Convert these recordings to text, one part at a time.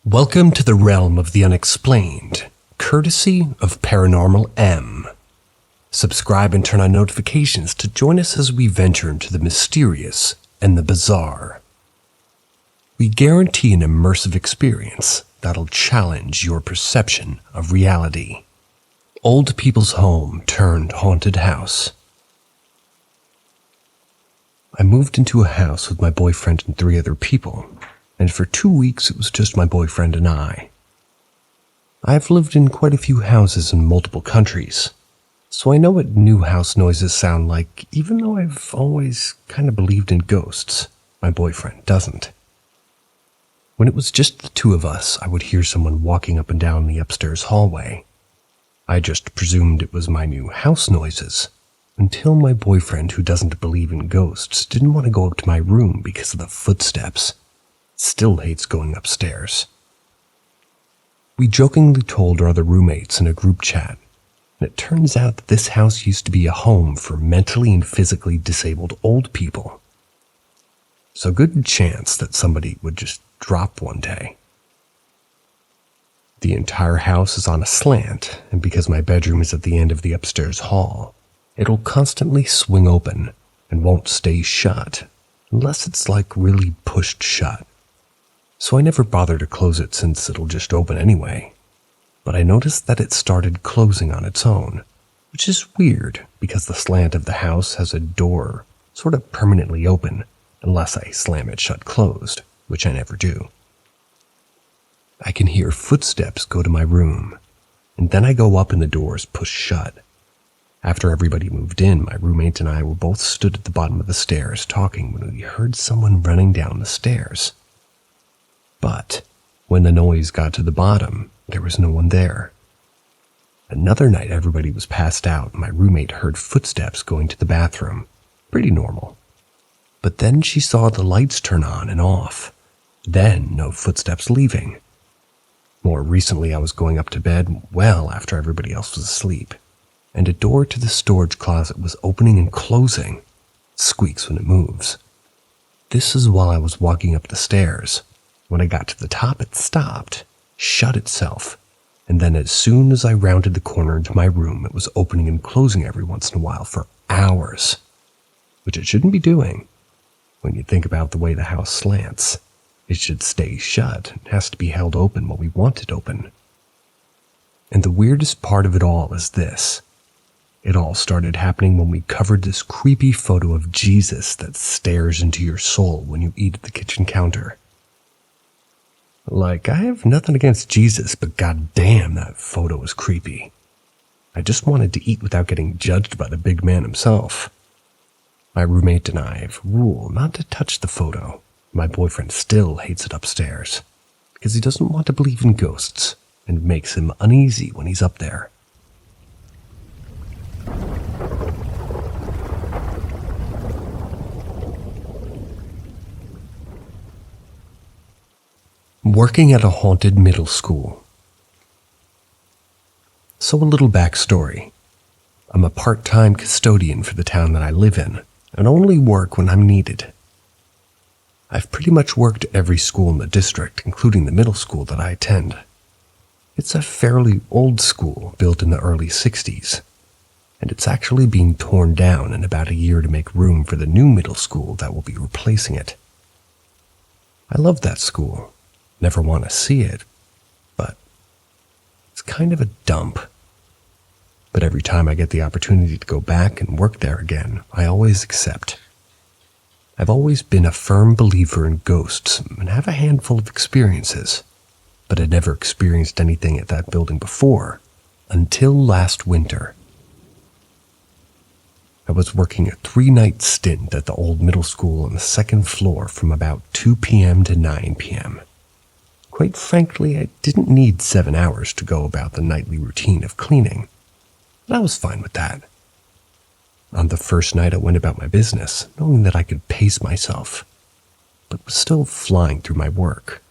Welcome to the realm of the unexplained, courtesy of Paranormal M. Subscribe and turn on notifications to join us as we venture into the mysterious and the bizarre. We guarantee an immersive experience that'll challenge your perception of reality. Old people's home turned haunted house. I moved into a house with my boyfriend and 3 other people, and for 2 weeks it was just my boyfriend and I. I've lived in quite a few houses in multiple countries, so I know what new house noises sound like, even though I've always kind of believed in ghosts. My boyfriend doesn't. When it was just the 2 of us, I would hear someone walking up and down the upstairs hallway. I just presumed it was my new house noises, until my boyfriend, who doesn't believe in ghosts, didn't want to go up to my room because of the footsteps. Still hates going upstairs. We jokingly told our other roommates in a group chat, and it turns out that this house used to be a home for mentally and physically disabled old people. So good chance that somebody would just drop one day. The entire house is on a slant, and because my bedroom is at the end of the upstairs hall, it'll constantly swing open and won't stay shut, unless it's like really pushed shut. So I never bother to close it since it'll just open anyway. But I noticed that it started closing on its own, which is weird because the slant of the house has a door sort of permanently open unless I slam it shut closed, which I never do. I can hear footsteps go to my room, and then I go up and the doors push shut. After everybody moved in, my roommate and I were both stood at the bottom of the stairs talking when we heard someone running down the stairs. But when the noise got to the bottom, there was no one there. Another night everybody was passed out and my roommate heard footsteps going to the bathroom. Pretty normal. But then she saw the lights turn on and off. Then no footsteps leaving. More recently I was going up to bed well after everybody else was asleep, and a door to the storage closet was opening and closing. It squeaks when it moves. This is while I was walking up the stairs. When I got to the top, it stopped, shut itself, and then as soon as I rounded the corner into my room, it was opening and closing every once in a while for hours, which it shouldn't be doing. When you think about the way the house slants, it should stay shut. It has to be held open while we want it open. And the weirdest part of it all is this. It all started happening when we covered this creepy photo of Jesus that stares into your soul when you eat at the kitchen counter. Like, I have nothing against Jesus, but goddamn, that photo was creepy. I just wanted to eat without getting judged by the big man himself. My roommate and I have a rule not to touch the photo. My boyfriend still hates it upstairs, because he doesn't want to believe in ghosts, and it makes him uneasy when he's up there. Working at a haunted middle school. So a little backstory. I'm a part-time custodian for the town that I live in, and only work when I'm needed. I've pretty much worked every school in the district, including the middle school that I attend. It's a fairly old school built in the early 60s, and it's actually being torn down in about a year to make room for the new middle school that will be replacing it. I love that school. Never want to see it, but it's kind of a dump. But every time I get the opportunity to go back and work there again, I always accept. I've always been a firm believer in ghosts and have a handful of experiences, but I'd never experienced anything at that building before, until last winter. I was working a 3-night stint at the old middle school on the 2nd floor from about 2 p.m. to 9 p.m. Quite frankly, I didn't need 7 hours to go about the nightly routine of cleaning, and I was fine with that. On the first night I went about my business, knowing that I could pace myself, but was still flying through my work.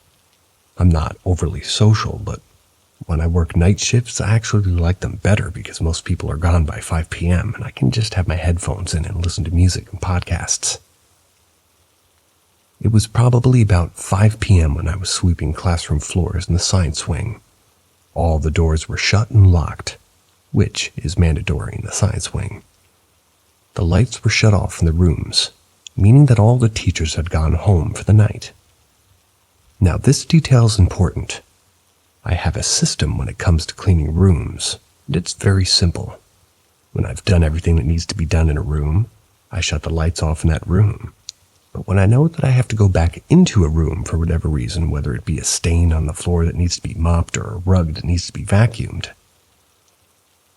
I'm not overly social, but when I work night shifts, I actually like them better because most people are gone by 5 p.m. and I can just have my headphones in and listen to music and podcasts. It was probably about 5 p.m. when I was sweeping classroom floors in the science wing. All the doors were shut and locked, which is mandatory in the science wing. The lights were shut off in the rooms, meaning that all the teachers had gone home for the night. Now, this detail is important. I have a system when it comes to cleaning rooms, and it's very simple. When I've done everything that needs to be done in a room, I shut the lights off in that room. But when I know that I have to go back into a room for whatever reason, whether it be a stain on the floor that needs to be mopped or a rug that needs to be vacuumed,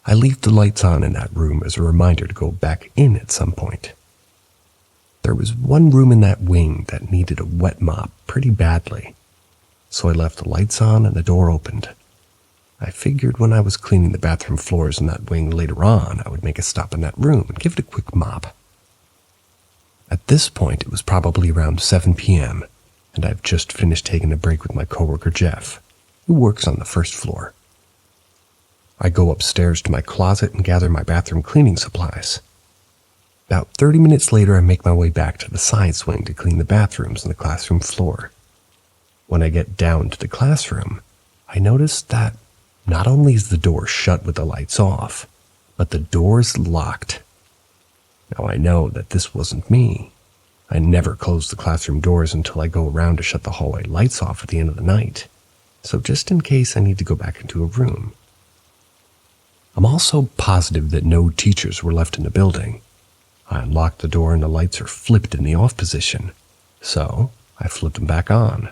I leave the lights on in that room as a reminder to go back in at some point. There was one room in that wing that needed a wet mop pretty badly, so I left the lights on and the door opened. I figured when I was cleaning the bathroom floors in that wing later on, I would make a stop in that room and give it a quick mop. At this point, it was probably around 7 p.m., and I've just finished taking a break with my coworker Jeff, who works on the first floor. I go upstairs to my closet and gather my bathroom cleaning supplies. About 30 minutes later, I make my way back to the science wing to clean the bathrooms and the classroom floor. When I get down to the classroom, I notice that not only is the door shut with the lights off, but the door's locked. Now, I know that this wasn't me. I never close the classroom doors until I go around to shut the hallway lights off at the end of the night, so just in case I need to go back into a room. I'm also positive that no teachers were left in the building. I unlocked the door and the lights are flipped in the off position, so I flipped them back on.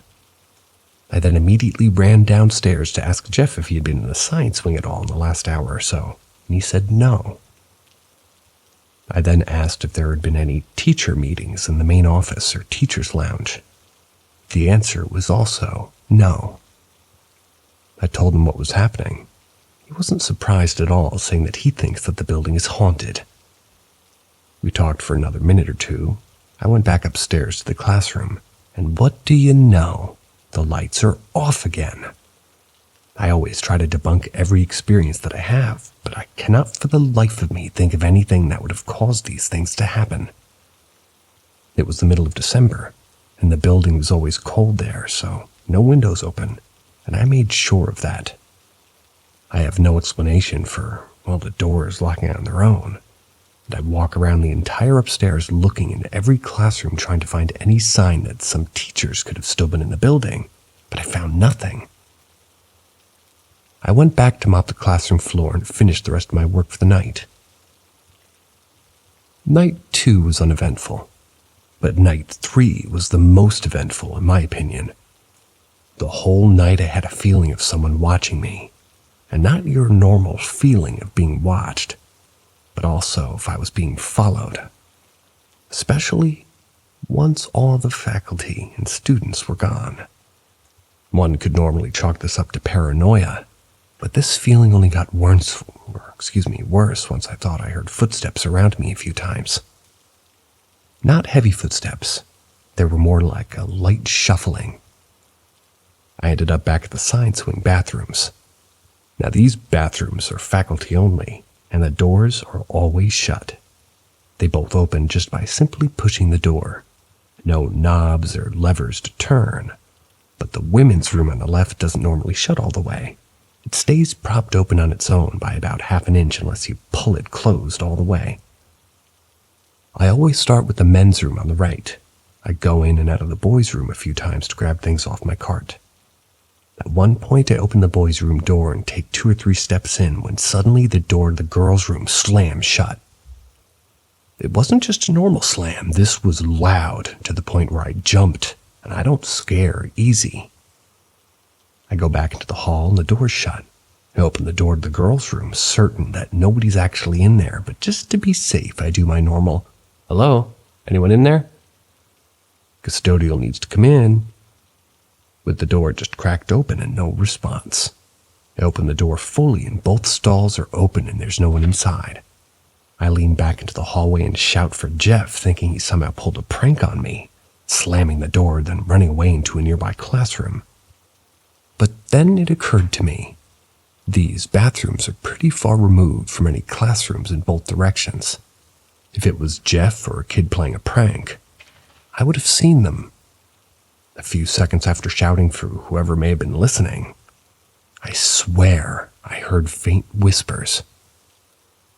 I then immediately ran downstairs to ask Jeff if he had been in the science wing at all in the last hour or so, and he said no. I then asked if there had been any teacher meetings in the main office or teacher's lounge. The answer was also no. I told him what was happening. He wasn't surprised at all, saying that he thinks that the building is haunted. We talked for another minute or two. I went back upstairs to the classroom, and what do you know? The lights are off again. I always try to debunk every experience that I have, but I cannot for the life of me think of anything that would have caused these things to happen. It was the middle of December, and the building was always cold there, so no windows open, and I made sure of that. I have no explanation for, the doors locking on their own, and I walk around the entire upstairs looking in every classroom trying to find any sign that some teachers could have still been in the building, but I found nothing. I went back to mop the classroom floor and finished the rest of my work for the night. Night 2 was uneventful, but night 3 was the most eventful in my opinion. The whole night I had a feeling of someone watching me, and not your normal feeling of being watched, but also if I was being followed, especially once all the faculty and students were gone. One could normally chalk this up to paranoia, but this feeling only got worse once I thought I heard footsteps around me a few times. Not heavy footsteps. They were more like a light shuffling. I ended up back at the science wing bathrooms. Now these bathrooms are faculty only, and the doors are always shut. They both open just by simply pushing the door. No knobs or levers to turn, but the women's room on the left doesn't normally shut all the way. It stays propped open on its own by about half an inch unless you pull it closed all the way. I always start with the men's room on the right. I go in and out of the boys' room a few times to grab things off my cart. At one point, I open the boys' room door and take 2 or 3 steps in when suddenly the door to the girls' room slams shut. It wasn't just a normal slam. This was loud to the point where I jumped, and I don't scare easy. I go back into the hall and the door's shut. I open the door to the girls' room, certain that nobody's actually in there, but just to be safe, I do my normal, "Hello? Anyone in there?" Custodial needs to come in. With the door just cracked open and no response. I open the door fully and both stalls are open and there's no one inside. I lean back into the hallway and shout for Jeff, thinking he somehow pulled a prank on me, slamming the door, then running away into a nearby classroom. But then it occurred to me, these bathrooms are pretty far removed from any classrooms in both directions. If it was Jeff or a kid playing a prank, I would have seen them, A few seconds after shouting for whoever may have been listening, I swear I heard faint whispers.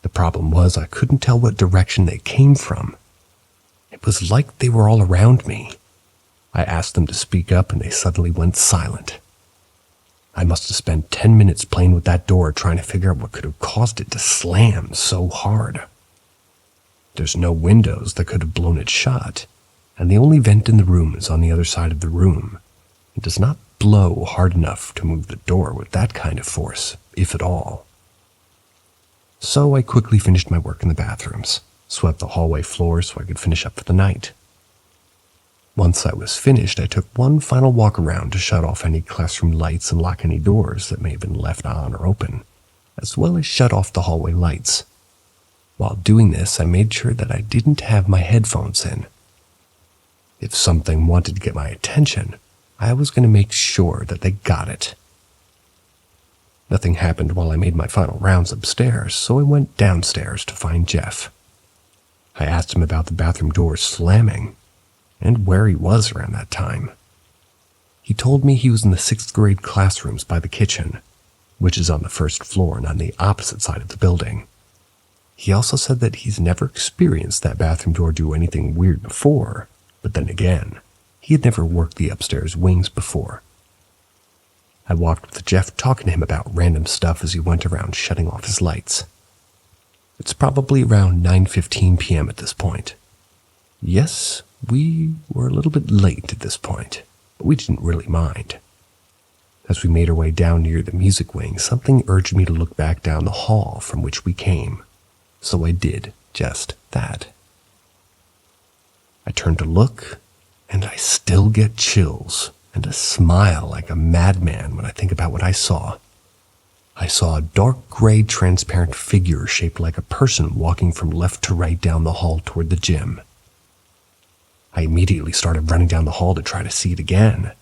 The problem was I couldn't tell what direction they came from. It was like they were all around me. I asked them to speak up and they suddenly went silent. I must have spent 10 minutes playing with that door trying to figure out what could have caused it to slam so hard. There's no windows that could have blown it shut, and the only vent in the room is on the other side of the room. It does not blow hard enough to move the door with that kind of force, if at all. So I quickly finished my work in the bathrooms, swept the hallway floor so I could finish up for the night. Once I was finished, I took one final walk around to shut off any classroom lights and lock any doors that may have been left on or open, as well as shut off the hallway lights. While doing this, I made sure that I didn't have my headphones in. If something wanted to get my attention, I was going to make sure that they got it. Nothing happened while I made my final rounds upstairs, so I went downstairs to find Jeff. I asked him about the bathroom doors slamming, and where he was around that time. He told me he was in the 6th grade classrooms by the kitchen, which is on the 1st floor and on the opposite side of the building. He also said that he's never experienced that bathroom door do anything weird before, but then again, he had never worked the upstairs wings before. I walked with Jeff talking to him about random stuff as he went around shutting off his lights. It's probably around 9:15 p.m. at this point. Yes, we were a little bit late at this point, but we didn't really mind. As we made our way down near the music wing, something urged me to look back down the hall from which we came, so I did just that. I turned to look, and I still get chills and a smile like a madman when I think about what I saw. I saw a dark gray transparent figure shaped like a person walking from left to right down the hall toward the gym. I immediately started running down the hall to try to see it again,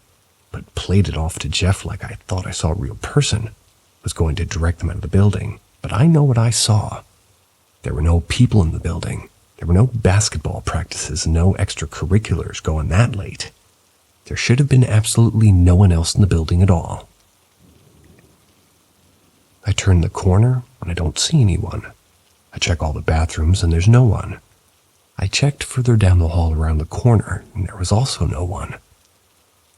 but played it off to Jeff like I thought I saw a real person, was going to direct them out of the building, but I know what I saw. There were no people in the building. There were no basketball practices, no extracurriculars going that late. There should have been absolutely no one else in the building at all. I turn the corner and I don't see anyone. I check all the bathrooms and there's no one. I checked further down the hall around the corner and there was also no one.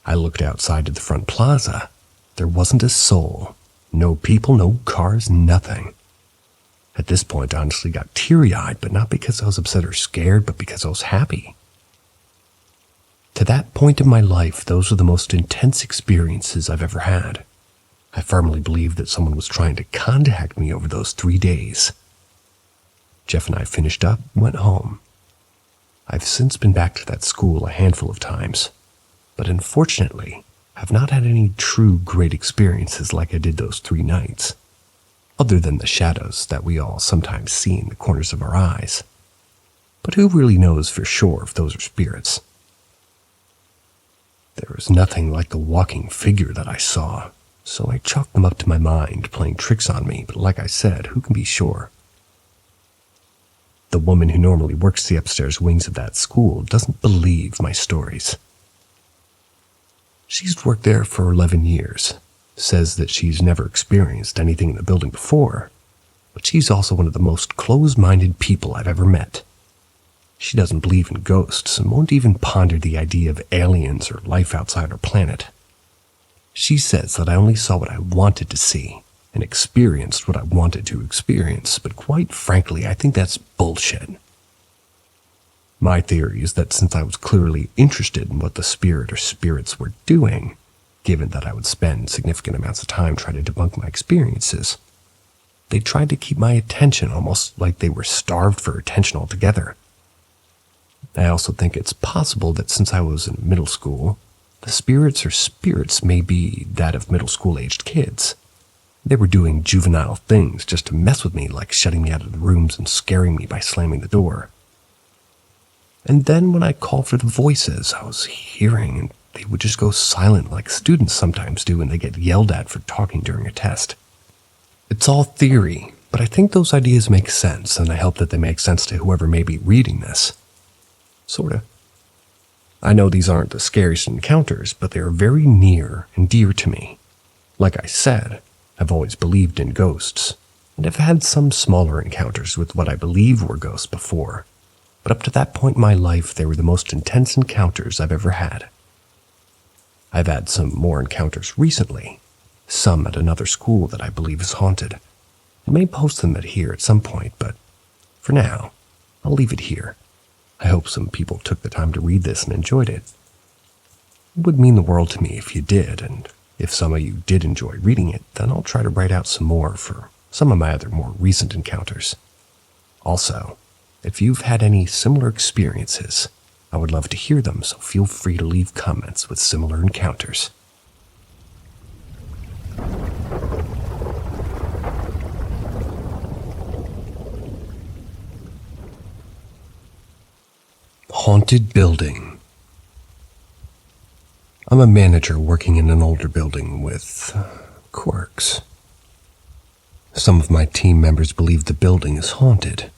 I looked outside to the front plaza. There wasn't a soul. No people, no cars, nothing. At this point, I honestly got teary-eyed, but not because I was upset or scared, but because I was happy. To that point in my life, those are the most intense experiences I've ever had. I firmly believe that someone was trying to contact me over those 3 days. Jeff and I finished up and went home. I've since been back to that school a handful of times, but unfortunately, I've not had any true great experiences like I did those 3 nights, other than the shadows that we all sometimes see in the corners of our eyes. But who really knows for sure if those are spirits? There was nothing like the walking figure that I saw, so I chalked them up to my mind playing tricks on me, but like I said, who can be sure? The woman who normally works the upstairs wings of that school doesn't believe my stories. She's worked there for 11 years, says that she's never experienced anything in the building before, but she's also one of the most closed-minded people I've ever met. She doesn't believe in ghosts and won't even ponder the idea of aliens or life outside our planet. She says that I only saw what I wanted to see and experienced what I wanted to experience, but quite frankly, I think that's bullshit. My theory is that since I was clearly interested in what the spirit or spirits were doing, given that I would spend significant amounts of time trying to debunk my experiences, they tried to keep my attention almost like they were starved for attention altogether. I also think it's possible that since I was in middle school, the spirits or spirits may be that of middle school-aged kids. They were doing juvenile things just to mess with me, like shutting me out of the rooms and scaring me by slamming the door. And then when I called for the voices I was hearing, and they would just go silent like students sometimes do when they get yelled at for talking during a test. It's all theory, but I think those ideas make sense, and I hope that they make sense to whoever may be reading this. Sorta. I know these aren't the scariest encounters, but they are very near and dear to me. Like I said, I've always believed in ghosts, and have had some smaller encounters with what I believe were ghosts before, but up to that point in my life, they were the most intense encounters I've ever had. I've had some more encounters recently, some at another school that I believe is haunted. I may post them here at some point, but for now, I'll leave it here. I hope some people took the time to read this and enjoyed it. It would mean the world to me if you did, and if some of you did enjoy reading it, then I'll try to write out some more for some of my other more recent encounters. Also, if you've had any similar experiences, I would love to hear them, so feel free to leave comments with similar encounters. Haunted building. I'm a manager working in an older building with quirks. Some of my team members believe the building is haunted.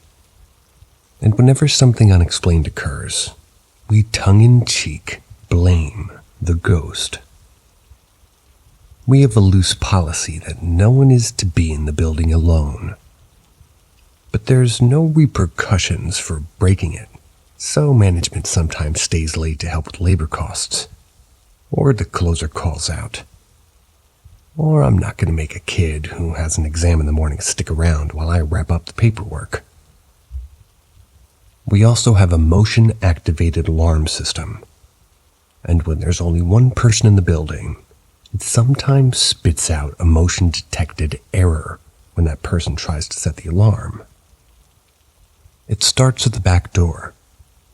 And whenever something unexplained occurs, we tongue-in-cheek blame the ghost. We have a loose policy that no one is to be in the building alone. But there's no repercussions for breaking it. So management sometimes stays late to help with labor costs, or the closer calls out. Or I'm not going to make a kid who has an exam in the morning stick around while I wrap up the paperwork. We also have a motion-activated alarm system, and when there's only one person in the building, it sometimes spits out a motion-detected error when that person tries to set the alarm. It starts at the back door,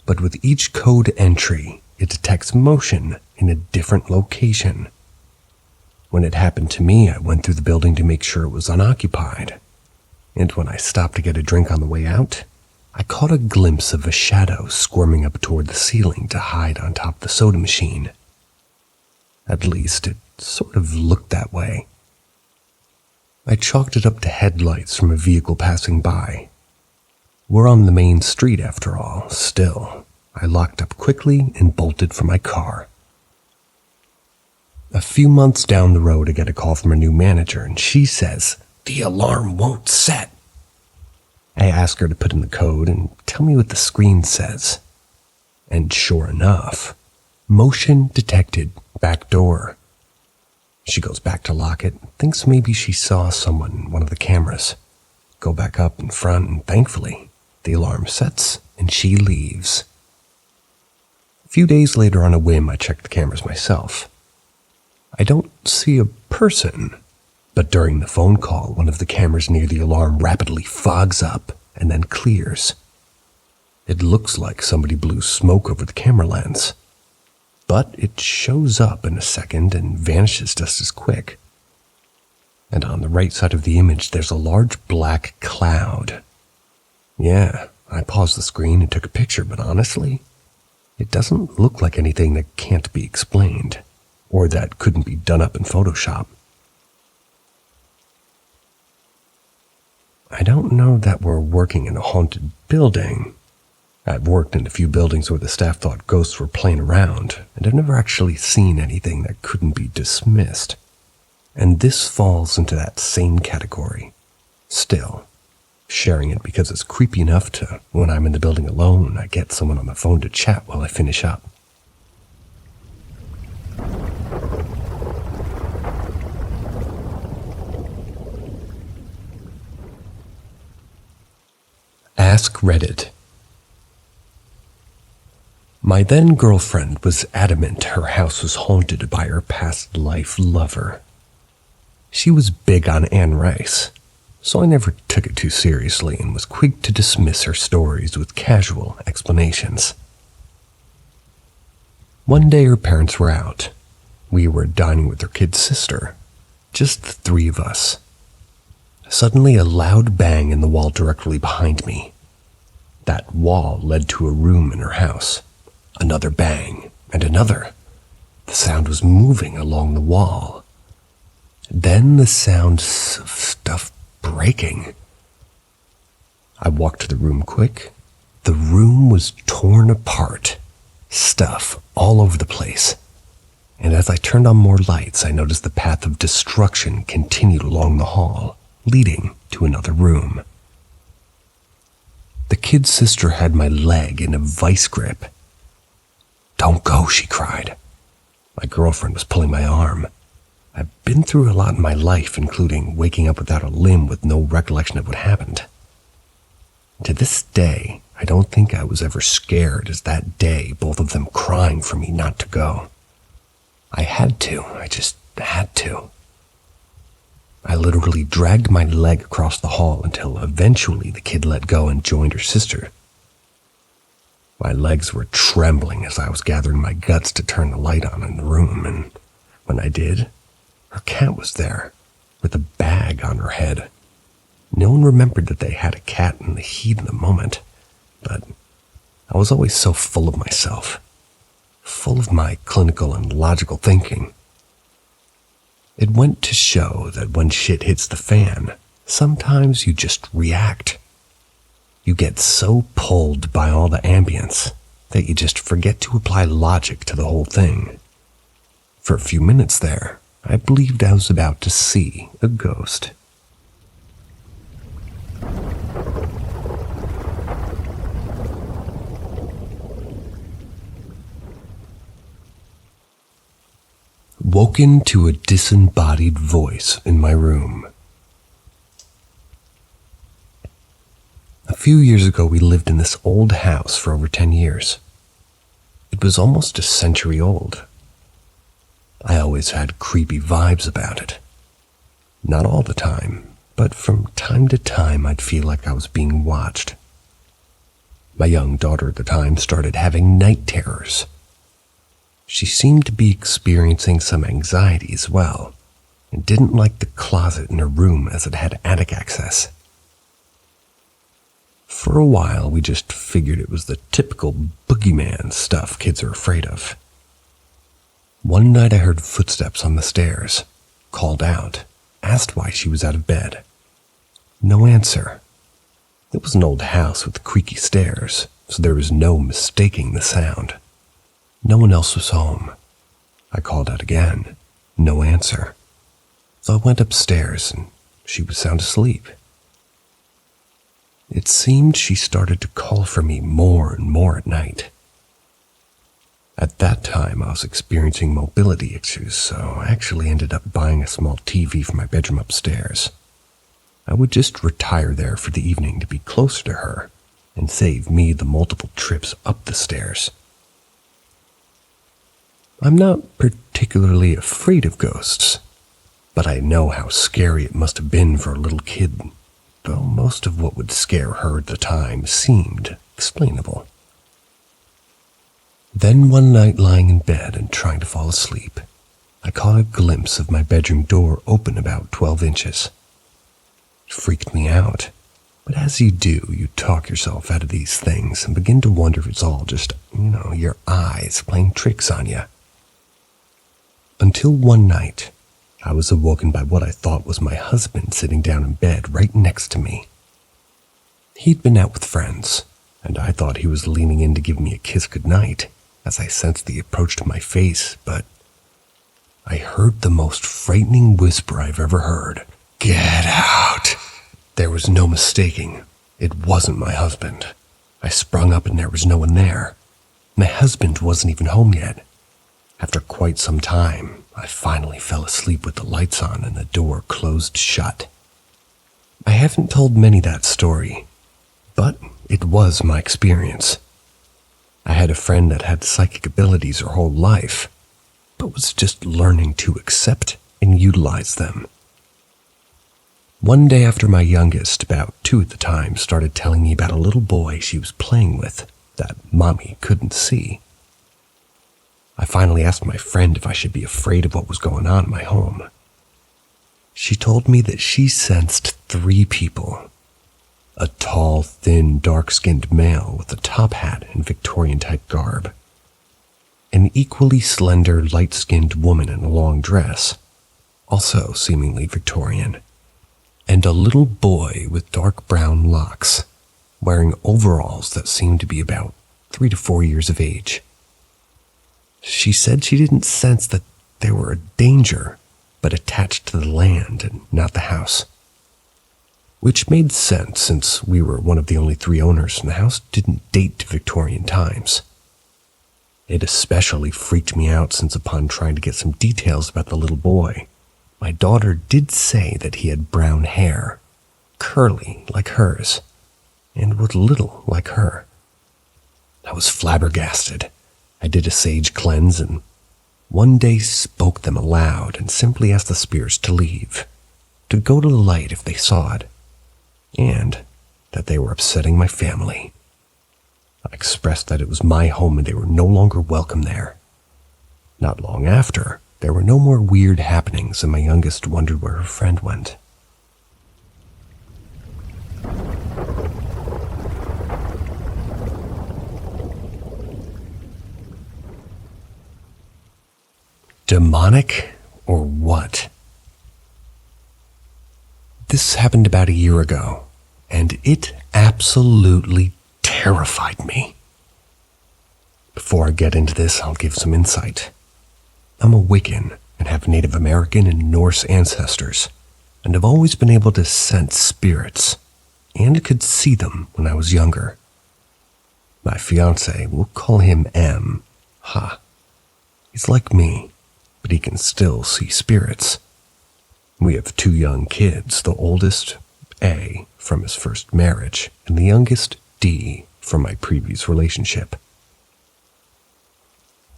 but with each code entry, it detects motion in a different location. When it happened to me, I went through the building to make sure it was unoccupied. And when I stopped to get a drink on the way out, I caught a glimpse of a shadow squirming up toward the ceiling to hide on top of the soda machine. At least, it sort of looked that way. I chalked it up to headlights from a vehicle passing by. We're on the main street after all. Still, I locked up quickly and bolted for my car. A few months down the road, I get a call from a new manager, and she says, "The alarm won't set." I ask her to put in the code and tell me what the screen says. And sure enough, motion detected, back door. She goes back to lock it, thinks maybe she saw someone in one of the cameras. Go back up in front, and thankfully, the alarm sets and she leaves. A few days later, on a whim, I checked the cameras myself. I don't see a person, but during the phone call, one of the cameras near the alarm rapidly fogs up and then clears. It looks like somebody blew smoke over the camera lens, but it shows up in a second and vanishes just as quick. And on the right side of the image, there's a large black cloud. Yeah, I paused the screen and took a picture, but honestly, it doesn't look like anything that can't be explained, or that couldn't be done up in Photoshop. I don't know that we're working in a haunted building. I've worked in a few buildings where the staff thought ghosts were playing around, and I've never actually seen anything that couldn't be dismissed. And this falls into that same category. Still, sharing it because it's creepy enough to, when I'm in the building alone, I get someone on the phone to chat while I finish up. Ask Reddit. My then girlfriend was adamant her house was haunted by her past life lover. She was big on Anne Rice, so I never took it too seriously and was quick to dismiss her stories with casual explanations. One day her parents were out. We were dining with her kid's sister, just the three of us. Suddenly, a loud bang in the wall directly behind me. That wall led to a room in her house. Another bang, and another. The sound was moving along the wall. Then the sound of stuff breaking. I walked to the room quick. The room was torn apart. stuff all over the place. And as I turned on more lights, I noticed the path of destruction continued along the hall, leading to another room. The kid's sister had my leg in a vice grip. "Don't go," she cried. My girlfriend was pulling my arm. I've been through a lot in my life, including waking up without a limb with no recollection of what happened. To this day, I don't think I was ever scared as that day, both of them crying for me not to go. I had to. I just had to. I literally dragged my leg across the hall until eventually the kid let go and joined her sister. My legs were trembling as I was gathering my guts to turn the light on in the room, and when I did, her cat was there, with a bag on her head. No one remembered that they had a cat in the heat of the moment, but I was always so full of myself, full of my clinical and logical thinking. It went to show that when shit hits the fan, sometimes you just react. You get so pulled by all the ambience that you just forget to apply logic to the whole thing. For a few minutes there, I believed I was about to see a ghost. Woken to a disembodied voice in my room. A few years ago, we lived in this old house for over 10 years. It was almost a century old. I always had creepy vibes about it. Not all the time, but from time to time I'd feel like I was being watched. My young daughter at the time started having night terrors. She seemed to be experiencing some anxiety as well, and didn't like the closet in her room as it had attic access. For a while, we just figured it was the typical boogeyman stuff kids are afraid of. One night I heard footsteps on the stairs, called out, asked why she was out of bed. No answer. It was an old house with creaky stairs, so there was no mistaking the sound. No one else was home. I called out again. No answer. So I went upstairs and she was sound asleep. It seemed she started to call for me more and more at night. At that time, I was experiencing mobility issues, so I actually ended up buying a small TV for my bedroom upstairs. I would just retire there for the evening to be closer to her and save me the multiple trips up the stairs. I'm not particularly afraid of ghosts, but I know how scary it must have been for a little kid, though most of what would scare her at the time seemed explainable. Then one night, lying in bed and trying to fall asleep, I caught a glimpse of my bedroom door open about 12 inches. It freaked me out, but as you do, you talk yourself out of these things and begin to wonder if it's all just, your eyes playing tricks on you. Until one night, I was awoken by what I thought was my husband sitting down in bed right next to me. He'd been out with friends, and I thought he was leaning in to give me a kiss goodnight as I sensed the approach to my face, but I heard the most frightening whisper I've ever heard. "Get out!" There was no mistaking. It wasn't my husband. I sprung up and there was no one there. My husband wasn't even home yet. After quite some time, I finally fell asleep with the lights on and the door closed shut. I haven't told many that story, but it was my experience. I had a friend that had psychic abilities her whole life, but was just learning to accept and utilize them. One day after my youngest, about 2 at the time, started telling me about a little boy she was playing with that Mommy couldn't see. I finally asked my friend if I should be afraid of what was going on in my home. She told me that she sensed 3 people. A tall, thin, dark-skinned male with a top hat and Victorian-type garb. An equally slender, light-skinned woman in a long dress, also seemingly Victorian. And a little boy with dark brown locks, wearing overalls that seemed to be about 3 to 4 years of age. She said she didn't sense that they were a danger, but attached to the land and not the house. Which made sense since we were one of the only 3 owners and the house didn't date to Victorian times. It especially freaked me out since upon trying to get some details about the little boy, my daughter did say that he had brown hair, curly like hers, and was little like her. I was flabbergasted. I did a sage cleanse and one day spoke them aloud and simply asked the spirits to leave, to go to the light if they saw it, and that they were upsetting my family. I expressed that it was my home and they were no longer welcome there. Not long after, there were no more weird happenings and my youngest wondered where her friend went. Demonic or what? This happened about a year ago, and it absolutely terrified me. Before I get into this, I'll give some insight. I'm a Wiccan and have Native American and Norse ancestors, and have always been able to sense spirits, and could see them when I was younger. My fiancé, we'll call him M. He's like me, but he can still see spirits. We have 2 young kids, the oldest, A, from his first marriage, and the youngest, D, from my previous relationship.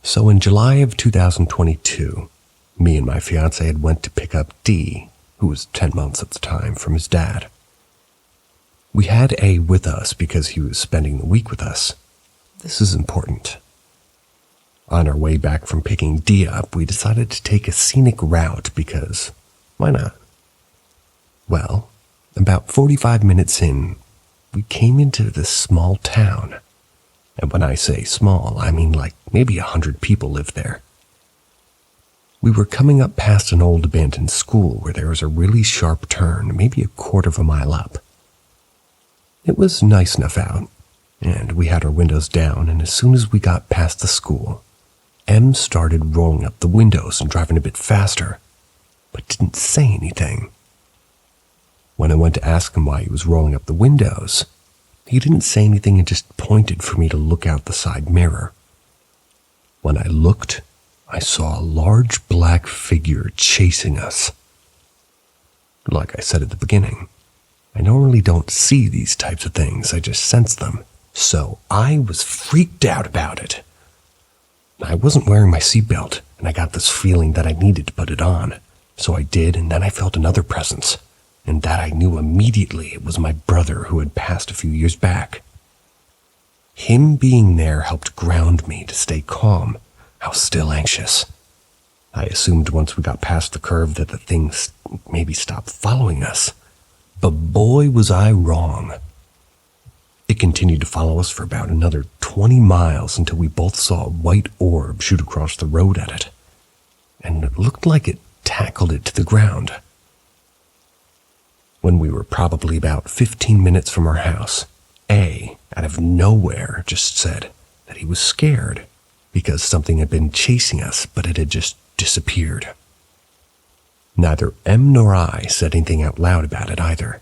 So in July of 2022, me and my fiancé had went to pick up D, who was 10 months at the time, from his dad. We had A with us because he was spending the week with us. This is important. On our way back from picking D up, we decided to take a scenic route because, why not? Well, about 45 minutes in, we came into this small town. And when I say small, I mean like maybe 100 people lived there. We were coming up past an old abandoned school where there was a really sharp turn, maybe a quarter of a mile up. It was nice enough out, and we had our windows down, and as soon as we got past the school, M started rolling up the windows and driving a bit faster, but didn't say anything. When I went to ask him why he was rolling up the windows, he didn't say anything and just pointed for me to look out the side mirror. When I looked, I saw a large black figure chasing us. Like I said at the beginning, I normally don't see these types of things, I just sense them, so I was freaked out about it. I wasn't wearing my seatbelt, and I got this feeling that I needed to put it on, so I did, and then I felt another presence, and that I knew immediately it was my brother who had passed a few years back. Him being there helped ground me to stay calm. I was still anxious. I assumed once we got past the curve that the things maybe stopped following us, but boy was I wrong. It continued to follow us for about another 20 miles until we both saw a white orb shoot across the road at it, and it looked like it tackled it to the ground. When we were probably about 15 minutes from our house, A, out of nowhere, just said that he was scared because something had been chasing us, but it had just disappeared. Neither M nor I said anything out loud about it either.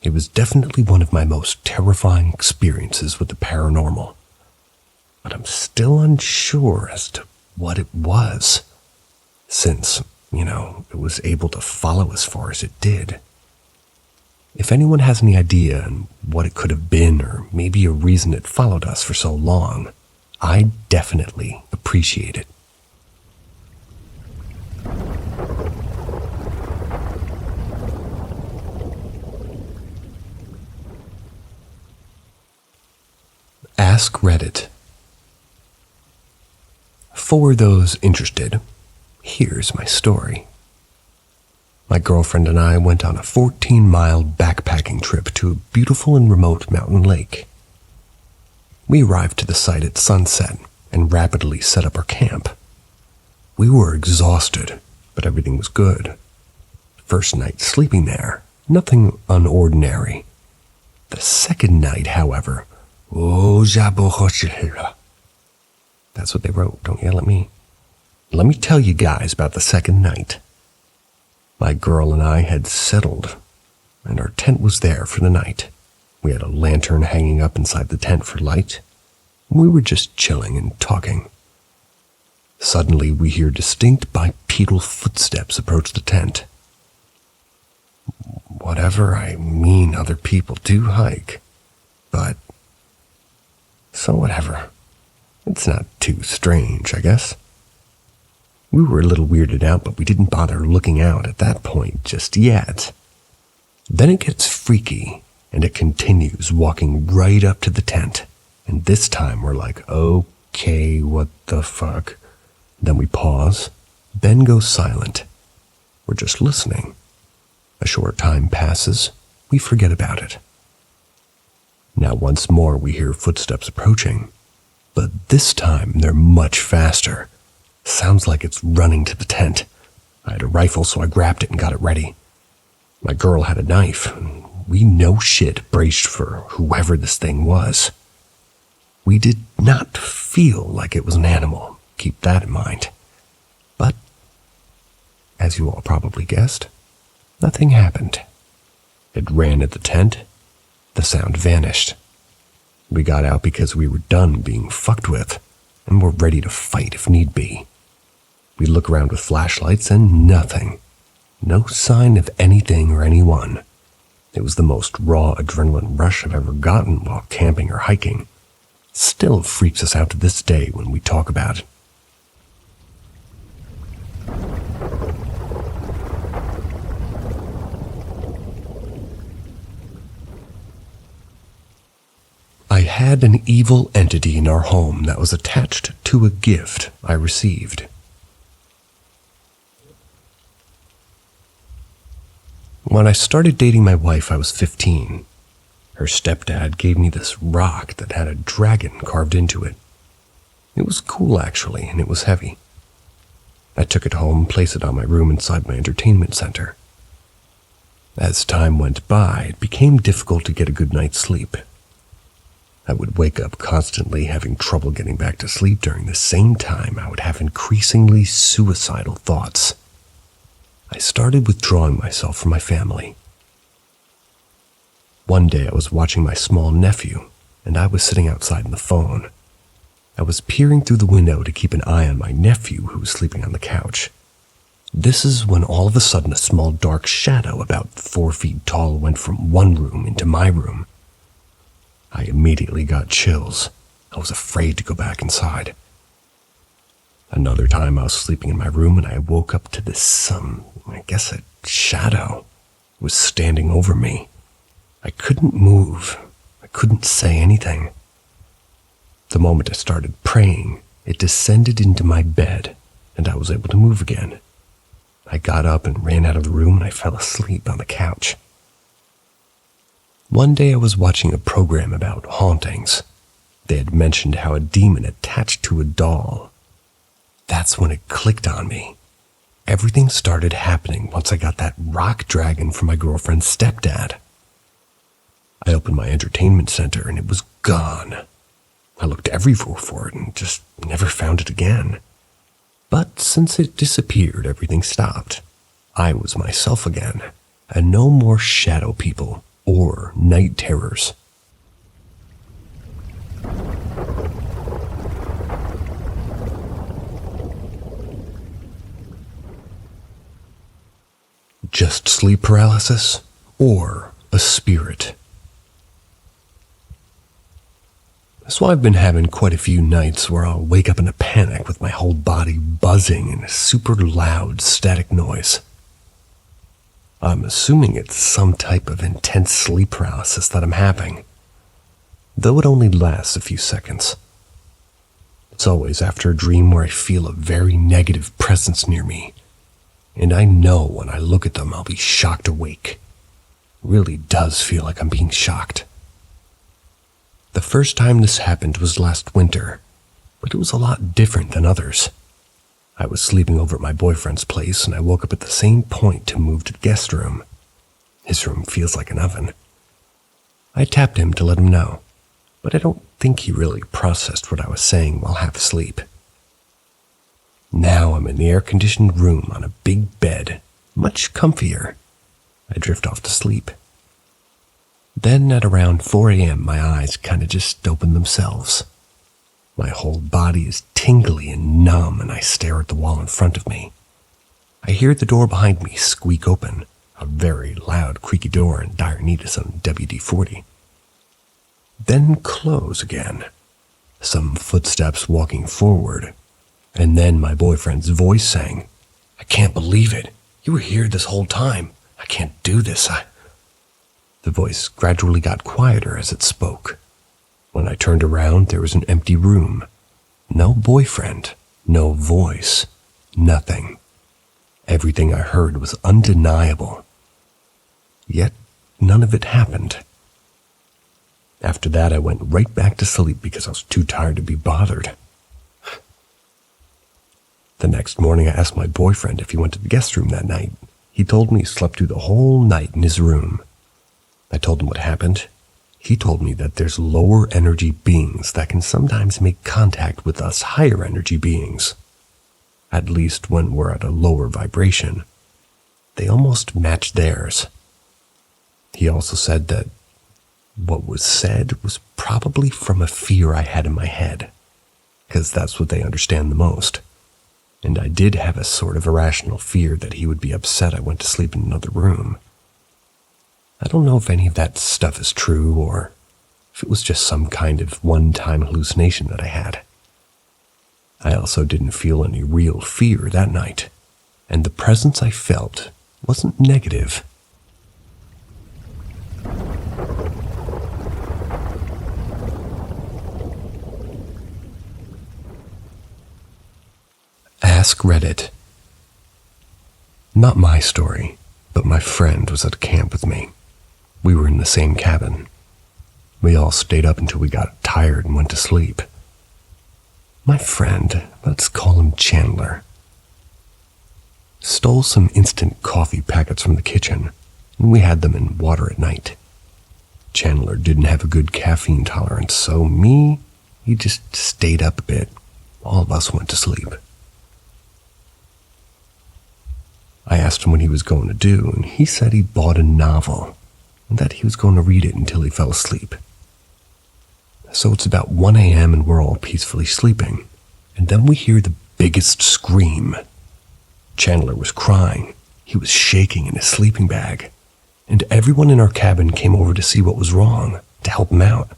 It was definitely one of my most terrifying experiences with the paranormal, but I'm still unsure as to what it was, since, it was able to follow as far as it did. If anyone has any idea on what it could have been, or maybe a reason it followed us for so long, I definitely appreciate it. Ask Reddit. For those interested, here's my story. My girlfriend and I went on a 14-mile backpacking trip to a beautiful and remote mountain lake. We arrived to the site at sunset and rapidly set up our camp. We were exhausted, but everything was good. First night sleeping there, nothing unordinary. The second night, however, the That's what they wrote. Don't yell at me. Let me tell you guys about the second night. My girl and I had settled, and our tent was there for the night. We had a lantern hanging up inside the tent for light. We were just chilling and talking. Suddenly, we hear distinct bipedal footsteps approach the tent. Whatever, I mean, other people do hike, but so whatever. It's not too strange, I guess. We were a little weirded out, but we didn't bother looking out at that point just yet. Then it gets freaky, and it continues walking right up to the tent. And this time we're like, okay, what the fuck? Then we pause, then go silent. We're just listening. A short time passes, we forget about it. Now once more we hear footsteps approaching, but this time they're much faster. Sounds like it's running to the tent. I had a rifle, so I grabbed it and got it ready. My girl had a knife. We no shit braced for whoever this thing was. We did not feel like it was an animal. Keep that in mind. But, as you all probably guessed, nothing happened. It ran at the tent. The sound vanished. We got out because we were done being fucked with, and were ready to fight if need be. We look around with flashlights and nothing. No sign of anything or anyone. It was the most raw adrenaline rush I've ever gotten while camping or hiking. Still freaks us out to this day when we talk about it. I had an evil entity in our home that was attached to a gift I received. When I started dating my wife, I was 15. Her stepdad gave me this rock that had a dragon carved into it. It was cool, actually, and it was heavy. I took it home and placed it on my room inside my entertainment center. As time went by, it became difficult to get a good night's sleep. I would wake up constantly having trouble getting back to sleep. During the same time, I would have increasingly suicidal thoughts. I started withdrawing myself from my family. One day I was watching my small nephew, and I was sitting outside on the phone. I was peering through the window to keep an eye on my nephew who was sleeping on the couch. This is when all of a sudden a small dark shadow about 4 feet tall went from one room into my room. I immediately got chills. I was afraid to go back inside. Another time I was sleeping in my room and I woke up to this, I guess a shadow was standing over me. I couldn't move. I couldn't say anything. The moment I started praying, it descended into my bed and I was able to move again. I got up and ran out of the room and I fell asleep on the couch. One day I was watching a program about hauntings. They had mentioned how a demon attached to a doll. That's when it clicked on me. Everything started happening once I got that rock dragon from my girlfriend's stepdad. I opened my entertainment center and it was gone. I looked everywhere for it and just never found it again. But since it disappeared, everything stopped. I was myself again, and no more shadow people or night terrors. Just sleep paralysis or a spirit. So I've been having quite a few nights where I'll wake up in a panic with my whole body buzzing in a super loud static noise. I'm assuming it's some type of intense sleep paralysis that I'm having, though it only lasts a few seconds. It's always after a dream where I feel a very negative presence near me, and I know when I look at them I'll be shocked awake. It really does feel like I'm being shocked. The first time this happened was last winter, but it was a lot different than others. I was sleeping over at my boyfriend's place and I woke up at the same point to move to the guest room. His room feels like an oven. I tapped him to let him know. but I don't think he really processed what I was saying while half asleep. Now I'm in the air-conditioned room on a big bed, much comfier. I drift off to sleep. Then at around 4 a.m., my eyes kind of just open themselves. My whole body is tingly and numb, and I stare at the wall in front of me. I hear the door behind me squeak open, a very loud, creaky door in dire need of some WD-40. Then close again. Some footsteps walking forward, and then my boyfriend's voice saying, "I can't believe it. You were here this whole time. I can't do this. The voice gradually got quieter as it spoke. When I turned around, there was an empty room. No boyfriend, no voice, nothing. Everything I heard was undeniable. Yet none of it happened. After that, I went right back to sleep because I was too tired to be bothered. The next morning, I asked my boyfriend if he went to the guest room that night. He told me he slept through the whole night in his room. I told him what happened. He told me that there's lower energy beings that can sometimes make contact with us higher energy beings. At least when we're at a lower vibration. They almost match theirs. He also said that what was said was probably from a fear I had in my head, because that's what they understand the most. And I did have a sort of irrational fear that he would be upset I went to sleep in another room. I don't know if any of that stuff is true or if it was just some kind of one-time hallucination that I had. I also didn't feel any real fear that night, and the presence I felt wasn't negative. Ask Reddit. Not my story, but my friend was at camp with me. We were in the same cabin. We all stayed up until we got tired and went to sleep. My friend, let's call him Chandler, stole some instant coffee packets from the kitchen, and we had them in water at night. Chandler didn't have a good caffeine tolerance, so he just stayed up a bit. All of us went to sleep. I asked him what he was going to do, and he said he bought a novel, and that he was going to read it until he fell asleep. So it's about 1 a.m. and we're all peacefully sleeping, and then we hear the biggest scream. Chandler was crying. He was shaking in his sleeping bag, and everyone in our cabin came over to see what was wrong, to help him out.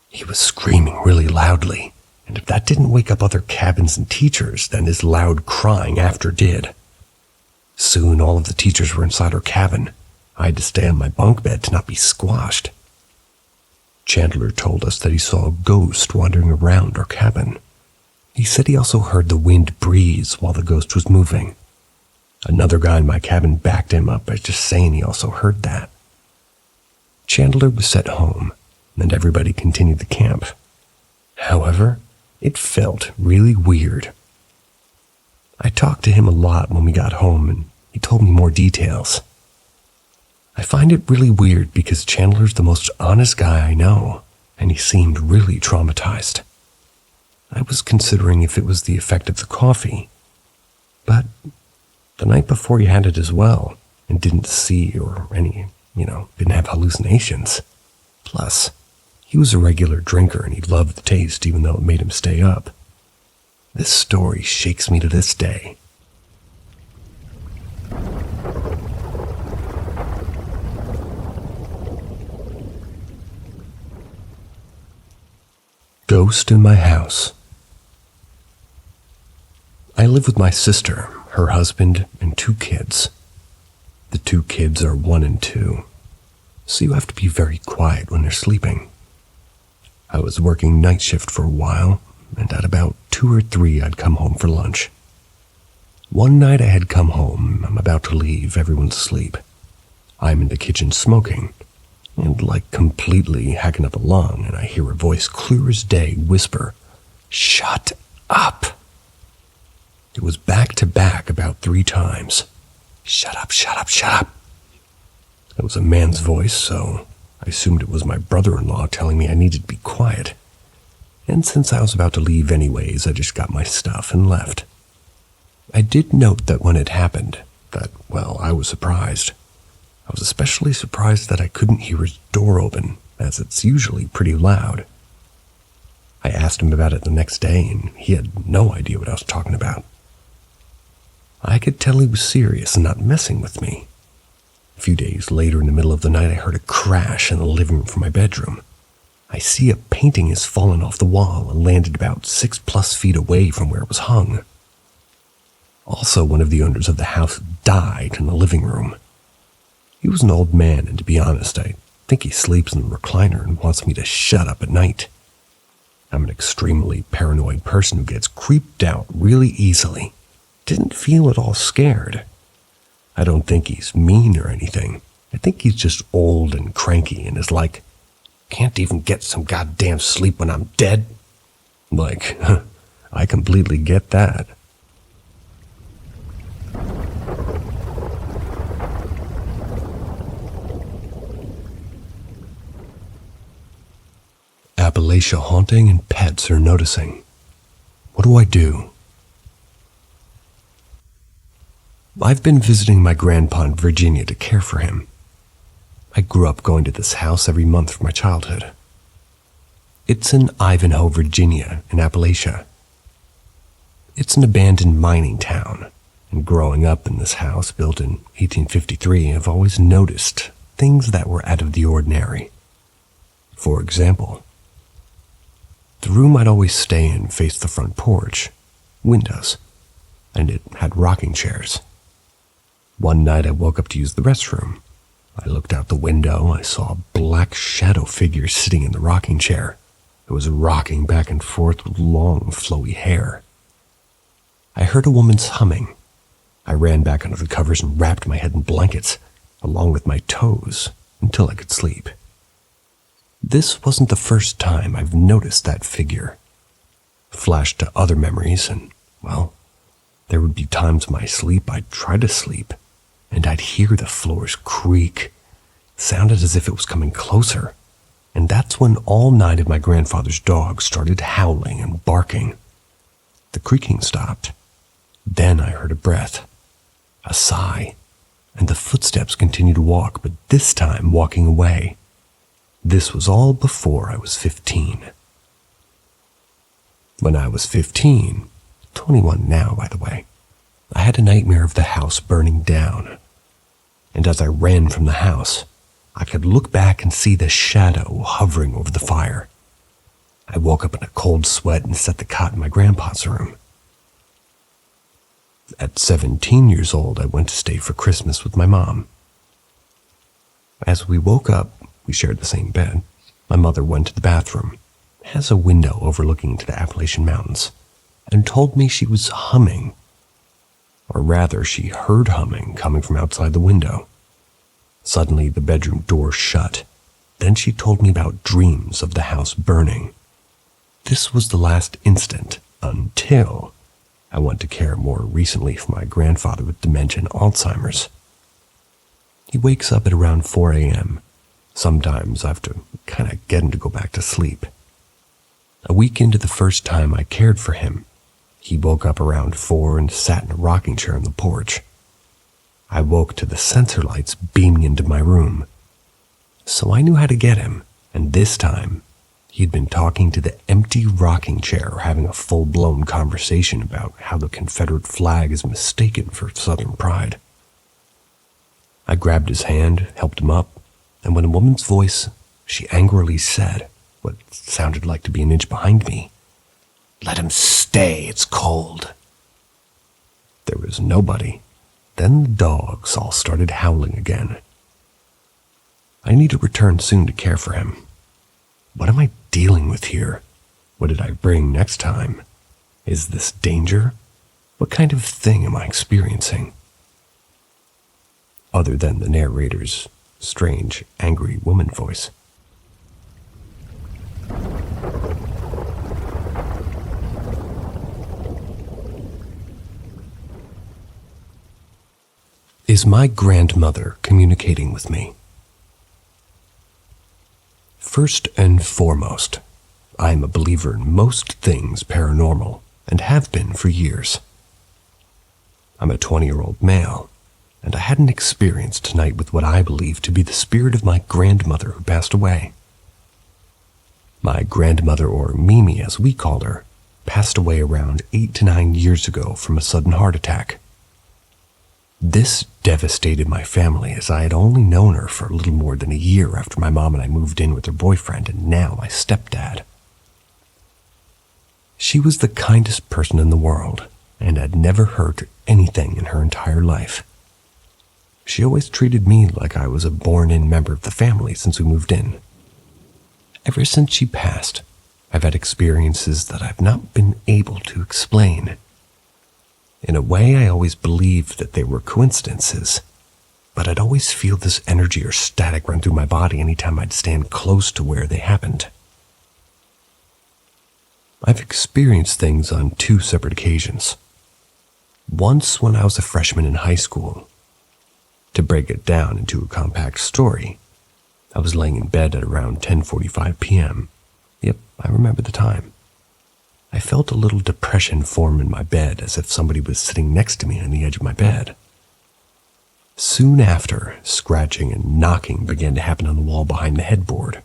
He was screaming really loudly, and if that didn't wake up other cabins and teachers, then his loud crying after did. Soon all of the teachers were inside our cabin. I had to stay on my bunk bed to not be squashed. Chandler told us that he saw a ghost wandering around our cabin. He said he also heard the wind breeze while the ghost was moving. Another guy in my cabin backed him up by just saying he also heard that. Chandler was sent home, and everybody continued the camp. However, it felt really weird. I talked to him a lot when we got home, and he told me more details. I find it really weird because Chandler's the most honest guy I know, and he seemed really traumatized. I was considering if it was the effect of the coffee, but the night before he had it as well, and didn't see or didn't have hallucinations. Plus, he was a regular drinker and he loved the taste even though it made him stay up. This story shakes me to this day. Ghost in my house. I live with my sister, her husband, and 2 kids. The 2 kids are 1 and 2, so you have to be very quiet when they're sleeping. I was working night shift for a while, and at about 2 or 3 I'd come home for lunch. One night I had come home, I'm about to leave, everyone's asleep. I'm in the kitchen smoking, and like completely hacking up a lung, and I hear a voice clear as day whisper, "Shut up!" It was back to back about 3 times. "Shut up, shut up, shut up." It was a man's voice, so I assumed it was my brother-in-law telling me I needed to be quiet. And since I was about to leave anyways, I just got my stuff and left. I did note that when it happened, I was surprised. I was especially surprised that I couldn't hear his door open, as it's usually pretty loud. I asked him about it the next day, and he had no idea what I was talking about. I could tell he was serious and not messing with me. A few days later, in the middle of the night, I heard a crash in the living room from my bedroom. I see a painting has fallen off the wall and landed about 6+ feet away from where it was hung. Also, one of the owners of the house died in the living room. He was an old man, and to be honest, I think he sleeps in the recliner and wants me to shut up at night. I'm an extremely paranoid person who gets creeped out really easily. Didn't feel at all scared. I don't think he's mean or anything. I think he's just old and cranky and is like, can't even get some goddamn sleep when I'm dead. Like, I completely get that. Appalachia haunting and pets are noticing. What do I do? I've been visiting my grandpa in Virginia to care for him. I grew up going to this house every month for my childhood. It's in Ivanhoe, Virginia, in Appalachia. It's an abandoned mining town, and growing up in this house built in 1853, I've always noticed things that were out of the ordinary. For example, the room I'd always stay in faced the front porch, windows, and it had rocking chairs. One night I woke up to use the restroom. I looked out the window. I saw a black shadow figure sitting in the rocking chair. It was rocking back and forth with long, flowy hair. I heard a woman's humming. I ran back under the covers and wrapped my head in blankets, along with my toes, until I could sleep. This wasn't the first time I've noticed that figure. Flashed to other memories, and, there would be times in my sleep I'd try to sleep, and I'd hear the floors creak. Sounded as if it was coming closer, and that's when all 9 of my grandfather's dogs started howling and barking. The creaking stopped. Then I heard a breath, a sigh, and the footsteps continued to walk, but this time walking away. This was all before I was 15. When I was 15, 21 now, by the way, I had a nightmare of the house burning down. And as I ran from the house, I could look back and see the shadow hovering over the fire. I woke up in a cold sweat and set the cot in my grandpa's room. At 17 years old, I went to stay for Christmas with my mom. As we woke up, we shared the same bed. My mother went to the bathroom. It has a window overlooking into the Appalachian Mountains, and told me she was humming. Or rather, she heard humming coming from outside the window. Suddenly, the bedroom door shut. Then she told me about dreams of the house burning. This was the last instant until I went to care more recently for my grandfather with dementia and Alzheimer's. He wakes up at around 4 a.m. Sometimes I have to kind of get him to go back to sleep. A week into the first time I cared for him, he woke up around 4 and sat in a rocking chair on the porch. I woke to the sensor lights beaming into my room. So I knew how to get him, and this time, he'd been talking to the empty rocking chair, having a full-blown conversation about how the Confederate flag is mistaken for Southern pride. I grabbed his hand, helped him up, and when a woman's voice, she angrily said, what sounded like to be an inch behind me, "Let him stay, it's cold." There was nobody. Then the dogs all started howling again. I need to return soon to care for him. What am I dealing with here? What did I bring next time? Is this danger? What kind of thing am I experiencing? Other than the narrator's strange, angry woman voice. Is my grandmother communicating with me? First and foremost, I am a believer in most things paranormal and have been for years. I'm a 20-year-old male, and I had an experience tonight with what I believe to be the spirit of my grandmother who passed away. My grandmother, or Mimi as we called her, passed away around 8 to 9 years ago from a sudden heart attack. This devastated my family as I had only known her for a little more than a year after my mom and I moved in with her boyfriend and now my stepdad. She was the kindest person in the world and had never hurt anything in her entire life. She always treated me like I was a born-in member of the family since we moved in. Ever since she passed, I've had experiences that I've not been able to explain. In a way, I always believed that they were coincidences, but I'd always feel this energy or static run through my body anytime I'd stand close to where they happened. I've experienced things on 2 separate occasions. Once when I was a freshman in high school. To break it down into a compact story, I was laying in bed at around 10:45 p.m. Yep, I remember the time. I felt a little depression form in my bed as if somebody was sitting next to me on the edge of my bed. Soon after, scratching and knocking began to happen on the wall behind the headboard.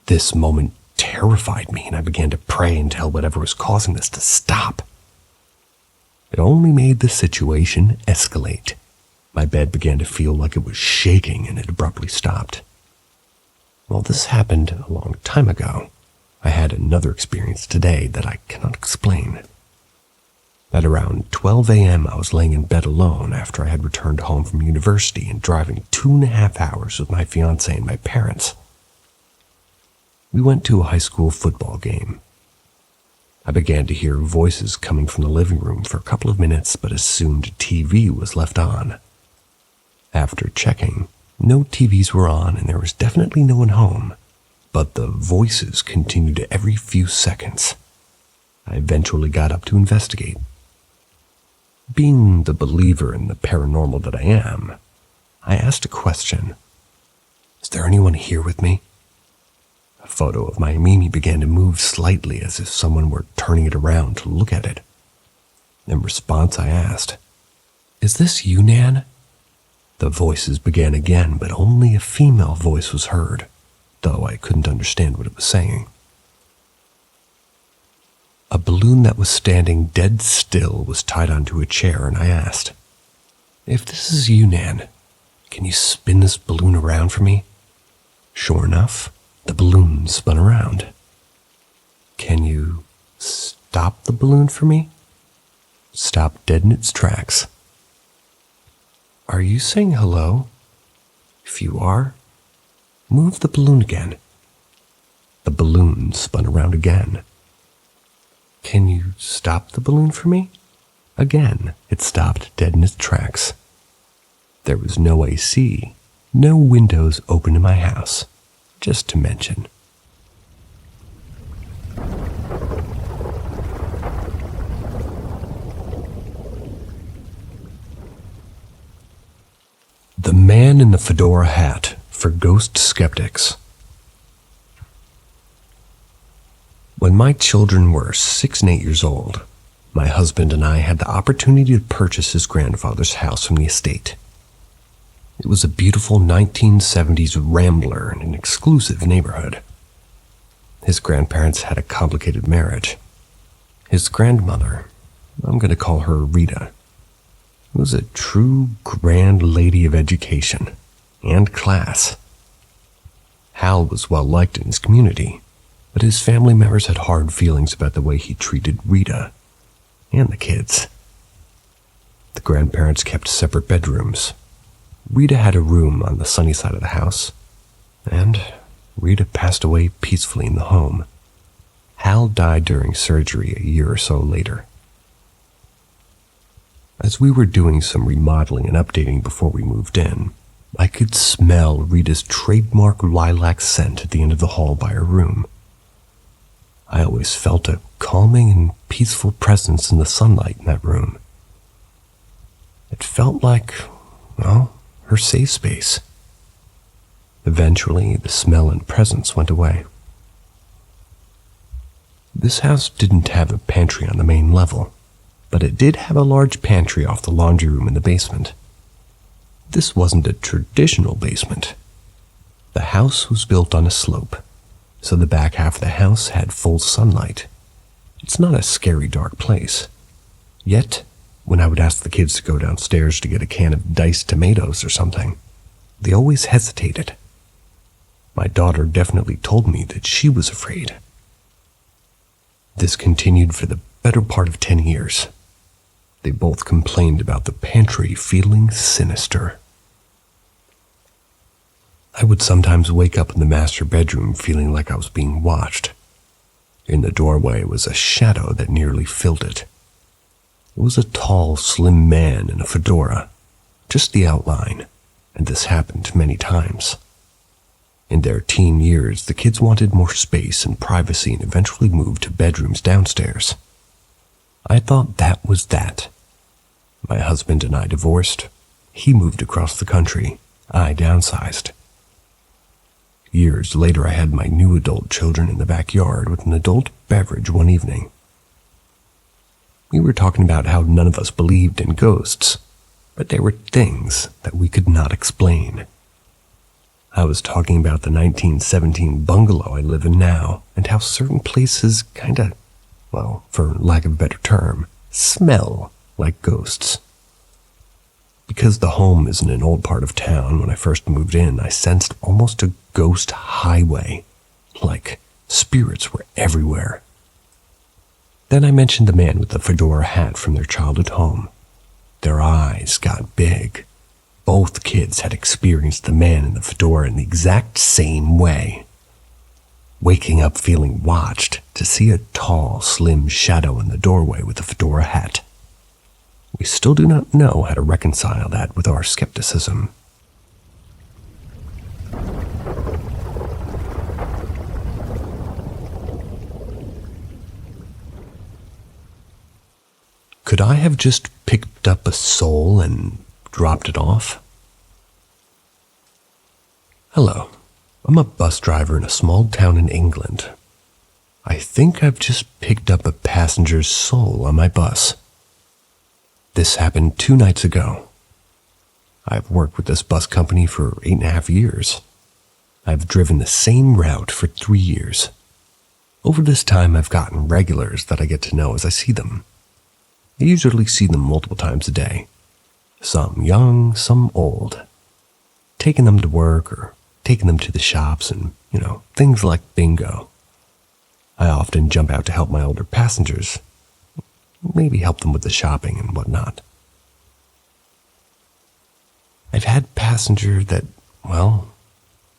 This moment terrified me and I began to pray and tell whatever was causing this to stop. It only made the situation escalate. My bed began to feel like it was shaking and it abruptly stopped. While this happened a long time ago, I had another experience today that I cannot explain. At around 12 a.m., I was laying in bed alone after I had returned home from university and driving 2.5 hours with my fiancé and my parents. We went to a high school football game. I began to hear voices coming from the living room for a couple of minutes, but assumed TV was left on. After checking, no TVs were on and there was definitely no one home, but the voices continued every few seconds. I eventually got up to investigate. Being the believer in the paranormal that I am, I asked a question. Is there anyone here with me? A photo of my Mimi began to move slightly as if someone were turning it around to look at it. In response, I asked, "Is this you, Nan?" The voices began again, but only a female voice was heard, though I couldn't understand what it was saying. A balloon that was standing dead still was tied onto a chair, and I asked, "If this is you, Nan, can you spin this balloon around for me?" Sure enough, the balloon spun around. "Can you stop the balloon for me?" Stopped dead in its tracks. "Are you saying hello? If you are, move the balloon again." The balloon spun around again. "Can you stop the balloon for me?" Again, it stopped dead in its tracks. There was no AC, no windows open in my house, just to mention. The Man in the Fedora Hat for Ghost Skeptics. When my children were 6 and 8 years old, my husband and I had the opportunity to purchase his grandfather's house from the estate. It was a beautiful 1970s rambler in an exclusive neighborhood. His grandparents had a complicated marriage. His grandmother, I'm going to call her Rita, was a true grand lady of education and class. Hal was well liked in his community, but his family members had hard feelings about the way he treated Rita and the kids. The grandparents kept separate bedrooms. Rita had a room on the sunny side of the house, and Rita passed away peacefully in the home. Hal died during surgery a year or so later. As we were doing some remodeling and updating before we moved in, I could smell Rita's trademark lilac scent at the end of the hall by her room. I always felt a calming and peaceful presence in the sunlight in that room. It felt like, well, her safe space. Eventually, the smell and presence went away. This house didn't have a pantry on the main level, but it did have a large pantry off the laundry room in the basement. This wasn't a traditional basement. The house was built on a slope, so the back half of the house had full sunlight. It's not a scary, dark place. Yet, when I would ask the kids to go downstairs to get a can of diced tomatoes or something, they always hesitated. My daughter definitely told me that she was afraid. This continued for the better part of 10 years. They both complained about the pantry feeling sinister. I would sometimes wake up in the master bedroom feeling like I was being watched. In the doorway was a shadow that nearly filled it. It was a tall, slim man in a fedora, just the outline, and this happened many times. In their teen years, the kids wanted more space and privacy and eventually moved to bedrooms downstairs. I thought that was that. My husband and I divorced. He moved across the country. I downsized. Years later, I had my new adult children in the backyard with an adult beverage one evening. We were talking about how none of us believed in ghosts, but there were things that we could not explain. I was talking about the 1917 bungalow I live in now and how certain places kinda, well, for lack of a better term, smell like ghosts. Because the home is in an old part of town, when I first moved in, I sensed almost a ghost highway, like spirits were everywhere. Then I mentioned the man with the fedora hat from their childhood home. Their eyes got big. Both kids had experienced the man in the fedora in the exact same way. Waking up feeling watched to see a tall, slim shadow in the doorway with a fedora hat. We still do not know how to reconcile that with our skepticism. Could I have just picked up a soul and dropped it off? Hello, I'm a bus driver in a small town in England. I think I've just picked up a passenger's soul on my bus. This happened 2 nights ago. I've worked with this bus company for 8.5 years. I've driven the same route for 3 years. Over this time, I've gotten regulars that I get to know as I see them. I usually see them multiple times a day. Some young, some old. Taking them to work or taking them to the shops and, things like bingo. I often jump out to help my older passengers. Maybe help them with the shopping and whatnot. I've had passenger that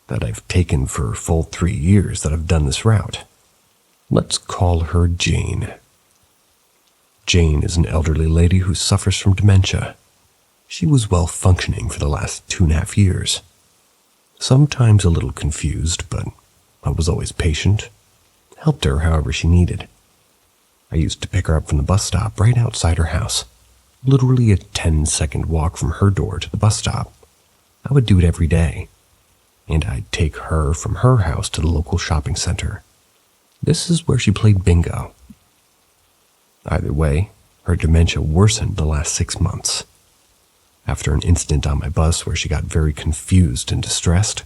I've taken for a full 3 years that I've done this route. Let's call her Jane. Jane is an elderly lady who suffers from dementia. She was well functioning for the last 2.5 years. Sometimes a little confused, but I was always patient. Helped her however she needed. I used to pick her up from the bus stop right outside her house. Literally a 10-second walk from her door to the bus stop. I would do it every day. And I'd take her from her house to the local shopping center. This is where she played bingo. Either way, her dementia worsened the last 6 months. After an incident on my bus where she got very confused and distressed,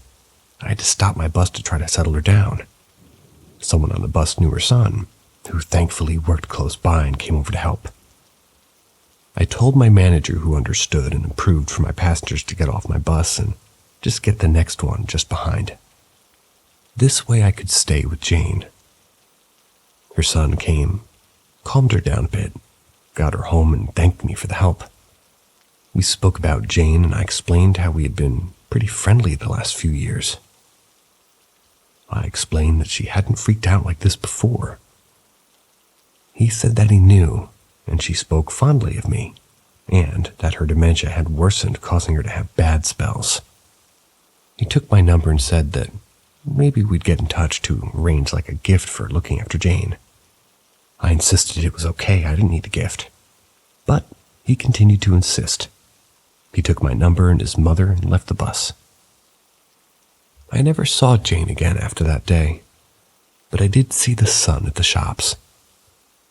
I had to stop my bus to try to settle her down. Someone on the bus knew her son, who thankfully worked close by and came over to help. I told my manager, who understood and approved for my passengers to get off my bus and just get the next one just behind. This way I could stay with Jane. Her son came, calmed her down a bit, got her home and thanked me for the help. We spoke about Jane and I explained how we had been pretty friendly the last few years. I explained that she hadn't freaked out like this before. He said that he knew, and she spoke fondly of me, and that her dementia had worsened, causing her to have bad spells. He took my number and said that maybe we'd get in touch to arrange like a gift for looking after Jane. I insisted it was okay, I didn't need a gift. But he continued to insist. He took my number and his mother and left the bus. I never saw Jane again after that day, but I did see the son at the shops.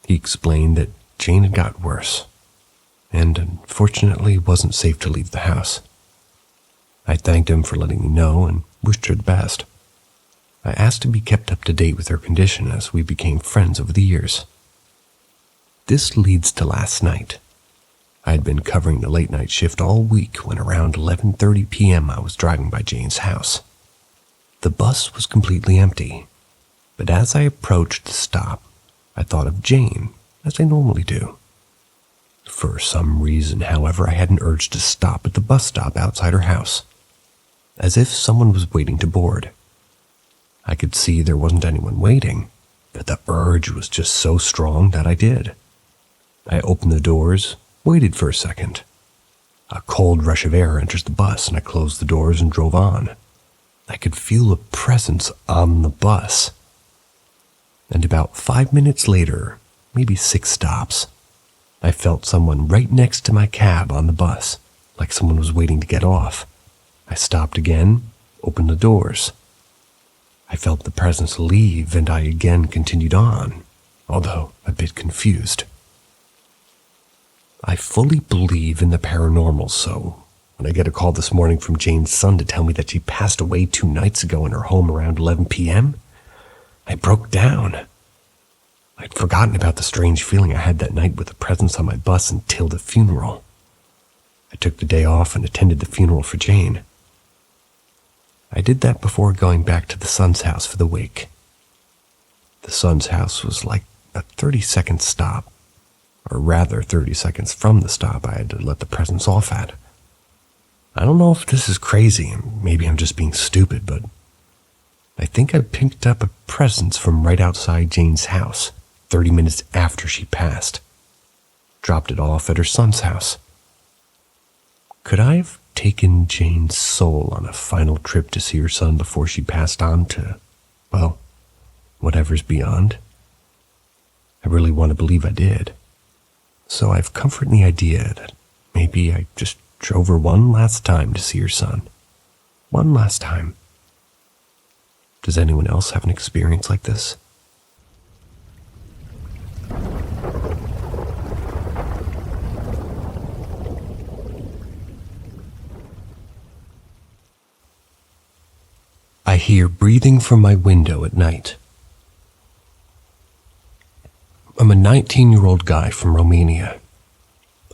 He explained that Jane had got worse, and unfortunately wasn't safe to leave the house. I thanked him for letting me know and wished her the best. I asked to be kept up to date with her condition as we became friends over the years. This leads to last night. I had been covering the late night shift all week when around 11:30 p.m. I was driving by Jane's house. The bus was completely empty, but as I approached the stop, I thought of Jane, as I normally do. For some reason, however, I had an urge to stop at the bus stop outside her house, as if someone was waiting to board. I could see there wasn't anyone waiting, but the urge was just so strong that I did. I opened the doors, waited for a second. A cold rush of air enters the bus, and I closed the doors and drove on. I could feel a presence on the bus. And about 5 minutes later, maybe 6 stops, I felt someone right next to my cab on the bus, like someone was waiting to get off. I stopped again, opened the doors. I felt the presence leave, and I again continued on, although a bit confused. I fully believe in the paranormal, so when I get a call this morning from Jane's son to tell me that she passed away 2 nights ago in her home around 11 p.m., I broke down. I'd forgotten about the strange feeling I had that night with the presence on my bus until the funeral. I took the day off and attended the funeral for Jane. I did that before going back to the son's house for the wake. The son's house was like a 30-second stop, or rather 30 seconds from the stop I had to let the presence off at. I don't know if this is crazy, and maybe I'm just being stupid, but I think I picked up a presence from right outside Jane's house 30 minutes after she passed. Dropped it off at her son's house. Could I have taken Jane's soul on a final trip to see her son before she passed on to, well, whatever's beyond? I really want to believe I did. So I've comfort in the idea that maybe I just drove her one last time to see her son. One last time. Does anyone else have an experience like this? I hear breathing from my window at night. I'm a 19-year-old guy from Romania.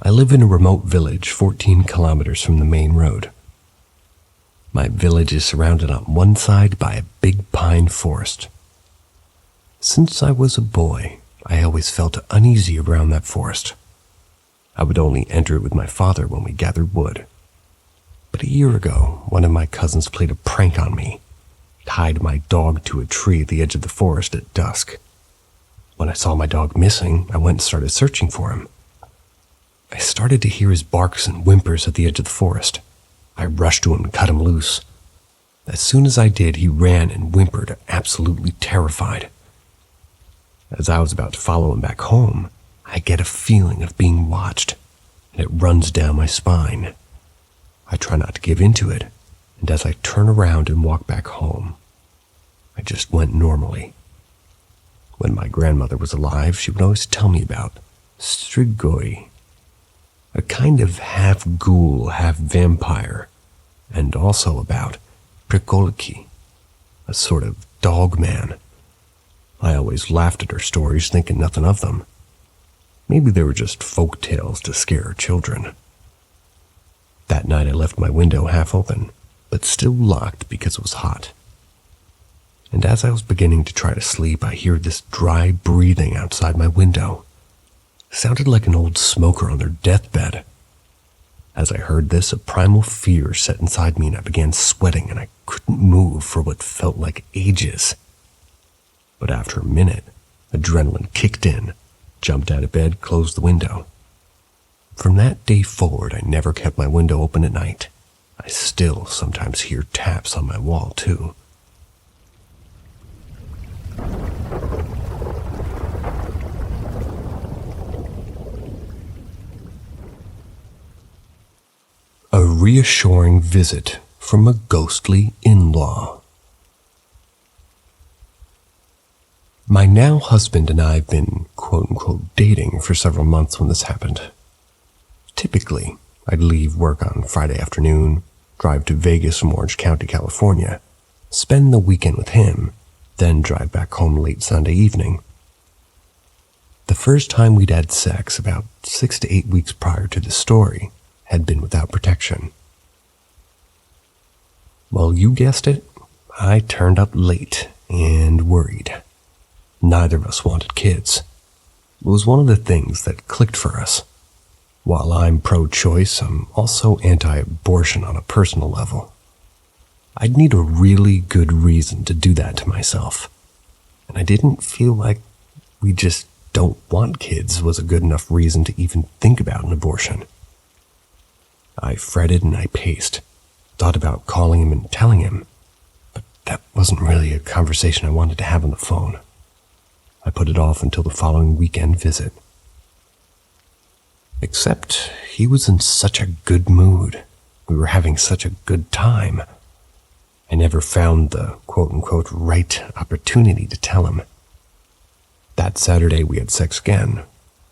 I live in a remote village 14 kilometers from the main road. My village is surrounded on one side by a big pine forest. Since I was a boy, I always felt uneasy around that forest. I would only enter it with my father when we gathered wood. But a year ago, one of my cousins played a prank on me. Tied my dog to a tree at the edge of the forest at dusk. When I saw my dog missing, I went and started searching for him. I started to hear his barks and whimpers at the edge of the forest. I rushed to him and cut him loose. As soon as I did, he ran and whimpered, absolutely terrified. As I was about to follow him back home, I get a feeling of being watched, and it runs down my spine. I try not to give in to it, and as I turn around and walk back home, I just went normally. When my grandmother was alive, she would always tell me about strigoi, a kind of half-ghoul, half-vampire, and also about prikolki, a sort of dog man. I always laughed at her stories, thinking nothing of them. Maybe they were just folk tales to scare children. That night I left my window half open, but still locked because it was hot. And as I was beginning to try to sleep, I hear this dry breathing outside my window. It sounded like an old smoker on their deathbed. As I heard this, a primal fear set inside me and I began sweating and I couldn't move for what felt like ages. But after a minute, adrenaline kicked in, jumped out of bed, closed the window. From that day forward, I never kept my window open at night. I still sometimes hear taps on my wall, too. A reassuring visit from a ghostly in-law. My now husband and I have been quote-unquote dating for several months when this happened. Typically, I'd leave work on Friday afternoon, drive to Vegas from Orange County, California, spend the weekend with him, then drive back home late Sunday evening. The first time we'd had sex, about 6 to 8 weeks prior to this story, had been without protection. Well, you guessed it, I turned up late and worried. Neither of us wanted kids. It was one of the things that clicked for us. While I'm pro-choice, I'm also anti-abortion on a personal level. I'd need a really good reason to do that to myself. And I didn't feel like we just don't want kids was a good enough reason to even think about an abortion. I fretted and I paced, thought about calling him and telling him, but that wasn't really a conversation I wanted to have on the phone. I put it off until the following weekend visit. Except he was in such a good mood. We were having such a good time. I never found the quote-unquote right opportunity to tell him. That Saturday we had sex again,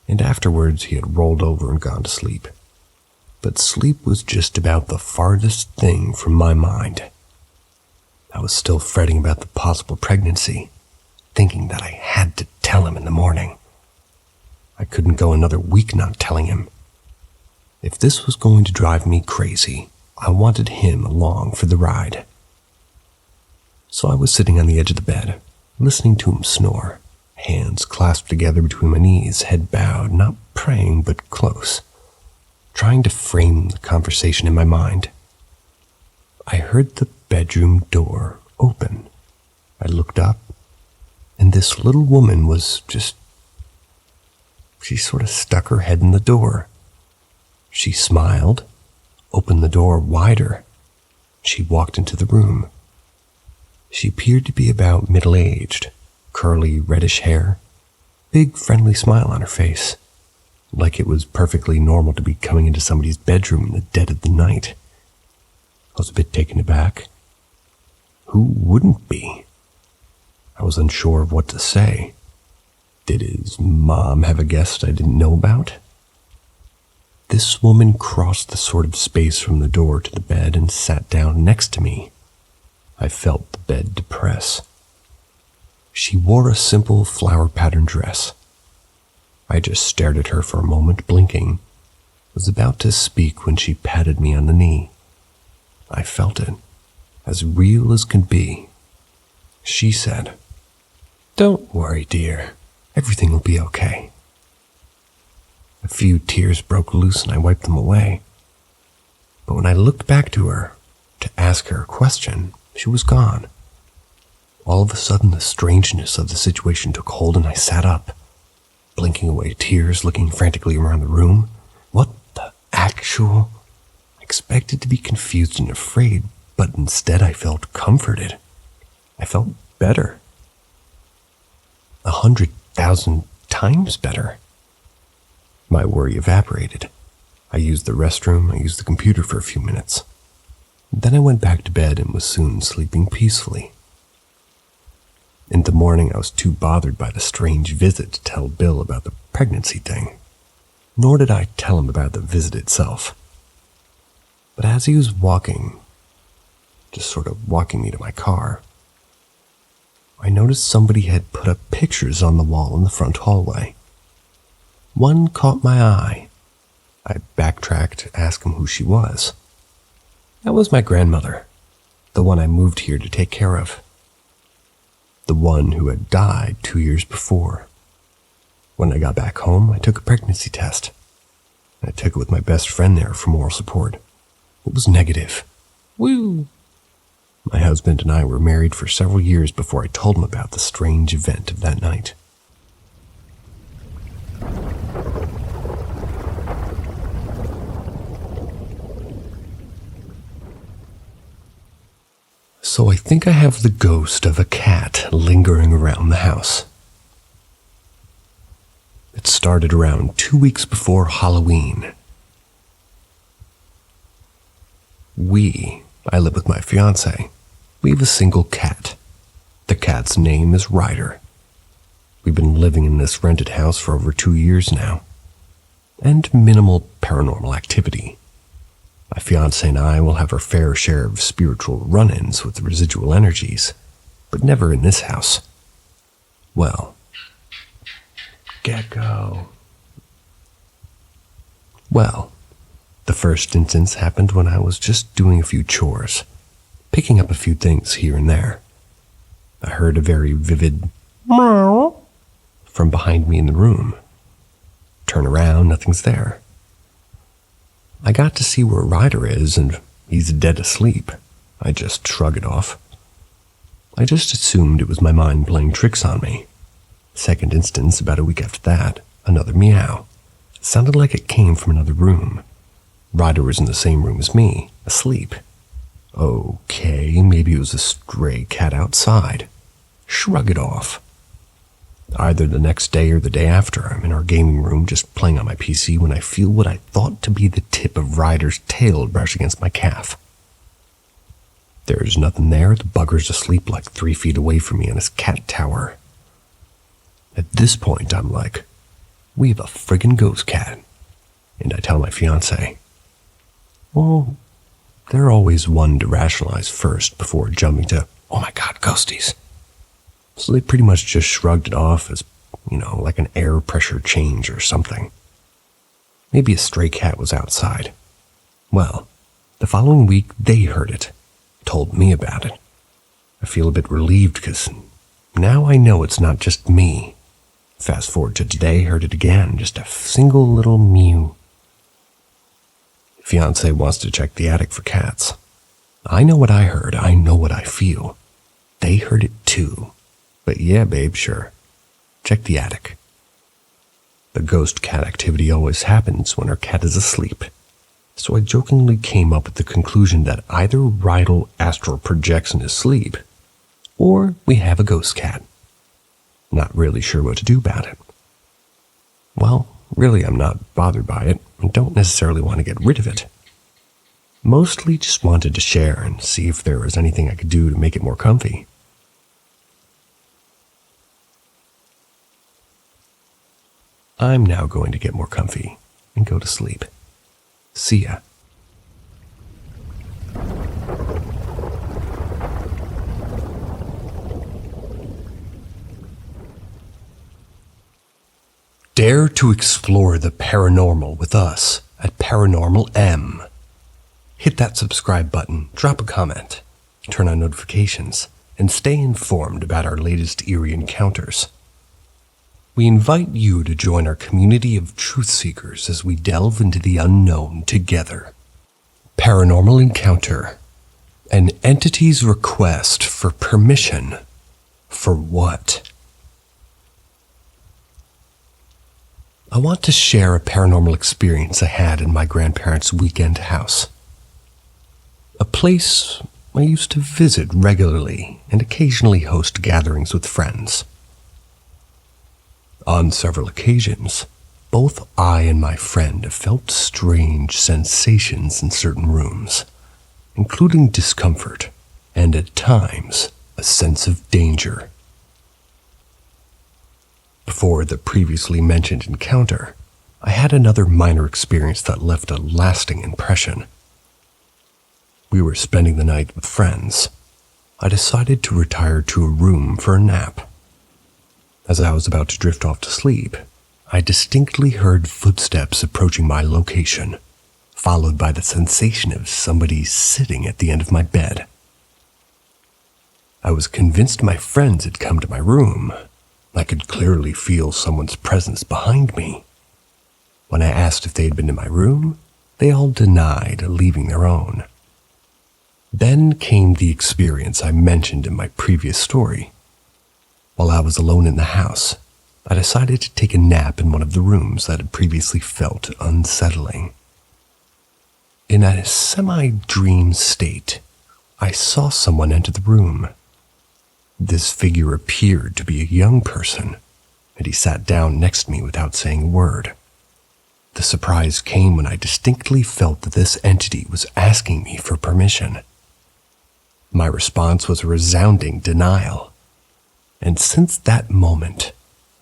and afterwards he had rolled over and gone to sleep. But sleep was just about the farthest thing from my mind. I was still fretting about the possible pregnancy, thinking that I had to tell him in the morning. I couldn't go another week not telling him. If this was going to drive me crazy, I wanted him along for the ride. So I was sitting on the edge of the bed, listening to him snore, hands clasped together between my knees, head bowed, not praying but close, trying to frame the conversation in my mind. I heard the bedroom door open. I looked up, and this little woman was she sort of stuck her head in the door. She smiled, opened the door wider. She walked into the room. She appeared to be about middle-aged, curly reddish hair, big friendly smile on her face, like it was perfectly normal to be coming into somebody's bedroom in the dead of the night. I was a bit taken aback. Who wouldn't be? I was unsure of what to say. Did his mom have a guest I didn't know about? This woman crossed the sort of space from the door to the bed and sat down next to me. I felt the bed depress. She wore a simple flower-patterned dress. I just stared at her for a moment, blinking. Was about to speak when she patted me on the knee. I felt it, as real as could be. She said, "Don't worry, dear. Everything will be okay." A few tears broke loose and I wiped them away. But when I looked back to her to ask her a question, she was gone. All of a sudden, the strangeness of the situation took hold and I sat up, blinking away tears, looking frantically around the room. What the actual? I expected to be confused and afraid, but instead I felt comforted. I felt better. 100,000 times better. My worry evaporated. I used the restroom, I used the computer for a few minutes. Then I went back to bed and was soon sleeping peacefully. In the morning, I was too bothered by the strange visit to tell Bill about the pregnancy thing. Nor did I tell him about the visit itself. But as he was walking, just sort of walking me to my car, I noticed somebody had put up pictures on the wall in the front hallway. One caught my eye. I backtracked to ask him who she was. That was my grandmother, the one I moved here to take care of. The one who had died 2 years before. When I got back home, I took a pregnancy test. I took it with my best friend there for moral support. It was negative. Woo! My husband and I were married for several years before I told him about the strange event of that night. So I think I have the ghost of a cat lingering around the house. It started around 2 weeks before Halloween. I live with my fiance. We have a single cat. The cat's name is Ryder. We've been living in this rented house for over 2 years now, and minimal paranormal activity. My fiancé and I will have our fair share of spiritual run-ins with residual energies, but never in this house. Well, gecko. Well, the first instance happened when I was just doing a few chores, picking up a few things here and there. I heard a very vivid meow from behind me in the room. Turn around, nothing's there. I got to see where Ryder is, and he's dead asleep. I just shrug it off. I just assumed it was my mind playing tricks on me. Second instance, about a week after that, another meow. It sounded like it came from another room. Ryder was in the same room as me, asleep. Okay, maybe it was a stray cat outside. Shrug it off. Either the next day or the day after, I'm in our gaming room just playing on my PC when I feel what I thought to be the tip of Ryder's tail brush against my calf. There's nothing there. The bugger's asleep like 3 feet away from me in his cat tower. At this point, I'm like, we have a friggin' ghost cat. And I tell my fiancé, well, they're always one to rationalize first before jumping to, oh my god, ghosties. So they pretty much just shrugged it off as, like an air pressure change or something. Maybe a stray cat was outside. Well, the following week they heard it, told me about it. I feel a bit relieved because now I know it's not just me. Fast forward to today, heard it again, just a single little mew. Fiancé wants to check the attic for cats. I know what I heard, I know what I feel. They heard it too. But yeah, babe, sure. Check the attic. The ghost cat activity always happens when our cat is asleep. So I jokingly came up with the conclusion that either Rydell astral projects in his sleep, or we have a ghost cat. Not really sure what to do about it. Well, really I'm not bothered by it and don't necessarily want to get rid of it. Mostly just wanted to share and see if there was anything I could do to make it more comfy. I'm now going to get more comfy and go to sleep. See ya. Dare to explore the paranormal with us at Paranormal M. Hit that subscribe button, drop a comment, turn on notifications, and stay informed about our latest eerie encounters. We invite you to join our community of truth seekers as we delve into the unknown together. Paranormal Encounter. An entity's request for permission. For what? I want to share a paranormal experience I had in my grandparents' weekend house. A place I used to visit regularly and occasionally host gatherings with friends. On several occasions, both I and my friend felt strange sensations in certain rooms, including discomfort and, at times, a sense of danger. Before the previously mentioned encounter, I had another minor experience that left a lasting impression. We were spending the night with friends. I decided to retire to a room for a nap. As I was about to drift off to sleep, I distinctly heard footsteps approaching my location, followed by the sensation of somebody sitting at the end of my bed. I was convinced my friends had come to my room. I could clearly feel someone's presence behind me. When I asked if they had been in my room, they all denied leaving their own. Then came the experience I mentioned in my previous story. While I was alone in the house, I decided to take a nap in one of the rooms that had previously felt unsettling. In a semi-dream state, I saw someone enter the room. This figure appeared to be a young person, and he sat down next to me without saying a word. The surprise came when I distinctly felt that this entity was asking me for permission. My response was a resounding denial. And since that moment,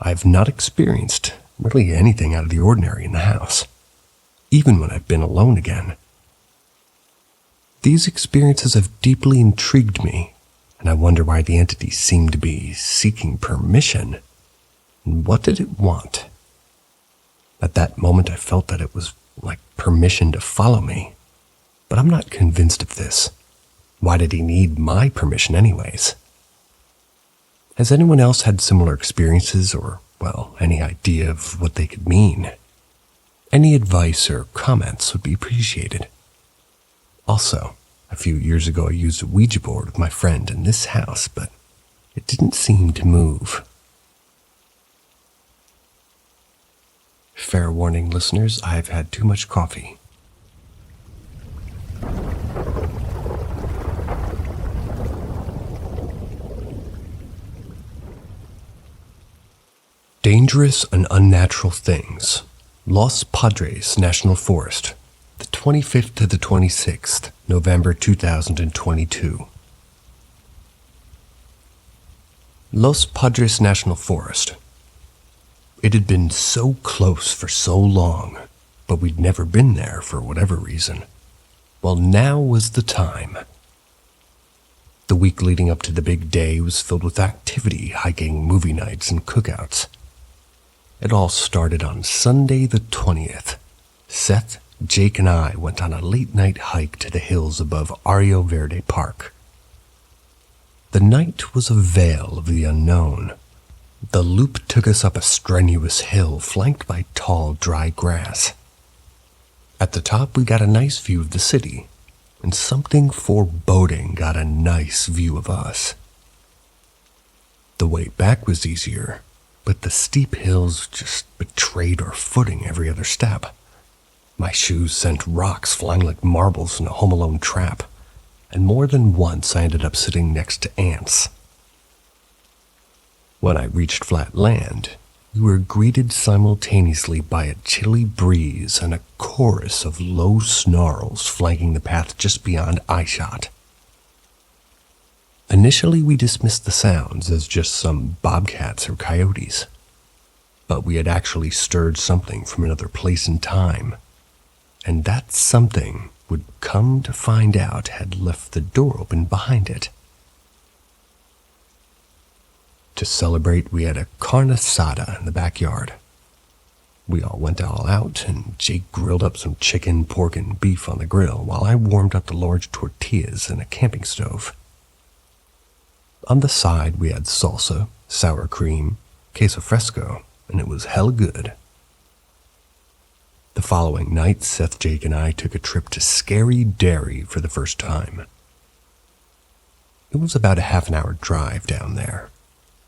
I've not experienced really anything out of the ordinary in the house, even when I've been alone again. These experiences have deeply intrigued me, and I wonder why the entity seemed to be seeking permission. And what did it want? At that moment, I felt that it was like permission to follow me, but I'm not convinced of this. Why did he need my permission anyways? Has anyone else had similar experiences or, well, any idea of what they could mean? Any advice or comments would be appreciated. Also, a few years ago I used a Ouija board with my friend in this house, but it didn't seem to move. Fair warning, listeners, I've had too much coffee. Dangerous and Unnatural Things. Los Padres National Forest, the 25th to the 26th, November 2022. Los Padres National Forest. It had been so close for so long, but we'd never been there for whatever reason. Well, now was the time. The week leading up to the big day was filled with activity, hiking, movie nights, and cookouts. It all started on Sunday the 20th. Seth, Jake, and I went on a late-night hike to the hills above Arroyo Verde Park. The night was a veil of the unknown. The loop took us up a strenuous hill flanked by tall, dry grass. At the top, we got a nice view of the city, and something foreboding got a nice view of us. The way back was easier, but the steep hills just betrayed our footing every other step. My shoes sent rocks flying like marbles in a Home Alone trap, and more than once I ended up sitting next to ants. When I reached flat land, we were greeted simultaneously by a chilly breeze and a chorus of low snarls flanking the path just beyond eyeshot. Initially, we dismissed the sounds as just some bobcats or coyotes, but we had actually stirred something from another place and time, and that something would come to find out had left the door open behind it. To celebrate, we had a carne asada in the backyard. We all went all out, and Jake grilled up some chicken, pork, and beef on the grill while I warmed up the large tortillas in a camping stove. On the side, we had salsa, sour cream, queso fresco, and it was hella good. The following night, Seth, Jake, and I took a trip to Scary Dairy for the first time. It was about a half-an-hour drive down there.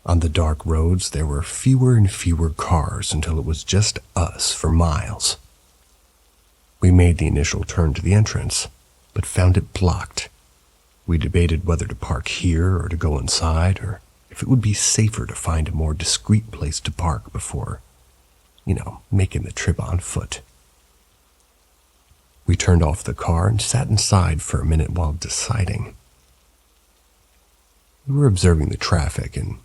On the dark roads, there were fewer and fewer cars until it was just us for miles. We made the initial turn to the entrance, but found it blocked. We debated whether to park here or to go inside, or if it would be safer to find a more discreet place to park before, making the trip on foot. We turned off the car and sat inside for a minute while deciding. We were observing the traffic, and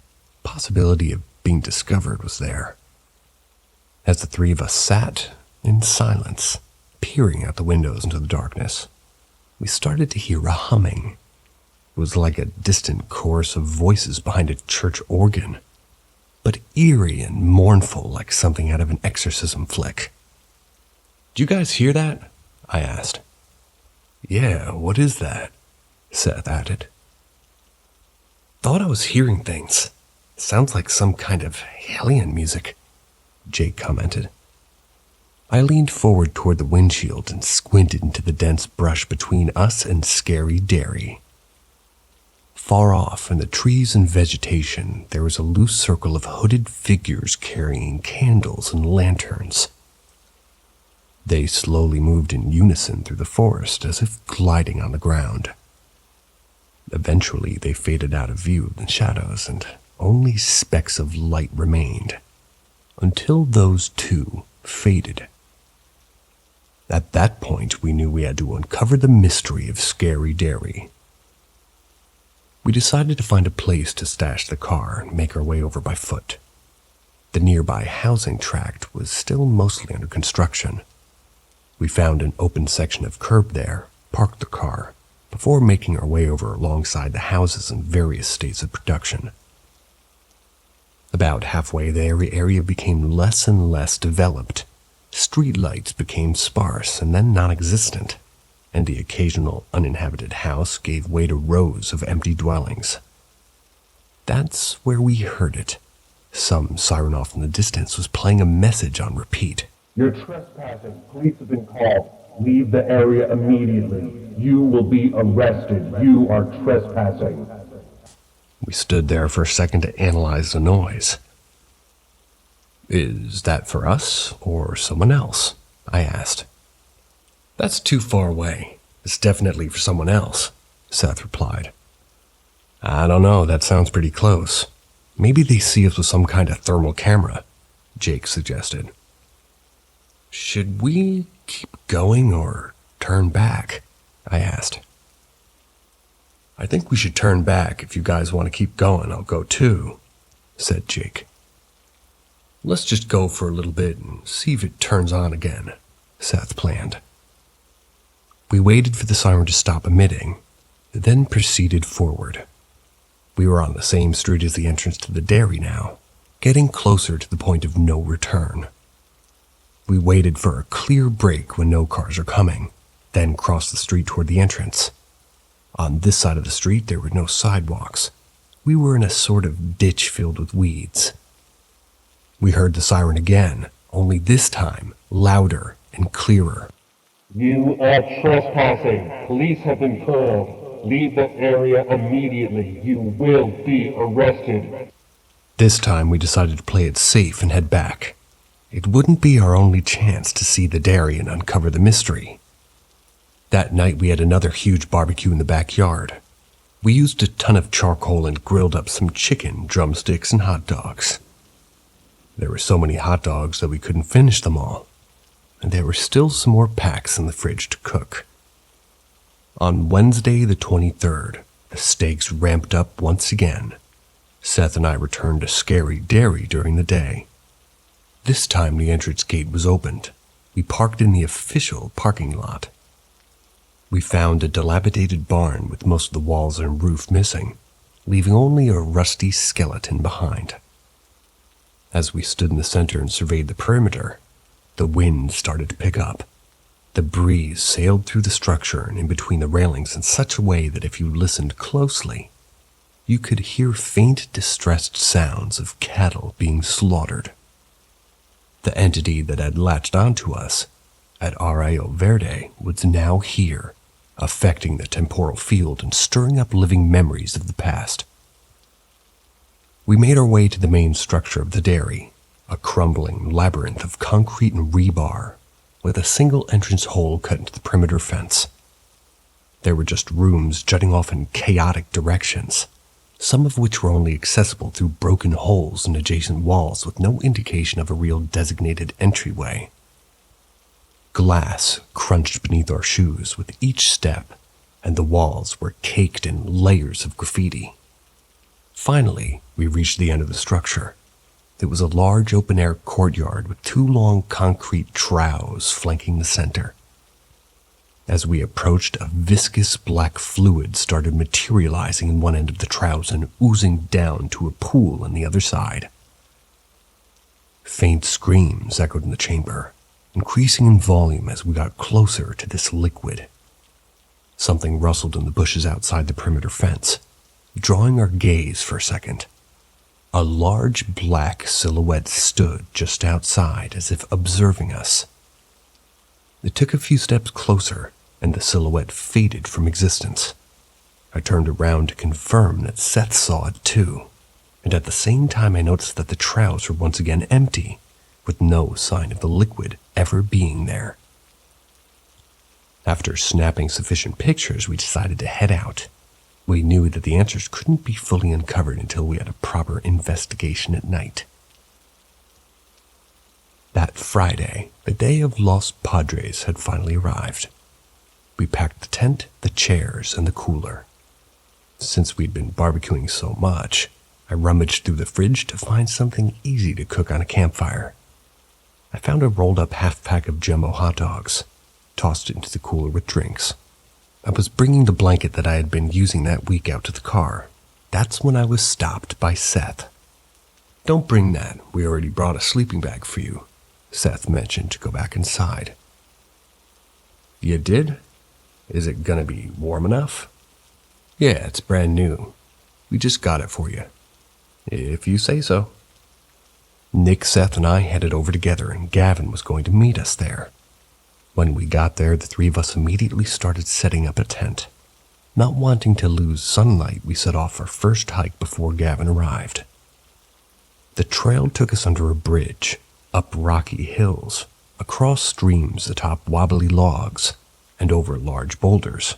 possibility of being discovered was there. As the three of us sat in silence, peering out the windows into the darkness, we started to hear a humming. It was like a distant chorus of voices behind a church organ, but eerie and mournful like something out of an exorcism flick. "Do you guys hear that?" I asked. "Yeah, what is that?" Seth added. "Thought I was hearing things. Sounds like some kind of alien music," Jake commented. I leaned forward toward the windshield and squinted into the dense brush between us and Scary Dairy. Far off in the trees and vegetation, there was a loose circle of hooded figures carrying candles and lanterns. They slowly moved in unison through the forest as if gliding on the ground. Eventually, they faded out of view in the shadows, and only specks of light remained, until those too faded. At that point, we knew we had to uncover the mystery of Scary Dairy. We decided to find a place to stash the car and make our way over by foot. The nearby housing tract was still mostly under construction. We found an open section of curb there, parked the car, before making our way over alongside the houses in various states of production. About halfway there, the area became less and less developed. Streetlights became sparse and then non-existent, and the occasional uninhabited house gave way to rows of empty dwellings. That's where we heard it. Some siren off in the distance was playing a message on repeat. You're trespassing. Police have been called. Leave the area immediately. You will be arrested. You are trespassing. We stood there for a second to analyze the noise. Is that for us or someone else? I asked. That's too far away. It's definitely for someone else, Seth replied. I don't know, that sounds pretty close. Maybe they see us with some kind of thermal camera, Jake suggested. Should we keep going or turn back? I asked. I think we should turn back. If you guys want to keep going, I'll go too, said Jake. Let's just go for a little bit and see if it turns on again, Seth planned. We waited for the siren to stop emitting, then proceeded forward. We were on the same street as the entrance to the dairy now, getting closer to the point of no return. We waited for a clear break when no cars are coming, then crossed the street toward the entrance. On this side of the street, there were no sidewalks. We were in a sort of ditch filled with weeds. We heard the siren again, only this time louder and clearer. You are trespassing. Police have been called. Leave the area immediately. You will be arrested. This time we decided to play it safe and head back. It wouldn't be our only chance to see the dairy and uncover the mystery. That night we had another huge barbecue in the backyard. We used a ton of charcoal and grilled up some chicken, drumsticks, and hot dogs. There were so many hot dogs that we couldn't finish them all, and there were still some more packs in the fridge to cook. On Wednesday the 23rd, the stakes ramped up once again. Seth and I returned to Scary Dairy during the day. This time the entrance gate was opened. We parked in the official parking lot. We found a dilapidated barn with most of the walls and roof missing, leaving only a rusty skeleton behind. As we stood in the center and surveyed the perimeter, the wind started to pick up. The breeze sailed through the structure and in between the railings in such a way that if you listened closely, you could hear faint, distressed sounds of cattle being slaughtered. The entity that had latched onto us at Arroyo Verde was now here, affecting the temporal field and stirring up living memories of the past. We made our way to the main structure of the dairy, a crumbling labyrinth of concrete and rebar, with a single entrance hole cut into the perimeter fence. There were just rooms jutting off in chaotic directions, some of which were only accessible through broken holes in adjacent walls with no indication of a real designated entryway. Glass crunched beneath our shoes with each step, and the walls were caked in layers of graffiti. Finally, we reached the end of the structure. It was a large open-air courtyard with two long concrete troughs flanking the center. As we approached, a viscous black fluid started materializing in one end of the troughs and oozing down to a pool on the other side. Faint screams echoed in the chamber, increasing in volume as we got closer to this liquid. Something rustled in the bushes outside the perimeter fence, drawing our gaze for a second. A large black silhouette stood just outside as if observing us. It took a few steps closer, and the silhouette faded from existence. I turned around to confirm that Seth saw it too, and at the same time I noticed that the troughs were once again empty, with no sign of the liquid ever being there. After snapping sufficient pictures, we decided to head out. We knew that the answers couldn't be fully uncovered until we had a proper investigation at night. That Friday, the day of Los Padres had finally arrived. We packed the tent, the chairs, and the cooler. Since we'd been barbecuing so much, I rummaged through the fridge to find something easy to cook on a campfire. I found a rolled-up half-pack of jumbo hot dogs, tossed it into the cooler with drinks. I was bringing the blanket that I had been using that week out to the car. That's when I was stopped by Seth. "Don't bring that. We already brought a sleeping bag for you," Seth mentioned to go back inside. "You did? Is it gonna be warm enough?" "Yeah, it's brand new. We just got it for you." "If you say so." Nick, Seth, and I headed over together, and Gavin was going to meet us there. When we got there, the three of us immediately started setting up a tent. Not wanting to lose sunlight, we set off our first hike before Gavin arrived. The trail took us under a bridge, up rocky hills, across streams atop wobbly logs, and over large boulders.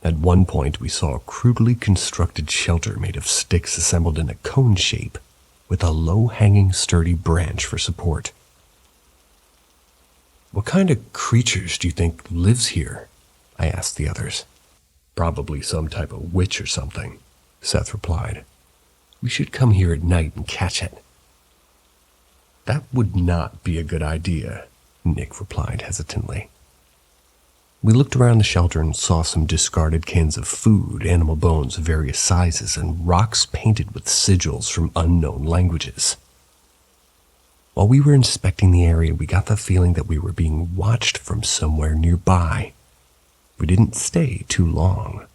At one point, we saw a crudely constructed shelter made of sticks assembled in a cone shape, with a low-hanging sturdy branch for support. "What kind of creatures do you think lives here?" I asked the others. "Probably some type of witch or something," Seth replied. "We should come here at night and catch it." "That would not be a good idea," Nick replied hesitantly. We looked around the shelter and saw some discarded cans of food, animal bones of various sizes, and rocks painted with sigils from unknown languages. While we were inspecting the area, we got the feeling that we were being watched from somewhere nearby. We didn't stay too long.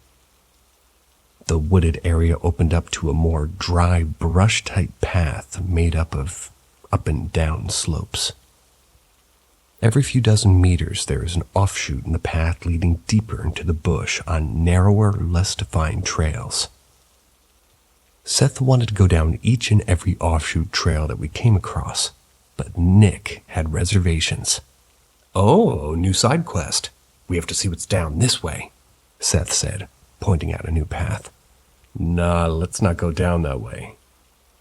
The wooded area opened up to a more dry, brush-type path made up of up and down slopes. Every few dozen meters, there is an offshoot in the path leading deeper into the bush on narrower, less defined trails. Seth wanted to go down each and every offshoot trail that we came across, but Nick had reservations. "Oh, new side quest. We have to see what's down this way," Seth said, pointing out a new path. "Nah, let's not go down that way.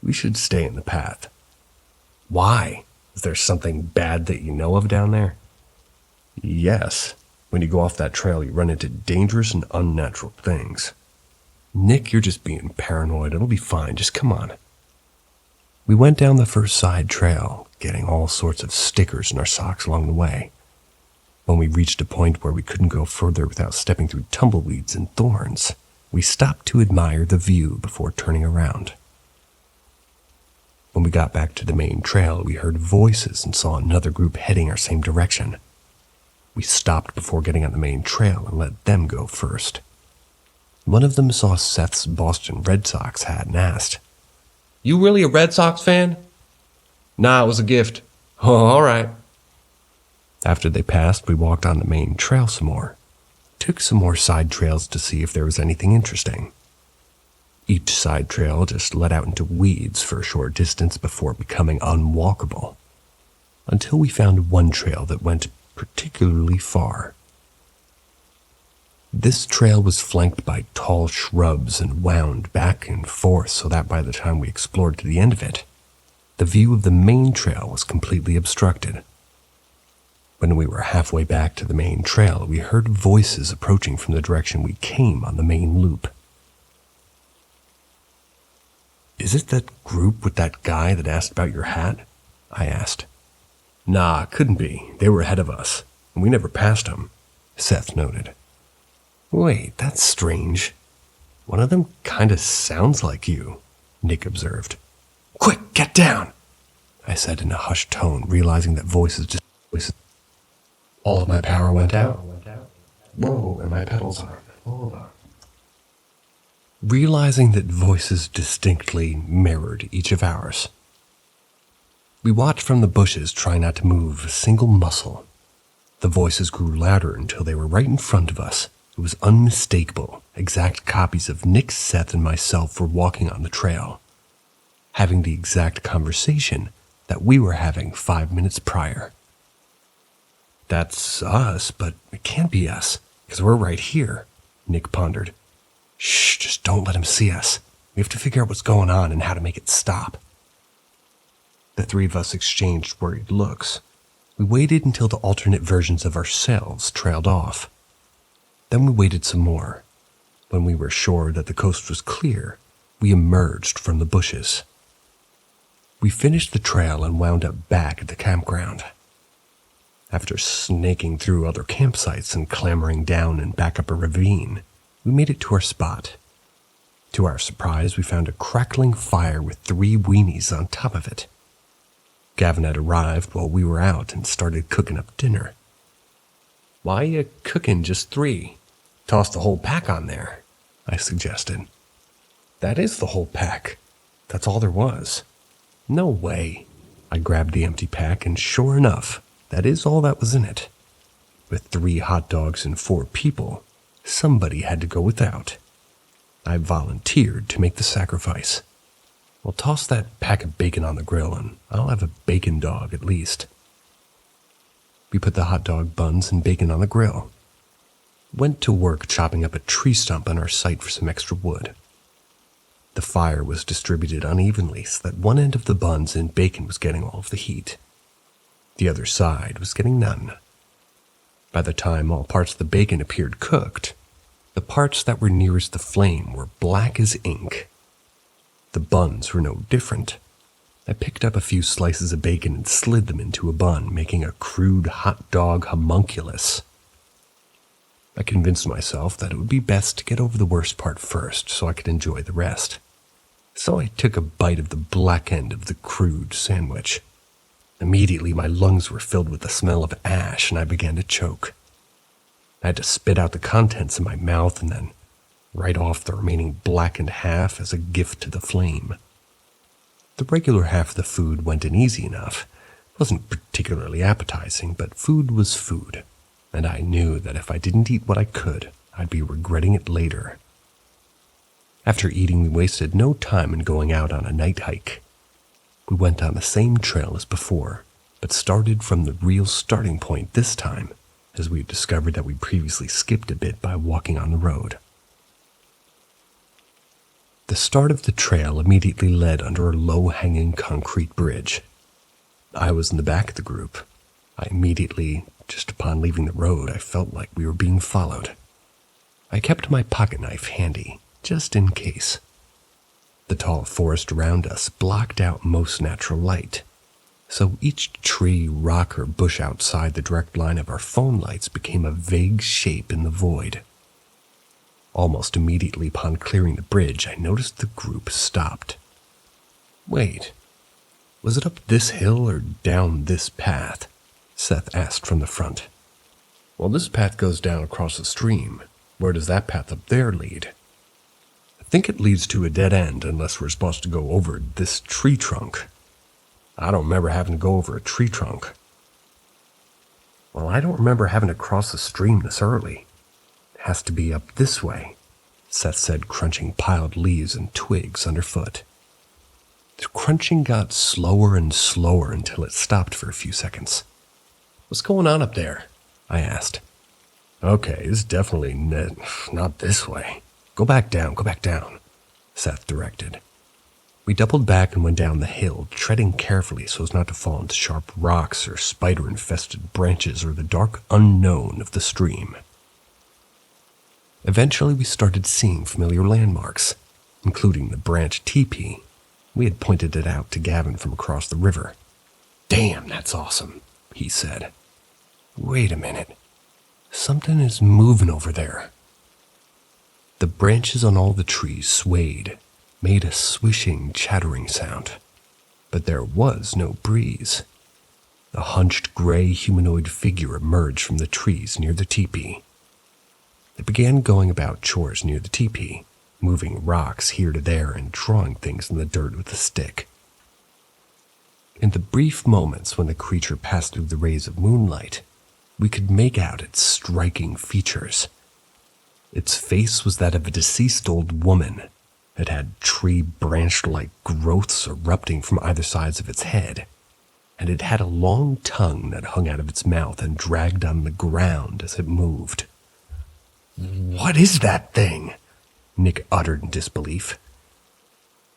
We should stay in the path." "Why? Is there something bad that you know of down there?" "Yes. When you go off that trail, you run into dangerous and unnatural things." "Nick, you're just being paranoid. It'll be fine. Just come on." We went down the first side trail, getting all sorts of stickers in our socks along the way. When we reached a point where we couldn't go further without stepping through tumbleweeds and thorns, we stopped to admire the view before turning around. When we got back to the main trail, we heard voices and saw another group heading our same direction. We stopped before getting on the main trail and let them go first. One of them saw Seth's Boston Red Sox hat and asked, "You really a Red Sox fan?" "Nah, it was a gift." "Oh, all right." After they passed, we walked on the main trail some more. Took some more side trails to see if there was anything interesting. Each side trail just led out into weeds for a short distance before becoming unwalkable, until we found one trail that went particularly far. This trail was flanked by tall shrubs and wound back and forth so that by the time we explored to the end of it, the view of the main trail was completely obstructed. When we were halfway back to the main trail, we heard voices approaching from the direction we came on the main loop. "Is it that group with that guy that asked about your hat?" I asked. "Nah, couldn't be. They were ahead of us, and we never passed them," Seth noted. "Wait, that's strange. One of them kinda sounds like you," Nick observed. "Quick, get down," I said in a hushed tone, realizing that voices. All of my power went out. Whoa, and my pedals are. Hold on. Realizing that voices distinctly mirrored each of ours. We watched from the bushes, trying not to move a single muscle. The voices grew louder until they were right in front of us. It was unmistakable. Exact copies of Nick, Seth, and myself were walking on the trail, having the exact conversation that we were having 5 minutes prior. "That's us, but it can't be us, because we're right here," Nick pondered. "Shh, just don't let him see us. We have to figure out what's going on and how to make it stop." The three of us exchanged worried looks. We waited until the alternate versions of ourselves trailed off. Then we waited some more. When we were sure that the coast was clear, we emerged from the bushes. We finished the trail and wound up back at the campground. After snaking through other campsites and clambering down and back up a ravine, we made it to our spot. To our surprise, we found a crackling fire with 3 weenies on top of it. Gavin had arrived while we were out and started cooking up dinner. "Why you cooking just 3? Toss the whole pack on there," I suggested. "That is the whole pack. That's all there was." "No way." I grabbed the empty pack, and sure enough, that is all that was in it. With 3 hot dogs and 4 people, somebody had to go without. I volunteered to make the sacrifice. "Well, toss that pack of bacon on the grill, and I'll have a bacon dog at least." We put the hot dog buns and bacon on the grill. Went to work chopping up a tree stump on our site for some extra wood. The fire was distributed unevenly so that one end of the buns and bacon was getting all of the heat. The other side was getting none. By the time all parts of the bacon appeared cooked, the parts that were nearest the flame were black as ink. The buns were no different. I picked up a few slices of bacon and slid them into a bun, making a crude hot dog homunculus. I convinced myself that it would be best to get over the worst part first so I could enjoy the rest. So I took a bite of the black end of the crude sandwich. Immediately my lungs were filled with the smell of ash and I began to choke. I had to spit out the contents in my mouth and then write off the remaining blackened half as a gift to the flame. The regular half of the food went in easy enough. It wasn't particularly appetizing, but food was food, and I knew that if I didn't eat what I could, I'd be regretting it later. After eating, we wasted no time in going out on a night hike. We went on the same trail as before, but started from the real starting point this time, as we had discovered that we previously skipped a bit by walking on the road. The start of the trail immediately led under a low-hanging concrete bridge. I was in the back of the group. Just upon leaving the road, I felt like we were being followed. I kept my pocket knife handy, just in case. The tall forest around us blocked out most natural light, so each tree, rock, or bush outside the direct line of our phone lights became a vague shape in the void. Almost immediately upon clearing the bridge, I noticed the group stopped. "Wait, was it up this hill or down this path?" Seth asked from the front. "Well, this path goes down across the stream. Where does that path up there lead?" "I think it leads to a dead end unless we're supposed to go over this tree trunk." "I don't remember having to go over a tree trunk." "Well, I don't remember having to cross the stream this early. It has to be up this way," Seth said, crunching piled leaves and twigs underfoot. The crunching got slower and slower until it stopped for a few seconds. "What's going on up there?" I asked. "Okay, it's definitely not this way. Go back down, Seth directed. We doubled back and went down the hill, treading carefully so as not to fall into sharp rocks or spider-infested branches or the dark unknown of the stream. Eventually, we started seeing familiar landmarks, including the branch teepee. We had pointed it out to Gavin from across the river. "Damn, that's awesome," he said. "Wait a minute. Something is moving over there." The branches on all the trees swayed, made a swishing, chattering sound, but there was no breeze. A hunched gray humanoid figure emerged from the trees near the teepee. It began going about chores near the teepee, moving rocks here to there and drawing things in the dirt with a stick. In the brief moments when the creature passed through the rays of moonlight, we could make out its striking features. Its face was that of a deceased old woman. It had tree branch-like growths erupting from either sides of its head, and it had a long tongue that hung out of its mouth and dragged on the ground as it moved. "What is that thing?" Nick uttered in disbelief.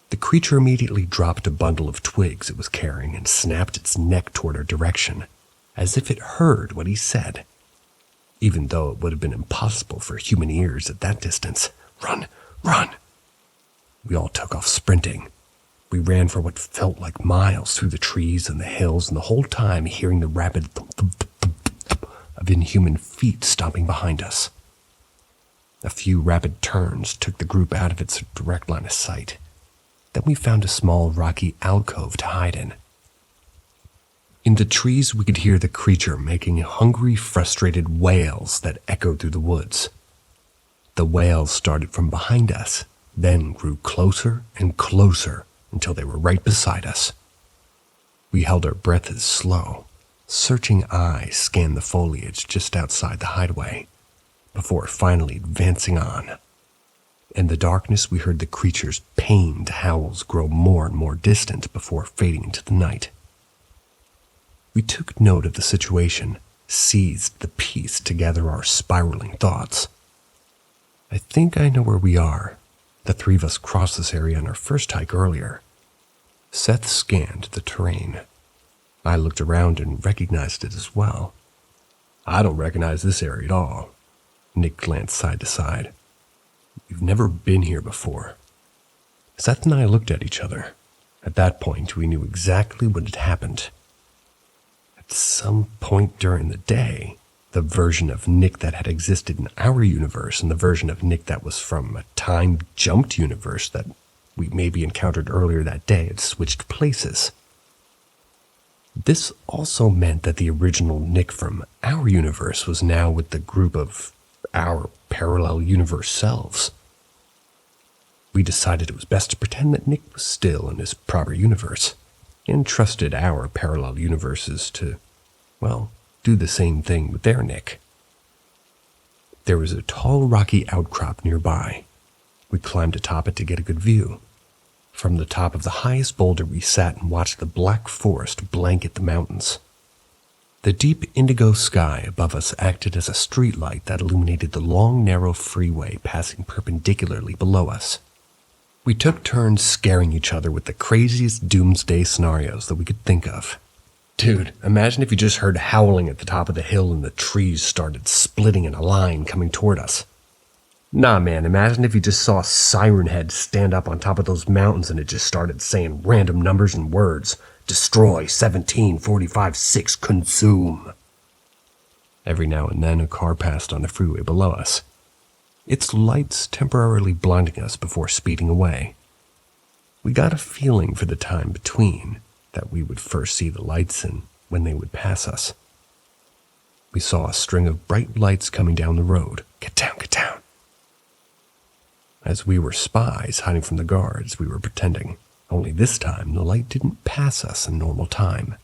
The creature immediately dropped a bundle of twigs it was carrying and snapped its neck toward our direction, as if it heard what he said, even though it would have been impossible for human ears at that distance. "Run, run!" We all took off sprinting. We ran for what felt like miles through the trees and the hills, and the whole time hearing the rapid thump, thump, thump, thump, thump of inhuman feet stomping behind us. A few rapid turns took the group out of its direct line of sight. Then we found a small rocky alcove to hide in. In the trees, we could hear the creature making hungry, frustrated wails that echoed through the woods. The wails started from behind us, then grew closer and closer until they were right beside us. We held our breath as slow, searching eyes scanned the foliage just outside the hideaway, before finally advancing on. In the darkness, we heard the creature's pained howls grow more and more distant before fading into the night. We took note of the situation, seized the piece to gather our spiraling thoughts. I think I know where we are. The three of us crossed this area on our first hike earlier. Seth scanned the terrain. I looked around and recognized it as well. I don't recognize this area at all. Nick glanced side to side. We've never been here before. Seth and I looked at each other. At that point, we knew exactly what had happened. At some point during the day, the version of Nick that had existed in our universe and the version of Nick that was from a time-jumped universe that we maybe encountered earlier that day had switched places. This also meant that the original Nick from our universe was now with the group of our parallel universe selves. We decided it was best to pretend that Nick was still in his proper universe, and trusted our parallel universes to, well, do the same thing with their Nick. There was a tall rocky outcrop nearby. We climbed atop it to get a good view. From the top of the highest boulder, we sat and watched the black forest blanket the mountains. The deep indigo sky above us acted as a streetlight that illuminated the long, narrow freeway passing perpendicularly below us. We took turns scaring each other with the craziest doomsday scenarios that we could think of. Dude, imagine if you just heard howling at the top of the hill and the trees started splitting in a line coming toward us. Nah, man, imagine if you just saw Siren Head stand up on top of those mountains and it just started saying random numbers and words. Destroy, 17, 45, 6, consume. Every now and then a car passed on the freeway below us, its lights temporarily blinding us before speeding away. We got a feeling for the time between that we would first see the lights and when they would pass us. We saw a string of bright lights coming down the road. Get down, get down. As we were spies hiding from the guards, we were pretending. Only this time, the light didn't pass us in normal time.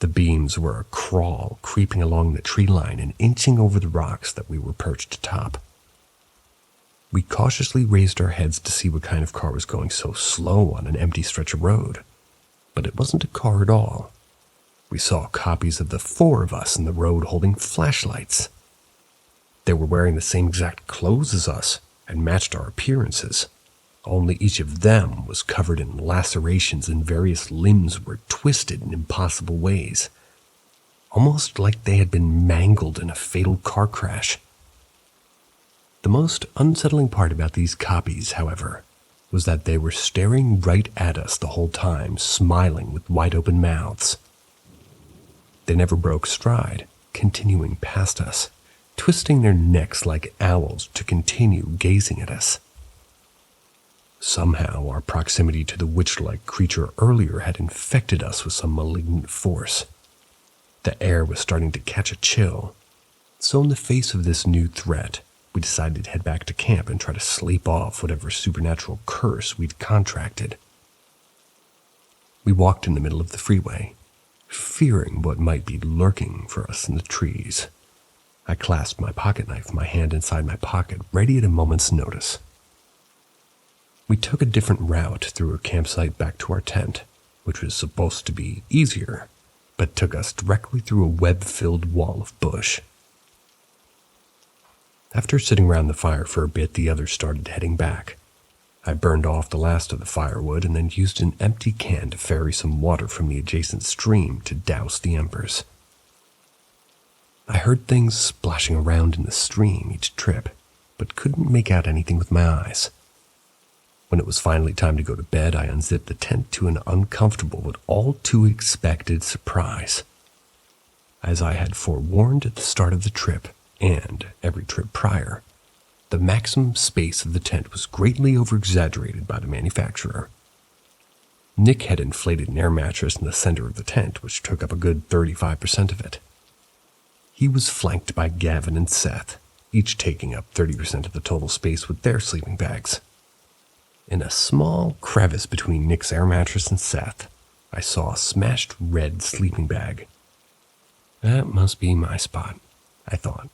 The beams were a crawl, creeping along the tree line and inching over the rocks that we were perched atop. We cautiously raised our heads to see what kind of car was going so slow on an empty stretch of road. But it wasn't a car at all. We saw copies of the four of us in the road holding flashlights. They were wearing the same exact clothes as us and matched our appearances. Only each of them was covered in lacerations and various limbs were twisted in impossible ways, almost like they had been mangled in a fatal car crash. The most unsettling part about these copies, however, was that they were staring right at us the whole time, smiling with wide-open mouths. They never broke stride, continuing past us, twisting their necks like owls to continue gazing at us. Somehow, our proximity to the witch-like creature earlier had infected us with some malignant force. The air was starting to catch a chill, so in the face of this new threat, we decided to head back to camp and try to sleep off whatever supernatural curse we'd contracted. We walked in the middle of the freeway, fearing what might be lurking for us in the trees. I clasped my pocket knife, my hand inside my pocket, ready at a moment's notice. We took a different route through a campsite back to our tent, which was supposed to be easier, but took us directly through a web-filled wall of bush. After sitting around the fire for a bit, the others started heading back. I burned off the last of the firewood and then used an empty can to ferry some water from the adjacent stream to douse the embers. I heard things splashing around in the stream each trip, but couldn't make out anything with my eyes. When it was finally time to go to bed, I unzipped the tent to an uncomfortable but all too expected surprise. As I had forewarned at the start of the trip, and every trip prior, the maximum space of the tent was greatly over-exaggerated by the manufacturer. Nick had inflated an air mattress in the center of the tent, which took up a good 35% of it. He was flanked by Gavin and Seth, each taking up 30% of the total space with their sleeping bags. In a small crevice between Nick's air mattress and Seth, I saw a smashed red sleeping bag. That must be my spot, I thought.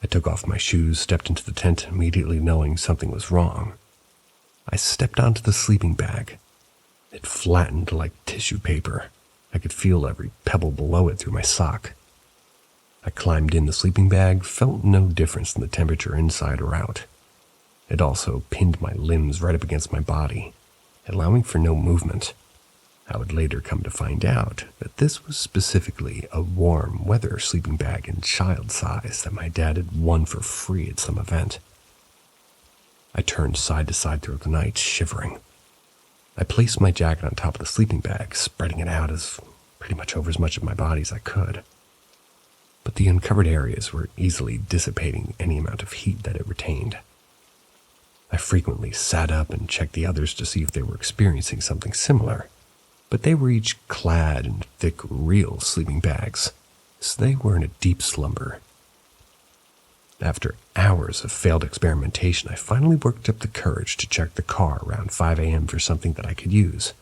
I took off my shoes, stepped into the tent, immediately knowing something was wrong. I stepped onto the sleeping bag. It flattened like tissue paper. I could feel every pebble below it through my sock. I climbed in the sleeping bag, felt no difference in the temperature inside or out. It also pinned my limbs right up against my body, allowing for no movement. I would later come to find out that this was specifically a warm weather sleeping bag in child size that my dad had won for free at some event. I turned side to side through the night, shivering. I placed my jacket on top of the sleeping bag, spreading it out as pretty much over as much of my body as I could. But the uncovered areas were easily dissipating any amount of heat that it retained. I frequently sat up and checked the others to see if they were experiencing something similar, but they were each clad in thick, real sleeping bags, so they were in a deep slumber. After hours of failed experimentation, I finally worked up the courage to check the car around 5 a.m. for something that I could use.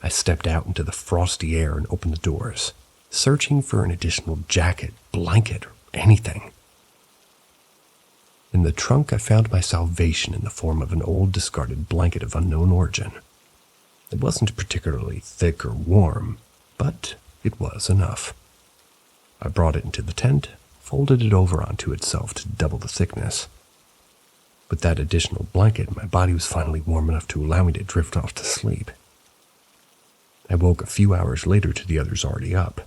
I stepped out into the frosty air and opened the doors, searching for an additional jacket, blanket, or anything. In the trunk, I found my salvation in the form of an old discarded blanket of unknown origin. It wasn't particularly thick or warm, but it was enough. I brought it into the tent, folded it over onto itself to double the thickness. With that additional blanket, my body was finally warm enough to allow me to drift off to sleep. I woke a few hours later to the others already up.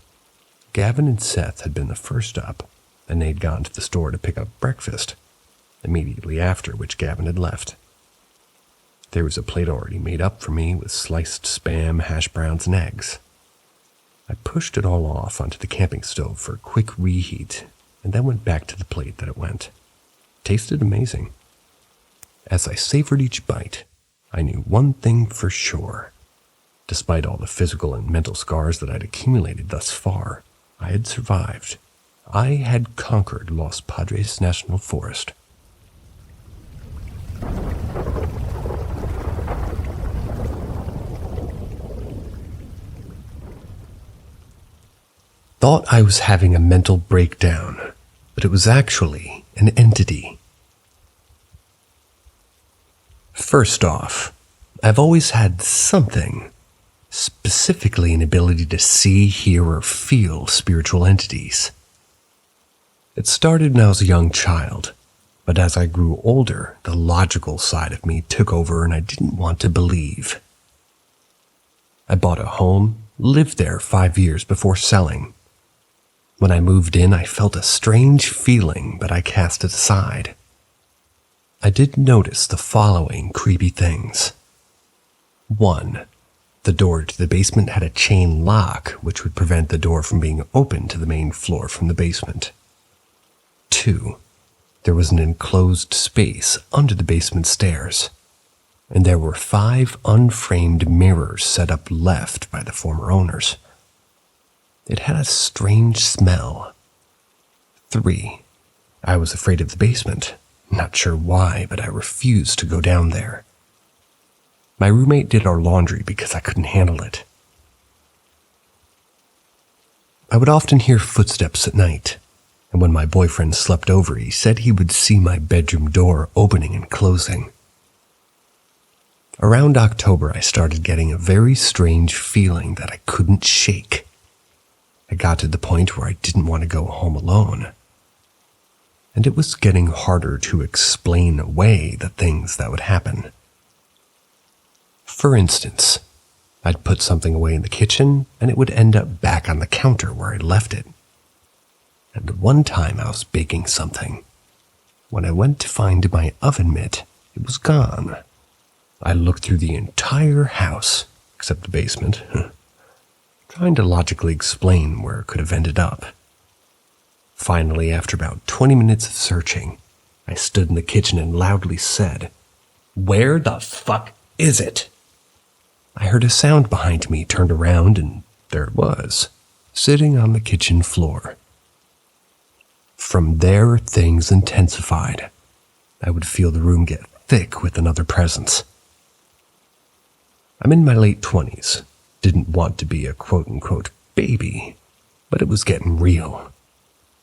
Gavin and Seth had been the first up, and they'd gone to the store to pick up breakfast, immediately after which Gavin had left. There was a plate already made up for me with sliced Spam, hash browns, and eggs. I pushed it all off onto the camping stove for a quick reheat, and then went back to the plate that it went. It tasted amazing. As I savored each bite, I knew one thing for sure. Despite all the physical and mental scars that I'd accumulated thus far, I had survived. I had conquered Los Padres National Forest. Thought I was having a mental breakdown, but it was actually an entity. First off, I've always had something, specifically an ability to see, hear, or feel spiritual entities. It started when I was a young child, but as I grew older, the logical side of me took over and I didn't want to believe. I bought a home, lived there 5 years before selling. When I moved in, I felt a strange feeling, but I cast it aside. I did notice the following creepy things. 1. The door to the basement had a chain lock, which would prevent the door from being opened to the main floor from the basement. 2. There was an enclosed space under the basement stairs, and there were 5 unframed mirrors set up left by the former owners. It had a strange smell. 3. I was afraid of the basement. Not sure why, but I refused to go down there. My roommate did our laundry because I couldn't handle it. I would often hear footsteps at night, and when my boyfriend slept over, he said he would see my bedroom door opening and closing. Around October, I started getting a very strange feeling that I couldn't shake. I got to the point where I didn't want to go home alone. And it was getting harder to explain away the things that would happen. For instance, I'd put something away in the kitchen and it would end up back on the counter where I'd left it. And one time I was baking something. When I went to find my oven mitt, it was gone. I looked through the entire house, except the basement, trying to logically explain where it could have ended up. Finally, after about 20 minutes of searching, I stood in the kitchen and loudly said, "Where the fuck is it?" I heard a sound behind me, turned around, and there it was, sitting on the kitchen floor. From there, things intensified. I would feel the room get thick with another presence. I'm in my late 20s. Didn't want to be a quote-unquote baby, but it was getting real.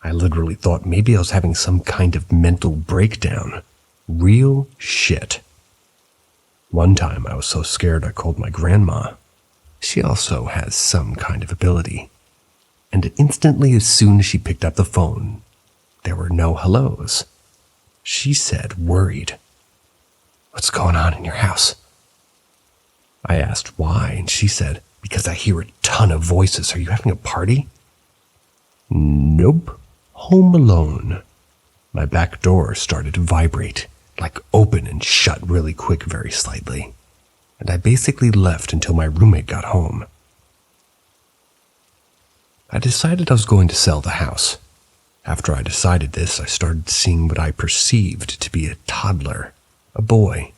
I literally thought maybe I was having some kind of mental breakdown. Real shit. One time I was so scared I called my grandma. She also has some kind of ability. And instantly, as soon as she picked up the phone, there were no hellos. She said, worried, "What's going on in your house?" I asked why, and she said, "Because I hear a ton of voices. Are you having a party?" Nope. Home alone. My back door started to vibrate, like open and shut really quick, very slightly. And I basically left until my roommate got home. I decided I was going to sell the house. After I decided this, I started seeing what I perceived to be a toddler, a boy.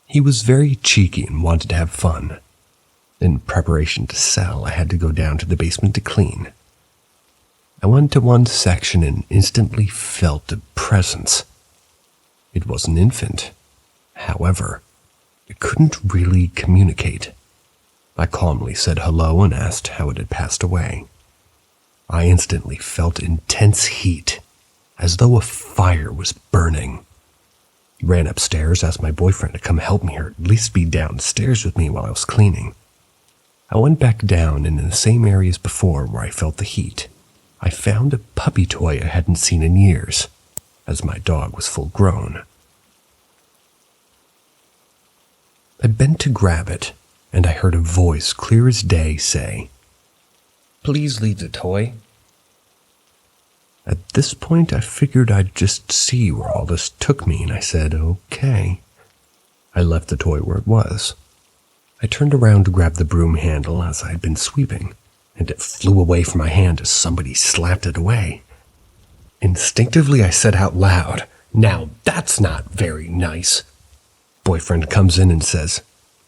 He was very cheeky and wanted to have fun. In preparation to sell, I had to go down to the basement to clean. I went to one section and instantly felt a presence. It was an infant. However, it couldn't really communicate. I calmly said hello and asked how it had passed away. I instantly felt intense heat, as though a fire was burning. Ran upstairs, asked my boyfriend to come help me or at least be downstairs with me while I was cleaning. I went back down and in the same area as before where I felt the heat. I found a puppy toy I hadn't seen in years, as my dog was full grown. I bent to grab it, and I heard a voice clear as day say, "Please leave the toy." At this point, I figured I'd just see where all this took me, and I said, "Okay." I left the toy where it was. I turned around to grab the broom handle as I had been sweeping, and it flew away from my hand as somebody slapped it away. Instinctively, I said out loud, "Now that's not very nice." Boyfriend comes in and says,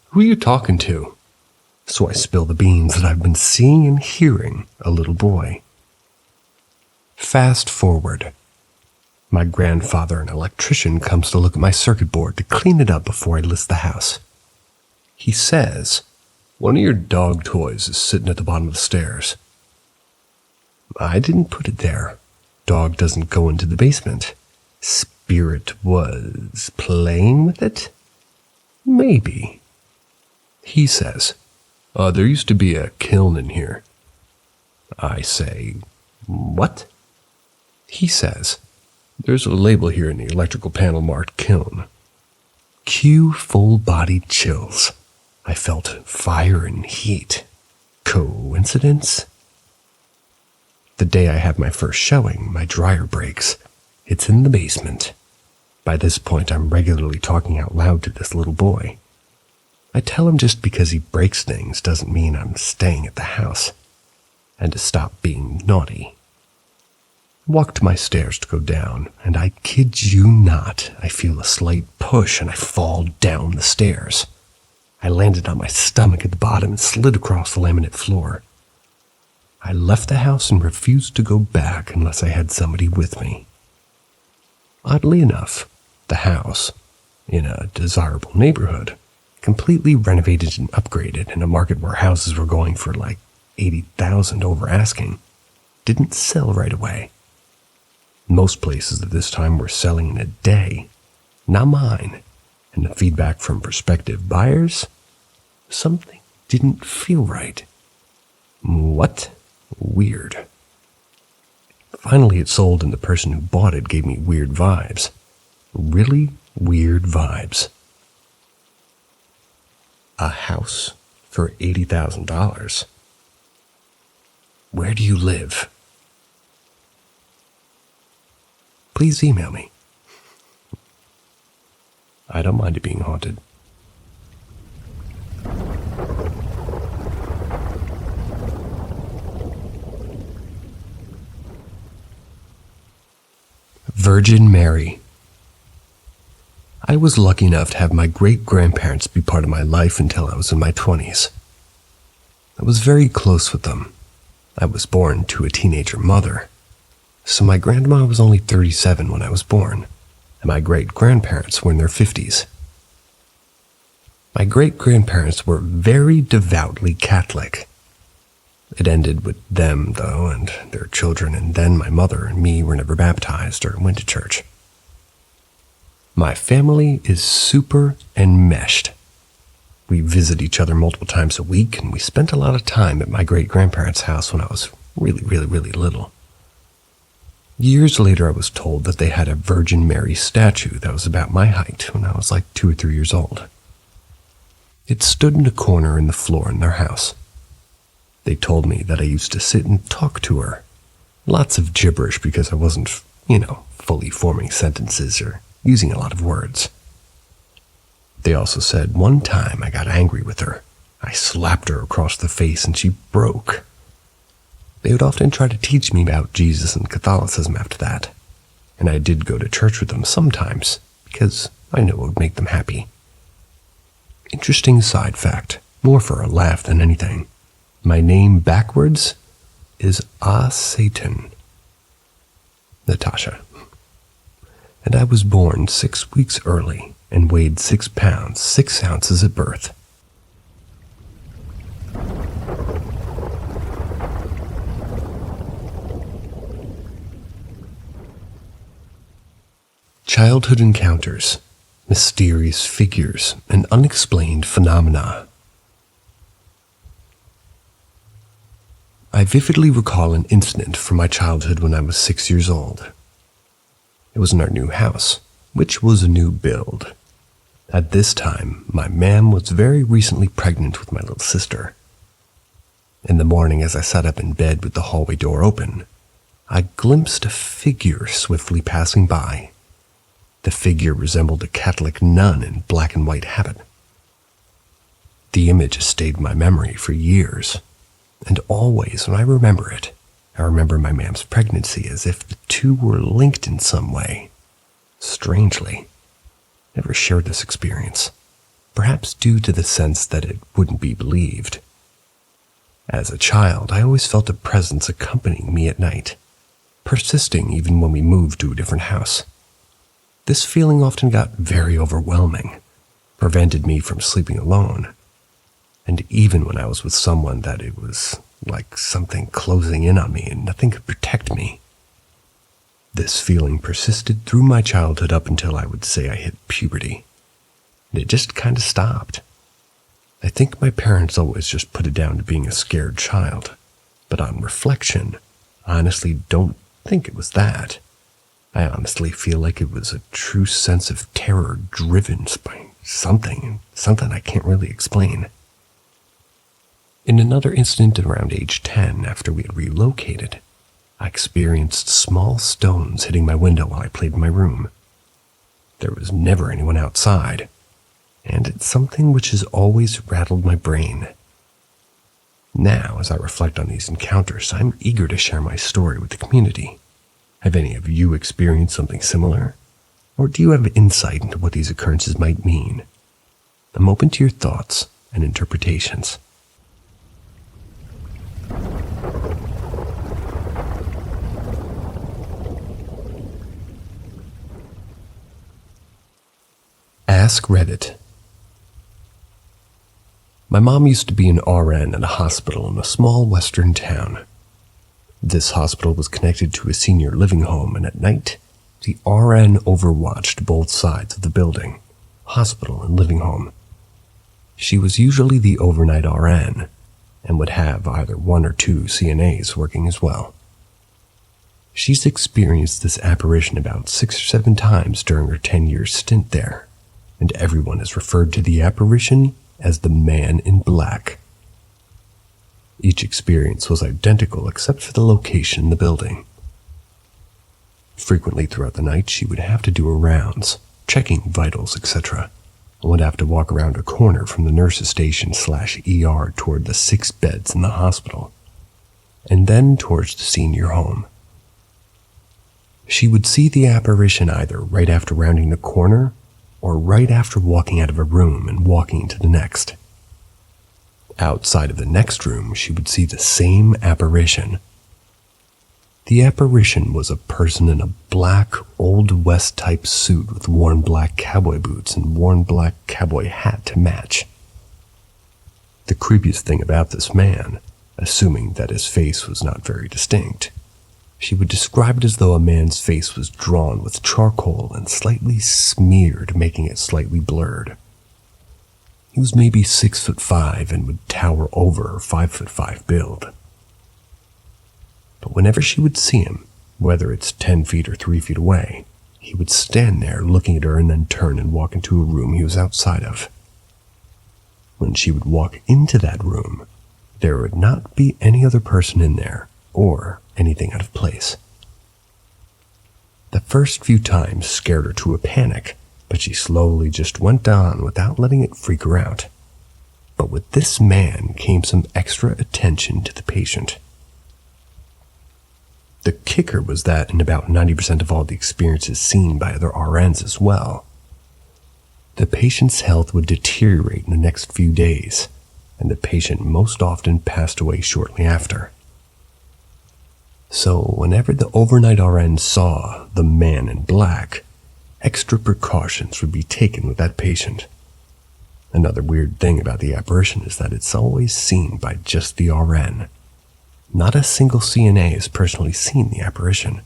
"Who are you talking to?" So I spill the beans that I've been seeing and hearing a little boy. Fast forward. My grandfather, an electrician, comes to look at my circuit board to clean it up before I list the house. He says, "One of your dog toys is sitting at the bottom of the stairs." I didn't put it there. Dog doesn't go into the basement. Spirit was playing with it? Maybe. He says, "There used to be a kiln in here." I say, "What?" He says, "There's a label here in the electrical panel marked kiln." Cue full-body chills. I felt fire and heat. Coincidence? The day I have my first showing, my dryer breaks. It's in the basement. By this point, I'm regularly talking out loud to this little boy. I tell him just because he breaks things doesn't mean I'm staying at the house, and to stop being naughty. I walk to my stairs to go down, and I kid you not, I feel a slight push and I fall down the stairs. I landed on my stomach at the bottom and slid across the laminate floor. I left the house and refused to go back unless I had somebody with me. Oddly enough, the house, in a desirable neighborhood, completely renovated and upgraded in a market where houses were going for like $80,000 over asking, didn't sell right away. Most places at this time were selling in a day, not mine. And the feedback from prospective buyers? Something didn't feel right. What? Weird. Finally it sold and the person who bought it gave me weird vibes. Really weird vibes. A house for $80,000. Where do you live? Please email me. I don't mind it being haunted. Virgin Mary. I was lucky enough to have my great-grandparents be part of my life until I was in my 20s. I was very close with them. I was born to a teenager mother, so my grandma was only 37 when I was born, and my great-grandparents were in their 50s. My great-grandparents were very devoutly Catholic. It ended with them, though, and their children, and then my mother and me were never baptized or went to church. My family is super enmeshed. We visit each other multiple times a week, and we spent a lot of time at my great-grandparents' house when I was really little. Years later, I was told that they had a Virgin Mary statue that was about my height when I was like 2 or 3 years old. It stood in a corner in the floor in their house. They told me that I used to sit and talk to her. Lots of gibberish because I wasn't, fully forming sentences or using a lot of words. They also said one time I got angry with her. I slapped her across the face and she broke. They would often try to teach me about Jesus and Catholicism after that, and I did go to church with them sometimes because I knew it would make them happy. Interesting side fact, more for a laugh than anything. My name backwards is Satan. Natasha. And I was born 6 weeks early and weighed 6 pounds, 6 ounces at birth. Childhood encounters, mysterious figures, and unexplained phenomena. I vividly recall an incident from my childhood when I was 6 years old. It was in our new house, which was a new build. At this time, my ma'am was very recently pregnant with my little sister. In the morning, as I sat up in bed with the hallway door open, I glimpsed a figure swiftly passing by. The figure resembled a Catholic nun in black and white habit. The image has stayed in my memory for years, and always when I remember it, I remember my ma'am's pregnancy as if the two were linked in some way. Strangely, never shared this experience, perhaps due to the sense that it wouldn't be believed. As a child, I always felt a presence accompanying me at night, persisting even when we moved to a different house. This feeling often got very overwhelming, prevented me from sleeping alone, and even when I was with someone that it was like something closing in on me and nothing could protect me. This feeling persisted through my childhood up until I would say I hit puberty, and it just kind of stopped. I think my parents always just put it down to being a scared child, but on reflection, I honestly don't think it was that. I honestly feel like it was a true sense of terror driven by something I can't really explain. In another incident around age 10, after we had relocated, I experienced small stones hitting my window while I played in my room. There was never anyone outside, and it's something which has always rattled my brain. Now, as I reflect on these encounters, I'm eager to share my story with the community. Have any of you experienced something similar? Or do you have insight into what these occurrences might mean? I'm open to your thoughts and interpretations. Ask Reddit. My mom used to be an RN at a hospital in a small western town. This hospital was connected to a senior living home, and at night, the RN overwatched both sides of the building, hospital and living home. She was usually the overnight RN, and would have either 1 or 2 CNAs working as well. She's experienced this apparition about 6 or 7 times during her 10-year stint there, and everyone has referred to the apparition as the Man in Black. Each experience was identical except for the location in the building. Frequently throughout the night, she would have to do her rounds, checking vitals, etc., and would have to walk around a corner from the nurse's station/ER toward the 6 beds in the hospital, and then towards the senior home. She would see the apparition either right after rounding the corner or right after walking out of a room and walking into the next. Outside of the next room, she would see the same apparition. The apparition was a person in a black, Old West type suit with worn black cowboy boots and worn black cowboy hat to match. The creepiest thing about this man, assuming that his face was not very distinct, she would describe it as though a man's face was drawn with charcoal and slightly smeared, making it slightly blurred. He was maybe 6'5" and would tower over her 5'5" build. But whenever she would see him, whether it's 10 feet or 3 feet away, he would stand there looking at her and then turn and walk into a room he was outside of. When she would walk into that room, there would not be any other person in there or anything out of place. The first few times scared her to a panic, but she slowly just went on without letting it freak her out. But with this man came some extra attention to the patient. The kicker was that in about 90% of all the experiences seen by other RNs as well, the patient's health would deteriorate in the next few days, and the patient most often passed away shortly after. So whenever the overnight RN saw the man in black, extra precautions would be taken with that patient. Another weird thing about the apparition is that it's always seen by just the RN. Not a single CNA has personally seen the apparition.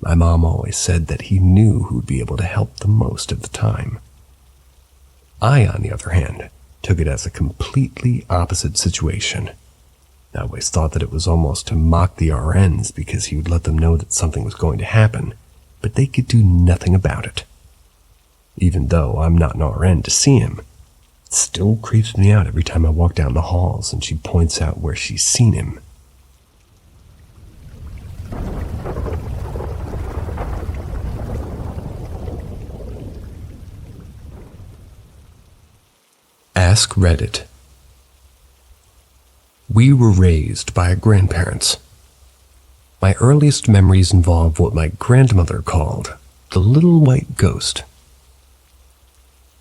My mom always said that he knew who would be able to help the most at the time. I, on the other hand, took it as a completely opposite situation. I always thought that it was almost to mock the RNs because he would let them know that something was going to happen, but they could do nothing about it. Even though I'm not an RN to see him, it still creeps me out every time I walk down the halls and she points out where she's seen him. Ask Reddit. We were raised by our grandparents. My earliest memories involve what my grandmother called the little white ghost.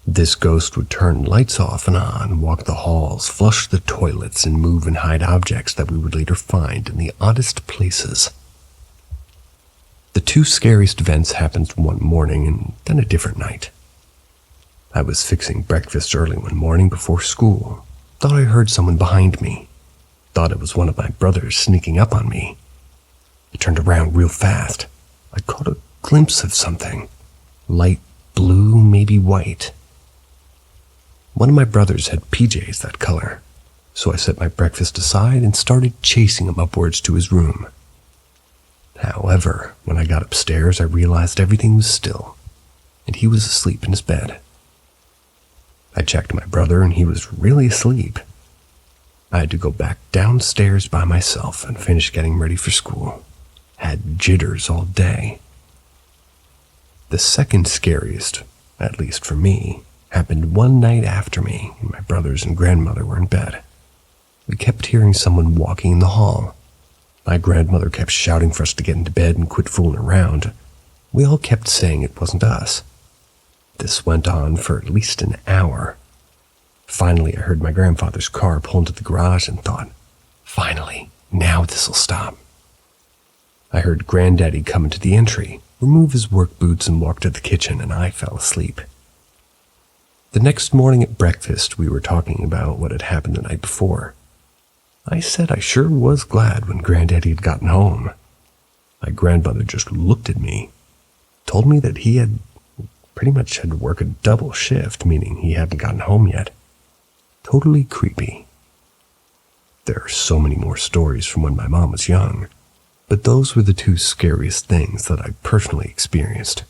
This ghost would turn lights off and on, walk the halls, flush the toilets, and move and hide objects that we would later find in the oddest places. The two scariest events happened one morning and then a different night. I was fixing breakfast early one morning before school. Thought I heard someone behind me. Thought it was one of my brothers sneaking up on me. I turned around real fast. I caught a glimpse of something. Light blue, maybe white. One of my brothers had PJs that color, so I set my breakfast aside and started chasing him upwards to his room. However, when I got upstairs, I realized everything was still, and he was asleep in his bed. I checked my brother, and he was really asleep. I had to go back downstairs by myself and finish getting ready for school. Had jitters all day. The second scariest, at least for me, happened one night after me and my brothers and grandmother were in bed. We kept hearing someone walking in the hall. My grandmother kept shouting for us to get into bed and quit fooling around. We all kept saying it wasn't us. This went on for at least an hour. Finally, I heard my grandfather's car pull into the garage and thought, finally, now this'll stop. I heard Granddaddy come into the entry, remove his work boots and walk to the kitchen, and I fell asleep. The next morning at breakfast, we were talking about what had happened the night before. I said I sure was glad when Granddaddy had gotten home. My grandmother just looked at me, told me that he had pretty much had to work a double shift, meaning he hadn't gotten home yet. Totally creepy. There are so many more stories from when my mom was young, but those were the two scariest things that I personally experienced.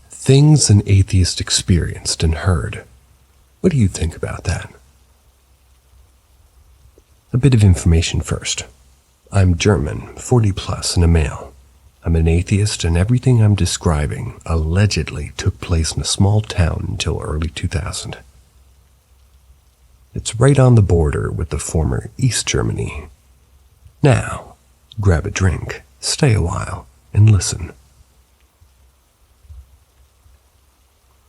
Things an atheist experienced and heard. What do you think about that? A bit of information first. I'm German, 40 plus, and a male. I'm an atheist, and everything I'm describing allegedly took place in a small town until early 2000. It's right on the border with the former East Germany. Now, grab a drink, stay a while, and listen.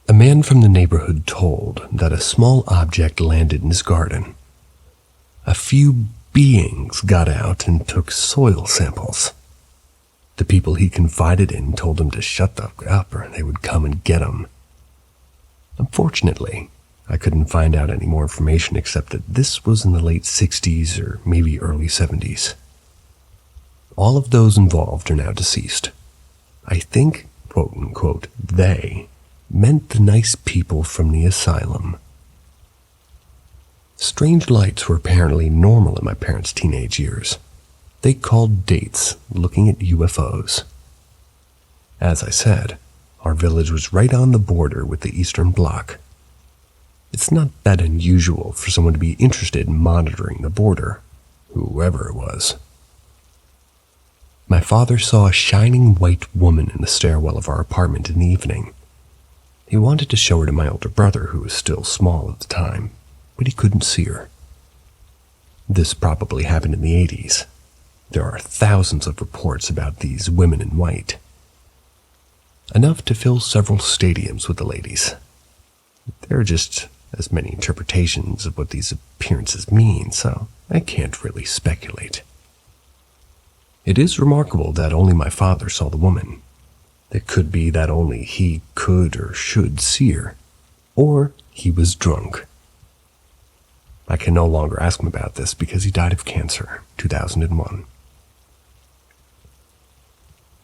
A man from the neighborhood told that a small object landed in his garden. A few beings got out and took soil samples. The people he confided in told him to shut the f up or they would come and get him. Unfortunately, I couldn't find out any more information except that this was in the late 60s or maybe early 70s. All of those involved are now deceased. I think, quote-unquote, they meant the nice people from the asylum. Strange lights were apparently normal in my parents' teenage years. They called dates looking at UFOs. As I said, our village was right on the border with the Eastern Bloc. It's not that unusual for someone to be interested in monitoring the border, whoever it was. My father saw a shining white woman in the stairwell of our apartment in the evening. He wanted to show her to my older brother, who was still small at the time, but he couldn't see her. This probably happened in the 80s. There are thousands of reports about these women in white. Enough to fill several stadiums with the ladies. There are just as many interpretations of what these appearances mean, so I can't really speculate. It is remarkable that only my father saw the woman. It could be that only he could or should see her, or he was drunk. I can no longer ask him about this because he died of cancer, 2001.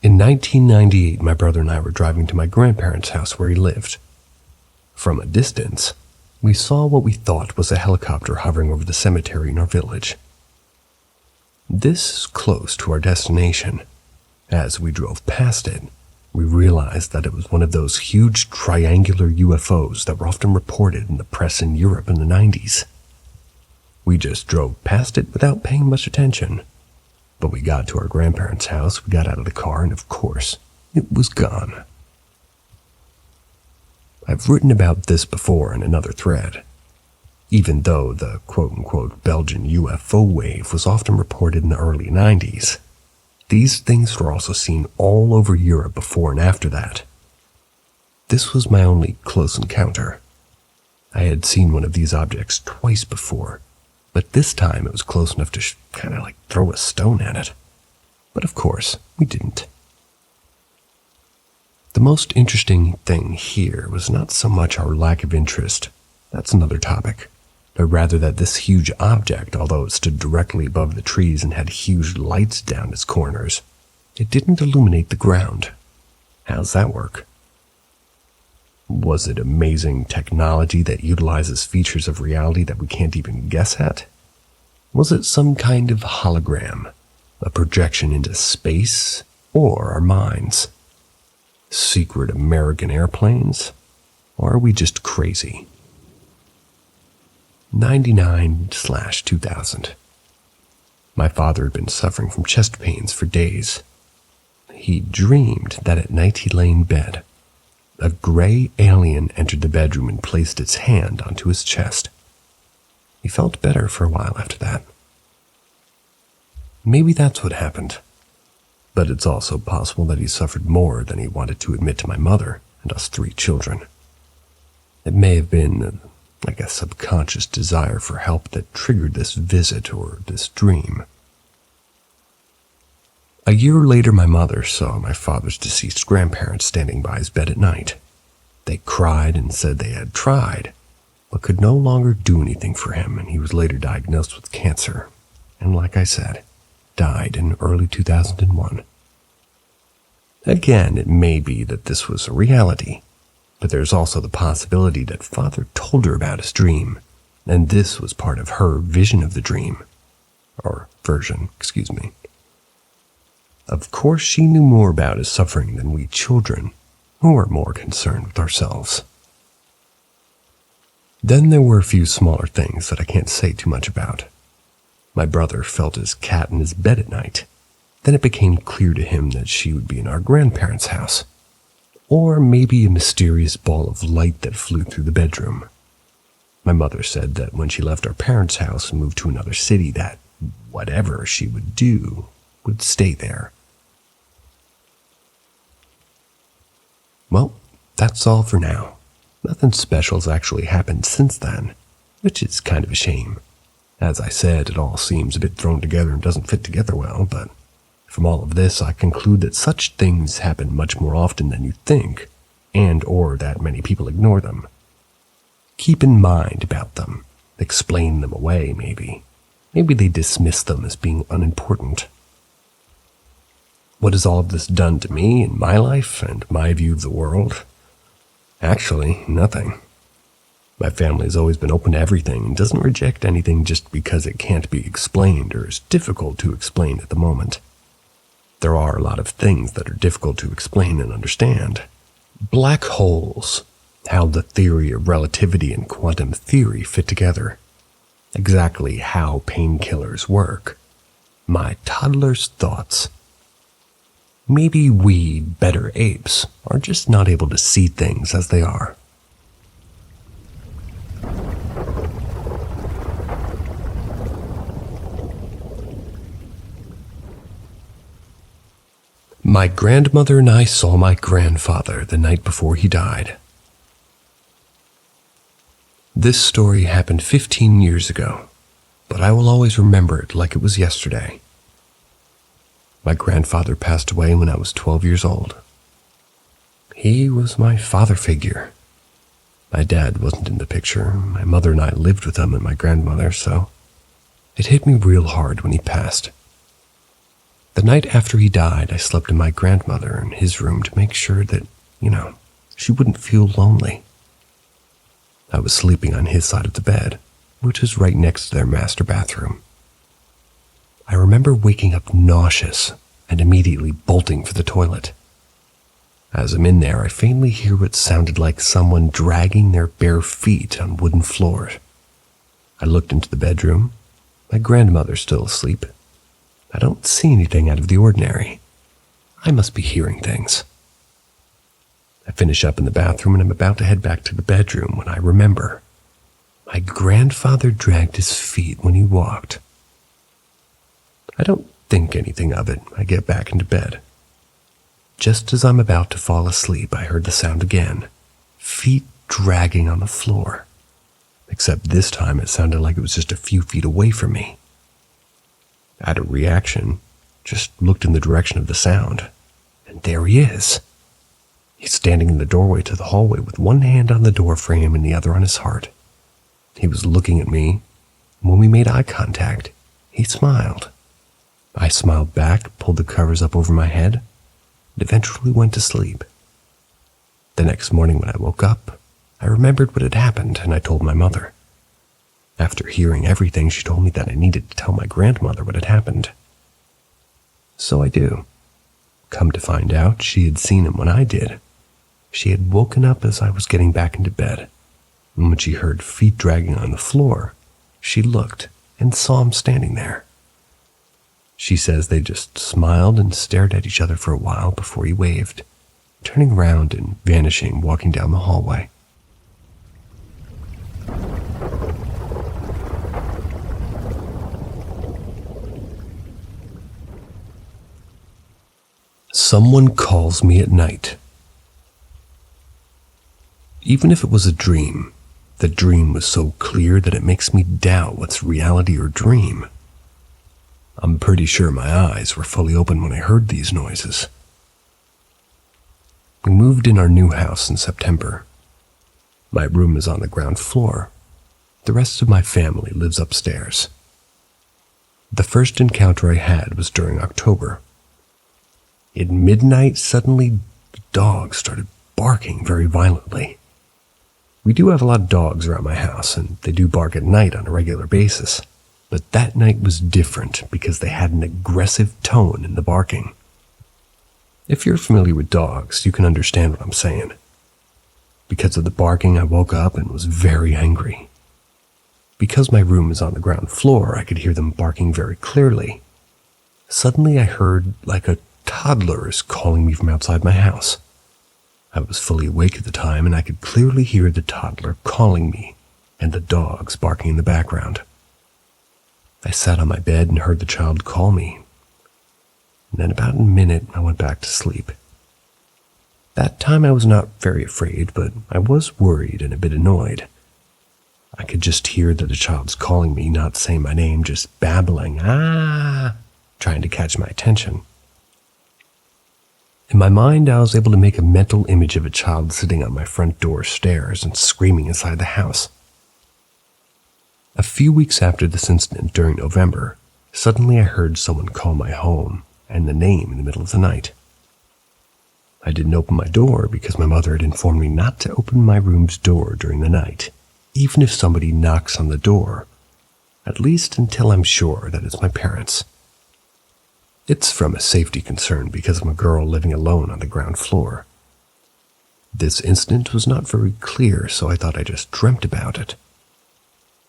In 1998, my brother and I were driving to my grandparents' house where he lived. From a distance, we saw what we thought was a helicopter hovering over the cemetery in our village. This is close to our destination. As we drove past it, we realized that it was one of those huge triangular UFOs that were often reported in the press in Europe in the 90s. We just drove past it without paying much attention. But we got to our grandparents' house, we got out of the car, and of course, it was gone. I've written about this before in another thread. Even though the quote-unquote Belgian UFO wave was often reported in the early 90s, these things were also seen all over Europe before and after that. This was my only close encounter. I had seen one of these objects twice before, but this time it was close enough to kind of like throw a stone at it. But of course, we didn't. The most interesting thing here was not so much our lack of interest, that's another topic, but rather that this huge object, although it stood directly above the trees and had huge lights down its corners, it didn't illuminate the ground. How's that work? Was it amazing technology that utilizes features of reality that we can't even guess at? Was it some kind of hologram, a projection into space, or our minds? Secret American airplanes? Or are we just crazy? 99/2000. My father had been suffering from chest pains for days. He dreamed that at night he lay in bed. A gray alien entered the bedroom and placed its hand onto his chest. He felt better for a while after that. Maybe that's what happened. But it's also possible that he suffered more than he wanted to admit to my mother and us 3 children. It may have been like a subconscious desire for help that triggered this visit or this dream. A year later, my mother saw my father's deceased grandparents standing by his bed at night. They cried and said they had tried, but could no longer do anything for him, and he was later diagnosed with cancer, and like I said, died in early 2001. Again, it may be that this was a reality, but there's also the possibility that Father told her about his dream, and this was part of her vision of the dream. Or version, excuse me. Of course, she knew more about his suffering than we children, who are more concerned with ourselves. Then there were a few smaller things that I can't say too much about. My brother felt his cat in his bed at night. Then it became clear to him that she would be in our grandparents' house, or maybe a mysterious ball of light that flew through the bedroom. My mother said that when she left our parents' house and moved to another city, that whatever she would do would stay there. Well, that's all for now. Nothing special's actually happened since then, which is kind of a shame. As I said, it all seems a bit thrown together and doesn't fit together well, but from all of this, I conclude that such things happen much more often than you think, and or that many people ignore them. Keep in mind about them. Explain them away, maybe. Maybe they dismiss them as being unimportant. What has all of this done to me in my life and my view of the world? Actually, nothing. My family has always been open to everything and doesn't reject anything just because it can't be explained or is difficult to explain at the moment. There are a lot of things that are difficult to explain and understand. Black holes, how the theory of relativity and quantum theory fit together, exactly how painkillers work, my toddler's thoughts. Maybe we, better apes, are just not able to see things as they are. My grandmother and I saw my grandfather the night before he died. This story happened 15 years ago, but I will always remember it like it was yesterday. My grandfather passed away when I was 12 years old. He was my father figure. My dad wasn't in the picture. My mother and I lived with him and my grandmother, so it hit me real hard when he passed. The night after he died, I slept in my grandmother in his room to make sure that, she wouldn't feel lonely. I was sleeping on his side of the bed, which is right next to their master bathroom. I remember waking up nauseous and immediately bolting for the toilet. As I'm in there, I faintly hear what sounded like someone dragging their bare feet on wooden floors. I looked into the bedroom. My grandmother's still asleep. I don't see anything out of the ordinary. I must be hearing things. I finish up in the bathroom and I'm about to head back to the bedroom when I remember. My grandfather dragged his feet when he walked. I don't think anything of it. I get back into bed. Just as I'm about to fall asleep, I heard the sound again. Feet dragging on the floor. Except this time it sounded like it was just a few feet away from me. I had a reaction, just looked in the direction of the sound, and there he is. He's standing in the doorway to the hallway with one hand on the door frame and the other on his heart. He was looking at me. When we made eye contact, he smiled. I smiled back, pulled the covers up over my head, and eventually went to sleep. The next morning when I woke up, I remembered what had happened and I told my mother. After hearing everything, she told me that I needed to tell my grandmother what had happened. So I do. Come to find out, she had seen him when I did. She had woken up as I was getting back into bed, and when she heard feet dragging on the floor, she looked and saw him standing there. She says they just smiled and stared at each other for a while before he waved, turning around and vanishing, walking down the hallway. Someone calls me at night. Even if it was a dream, the dream was so clear that it makes me doubt what's reality or dream. I'm pretty sure my eyes were fully open when I heard these noises. We moved in our new house in September. My room is on the ground floor. The rest of my family lives upstairs. The first encounter I had was during October. At midnight, suddenly the dog started barking very violently. We do have a lot of dogs around my house, and they do bark at night on a regular basis. But that night was different because they had an aggressive tone in the barking. If you're familiar with dogs, you can understand what I'm saying. Because of the barking, I woke up and was very angry. Because my room is on the ground floor, I could hear them barking very clearly. Suddenly I heard like a toddler is calling me from outside my house. I was fully awake at the time, and I could clearly hear the toddler calling me and the dogs barking in the background. I sat on my bed and heard the child call me. And then about a minute, I went back to sleep. That time I was not very afraid, but I was worried and a bit annoyed. I could just hear that the child's calling me, not saying my name, just babbling, trying to catch my attention. In my mind, I was able to make a mental image of a child sitting on my front door stairs and screaming inside the house. A few weeks after this incident during November, suddenly I heard someone call my home and the name in the middle of the night. I didn't open my door because my mother had informed me not to open my room's door during the night, even if somebody knocks on the door, at least until I'm sure that it's my parents. It's from a safety concern because I'm a girl living alone on the ground floor. This incident was not very clear, so I thought I just dreamt about it.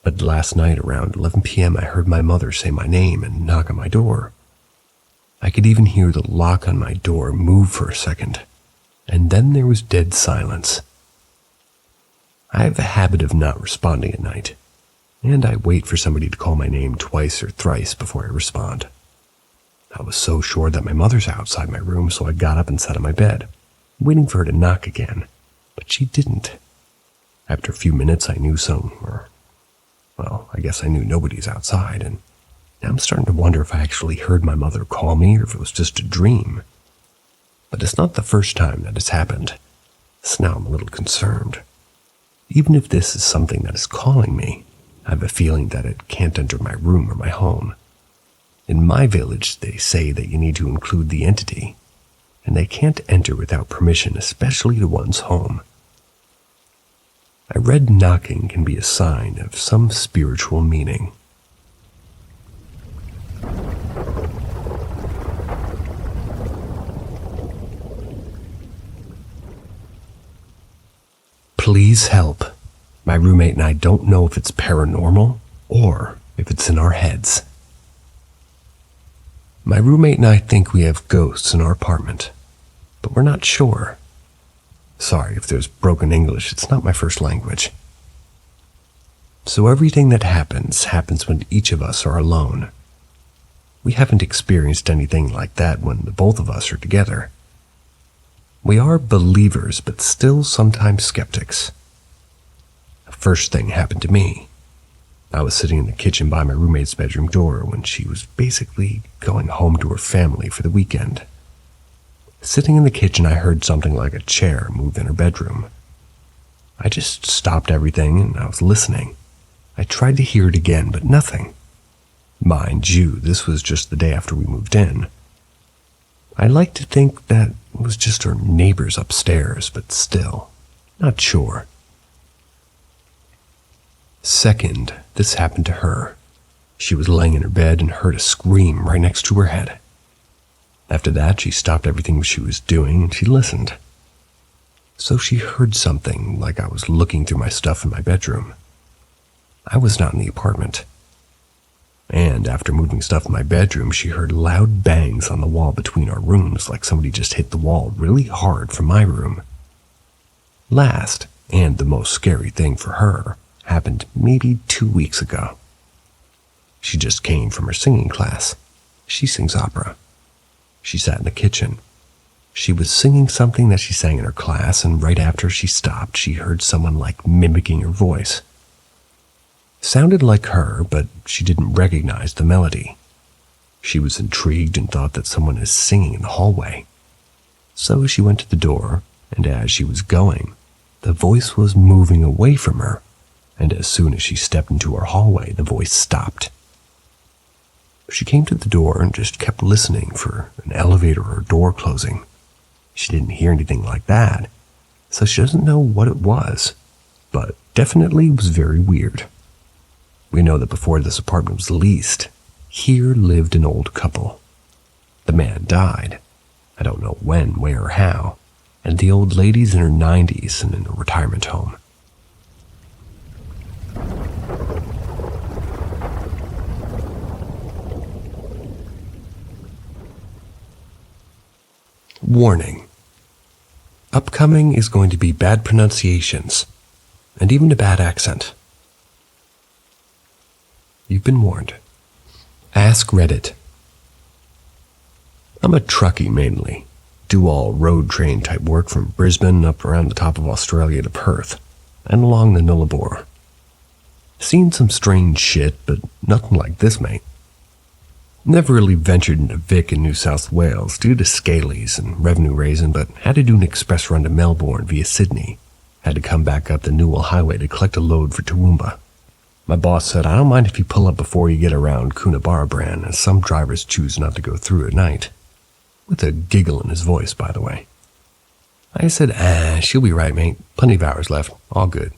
But last night around 11 p.m. I heard my mother say my name and knock on my door. I could even hear the lock on my door move for a second, and then there was dead silence. I have a habit of not responding at night, and I wait for somebody to call my name twice or thrice before I respond. I was so sure that my mother's outside my room, so I got up and sat on my bed, waiting for her to knock again, but she didn't. After a few minutes, I knew I guess I knew nobody's outside, and now I'm starting to wonder if I actually heard my mother call me or if it was just a dream. But it's not the first time that it's happened, so now I'm a little concerned. Even if this is something that is calling me, I have a feeling that it can't enter my room or my home. In my village, they say that you need to include the entity, and they can't enter without permission, especially to one's home. I read knocking can be a sign of some spiritual meaning. Please help. My roommate and I don't know if it's paranormal or if it's in our heads. My roommate and I think we have ghosts in our apartment, but we're not sure. Sorry if there's broken English, it's not my first language. So everything that happens when each of us are alone. We haven't experienced anything like that when the both of us are together. We are believers, but still sometimes skeptics. The first thing happened to me. I was sitting in the kitchen by my roommate's bedroom door when she was basically going home to her family for the weekend. Sitting in the kitchen, I heard something like a chair move in her bedroom. I just stopped everything and I was listening. I tried to hear it again, but nothing. Mind you, this was just the day after we moved in. I like to think that it was just her neighbors upstairs, but still, not sure. Second, this happened to her. She was laying in her bed and heard a scream right next to her head. After that, she stopped everything she was doing and she listened. So she heard something like I was looking through my stuff in my bedroom. I was not in the apartment. And after moving stuff in my bedroom, she heard loud bangs on the wall between our rooms, like somebody just hit the wall really hard from my room. Last, and the most scary thing for her, happened maybe 2 weeks ago. She just came from her singing class. She sings opera. She sat in the kitchen. She was singing something that she sang in her class, and right after she stopped, she heard someone like mimicking her voice. Sounded like her, but she didn't recognize the melody. She was intrigued and thought that someone is singing in the hallway. So she went to the door, and as she was going, the voice was moving away from her, and as soon as she stepped into her hallway, the voice stopped. She came to the door and just kept listening for an elevator or door closing. She didn't hear anything like that, so she doesn't know what it was, but definitely was very weird. We know that before this apartment was leased, here lived an old couple. The man died. I don't know when, where, or how, and the old lady's in her 90s and in a retirement home. Warning. Upcoming is going to be bad pronunciations, and even a bad accent. You've been warned. Ask Reddit. I'm a truckie mainly. Do all road train type work from Brisbane up around the top of Australia to Perth, and along the Nullarbor. Seen some strange shit, but nothing like this, mate. Never really ventured into Vic in New South Wales due to scalies and revenue raising, but had to do an express run to Melbourne via Sydney. Had to come back up the Newell Highway to collect a load for Toowoomba. My boss said, I don't mind if you pull up before you get around Coonabarabran, as some drivers choose not to go through at night. With a giggle in his voice, by the way. I said, she'll be right, mate. Plenty of hours left. All good.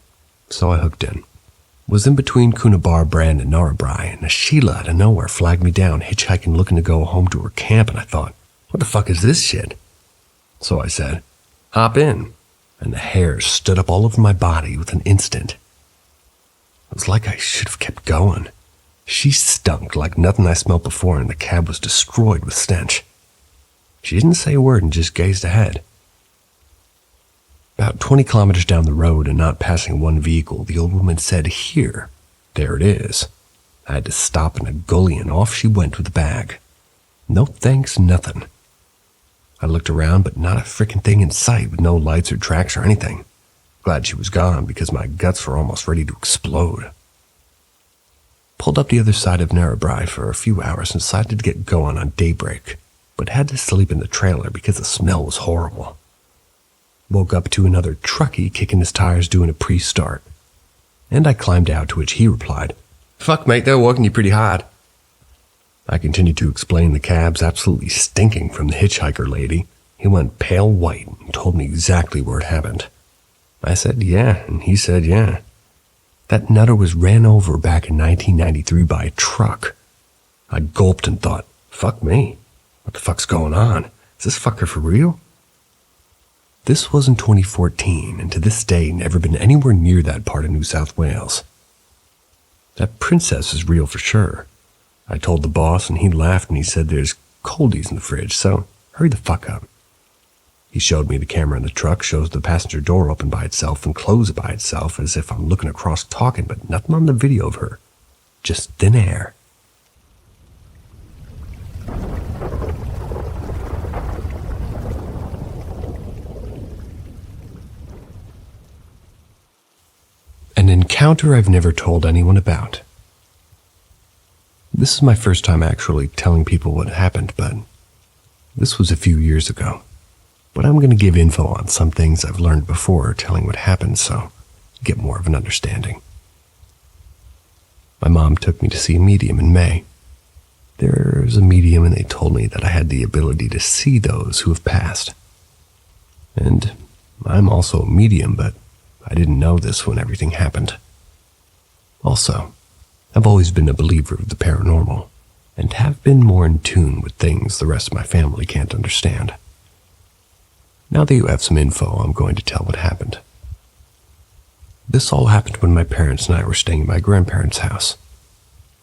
So I hooked in. Was in between Coonabarabran and Narrabri, and a Sheila out of nowhere flagged me down, hitchhiking looking to go home to her camp, and I thought, what the fuck is this shit? So I said, hop in, and the hairs stood up all over my body with an instant. It was like I should have kept going. She stunk like nothing I smelt before, and the cab was destroyed with stench. She didn't say a word and just gazed ahead. About 20 kilometers down the road and not passing one vehicle, the old woman said, here, there it is. I had to stop in a gully and off she went with the bag. No thanks, nothing. I looked around, but not a frickin' thing in sight with no lights or tracks or anything. Glad she was gone because my guts were almost ready to explode. Pulled up the other side of Narrabri for a few hours and decided to get going on daybreak, but had to sleep in the trailer because the smell was horrible. Woke up to another truckie kicking his tires doing a pre-start. And I climbed out, to which he replied, fuck mate, they're working you pretty hard. I continued to explain the cab's absolutely stinking from the hitchhiker lady. He went pale white and told me exactly where it happened. I said yeah, and he said yeah. That nutter was ran over back in 1993 by a truck. I gulped and thought, fuck me, what the fuck's going on? Is this fucker for real? This was in 2014, and to this day never been anywhere near that part of New South Wales. That princess is real for sure. I told the boss, and he laughed and he said there's coldies in the fridge, so hurry the fuck up. He showed me the camera in the truck, shows the passenger door open by itself and close it by itself as if I'm looking across talking, but nothing on the video of her. Just thin air. An encounter I've never told anyone about. This is my first time actually telling people what happened, but this was a few years ago. But I'm going to give info on some things I've learned before telling what happened so you get more of an understanding. My mom took me to see a medium in May. There's a medium and they told me that I had the ability to see those who have passed. And I'm also a medium, but I didn't know this when everything happened. Also, I've always been a believer of the paranormal, and have been more in tune with things the rest of my family can't understand. Now that you have some info, I'm going to tell what happened. This all happened when my parents and I were staying at my grandparents' house.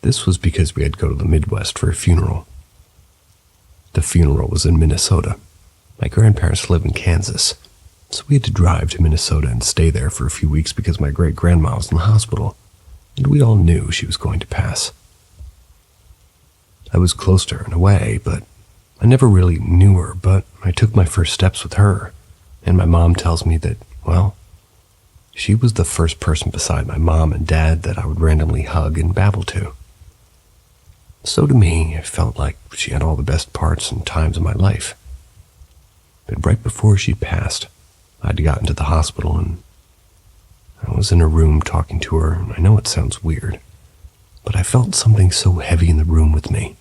This was because we had to go to the Midwest for a funeral. The funeral was in Minnesota. My grandparents live in Kansas. So we had to drive to Minnesota and stay there for a few weeks because my great-grandma was in the hospital, and we all knew she was going to pass. I was close to her in a way, but I never really knew her, but I took my first steps with her, and my mom tells me that, well, she was the first person beside my mom and dad that I would randomly hug and babble to. So to me, it felt like she had all the best parts and times of my life. But right before she passed, I'd gotten to the hospital and I was in a room talking to her, and I know it sounds weird, but I felt something so heavy in the room with me.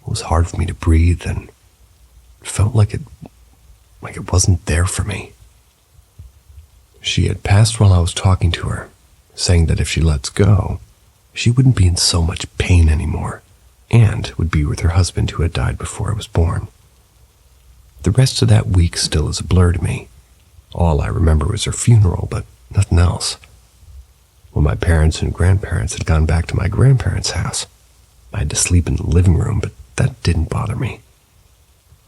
It was hard for me to breathe, and it felt like it wasn't there for me. She had passed while I was talking to her, saying that if she lets go, she wouldn't be in so much pain anymore, and would be with her husband who had died before I was born. The rest of that week still is a blur to me. All I remember was her funeral, but nothing else. When my parents and grandparents had gone back to my grandparents' house, I had to sleep in the living room, but that didn't bother me.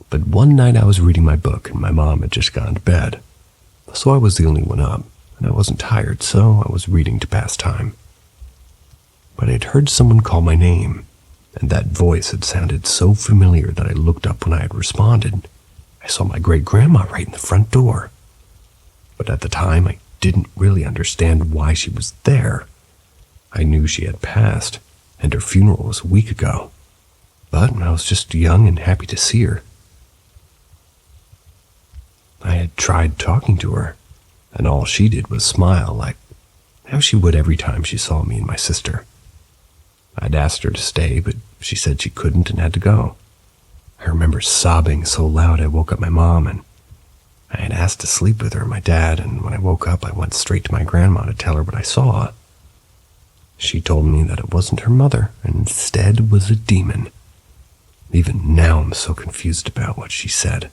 But one night I was reading my book and my mom had just gone to bed. So I was the only one up, and I wasn't tired, so I was reading to pass time. But I'd heard someone call my name, and that voice had sounded so familiar that I looked up when I had responded. I saw my great-grandma right in the front door. But at the time, I didn't really understand why she was there. I knew she had passed, and her funeral was a week ago. But I was just young and happy to see her. I had tried talking to her, and all she did was smile like how she would every time she saw me and my sister. I'd asked her to stay, but she said she couldn't and had to go. I remember sobbing so loud I woke up my mom, and I had asked to sleep with her and my dad, and when I woke up I went straight to my grandma to tell her what I saw. She told me that it wasn't her mother, and instead was a demon. Even now I'm so confused about what she said.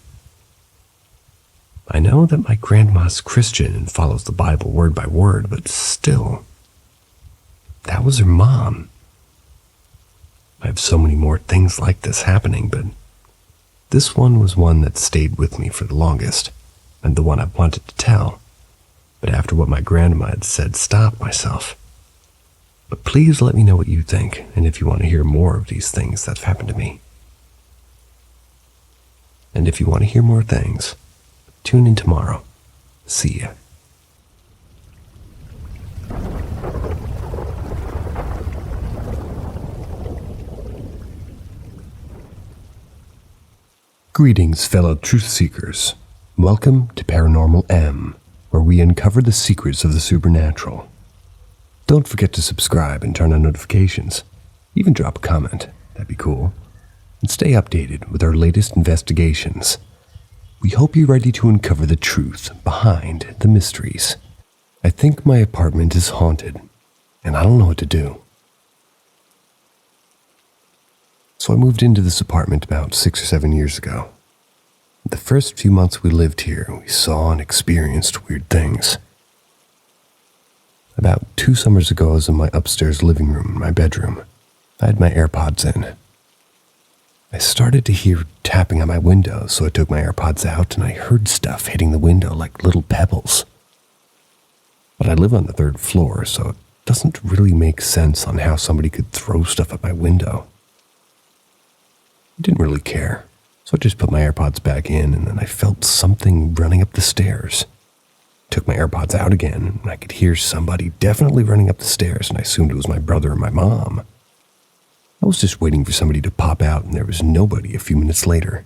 I know that my grandma's Christian and follows the Bible word by word, but still, that was her mom. I have so many more things like this happening, but this one was one that stayed with me for the longest, and the one I wanted to tell. But after what my grandma had said, stopped myself. But please let me know what you think, and if you want to hear more of these things that have happened to me. And if you want to hear more things, tune in tomorrow. See ya. Greetings, fellow truth seekers. Welcome to Paranormal M, where we uncover the secrets of the supernatural. Don't forget to subscribe and turn on notifications. Even drop a comment, that'd be cool. And stay updated with our latest investigations. We hope you're ready to uncover the truth behind the mysteries. I think my apartment is haunted, and I don't know what to do. So I moved into this apartment about 6 or 7 years ago. The first few months we lived here, we saw and experienced weird things. About 2 summers ago, I was in my upstairs living room in my bedroom. I had my AirPods in. I started to hear tapping on my window, so I took my AirPods out and I heard stuff hitting the window like little pebbles. But I live on the 3rd floor, so it doesn't really make sense on how somebody could throw stuff at my window. I didn't really care, so I just put my AirPods back in, and then I felt something running up the stairs. Took my AirPods out again, and I could hear somebody definitely running up the stairs, and I assumed it was my brother or my mom. I was just waiting for somebody to pop out, and there was nobody a few minutes later.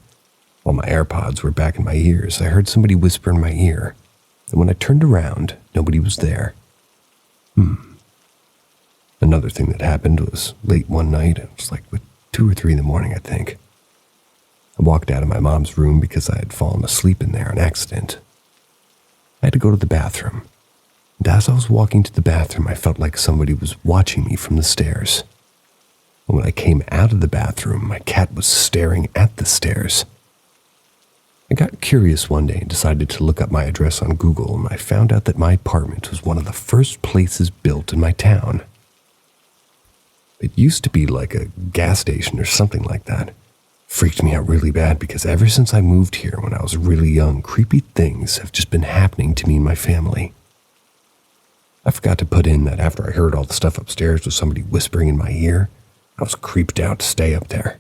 While my AirPods were back in my ears, I heard somebody whisper in my ear, and when I turned around, nobody was there. Another thing that happened was late one night. It was like 2 or 3 in the morning, I think. I walked out of my mom's room because I had fallen asleep in there on accident. I had to go to the bathroom, and as I was walking to the bathroom, I felt like somebody was watching me from the stairs. And when I came out of the bathroom, my cat was staring at the stairs. I got curious one day and decided to look up my address on Google, and I found out that my apartment was one of the first places built in my town. It used to be like a gas station or something like that. Freaked me out really bad because ever since I moved here when I was really young, creepy things have just been happening to me and my family. I forgot to put in that after I heard all the stuff upstairs with somebody whispering in my ear, I was creeped out to stay up there.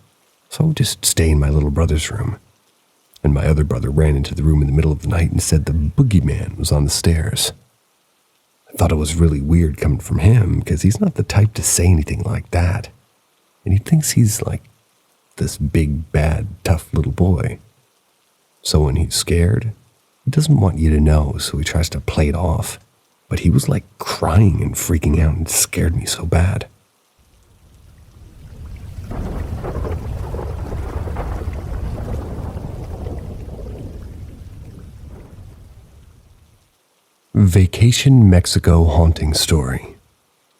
So I would just stay in my little brother's room. And my other brother ran into the room in the middle of the night and said the boogeyman was on the stairs. I thought it was really weird coming from him because he's not the type to say anything like that. And he thinks he's like this big, bad, tough little boy. So when he's scared, he doesn't want you to know, so he tries to play it off. But he was like crying and freaking out and scared me so bad. Vacation Mexico haunting story.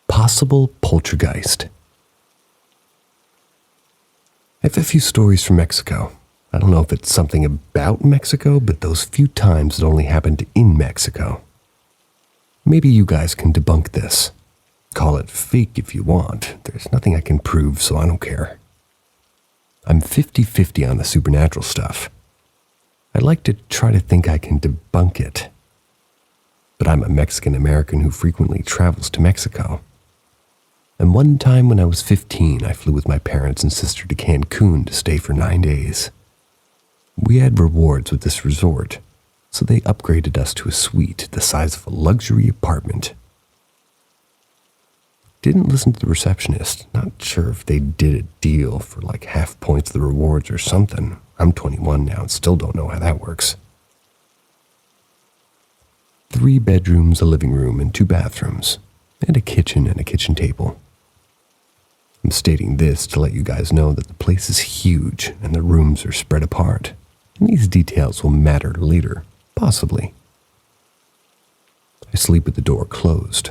Possible poltergeist. I have a few stories from Mexico. I don't know if it's something about Mexico, but those few times it only happened in Mexico. Maybe you guys can debunk this. Call it fake if you want. There's nothing I can prove, so I don't care. I'm 50-50 on the supernatural stuff, I like to try to think I can debunk it. But I'm a Mexican-American who frequently travels to Mexico. And one time when I was 15, I flew with my parents and sister to Cancun to stay for 9 days. We had rewards with this resort, so they upgraded us to a suite the size of a luxury apartment. Didn't listen to the receptionist, not sure if they did a deal for like half points of the rewards or something. I'm 21 now and still don't know how that works. 3 bedrooms, a living room, and 2 bathrooms, and a kitchen and a kitchen table. I'm stating this to let you guys know that the place is huge and the rooms are spread apart, and these details will matter later, possibly. I sleep with the door closed,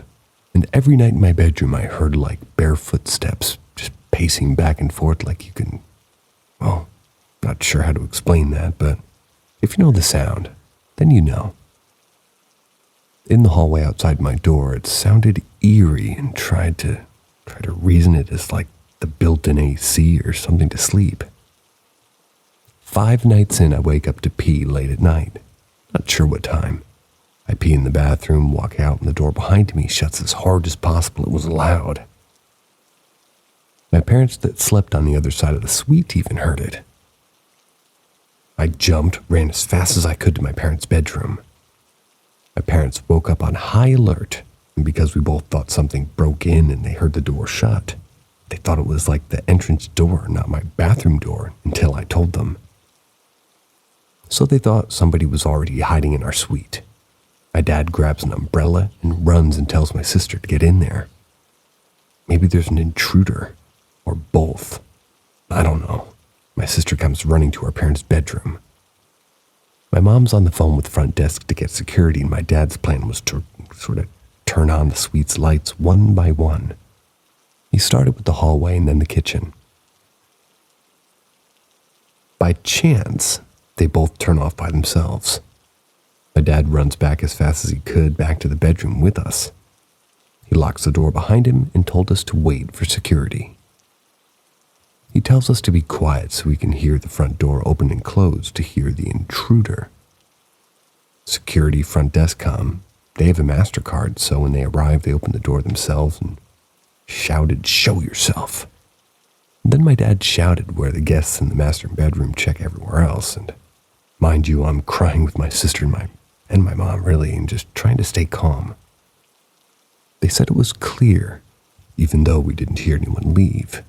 and every night in my bedroom I heard like bare footsteps just pacing back and forth like you can, well, not sure how to explain that, but if you know the sound, then you know. In the hallway outside my door, it sounded eerie and tried to reason it as like the built-in AC or something to sleep. 5 nights in, I wake up to pee late at night. Not sure what time. I pee in the bathroom, walk out, and the door behind me shuts as hard as possible. It was loud. My parents that slept on the other side of the suite even heard it. I jumped, ran as fast as I could to my parents' bedroom. My parents woke up on high alert, and because we both thought something broke in and they heard the door shut, they thought it was like the entrance door, not my bathroom door, until I told them. So they thought somebody was already hiding in our suite. My dad grabs an umbrella and runs and tells my sister to get in there. Maybe there's an intruder, or both. I don't know. My sister comes running to our parents' bedroom. My mom's on the phone with the front desk to get security, and my dad's plan was to sort of turn on the suite's lights one by one. He started with the hallway and then the kitchen. By chance, they both turn off by themselves. My dad runs back as fast as he could back to the bedroom with us. He locks the door behind him and told us to wait for security. He tells us to be quiet so we can hear the front door open and close to hear the intruder. Security front desk come. They have a MasterCard, so when they arrive, they open the door themselves and shouted, "Show yourself." Then my dad shouted where the guests in the master bedroom check everywhere else, and mind you, I'm crying with my sister and my mom really, and just trying to stay calm. They said it was clear, even though we didn't hear anyone leave.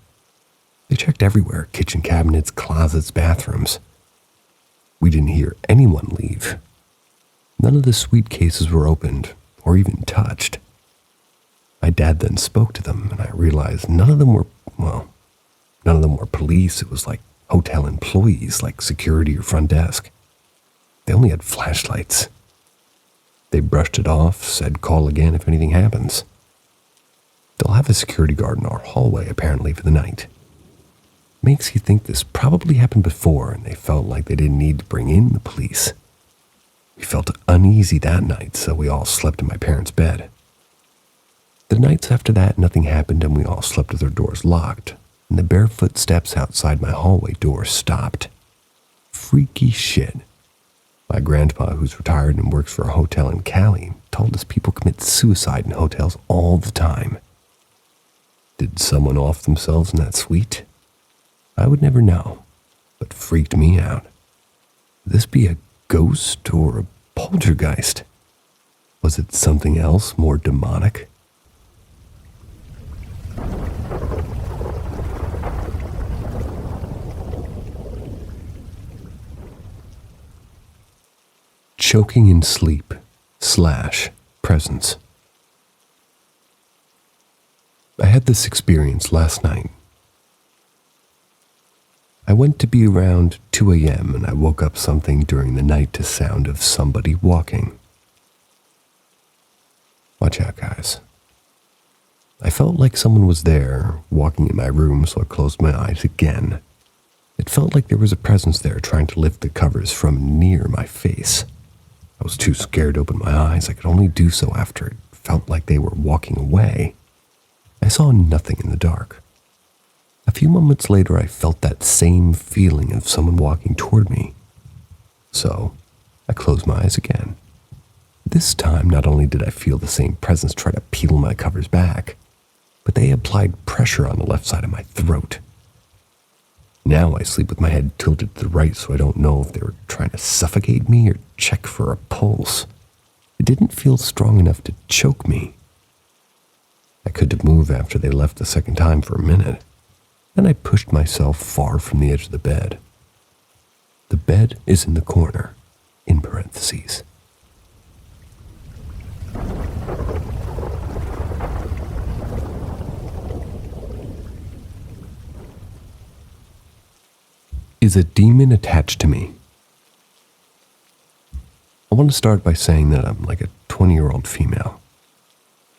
They checked everywhere, kitchen cabinets, closets, bathrooms. We didn't hear anyone leave. None of the suitcases were opened or even touched. My dad then spoke to them, and I realized none of them were police. It was like hotel employees, like security or front desk. They only had flashlights. They brushed it off, said call again if anything happens. They'll have a security guard in our hallway apparently for the night. Makes you think this probably happened before and they felt like they didn't need to bring in the police. We felt uneasy that night, so we all slept in my parents' bed. The nights after that, nothing happened and we all slept with our doors locked, and the bare footsteps outside my hallway door stopped. Freaky shit. My grandpa, who's retired and works for a hotel in Cali, told us people commit suicide in hotels all the time. Did someone off themselves in that suite? I would never know, but freaked me out. Would this be a ghost or a poltergeist? Was it something else more demonic? Choking in sleep / presence. I had this experience last night. I went to be around 2 a.m. and I woke up something during the night to sound of somebody walking. Watch out, guys. I felt like someone was there, walking in my room, so I closed my eyes again. It felt like there was a presence there trying to lift the covers from near my face. I was too scared to open my eyes. I could only do so after it felt like they were walking away. I saw nothing in the dark. A few moments later, I felt that same feeling of someone walking toward me. So I closed my eyes again. This time, not only did I feel the same presence try to peel my covers back, but they applied pressure on the left side of my throat. Now I sleep with my head tilted to the right, so I don't know if they were trying to suffocate me or check for a pulse. It didn't feel strong enough to choke me. I couldn't move after they left the second time for a minute. Then I pushed myself far from the edge of the bed. The bed is in the corner, in parentheses. Is a demon attached to me? I want to start by saying that I'm like a 20-year-old female.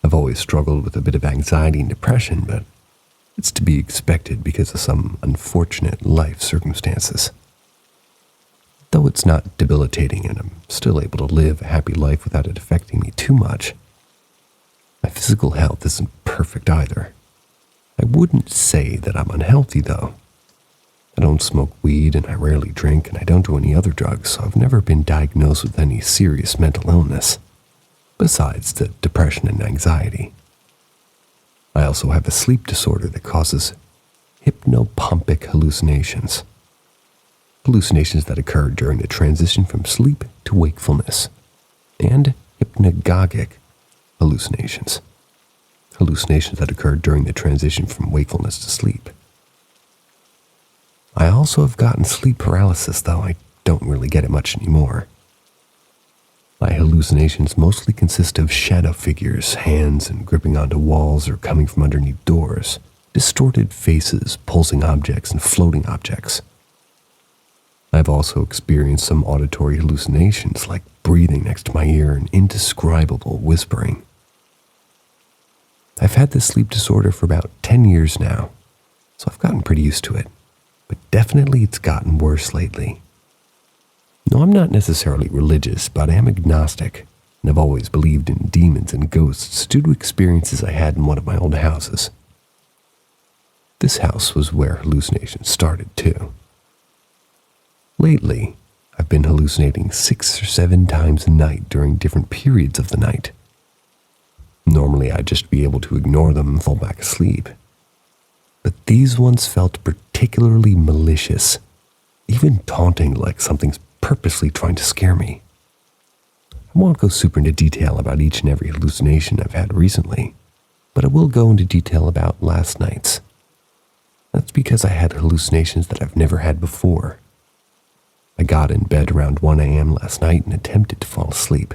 I've always struggled with a bit of anxiety and depression, but it's to be expected because of some unfortunate life circumstances. Though it's not debilitating and I'm still able to live a happy life without it affecting me too much, my physical health isn't perfect either. I wouldn't say that I'm unhealthy, though. I don't smoke weed and I rarely drink and I don't do any other drugs, so I've never been diagnosed with any serious mental illness, besides the depression and anxiety. I also have a sleep disorder that causes hypnopompic hallucinations. Hallucinations that occur during the transition from sleep to wakefulness, and hypnagogic hallucinations. Hallucinations that occur during the transition from wakefulness to sleep. I also have gotten sleep paralysis, though I don't really get it much anymore. My hallucinations mostly consist of shadow figures, hands, and gripping onto walls or coming from underneath doors, distorted faces, pulsing objects, and floating objects. I've also experienced some auditory hallucinations like breathing next to my ear and indescribable whispering. I've had this sleep disorder for about 10 years now, so I've gotten pretty used to it, but definitely it's gotten worse lately. No, I'm not necessarily religious, but I am agnostic, and I've always believed in demons and ghosts due to experiences I had in one of my old houses. This house was where hallucinations started, too. Lately, I've been hallucinating 6 or 7 times a night during different periods of the night. Normally, I'd just be able to ignore them and fall back asleep. But these ones felt particularly malicious, even taunting, like something's purposely trying to scare me. I won't go super into detail about each and every hallucination I've had recently, but I will go into detail about last night's. That's because I had hallucinations that I've never had before. I got in bed around 1 a.m. last night and attempted to fall asleep.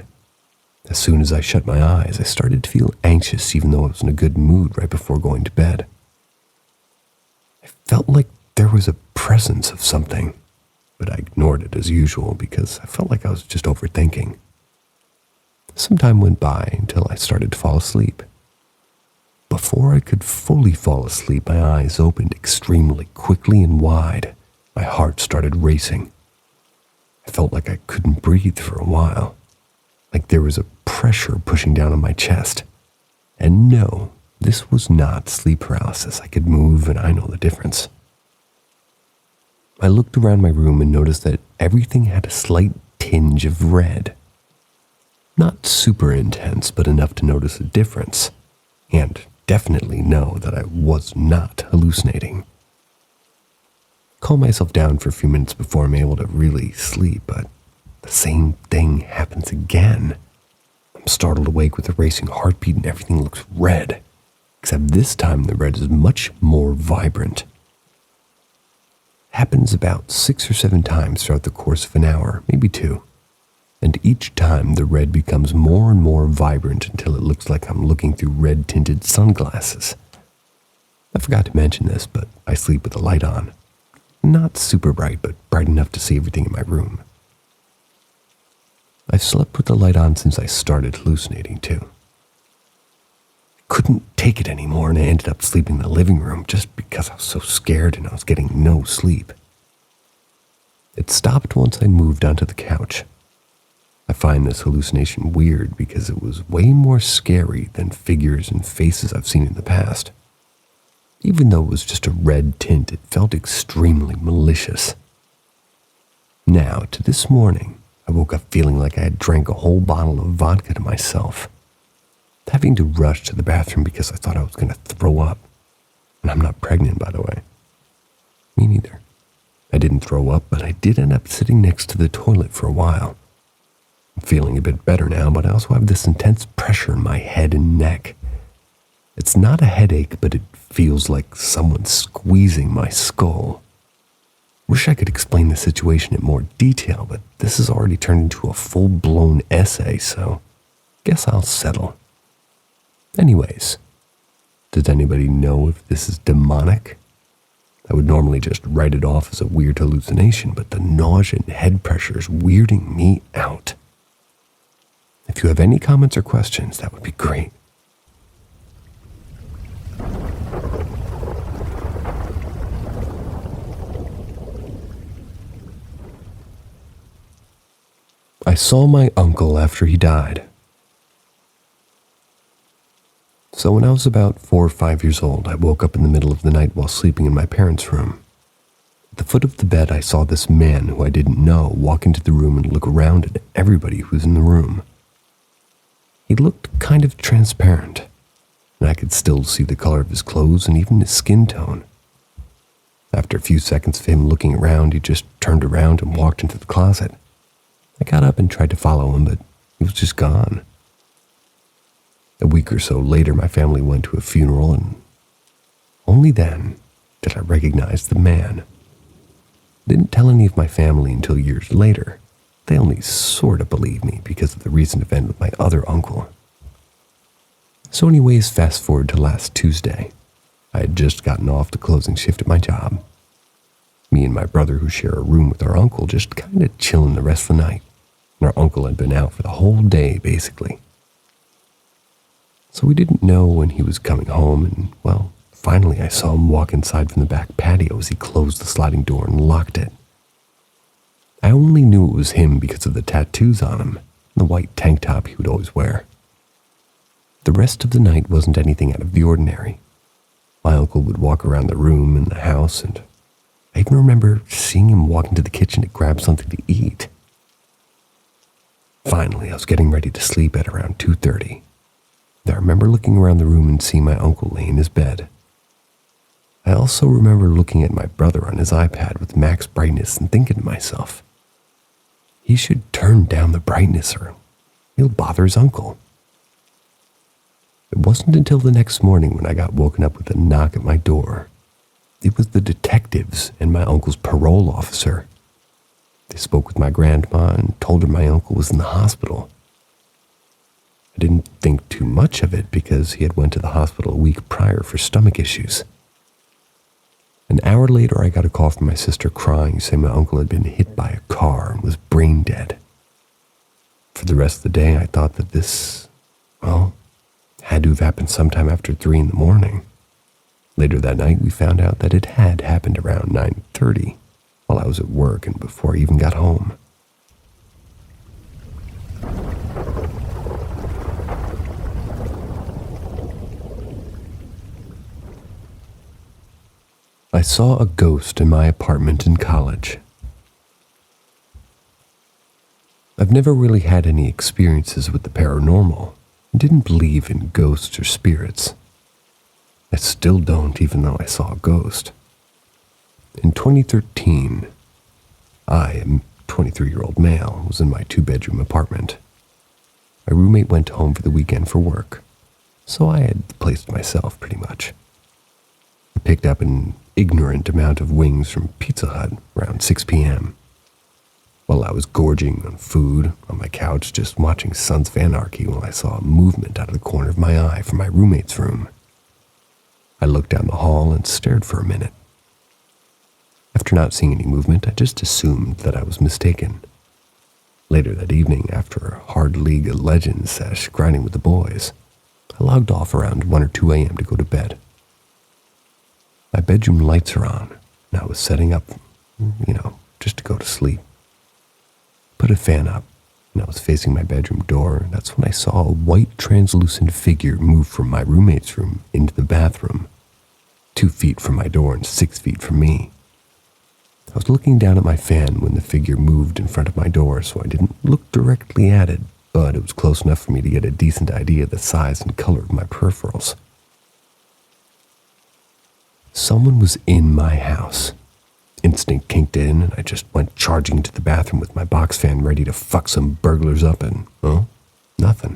As soon as I shut my eyes, I started to feel anxious even though I was in a good mood right before going to bed. I felt like there was a presence of something, but I ignored it as usual because I felt like I was just overthinking. Some time went by until I started to fall asleep. Before I could fully fall asleep, my eyes opened extremely quickly and wide. My heart started racing. I felt like I couldn't breathe for a while, like there was a pressure pushing down on my chest. And no, this was not sleep paralysis. I could move and I know the difference. I looked around my room and noticed that everything had a slight tinge of red. Not super intense, but enough to notice a difference, and definitely know that I was not hallucinating. Calm myself down for a few minutes before I'm able to really sleep, but the same thing happens again. I'm startled awake with a racing heartbeat and everything looks red, except this time the red is much more vibrant. It happens about 6 or 7 times throughout the course of an hour, maybe 2. And each time the red becomes more and more vibrant until it looks like I'm looking through red-tinted sunglasses. I forgot to mention this, but I sleep with the light on. Not super bright, but bright enough to see everything in my room. I've slept with the light on since I started hallucinating, too. I couldn't take it anymore, and I ended up sleeping in the living room just because I was so scared and I was getting no sleep. It stopped once I moved onto the couch. I find this hallucination weird because it was way more scary than figures and faces I've seen in the past. Even though it was just a red tint, it felt extremely malicious. Now, to this morning, I woke up feeling like I had drank a whole bottle of vodka to myself, having to rush to the bathroom because I thought I was going to throw up. And I'm not pregnant, by the way. Me neither. I didn't throw up, but I did end up sitting next to the toilet for a while. I'm feeling a bit better now, but I also have this intense pressure in my head and neck. It's not a headache, but it feels like someone's squeezing my skull. Wish I could explain the situation in more detail, but this has already turned into a full-blown essay, so guess I'll settle. Anyways, does anybody know if this is demonic? I would normally just write it off as a weird hallucination, but the nausea and head pressure is weirding me out. If you have any comments or questions, that would be great. I saw my uncle after he died. So when I was about 4 or 5 years old, I woke up in the middle of the night while sleeping in my parents' room. At the foot of the bed, I saw this man who I didn't know walk into the room and look around at everybody who was in the room. He looked kind of transparent, and I could still see the color of his clothes and even his skin tone. After a few seconds of him looking around, he just turned around and walked into the closet. I got up and tried to follow him, but he was just gone. A week or so later, my family went to a funeral, and only then did I recognize the man. I didn't tell any of my family until years later. They only sort of believed me because of the recent event with my other uncle. So anyways, fast forward to last Tuesday. I had just gotten off the closing shift at my job. Me and my brother, who share a room with our uncle, just kind of chilling the rest of the night. And our uncle had been out for the whole day, basically. So we didn't know when he was coming home, and, well, finally I saw him walk inside from the back patio as he closed the sliding door and locked it. I only knew it was him because of the tattoos on him and the white tank top he would always wear. The rest of the night wasn't anything out of the ordinary. My uncle would walk around the room and the house, and I even remember seeing him walk into the kitchen to grab something to eat. Finally, I was getting ready to sleep at around 2:30. I remember looking around the room and seeing my uncle lay in his bed. I also remember looking at my brother on his iPad with max brightness and thinking to myself, he should turn down the brightness or he'll bother his uncle. It wasn't until the next morning when I got woken up with a knock at my door. It was the detectives and my uncle's parole officer. They spoke with my grandma and told her my uncle was in the hospital. I didn't think too much of it because he had went to the hospital a week prior for stomach issues. An hour later, I got a call from my sister crying, saying my uncle had been hit by a car and was brain dead. For the rest of the day, I thought that this, well, had to have happened sometime after 3 in the morning. Later that night, we found out that it had happened around 9:30 while I was at work and before I even got home. I saw a ghost in my apartment in college. I've never really had any experiences with the paranormal and didn't believe in ghosts or spirits. I still don't, even though I saw a ghost. In 2013, I, a 23-year-old male, was in my 2-bedroom apartment. My roommate went home for the weekend for work, so I had the place to myself pretty much. I picked up an ignorant amount of wings from Pizza Hut around 6 p.m. While I was gorging on food on my couch just watching Sons of Anarchy when I saw a movement out of the corner of my eye from my roommate's room. I looked down the hall and stared for a minute. After not seeing any movement, I just assumed that I was mistaken. Later that evening, after a hard League of Legends sesh grinding with the boys, I logged off around 1 or 2 a.m. to go to bed. My bedroom lights are on, and I was setting up, just to go to sleep. Put a fan up, and I was facing my bedroom door, and that's when I saw a white translucent figure move from my roommate's room into the bathroom, 2 feet from my door and 6 feet from me. I was looking down at my fan when the figure moved in front of my door, so I didn't look directly at it, but it was close enough for me to get a decent idea of the size and color of my peripherals. Someone was in my house. Instinct kicked in, and I just went charging into the bathroom with my box fan ready to fuck some burglars up, and, nothing.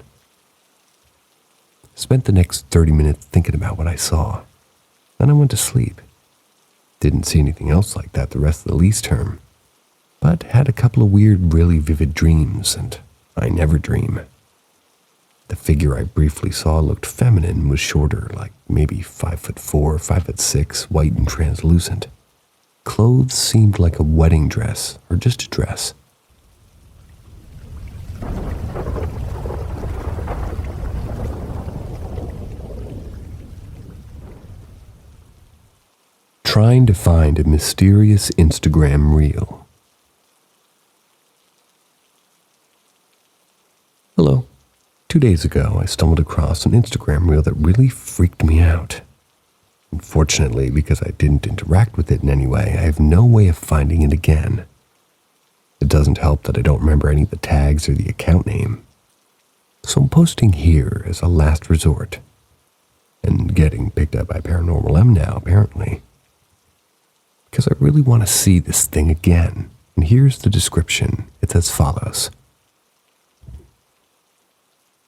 Spent the next 30 minutes thinking about what I saw. Then I went to sleep. Didn't see anything else like that the rest of the lease term, but had a couple of weird, really vivid dreams, and I never dream. The figure I briefly saw looked feminine, was shorter, like maybe 5'4", 5'6", white and translucent. Clothes seemed like a wedding dress, or just a dress. Trying to find a mysterious Instagram reel. Hello. 2 days ago, I stumbled across an Instagram reel that really freaked me out. Unfortunately, because I didn't interact with it in any way, I have no way of finding it again. It doesn't help that I don't remember any of the tags or the account name. So I'm posting here as a last resort. And getting picked up by Paranormal M now, apparently. Because I really want to see this thing again. And here's the description. It's as follows.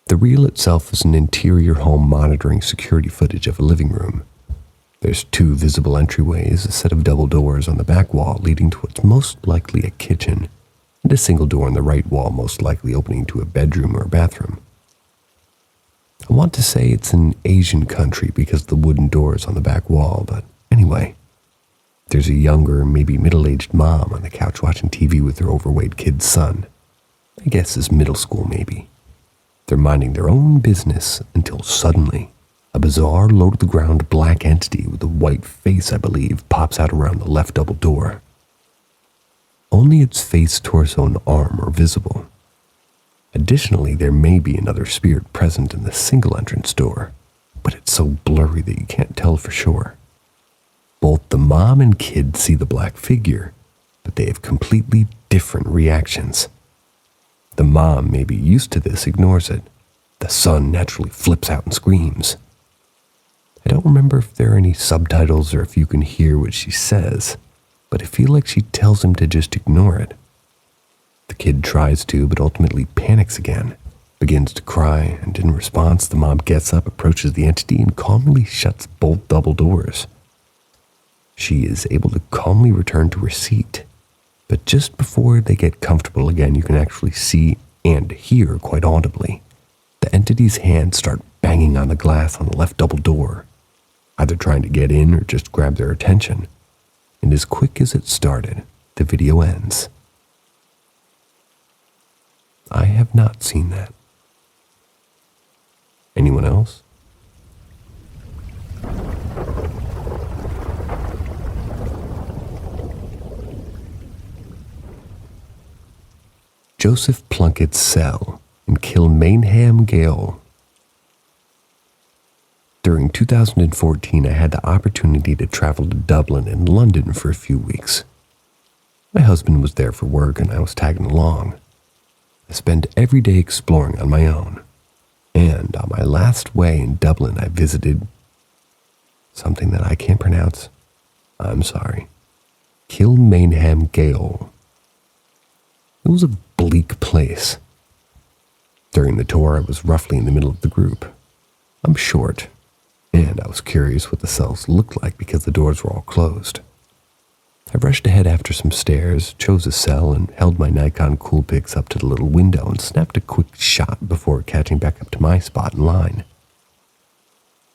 The reel itself is an interior home monitoring security footage of a living room. There's 2 visible entryways, a set of double doors on the back wall leading to what's most likely a kitchen, and a single door on the right wall most likely opening to a bedroom or a bathroom. I want to say it's an Asian country because of the wooden doors on the back wall, but anyway. There's a younger, maybe middle-aged mom on the couch watching TV with her overweight kid's son. I guess is middle school maybe. They're minding their own business until suddenly, a bizarre, low-to-the-ground black entity with a white face, I believe, pops out around the left double door. Only its face, torso, and arm are visible. Additionally, there may be another spirit present in the single entrance door, but it's so blurry that you can't tell for sure. Both the mom and kid see the black figure, but they have completely different reactions. The mom, maybe used to this, ignores it. The son naturally flips out and screams. I don't remember if there are any subtitles or if you can hear what she says, but I feel like she tells him to just ignore it. The kid tries to, but ultimately panics again, begins to cry, and in response, the mom gets up, approaches the entity, and calmly shuts both double doors. She is able to calmly return to her seat, but just before they get comfortable again, you can actually see and hear quite audibly the entity's hands start banging on the glass on the left double door, either trying to get in or just grab their attention. And as quick as it started, the video ends. I have not seen that. Anyone else? Joseph Plunkett's cell in Kilmainham Gaol. During 2014, I had the opportunity to travel to Dublin and London for a few weeks. My husband was there for work and I was tagging along. I spent every day exploring on my own. And on my last way in Dublin, I visited something that I can't pronounce. I'm sorry. Kilmainham Gaol. It was a bleak place. During the tour, I was roughly in the middle of the group. I'm short, and I was curious what the cells looked like because the doors were all closed. I rushed ahead after some stairs, chose a cell, and held my Nikon Coolpix up to the little window and snapped a quick shot before catching back up to my spot in line.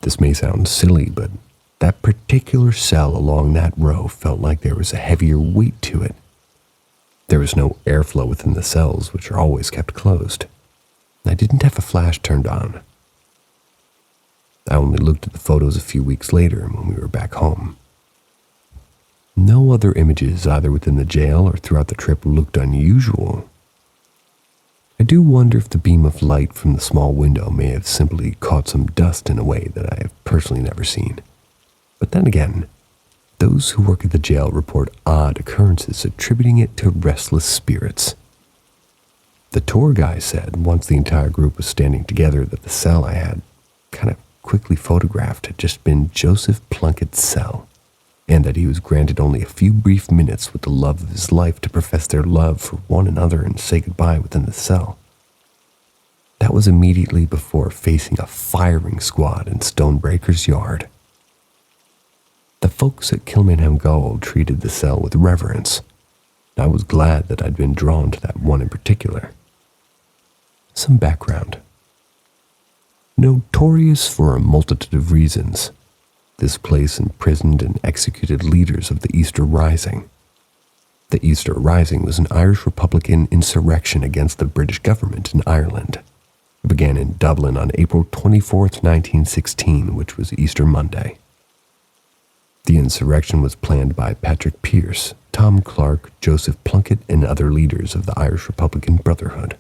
This may sound silly, but that particular cell along that row felt like there was a heavier weight to it. There was no airflow within the cells, which are always kept closed. I didn't have a flash turned on. I only looked at the photos a few weeks later when we were back home. No other images either within the jail or throughout the trip looked unusual. I do wonder if the beam of light from the small window may have simply caught some dust in a way that I have personally never seen. But then again, Those who work at the jail report odd occurrences, attributing it to restless spirits. The tour guy said once the entire group was standing together that the cell I had kind of quickly photographed had just been Joseph Plunkett's cell, and that he was granted only a few brief minutes with the love of his life to profess their love for one another and say goodbye within the cell. That was immediately before facing a firing squad in Stonebreaker's yard. The folks at Kilmainham Gaol treated the cell with reverence. I was glad that I'd been drawn to that one in particular. Some background. Notorious for a multitude of reasons, this place imprisoned and executed leaders of the Easter Rising. The Easter Rising was an Irish Republican insurrection against the British government in Ireland. It began in Dublin on April 24th, 1916, which was Easter Monday. The insurrection was planned by Patrick Pearse, Tom Clark, Joseph Plunkett, and other leaders of the Irish Republican Brotherhood.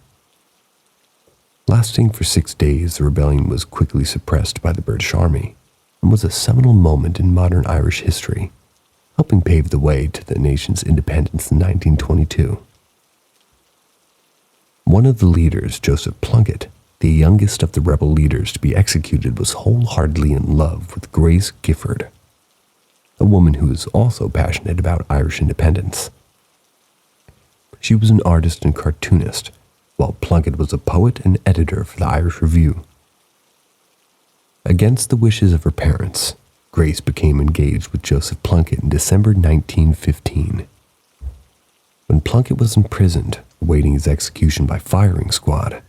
Lasting for 6 days, the rebellion was quickly suppressed by the British Army and was a seminal moment in modern Irish history, helping pave the way to the nation's independence in 1922. One of the leaders, Joseph Plunkett, the youngest of the rebel leaders to be executed, was wholeheartedly in love with Grace Gifford, a woman who was also passionate about Irish independence. She was an artist and cartoonist, while Plunkett was a poet and editor for the Irish Review. Against the wishes of her parents, Grace became engaged with Joseph Plunkett in December 1915. When Plunkett was imprisoned, awaiting his execution by firing squad,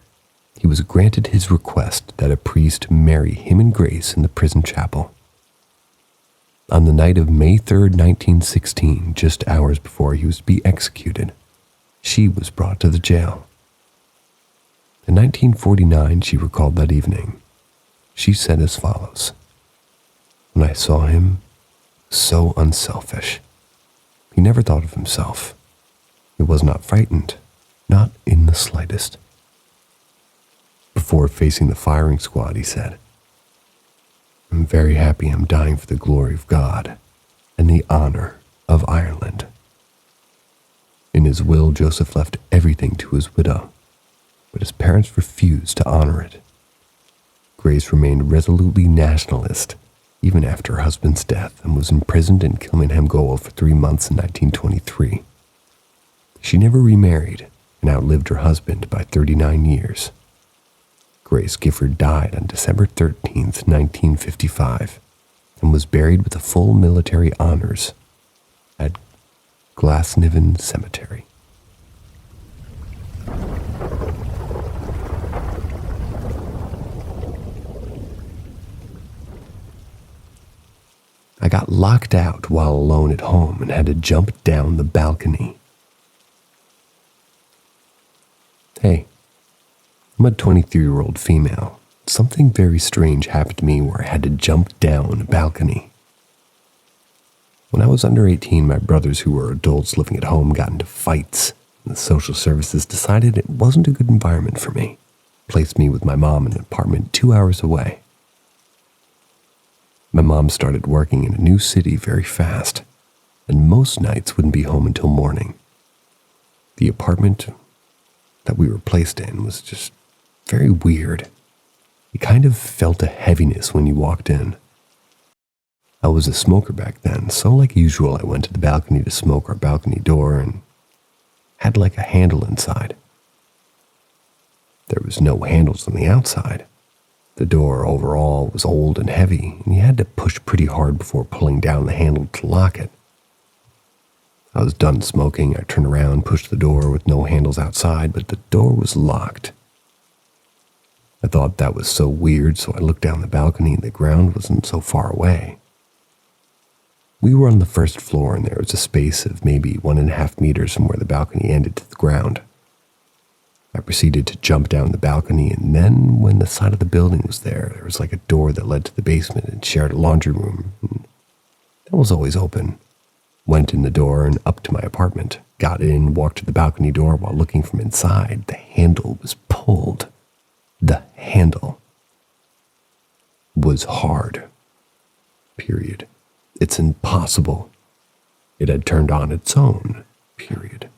he was granted his request that a priest marry him and Grace in the prison chapel. On the night of May 3rd, 1916, just hours before he was to be executed, she was brought to the jail. In 1949, she recalled that evening. She said as follows: "When I saw him, so unselfish. He never thought of himself. He was not frightened, not in the slightest." Before facing the firing squad, he said, "I'm very happy I'm dying for the glory of God and the honor of Ireland." In his will, Joseph left everything to his widow, but his parents refused to honor it. Grace remained resolutely nationalist even after her husband's death and was imprisoned in Kilmainham Gaol for 3 months in 1923. She never remarried and outlived her husband by 39 years. Grace Gifford died on December 13th, 1955, and was buried with the full military honors at Glasnevin Cemetery. I got locked out while alone at home and had to jump down the balcony. Hey, I'm a 23-year-old female. Something very strange happened to me where I had to jump down a balcony. When I was under 18, my brothers who were adults living at home got into fights, and the social services decided it wasn't a good environment for me, placed me with my mom in an apartment 2 hours away. My mom started working in a new city very fast, and most nights wouldn't be home until morning. The apartment that we were placed in was just very weird. You kind of felt a heaviness when you walked in. I was a smoker back then, so like usual I went to the balcony to smoke our balcony door and had like a handle inside. There was no handles on the outside. The door overall was old and heavy, and you had to push pretty hard before pulling down the handle to lock it. I was done smoking. I turned around, pushed the door with no handles outside, but the door was locked. I thought that was so weird, so I looked down the balcony and the ground wasn't so far away. We were on the first floor and there was a space of maybe 1.5 meters from where the balcony ended to the ground. I proceeded to jump down the balcony, and then when the side of the building was there was like a door that led to the basement and shared a laundry room. That was always open. Went in the door and up to my apartment. Got in, walked to the balcony door. While looking from inside, the handle was pulled. The handle was hard. Period. It's impossible It had turned on its own, period.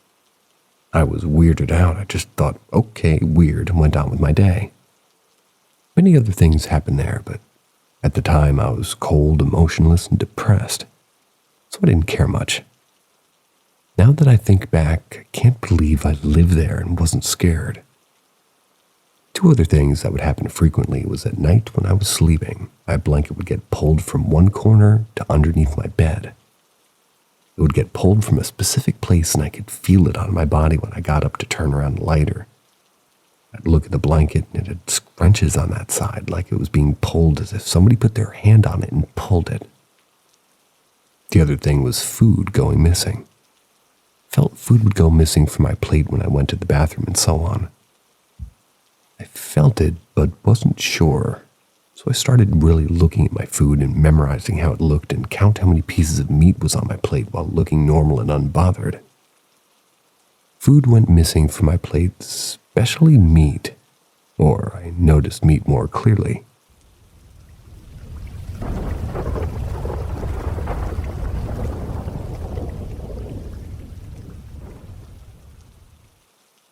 I was weirded out. I just thought, okay, weird, and went on with my day. Many other things happened there, but at the time I was cold, emotionless, and depressed, so I didn't care much. Now that I think back, I can't believe I lived there and wasn't scared. Two other things that would happen frequently was at night when I was sleeping, my blanket would get pulled from one corner to underneath my bed. It would get pulled from a specific place and I could feel it on my body when I got up to turn around the lighter. I'd look at the blanket and it had scrunches on that side like it was being pulled as if somebody put their hand on it and pulled it. The other thing was food going missing. Felt food would go missing from my plate when I went to the bathroom and so on. I felt it, but wasn't sure, so I started really looking at my food and memorizing how it looked and count how many pieces of meat was on my plate while looking normal and unbothered. Food went missing from my plate, especially meat, or I noticed meat more clearly.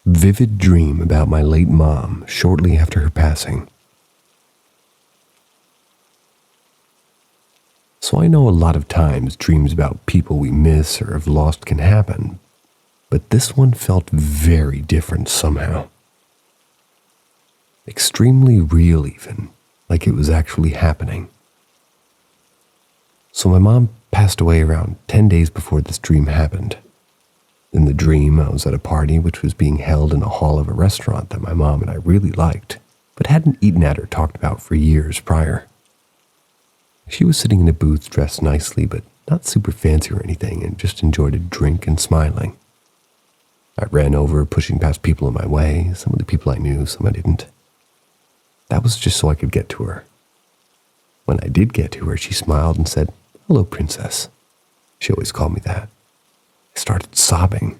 Vivid dream about my late mom shortly after her passing. So I know a lot of times dreams about people we miss or have lost can happen, but this one felt very different somehow. Extremely real even, like it was actually happening. So my mom passed away around 10 days before this dream happened. In the dream, I was at a party which was being held in a hall of a restaurant that my mom and I really liked, but hadn't eaten at or talked about for years prior. She was sitting in a booth dressed nicely, but not super fancy or anything, and just enjoyed a drink and smiling. I ran over, pushing past people in my way, some of the people I knew, some I didn't. That was just so I could get to her. When I did get to her, she smiled and said, "Hello, princess." She always called me that. I started sobbing.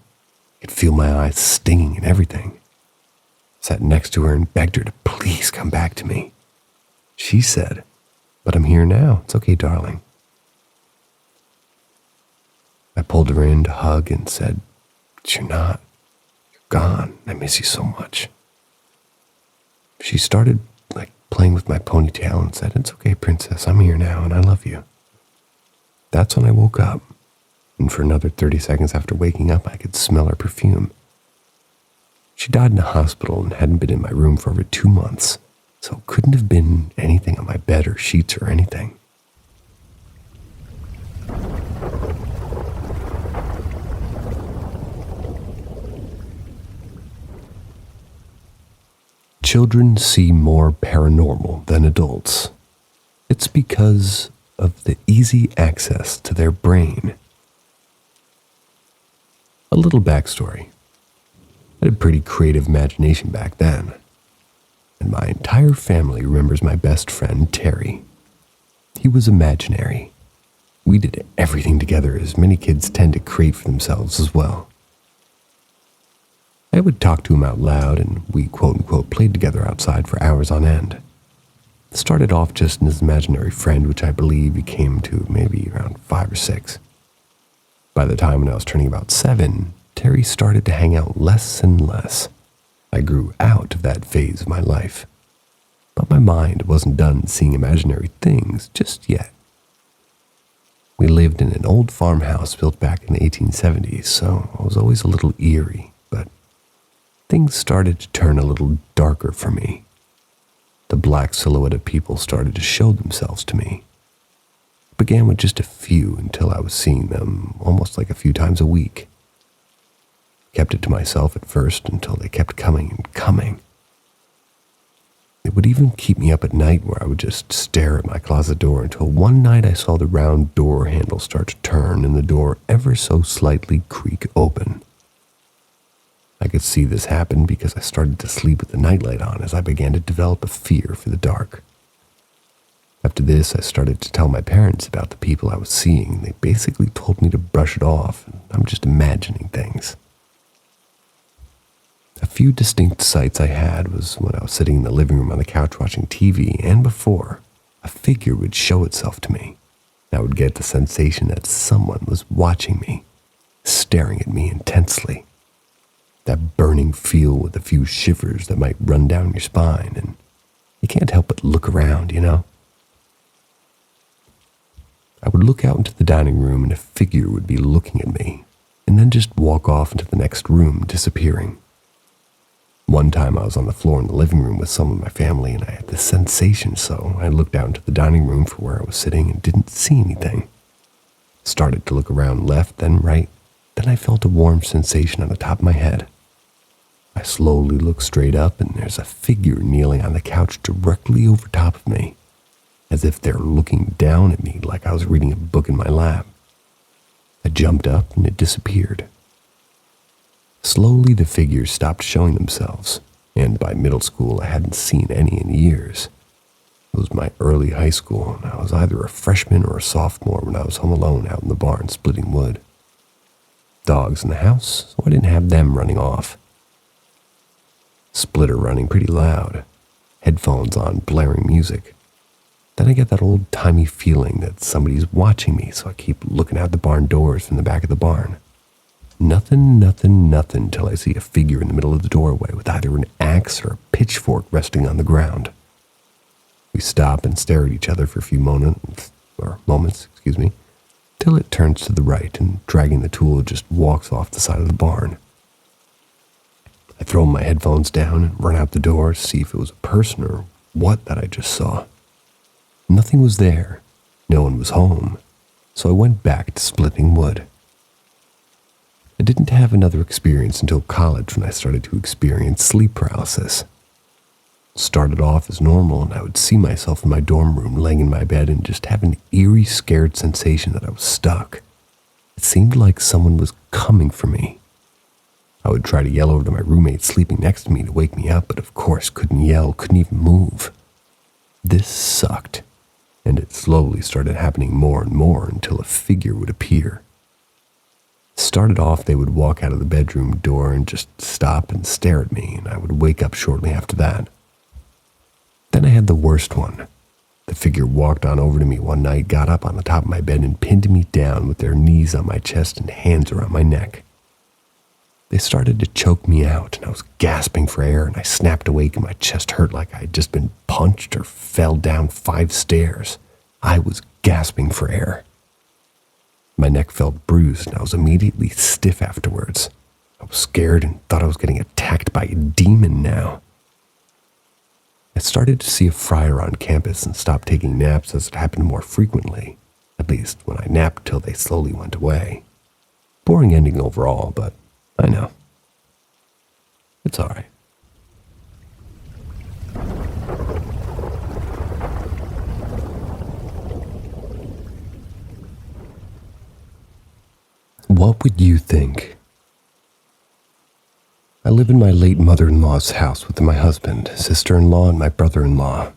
I could feel my eyes stinging and everything. I sat next to her and begged her to please come back to me. She said, "But I'm here now. It's okay, darling." I pulled her in to hug and said, "But you're not. You're gone. I miss you so much." She started playing with my ponytail and said, "It's okay, princess. I'm here now and I love you." That's when I woke up. And for another 30 seconds after waking up, I could smell her perfume. She died in a hospital and hadn't been in my room for over 2 months, so it couldn't have been anything on my bed or sheets or anything. Children see more paranormal than adults. It's because of the easy access to their brain. A little backstory. I had a pretty creative imagination back then, and my entire family remembers my best friend, Terry. He was imaginary. We did everything together, as many kids tend to create for themselves as well. I would talk to him out loud, and we quote-unquote played together outside for hours on end. It started off just as an imaginary friend, which I believe became to maybe around 5 or 6. By the time when I was turning about 7, Terry started to hang out less and less. I grew out of that phase of my life. But my mind wasn't done seeing imaginary things just yet. We lived in an old farmhouse built back in the 1870s, so I was always a little eerie, but things started to turn a little darker for me. The black silhouette of people started to show themselves to me. It began with just a few until I was seeing them almost like a few times a week. Kept it to myself at first until they kept coming and coming. It would even keep me up at night where I would just stare at my closet door until one night I saw the round door handle start to turn and the door ever so slightly creak open. I could see this happen because I started to sleep with the nightlight on as I began to develop a fear for the dark. After this, I started to tell my parents about the people I was seeing. They basically told me to brush it off, and I'm just imagining things. A few distinct sights I had was when I was sitting in the living room on the couch watching TV, and before, a figure would show itself to me. I would get the sensation that someone was watching me, staring at me intensely. That burning feel with a few shivers that might run down your spine, and you can't help but look around, you know? I would look out into the dining room and a figure would be looking at me, and then just walk off into the next room, disappearing. One time I was on the floor in the living room with some of my family, and I had this sensation, so I looked out into the dining room for where I was sitting and didn't see anything. Started to look around left, then right, then I felt a warm sensation on the top of my head. I slowly look straight up, and there's a figure kneeling on the couch directly over top of me, as if they're looking down at me like I was reading a book in my lap. I jumped up, and it disappeared. Slowly, the figures stopped showing themselves, and by middle school, I hadn't seen any in years. It was my early high school, and I was either a freshman or a sophomore when I was home alone out in the barn splitting wood. Dogs in the house, so I didn't have them running off. Splitter running pretty loud, headphones on, blaring music. Then I get that old-timey feeling that somebody's watching me, so I keep looking out the barn doors from the back of the barn. Nothing till I see a figure in the middle of the doorway with either an axe or a pitchfork resting on the ground. We stop and stare at each other for a few moments, till it turns to the right and dragging the tool just walks off the side of the barn. I throw my headphones down and run out the door to see if it was a person or what that I just saw. Nothing was there. No one was home. So I went back to splitting wood. I didn't have another experience until college when I started to experience sleep paralysis. It started off as normal, and I would see myself in my dorm room laying in my bed and just have an eerie, scared sensation that I was stuck. It seemed like someone was coming for me. I would try to yell over to my roommate sleeping next to me to wake me up, but of course couldn't yell, couldn't even move. This sucked, and it slowly started happening more and more until a figure would appear. Started off, they would walk out of the bedroom door and just stop and stare at me, and I would wake up shortly after that. Then I had the worst one. The figure walked on over to me one night, got up on the top of my bed, and pinned me down with their knees on my chest and hands around my neck. They started to choke me out, and I was gasping for air, and I snapped awake, and my chest hurt like I had just been punched or fell down 5 stairs. I was gasping for air. My neck felt bruised, and I was immediately stiff afterwards. I was scared and thought I was getting attacked by a demon now. I started to see a friar on campus and stopped taking naps as it happened more frequently, at least when I napped till they slowly went away. Boring ending overall, but I know. It's alright. What would you think? I live in my late mother-in-law's house with my husband, sister-in-law, and my brother-in-law.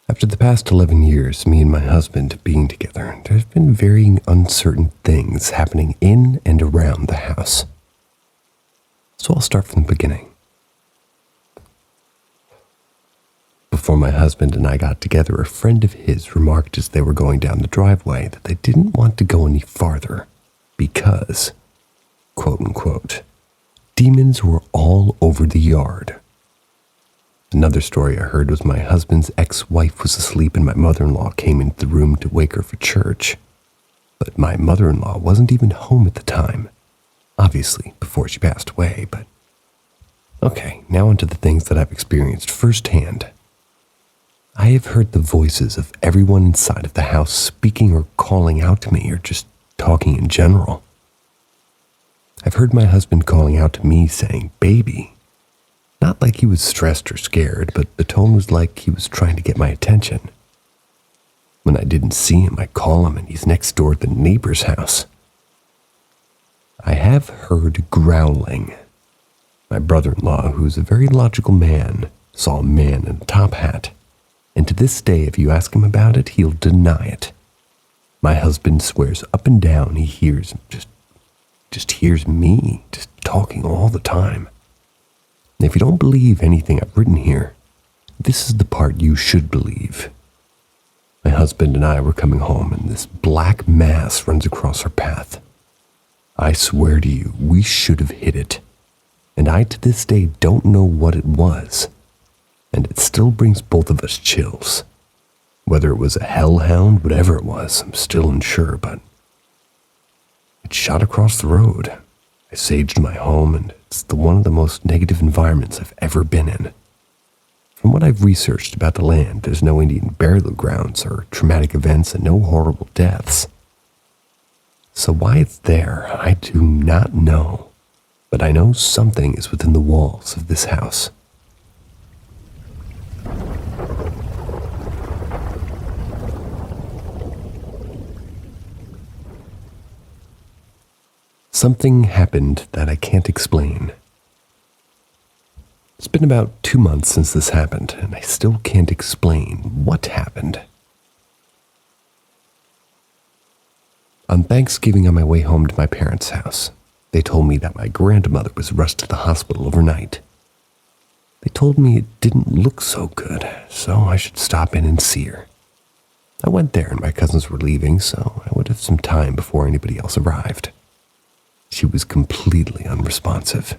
After the past 11 years, me and my husband being together, there's been varying uncertain things happening in and around the house. So I'll start from the beginning. Before my husband and I got together, a friend of his remarked as they were going down the driveway that they didn't want to go any farther because, quote-unquote, demons were all over the yard. Another story I heard was my husband's ex-wife was asleep and my mother-in-law came into the room to wake her for church. But my mother-in-law wasn't even home at the time. Obviously, before she passed away, but... Okay, now onto the things that I've experienced firsthand. I have heard the voices of everyone inside of the house speaking or calling out to me or just talking in general. I've heard my husband calling out to me saying, "Baby." Not like he was stressed or scared, but the tone was like he was trying to get my attention. When I didn't see him, I call him and he's next door at the neighbor's house. I have heard growling. My brother-in-law, who's a very logical man, saw a man in a top hat. And to this day, if you ask him about it, he'll deny it. My husband swears up and down he hears, just hears me, just talking all the time. And if you don't believe anything I've written here, this is the part you should believe. My husband and I were coming home, and this black mass runs across our path. I swear to you, we should have hit it, and I to this day don't know what it was, and it still brings both of us chills. Whether it was a hellhound, whatever it was, I'm still unsure, but it shot across the road. I saged my home, and it's one of the most negative environments I've ever been in. From what I've researched about the land, there's no Indian burial grounds or traumatic events and no horrible deaths. So why it's there, I do not know, but I know something is within the walls of this house. Something happened that I can't explain. It's been about 2 months since this happened, and I still can't explain what happened. On Thanksgiving, on my way home to my parents' house, they told me that my grandmother was rushed to the hospital overnight. They told me it didn't look so good, so I should stop in and see her. I went there and my cousins were leaving, so I would have some time before anybody else arrived. She was completely unresponsive.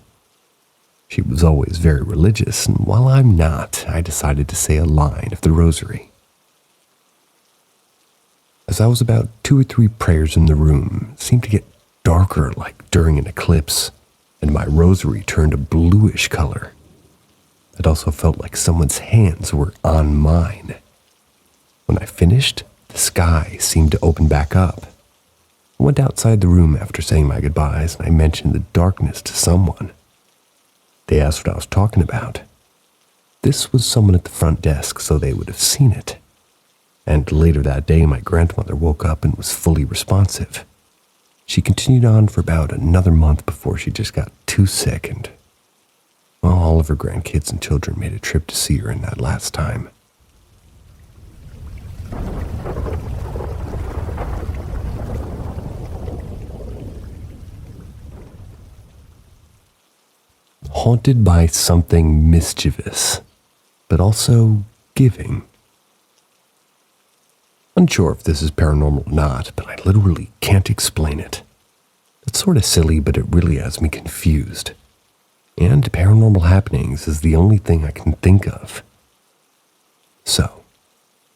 She was always very religious, and while I'm not, I decided to say a line of the rosary. As I was about 2 or 3 prayers in the room, it seemed to get darker like during an eclipse, and my rosary turned a bluish color. It also felt like someone's hands were on mine. When I finished, the sky seemed to open back up. I went outside the room after saying my goodbyes, and I mentioned the darkness to someone. They asked what I was talking about. This was someone at the front desk, so they would have seen it. And later that day, my grandmother woke up and was fully responsive. She continued on for about another month before she just got too sick, and well, all of her grandkids and children made a trip to see her in that last time. Haunted by something mischievous, but also giving. Unsure if this is paranormal or not, but I literally can't explain it. It's sort of silly, but it really has me confused. And paranormal happenings is the only thing I can think of. So,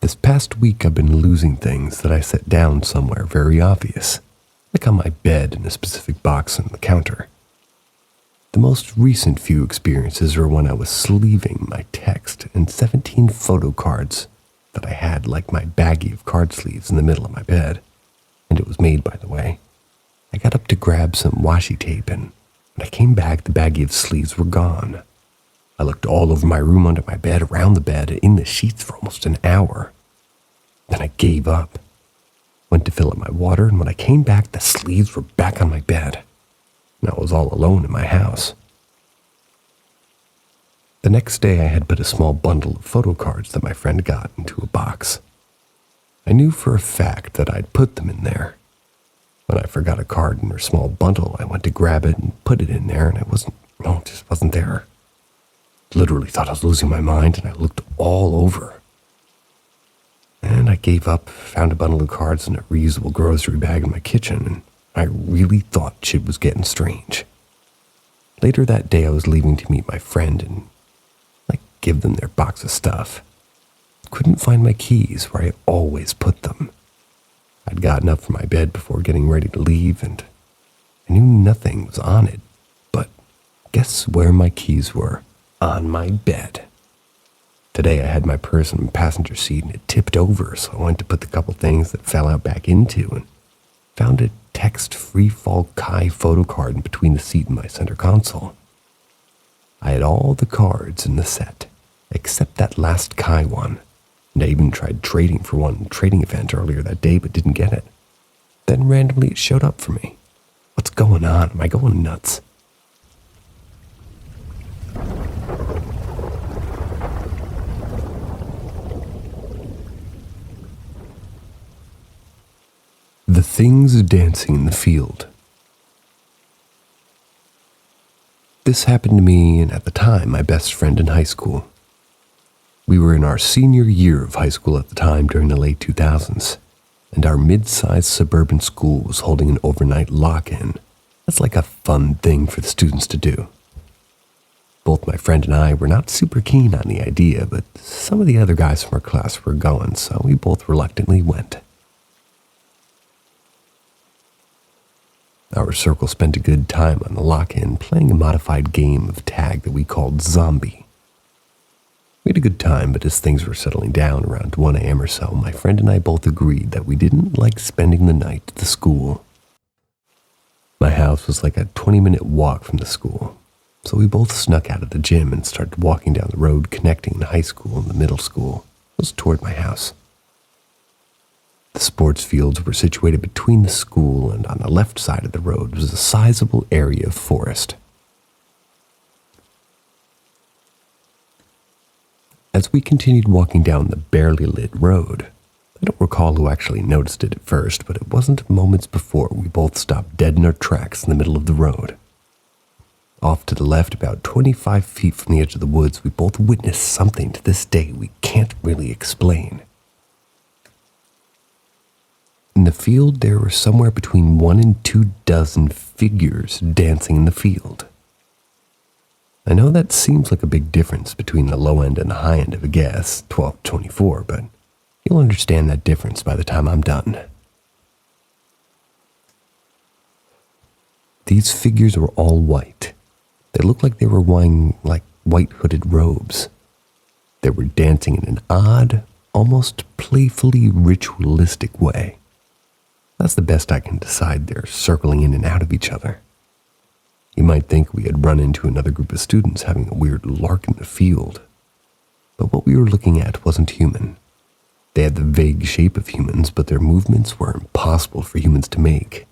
this past week I've been losing things that I set down somewhere very obvious, like on my bed in a specific box on the counter. The most recent few experiences are when I was sleeving my text and 17 photo cards that I had like my baggie of card sleeves in the middle of my bed, and it was made, by the way. I got up to grab some washi tape, and when I came back, the baggie of sleeves were gone. I looked all over my room, under my bed, around the bed, in the sheets for almost an hour. Then I gave up. Went to fill up my water, and when I came back, the sleeves were back on my bed. And I was all alone in my house. The next day, I had put a small bundle of photo cards that my friend got into a box. I knew for a fact that I'd put them in there. When I forgot a card in her small bundle, I went to grab it and put it in there, and it just wasn't there. Literally thought I was losing my mind, and I looked all over. And I gave up, found a bundle of cards in a reusable grocery bag in my kitchen, and I really thought shit was getting strange. Later that day, I was leaving to meet my friend and give them their box of stuff. Couldn't find my keys where I always put them. I'd gotten up from my bed before getting ready to leave, and I knew nothing was on it, but guess where my keys were? On my bed. Today I had my purse in the passenger seat and it tipped over, so I went to put the couple things that fell out back into and found a text free fall Kai photo card in between the seat and my center console. I had all the cards in the set, except that last Kai one, and I even tried trading for one trading event earlier that day but didn't get it. Then randomly it showed up for me. What's going on? Am I going nuts? The things dancing in the field. This happened to me and at the time my best friend in high school. We were in our senior year of high school at the time during the late 2000s, and our mid-sized suburban school was holding an overnight lock-in. That's like a fun thing for the students to do. Both my friend and I were not super keen on the idea, but some of the other guys from our class were going, so we both reluctantly went. Our circle spent a good time on the lock-in playing a modified game of tag that we called Zombie. We had a good time, but as things were settling down around 1 a.m. or so, my friend and I both agreed that we didn't like spending the night at the school. My house was like a 20-minute walk from the school, so we both snuck out of the gym and started walking down the road connecting the high school and the middle school. It was toward my house. The sports fields were situated between the school, and on the left side of the road was a sizable area of forest. As we continued walking down the barely lit road, I don't recall who actually noticed it at first, but it wasn't moments before we both stopped dead in our tracks in the middle of the road. Off to the left, about 25 feet from the edge of the woods, we both witnessed something to this day we can't really explain. In the field, there were somewhere between 1 and 2 dozen figures dancing in the field. I know that seems like a big difference between the low end and the high end of a guess, 12 to 24, but you'll understand that difference by the time I'm done. These figures were all white. They looked like they were wearing white hooded robes. They were dancing in an odd, almost playfully ritualistic way. That's the best I can decide. They're circling in and out of each other. You might think we had run into another group of students having a weird lark in the field. But what we were looking at wasn't human. They had the vague shape of humans, but their movements were impossible for humans to make.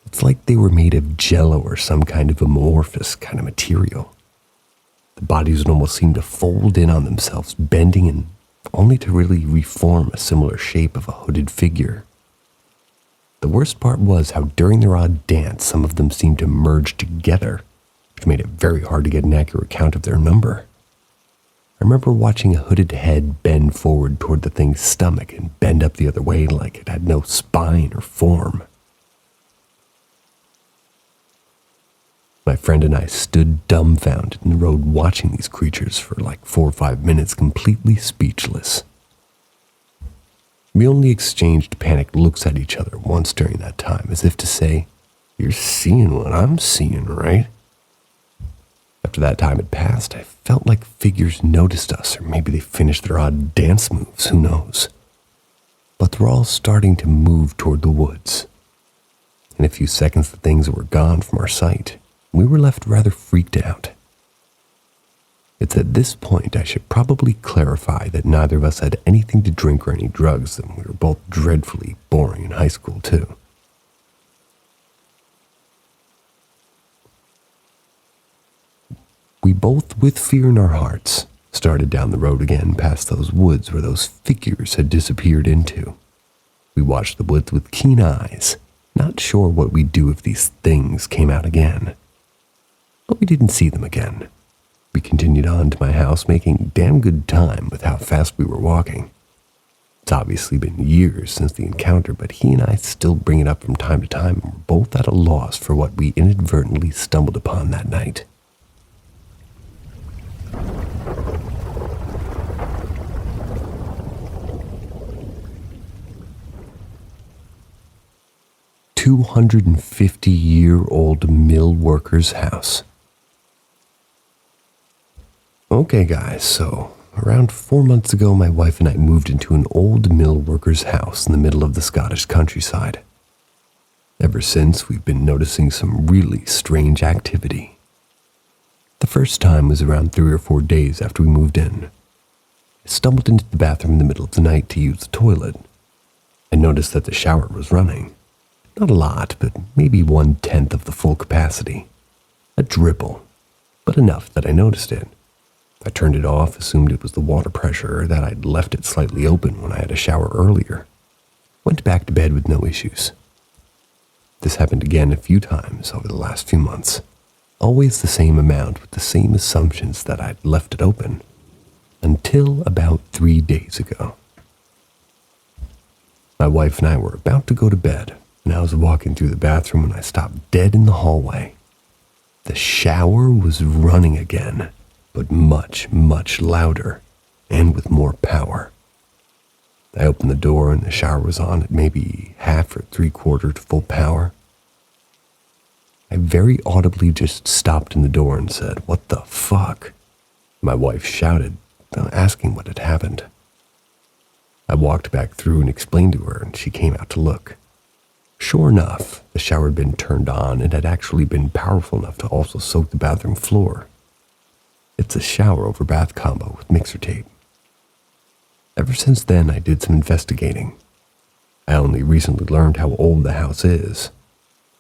It's like they were made of jello or some kind of amorphous kind of material. The bodies would almost seem to fold in on themselves, bending and only to really reform a similar shape of a hooded figure. The worst part was how during their odd dance, some of them seemed to merge together, which made it very hard to get an accurate count of their number. I remember watching a hooded head bend forward toward the thing's stomach and bend up the other way like it had no spine or form. My friend and I stood dumbfounded in the road watching these creatures for like 4 or 5 minutes, completely speechless. We only exchanged panicked looks at each other once during that time, as if to say, "You're seeing what I'm seeing, right?" After that time had passed, I felt like figures noticed us, or maybe they finished their odd dance moves, who knows. But they were all starting to move toward the woods. In a few seconds, the things were gone from our sight. We were left rather freaked out. It's at this point I should probably clarify that neither of us had anything to drink or any drugs, and we were both dreadfully boring in high school too. We both, with fear in our hearts, started down the road again past those woods where those figures had disappeared into. We watched the woods with keen eyes, not sure what we'd do if these things came out again. But we didn't see them again. We continued on to my house, making damn good time with how fast we were walking. It's obviously been years since the encounter, but he and I still bring it up from time to time, and we're both at a loss for what we inadvertently stumbled upon that night. $250-year-old mill worker's house. Okay guys, so around 4 months ago, my wife and I moved into an old mill worker's house in the middle of the Scottish countryside. Ever since, we've been noticing some really strange activity. The first time was around 3 or 4 days after we moved in. I stumbled into the bathroom in the middle of the night to use the toilet. I noticed that the shower was running. Not a lot, but maybe 1/10 of the full capacity. A dribble, but enough that I noticed it. I turned it off, assumed it was the water pressure, or that I'd left it slightly open when I had a shower earlier. Went back to bed with no issues. This happened again a few times over the last few months. Always the same amount with the same assumptions that I'd left it open. until about 3 days ago. My wife and I were about to go to bed, and I was walking through the bathroom when I stopped dead in the hallway. The shower was running again, but much, much louder and with more power. I opened the door and the shower was on at maybe half or 3/4 to full power. I very audibly just stopped in the door and said, "What the fuck?" My wife shouted, asking what had happened. I walked back through and explained to her, and she came out to look. Sure enough, the shower had been turned on and had actually been powerful enough to also soak the bathroom floor. It's a shower over bath combo with mixer tape. Ever since then, I did some investigating. I only recently learned how old the house is.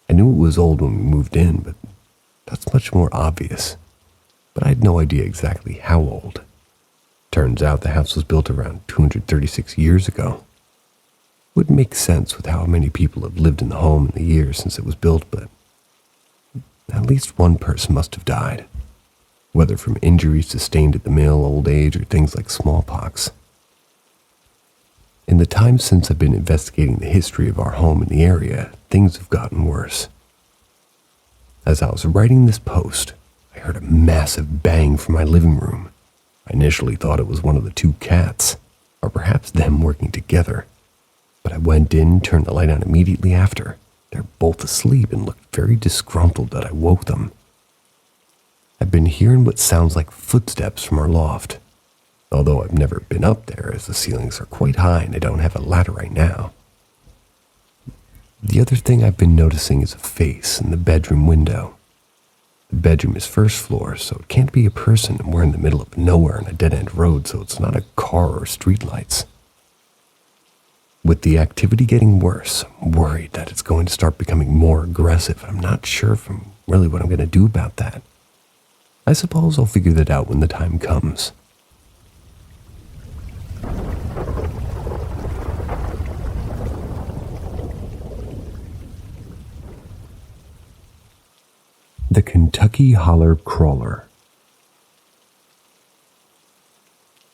I knew it was old when we moved in, but that's much more obvious. But I had no idea exactly how old. Turns out the house was built around 236 years ago. Would make sense with how many people have lived in the home in the years since it was built, but at least one person must have died, whether from injuries sustained at the mill, old age, or things like smallpox. In the time since I've been investigating the history of our home in the area, things have gotten worse. As I was writing this post, I heard a massive bang from my living room. I initially thought it was one of the two cats, or perhaps them working together. But I went in, turned the light on immediately after. They're both asleep and looked very disgruntled that I woke them. I've been hearing what sounds like footsteps from our loft, although I've never been up there as the ceilings are quite high and I don't have a ladder right now. The other thing I've been noticing is a face in the bedroom window. The bedroom is first floor, so it can't be a person, and we're in the middle of nowhere on a dead-end road, so it's not a car or streetlights. With the activity getting worse, I'm worried that it's going to start becoming more aggressive. I'm not sure really what I'm going to do about that. I suppose I'll figure that out when the time comes. The Kentucky Holler Crawler.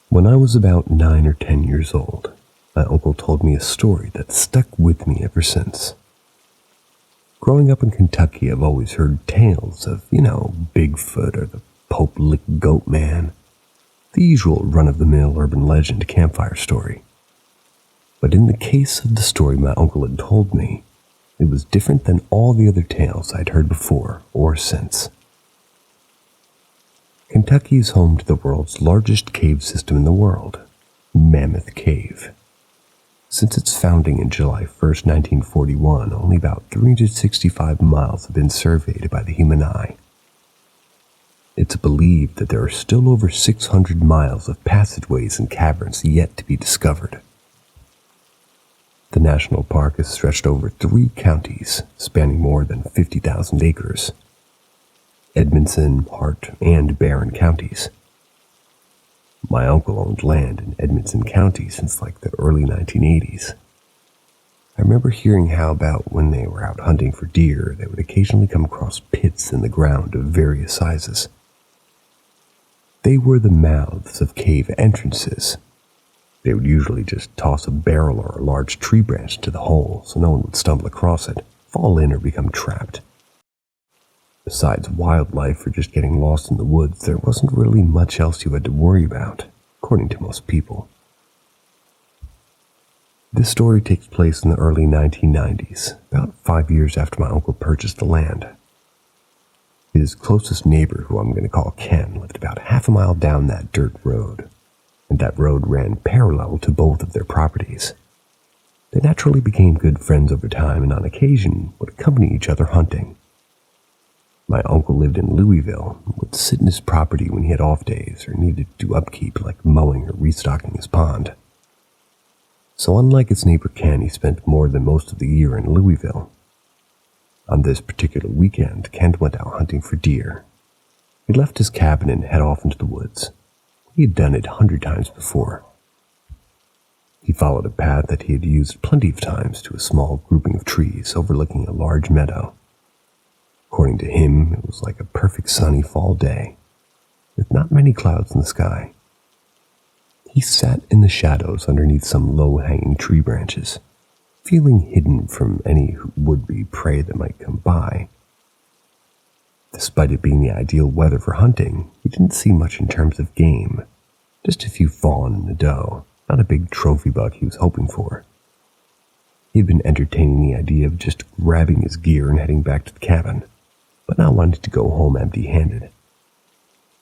When I was about 9 or 10 years old, my uncle told me a story that stuck with me ever since. Growing up in Kentucky, I've always heard tales of, Bigfoot or the Pope-licked goat man, the usual run-of-the-mill urban legend campfire story. But in the case of the story my uncle had told me, it was different than all the other tales I'd heard before or since. Kentucky is home to the world's largest cave system in the world, Mammoth Cave. Since its founding in July 1st, 1941, only about 365 miles have been surveyed by the human eye. It's believed that there are still over 600 miles of passageways and caverns yet to be discovered. The national park is stretched over 3 counties, spanning more than 50,000 acres: Edmonson, Hart, and Barron counties. My uncle owned land in Edmonson County since the early 1980s. I remember hearing how about when they were out hunting for deer, they would occasionally come across pits in the ground of various sizes. They were the mouths of cave entrances. They would usually just toss a barrel or a large tree branch to the hole so no one would stumble across it, fall in, or become trapped. Besides wildlife or just getting lost in the woods, there wasn't really much else you had to worry about, according to most people. This story takes place in the early 1990s, about 5 years after my uncle purchased the land. His closest neighbor, who I'm going to call Ken, lived about half a mile down that dirt road, and that road ran parallel to both of their properties. They naturally became good friends over time and on occasion would accompany each other hunting. My uncle lived in Louisville and would sit in his property when he had off days or needed to do upkeep like mowing or restocking his pond. So unlike his neighbor Ken, he spent more than most of the year in Louisville. On this particular weekend, Ken went out hunting for deer. He left his cabin and head off into the woods. He had done it 100 times before. He followed a path that he had used plenty of times to a small grouping of trees overlooking a large meadow. According to him, it was like a perfect sunny fall day, with not many clouds in the sky. He sat in the shadows underneath some low-hanging tree branches, feeling hidden from any would-be prey that might come by. Despite it being the ideal weather for hunting, he didn't see much in terms of game. Just a few fawn in the doe, not a big trophy buck he was hoping for. He'd been entertaining the idea of just grabbing his gear and heading back to the cabin, but now wanted to go home empty-handed.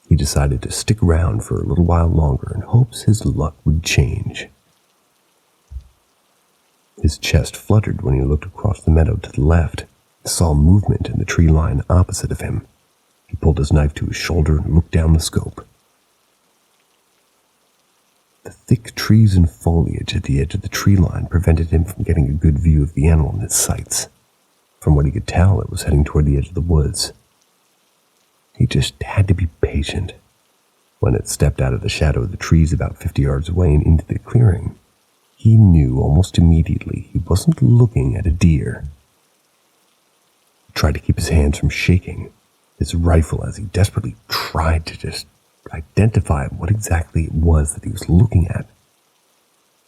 He decided to stick around for a little while longer in hopes his luck would change. His chest fluttered when he looked across the meadow to the left. He saw movement in the tree line opposite of him. He pulled his knife to his shoulder and looked down the scope. The thick trees and foliage at the edge of the tree line prevented him from getting a good view of the animal in his sights. From what he could tell, it was heading toward the edge of the woods. He just had to be patient. When it stepped out of the shadow of the trees about 50 yards away and into the clearing, he knew almost immediately he wasn't looking at a deer. He tried to keep his hands from shaking, his rifle as he desperately tried to just identify what exactly it was that he was looking at.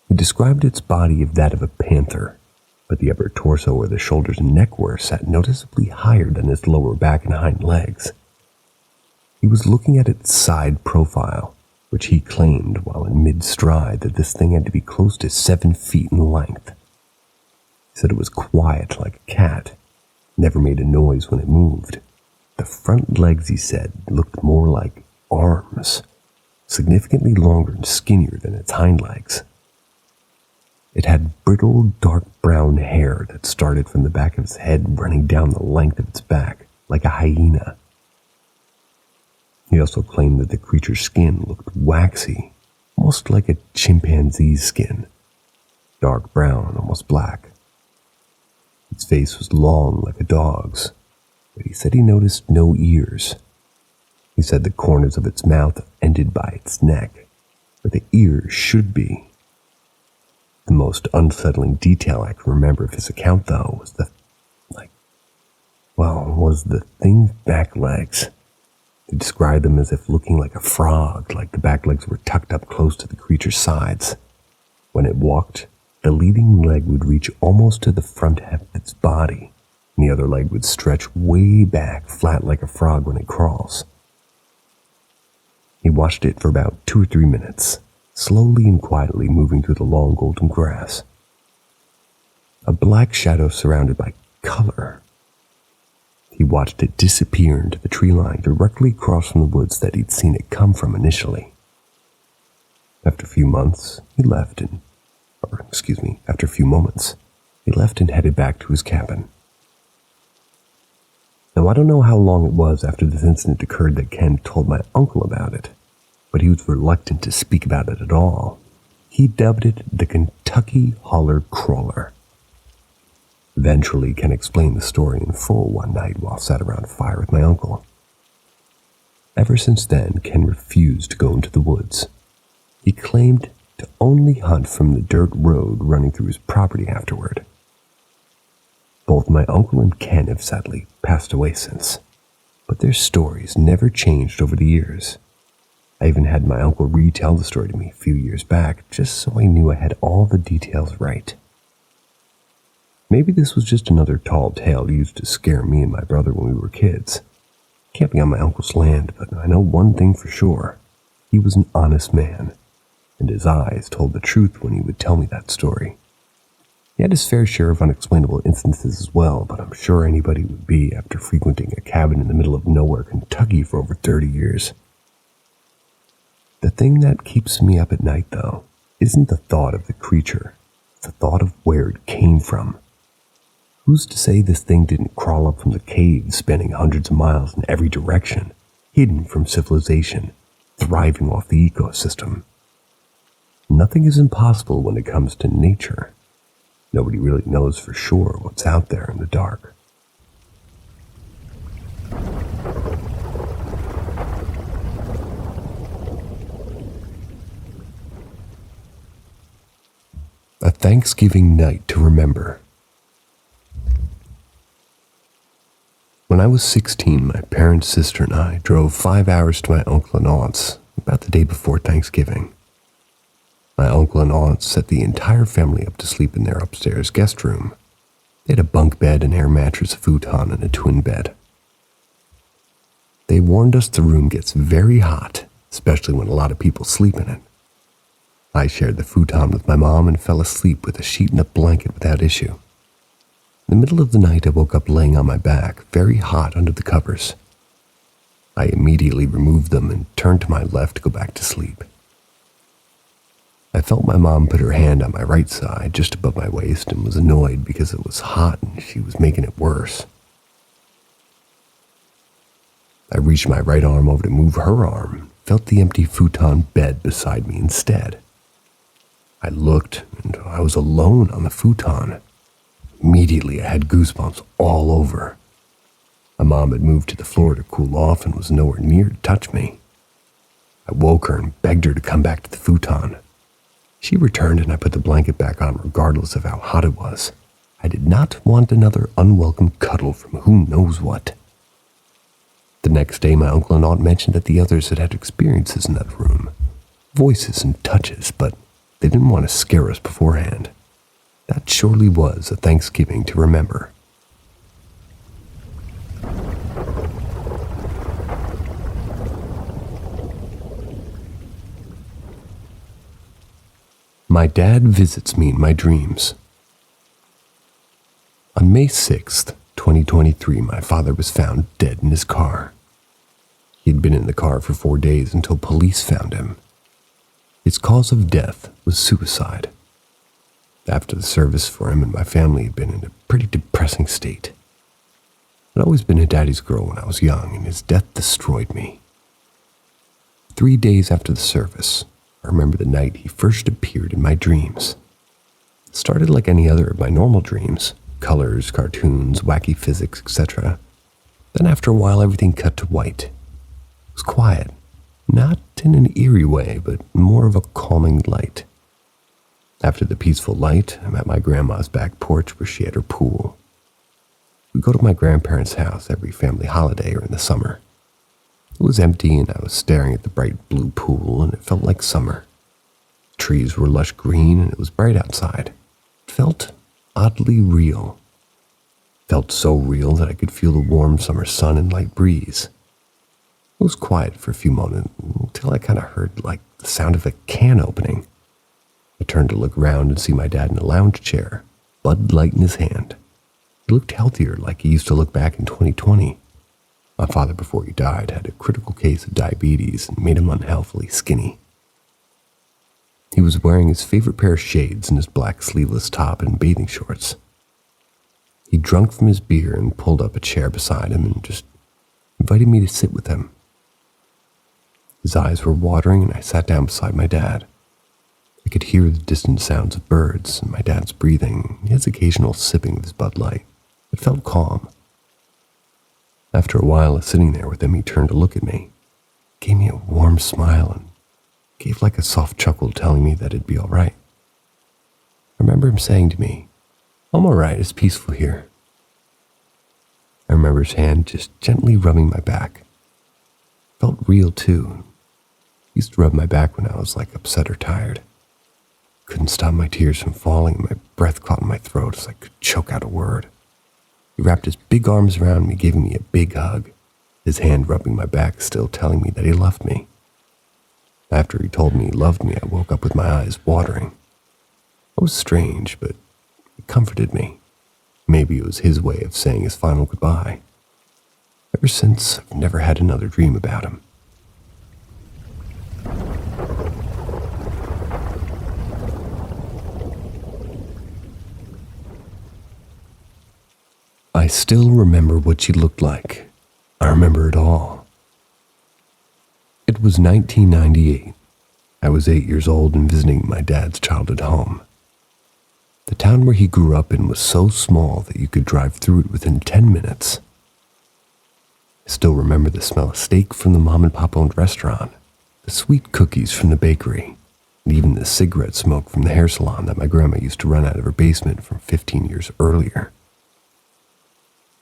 He described its body as that of a panther, but the upper torso where the shoulders and neck were sat noticeably higher than its lower back and hind legs. He was looking at its side profile, which he claimed while in mid-stride that this thing had to be close to 7 feet in length. He said it was quiet like a cat, never made a noise when it moved. The front legs, he said, looked more like arms, significantly longer and skinnier than its hind legs. It had brittle, dark brown hair that started from the back of its head running down the length of its back, like a hyena. He also claimed that the creature's skin looked waxy, almost like a chimpanzee's skin, dark brown, almost black. Its face was long like a dog's, but he said he noticed no ears. He said the corners of its mouth ended by its neck, where the ears should be. The most unsettling detail I can remember of his account, though, was the thing's back legs. He described them as if looking like a frog, like the back legs were tucked up close to the creature's sides. When it walked, the leading leg would reach almost to the front half of its body, and the other leg would stretch way back, flat like a frog when it crawls. He watched it for about 2 or 3 minutes, slowly and quietly moving through the long golden grass. A black shadow surrounded by color. He watched it disappear into the tree line directly across from the woods that he'd seen it come from initially. After a few moments, he left and headed back to his cabin. Now, I don't know how long it was after this incident occurred that Ken told my uncle about it, but he was reluctant to speak about it at all. He dubbed it the Kentucky Holler Crawler. Eventually, Ken explained the story in full one night while sat around a fire with my uncle. Ever since then, Ken refused to go into the woods. He claimed to only hunt from the dirt road running through his property afterward. Both my uncle and Ken have sadly passed away since, but their stories never changed over the years. I even had my uncle retell the story to me a few years back, just so I knew I had all the details right. Maybe this was just another tall tale used to scare me and my brother when we were kids. Can't be on my uncle's land, but I know one thing for sure. He was an honest man, and his eyes told the truth when he would tell me that story. He had his fair share of unexplainable instances as well, but I'm sure anybody would be after frequenting a cabin in the middle of nowhere, Kentucky for over 30 years. The thing that keeps me up at night, though, isn't the thought of the creature. It's the thought of where it came from. Who's to say this thing didn't crawl up from the caves, spanning hundreds of miles in every direction, hidden from civilization, thriving off the ecosystem? Nothing is impossible when it comes to nature. Nobody really knows for sure what's out there in the dark. A Thanksgiving night to remember. When I was 16, my parents, sister, and I drove 5 hours to my uncle and aunt's about the day before Thanksgiving. My uncle and aunt set the entire family up to sleep in their upstairs guest room. They had a bunk bed, an air mattress, a futon, and a twin bed. They warned us the room gets very hot, especially when a lot of people sleep in it. I shared the futon with my mom and fell asleep with a sheet and a blanket without issue. In the middle of the night, I woke up laying on my back, very hot under the covers. I immediately removed them and turned to my left to go back to sleep. I felt my mom put her hand on my right side, just above my waist, and was annoyed because it was hot and she was making it worse. I reached my right arm over to move her arm, felt the empty futon bed beside me instead. I looked, and I was alone on the futon. Immediately, I had goosebumps all over. My mom had moved to the floor to cool off and was nowhere near to touch me. I woke her and begged her to come back to the futon. She returned and I put the blanket back on regardless of how hot it was. I did not want another unwelcome cuddle from who knows what. The next day, my uncle and aunt mentioned that the others had had experiences in that room. Voices and touches, but they didn't want to scare us beforehand. That surely was a Thanksgiving to remember. My dad visits me in my dreams. On May 6th, 2023, my father was found dead in his car. He'd been in the car for 4 days until police found him. His cause of death was suicide. After the service for him and my family had been in a pretty depressing state. I'd always been a daddy's girl when I was young, and his death destroyed me. 3 days after the service, I remember the night he first appeared in my dreams. It started like any other of my normal dreams, colors, cartoons, wacky physics, etc. Then after a while, everything cut to white. It was quiet, not in an eerie way, but more of a calming light. After the peaceful light, I'm at my grandma's back porch where she had her pool. We go to my grandparents' house every family holiday or in the summer. It was empty and I was staring at the bright blue pool and it felt like summer. The trees were lush green and it was bright outside. It felt oddly real. It felt so real that I could feel the warm summer sun and light breeze. It was quiet for a few moments until I kind of heard like the sound of a can opening. I turned to look around and see my dad in a lounge chair, Bud Light in his hand. He looked healthier like he used to look back in 2020. My father, before he died, had a critical case of diabetes and made him unhealthily skinny. He was wearing his favorite pair of shades and his black sleeveless top and bathing shorts. He drank from his beer and pulled up a chair beside him and just invited me to sit with him. His eyes were watering and I sat down beside my dad. I could hear the distant sounds of birds and my dad's breathing, his occasional sipping of his Bud Light. It felt calm. After a while of sitting there with him, he turned to look at me, gave me a warm smile, and gave like a soft chuckle telling me that it'd be all right. I remember him saying to me, "I'm all right, it's peaceful here." I remember his hand just gently rubbing my back. It felt real too. He used to rub my back when I was like upset or tired. Couldn't stop my tears from falling and my breath caught in my throat as I could choke out a word. He wrapped his big arms around me, giving me a big hug, his hand rubbing my back, still telling me that he loved me. After he told me he loved me, I woke up with my eyes watering. It was strange, but it comforted me. Maybe it was his way of saying his final goodbye. Ever since, I've never had another dream about him. I still remember what she looked like. I remember it all. It was 1998. I was 8 years old and visiting my dad's childhood home. The town where he grew up in was so small that you could drive through it within 10 minutes. I still remember the smell of steak from the mom and pop owned restaurant, the sweet cookies from the bakery, and even the cigarette smoke from the hair salon that my grandma used to run out of her basement from 15 years earlier.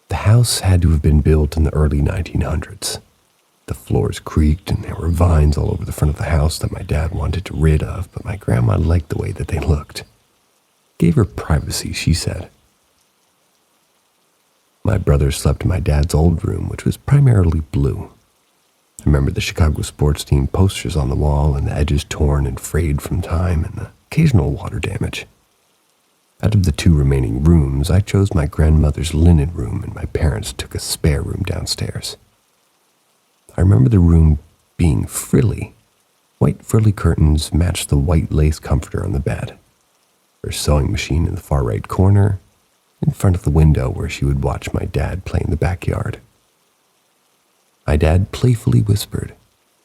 The house had to have been built in the early 1900s. The floors creaked and there were vines all over the front of the house that my dad wanted to rid of, but my grandma liked the way that they looked. Gave her privacy, she said. My brother slept in my dad's old room, which was primarily blue. I remember the Chicago sports team posters on the wall and the edges torn and frayed from time and the occasional water damage. Out of the 2 remaining rooms, I chose my grandmother's linen room and my parents took a spare room downstairs. I remember the room being frilly. White frilly curtains matched the white lace comforter on the bed. Her sewing machine in the far right corner, in front of the window where she would watch my dad play in the backyard. My dad playfully whispered,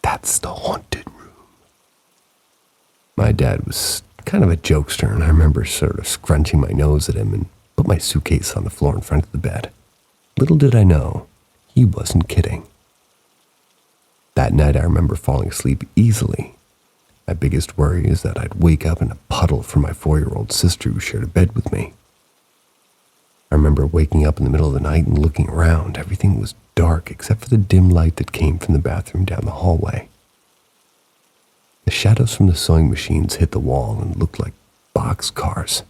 "That's the haunted room." My dad was kind of a jokester, and I remember sort of scrunching my nose at him and put my suitcase on the floor in front of the bed. Little did I know, he wasn't kidding. That night I remember falling asleep easily. My biggest worry is that I'd wake up in a puddle from my 4-year-old sister who shared a bed with me. I remember waking up in the middle of the night and looking around. Everything was dark except for the dim light that came from the bathroom down the hallway. The shadows from the sewing machines hit the wall and looked like boxcars.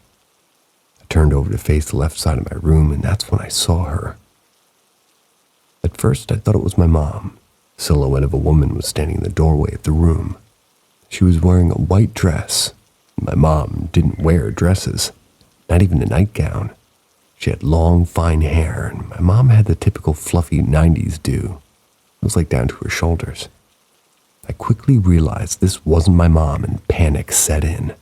I turned over to face the left side of my room, and that's when I saw her. At first I thought it was my mom. The silhouette of a woman was standing in the doorway of the room. She was wearing a white dress. My mom didn't wear dresses, not even a nightgown. She had long, fine hair, and my mom had the typical fluffy 90s do. It was like down to her shoulders. I quickly realized this wasn't my mom, and panic set in.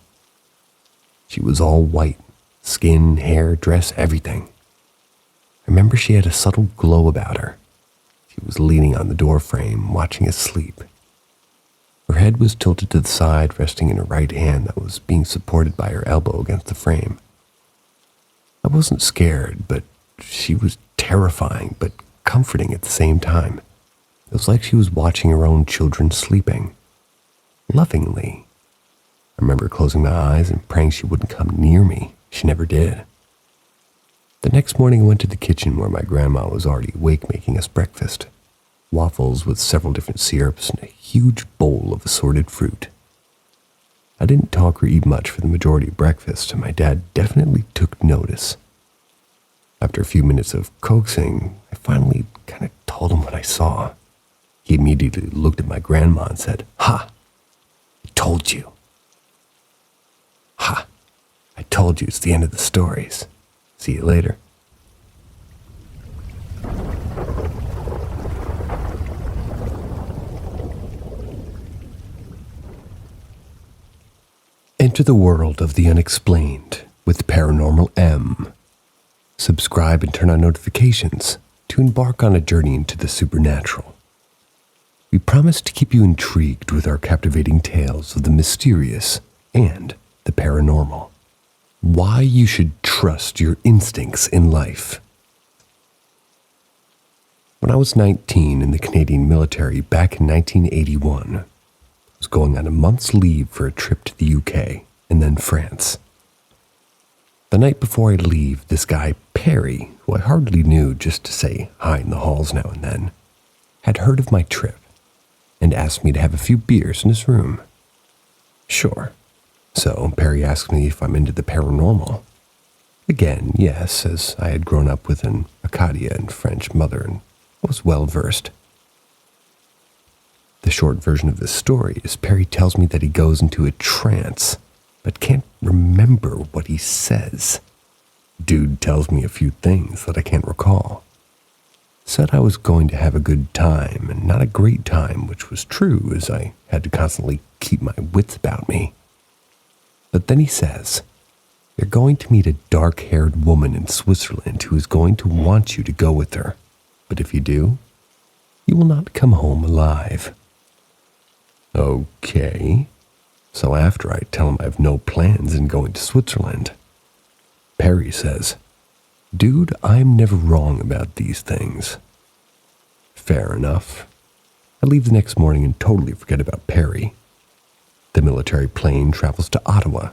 She was all white, skin, hair, dress, everything. I remember she had a subtle glow about her. She was leaning on the door frame, watching us sleep. Her head was tilted to the side, resting in her right hand that was being supported by her elbow against the frame. I wasn't scared, but she was terrifying, but comforting at the same time. It was like she was watching her own children sleeping. Lovingly. I remember closing my eyes and praying she wouldn't come near me. She never did. The next morning I went to the kitchen where my grandma was already awake making us breakfast. Waffles with several different syrups and a huge bowl of assorted fruit. I didn't talk or eat much for the majority of breakfast, and my dad definitely took notice. After a few minutes of coaxing, I finally kind of told him what I saw. He immediately looked at my grandma and said, "Ha! I told you. Ha! I told you it's the end of the stories. See you later." Enter the world of the unexplained with Paranormal M. Subscribe and turn on notifications to embark on a journey into the supernatural. We promise to keep you intrigued with our captivating tales of the mysterious and the paranormal. Why you should trust your instincts in life. When I was 19 in the Canadian military back in 1981, I was going on a month's leave for a trip to the UK and then France. The night before I leave, this guy, Perry, who I hardly knew just to say hi in the halls now and then, had heard of my trip and asked me to have a few beers in his room. Sure. So Perry asked me if I'm into the paranormal. Again, yes, as I had grown up with an Acadian and French mother and was well versed. The short version of this story is Perry tells me that he goes into a trance, but can't remember what he says. Dude tells me a few things that I can't recall. Said I was going to have a good time and not a great time, which was true as I had to constantly keep my wits about me. But then he says, "You're going to meet a dark-haired woman in Switzerland who is going to want you to go with her. But if you do, you will not come home alive." Okay. So after I tell him I have no plans in going to Switzerland, Perry says, "Dude, I'm never wrong about these things." Fair enough. I leave the next morning and totally forget about Perry. The military plane travels to Ottawa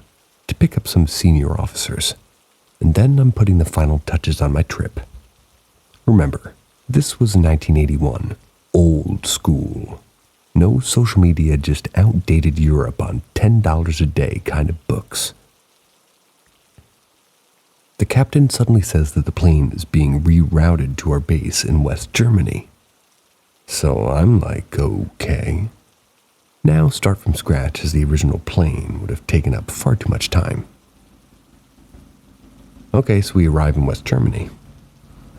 to pick up some senior officers, and then I'm putting the final touches on my trip. Remember, this was 1981, old school. No social media, just outdated Europe on $10 a day kind of books. The captain suddenly says that the plane is being rerouted to our base in West Germany. So I'm like, okay. Now start from scratch, as the original plane would have taken up far too much time. Okay, so we arrive in West Germany.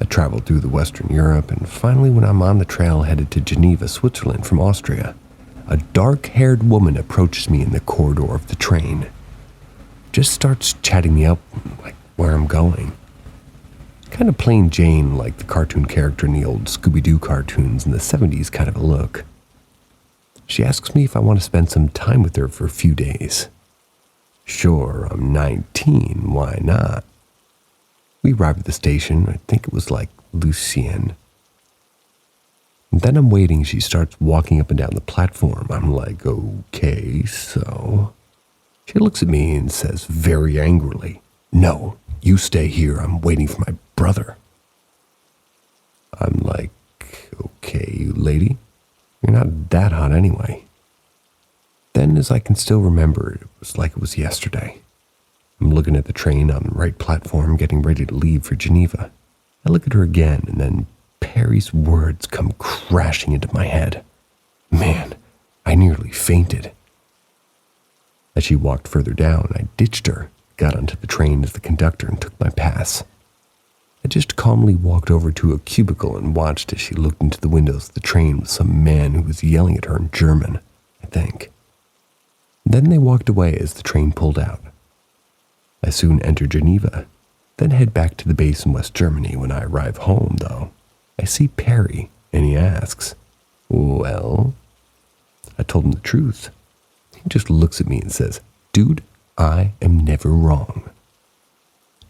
I traveled through the Western Europe, and finally when I'm on the trail headed to Geneva, Switzerland from Austria, a dark-haired woman approaches me in the corridor of the train. Just starts chatting me up, like where I'm going. Kind of plain Jane, like the cartoon character in the old Scooby-Doo cartoons in the 70s kind of a look. She asks me if I want to spend some time with her for a few days. Sure, I'm 19, why not? We arrived at the station, I think it was like Lucien. And then I'm waiting, she starts walking up and down the platform. I'm like, okay, so... She looks at me and says very angrily, "No, you stay here, I'm waiting for my brother." I'm like, okay, lady, you're not that hot anyway. Then, as I can still remember, it was like it was yesterday. I'm looking at the train on the right platform, getting ready to leave for Geneva. I look at her again, and then Perry's words come crashing into my head. Man, I nearly fainted. As she walked further down, I ditched her, got onto the train as the conductor, and took my pass. I just calmly walked over to a cubicle and watched as she looked into the windows of the train with some man who was yelling at her in German, I think. Then they walked away as the train pulled out. I soon enter Geneva, then head back to the base in West Germany. When I arrive home, though, I see Perry, and he asks, "Well?" I told him the truth. He just looks at me and says, "Dude, I am never wrong.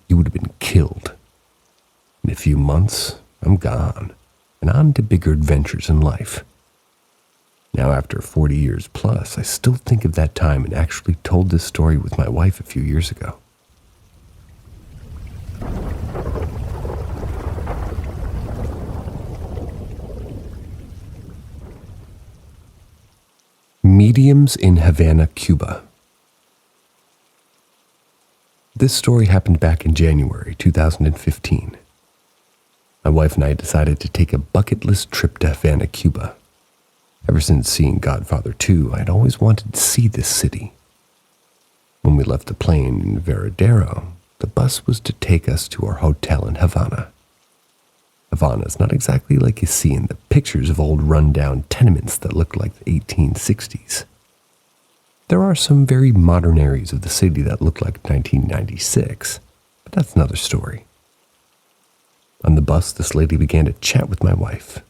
You would have been killed. In a few months, I'm gone, and on to bigger adventures in life." Now, after 40 years plus, I still think of that time and actually told this story with my wife a few years ago. Mediums in Havana, Cuba. This story happened back in January 2015. My wife and I decided to take a bucket list trip to Havana, Cuba. Ever since seeing Godfather 2, I'd always wanted to see this city. When we left the plane in Veradero, the bus was to take us to our hotel in Havana. Havana is not exactly like you see in the pictures of old rundown tenements that look like the 1860s. There are some very modern areas of the city that look like 1996, but that's another story. On the bus, this lady began to chat with my wife.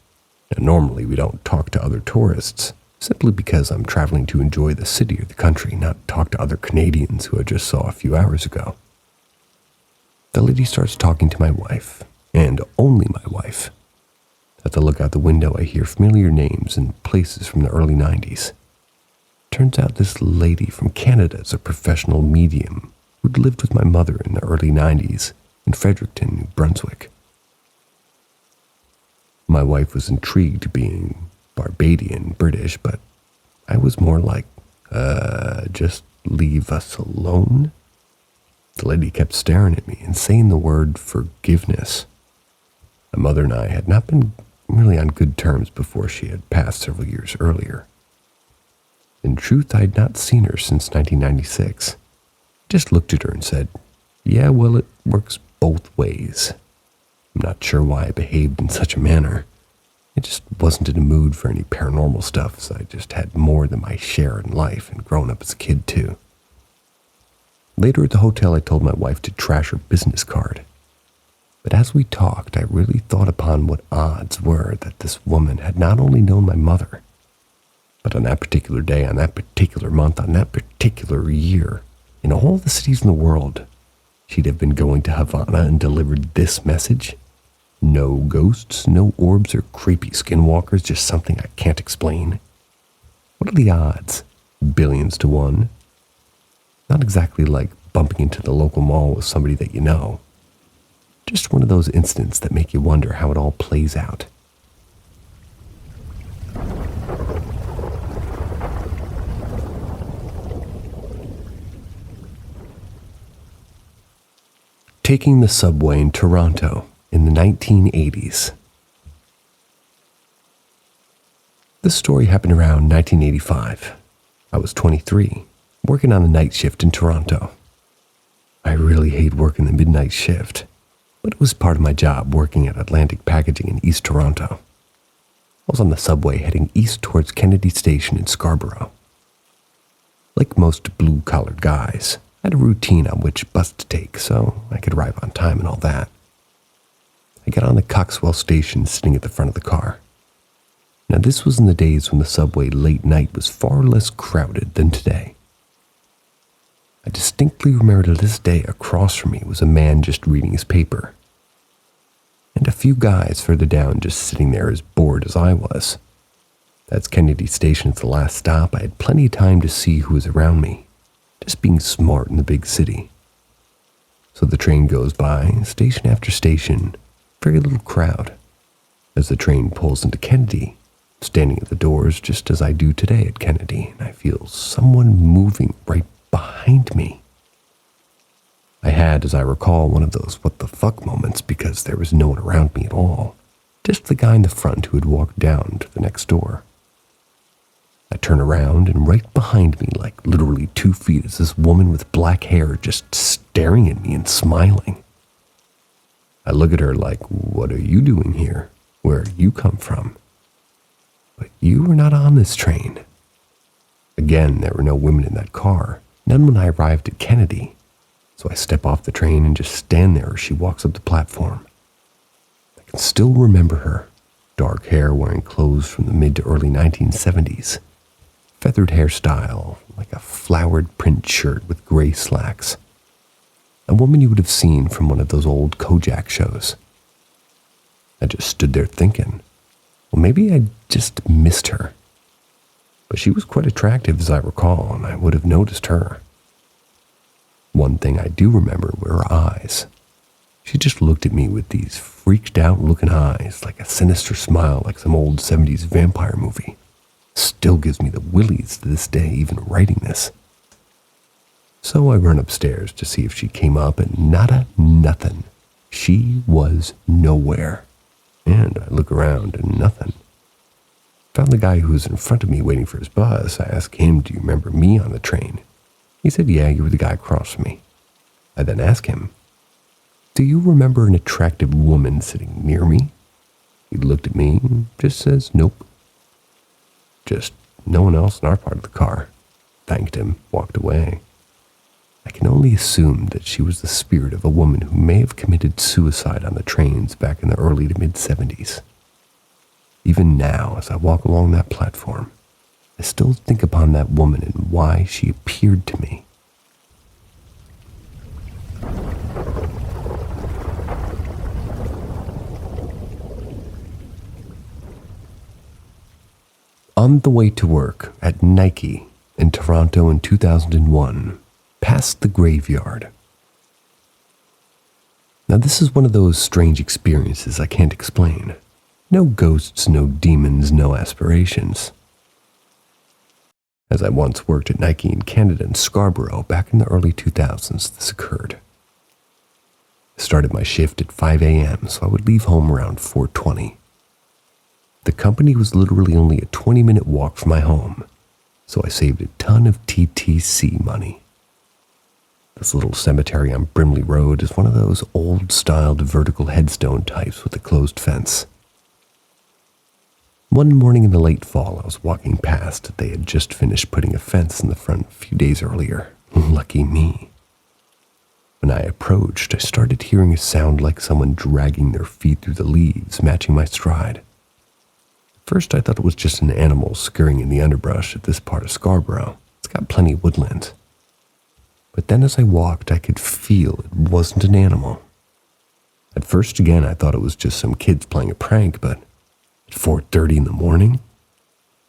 Now, normally we don't talk to other tourists, simply because I'm traveling to enjoy the city or the country, not talk to other Canadians who I just saw a few hours ago. The lady starts talking to my wife, and only my wife. As I look out the window, I hear familiar names and places from the early 90s. Turns out this lady from Canada is a professional medium who'd lived with my mother in the early 90s in Fredericton, New Brunswick. My wife was intrigued, being Barbadian British, but I was more like, just leave us alone? The lady kept staring at me and saying the word forgiveness. My mother and I had not been really on good terms before she had passed several years earlier. In truth, I had not seen her since 1996. I just looked at her and said, "Yeah, well, it works both ways." I'm not sure why I behaved in such a manner. I just wasn't in a mood for any paranormal stuff, so I just had more than my share in life and grown up as a kid too. Later at the hotel, I told my wife to trash her business card. But as we talked, I really thought upon what odds were that this woman had not only known my mother, but on that particular day, on that particular month, on that particular year, in all the cities in the world, she'd have been going to Havana and delivered this message. No ghosts, no orbs or creepy skinwalkers, just something I can't explain. What are the odds? Billions to one. Not exactly like bumping into the local mall with somebody that you know. Just one of those incidents that make you wonder how it all plays out. taking the subway in Toronto in the 1980s. This story happened around 1985. I was 23, working on a night shift in Toronto. I really hate working the midnight shift, but it was part of my job working at Atlantic Packaging in East Toronto. I was on the subway heading east towards Kennedy Station in Scarborough. Like most blue-collar guys, I had a routine on which bus to take so I could arrive on time and all that. I got on the Coxwell station sitting at the front of the car. Now this was in the days when the subway late night was far less crowded than today. I distinctly remember to this day across from me was a man just reading his paper, and a few guys further down just sitting there as bored as I was. That's Kennedy Station as the last stop. I had plenty of time to see who was around me, just being smart in the big city. So the train goes by, station after station, very little crowd. As the train pulls into Kennedy, I'm standing at the doors just as I do today at Kennedy, and I feel someone moving right behind me. I had, as I recall, one of those what the fuck moments because there was no one around me at all, just the guy in the front who had walked down to the next door. I turn around, and right behind me, like literally 2 feet, is this woman with black hair just staring at me and smiling. I look at her like, what are you doing here? Where you come from? But you were not on this train. Again, there were no women in that car, none when I arrived at Kennedy, so I step off the train and just stand there as she walks up the platform. I can still remember her, dark hair, wearing clothes from the mid to early 1970s. Feathered hairstyle, like a flowered print shirt with gray slacks. A woman you would have seen from one of those old Kojak shows. I just stood there thinking, well, maybe I just missed her. But she was quite attractive as I recall, and I would have noticed her. One thing I do remember were her eyes. She just looked at me with these freaked out looking eyes, like a sinister smile like some old 70s vampire movie. Still gives me the willies to this day, even writing this. So I run upstairs to see if she came up, and nada, nothing. She was nowhere. And I look around and nothing. Found the guy who was in front of me waiting for his bus. I asked him, do you remember me on the train? He said, yeah, you were the guy across from me. I then asked him, do you remember an attractive woman sitting near me? He looked at me and just says, nope. Just no one else in our part of the car. Thanked him, walked away. I can only assume that she was the spirit of a woman who may have committed suicide on the trains back in the early to mid-70s. Even now, as I walk along that platform, I still think upon that woman and why she appeared to me. On the way to work at Nike in Toronto in 2001, past the graveyard. Now this is one of those strange experiences I can't explain. No ghosts, no demons, no aspirations. As I once worked at Nike in Canada in Scarborough back in the early 2000s, this occurred. I started my shift at 5 a.m., so I would leave home around 4:20. The company was literally only a 20-minute walk from my home, so I saved a ton of TTC money. This little cemetery on Brimley Road is one of those old-styled vertical headstone types with a closed fence. One morning in the late fall, I was walking past. They had just finished putting a fence in the front a few days earlier. Lucky me. When I approached, I started hearing a sound like someone dragging their feet through the leaves, matching my stride. First, I thought it was just an animal scurrying in the underbrush at this part of Scarborough. It's got plenty of woodland. But then as I walked, I could feel it wasn't an animal. At first, again, I thought it was just some kids playing a prank, but at 4:30 in the morning,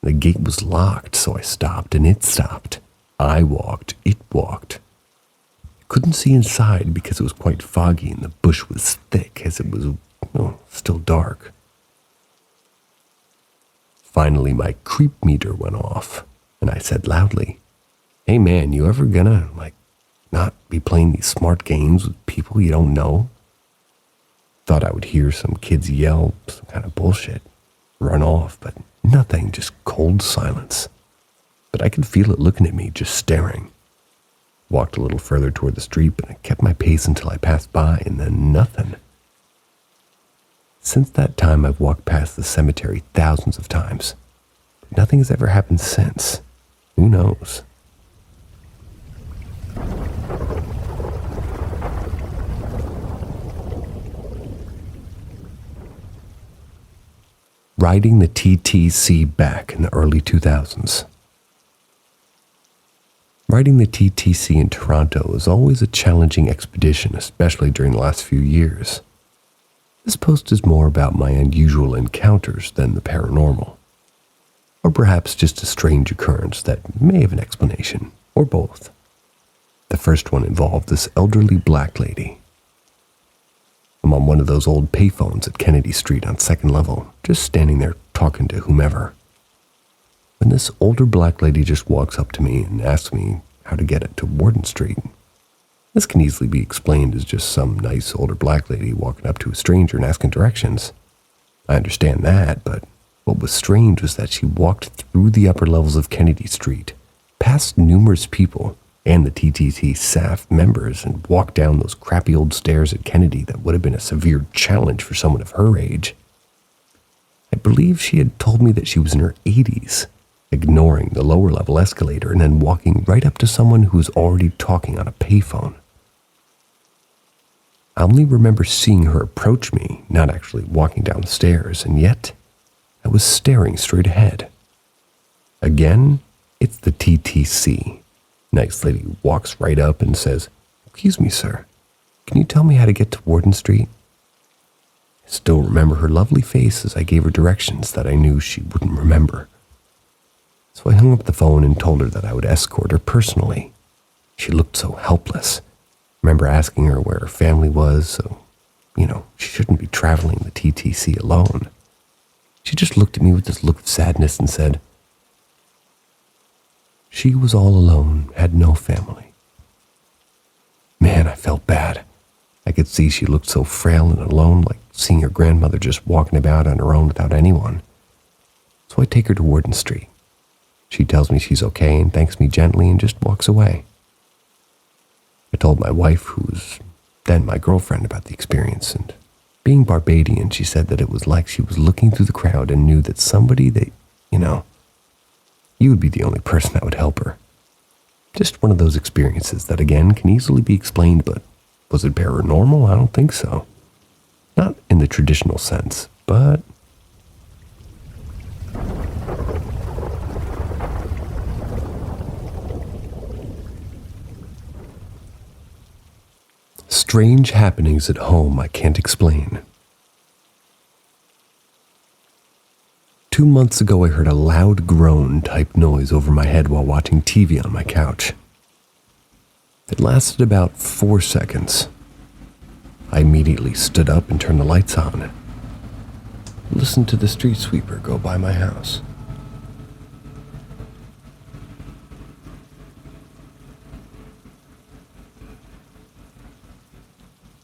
the gate was locked, so I stopped and it stopped. I walked, it walked. I couldn't see inside because it was quite foggy and the bush was thick as it was, still dark. Finally, my creep meter went off, and I said loudly, "Hey man, you ever gonna, not be playing these smart games with people you don't know. Thought I would hear some kids yell some kind of bullshit, run off, but nothing, just cold silence. But I could feel it looking at me, just staring. Walked a little further toward the street, but I kept my pace until I passed by, and then nothing. Since that time, I've walked past the cemetery thousands of times. But nothing has ever happened since. Who knows? Riding the TTC back in the early 2000s. Riding the TTC in Toronto is always a challenging expedition, especially during the last few years. This post is more about my unusual encounters than the paranormal. Or perhaps just a strange occurrence that may have an explanation, or both. The first one involved this elderly black lady. I'm on one of those old payphones at Kennedy Street on 2nd level, just standing there talking to whomever. When this older black lady just walks up to me and asks me how to get it to Warden Street. This can easily be explained as just some nice older black lady walking up to a stranger and asking directions. I understand that, but what was strange was that she walked through the upper levels of Kennedy Street, past numerous people and the TTC staff members, and walked down those crappy old stairs at Kennedy that would have been a severe challenge for someone of her age. I believe she had told me that she was in her 80s, ignoring the lower level escalator and then walking right up to someone who was already talking on a payphone. I only remember seeing her approach me, not actually walking down the stairs, and yet I was staring straight ahead. Again, it's the TTC. Nice lady walks right up and says, "Excuse me, sir, can you tell me how to get to Warden Street?" I still remember her lovely face as I gave her directions that I knew she wouldn't remember. So I hung up the phone and told her that I would escort her personally. She looked so helpless. I remember asking her where her family was, so, she shouldn't be traveling the TTC alone. She just looked at me with this look of sadness and said, she was all alone, had no family. Man, I felt bad. I could see she looked so frail and alone, like seeing her grandmother just walking about on her own without anyone. So I take her to Warden Street. She tells me she's okay and thanks me gently and just walks away. I told my wife, who was then my girlfriend, about the experience, and being Barbadian, she said that it was like she was looking through the crowd and knew that somebody that, you would be the only person that would help her. Just one of those experiences that, again, can easily be explained, but was it paranormal? I don't think so. Not in the traditional sense, but strange happenings at home I can't explain. 2 months ago, I heard a loud groan-type noise over my head while watching TV on my couch. It lasted about 4 seconds. I immediately stood up and turned the lights on. Listened to the street sweeper go by my house.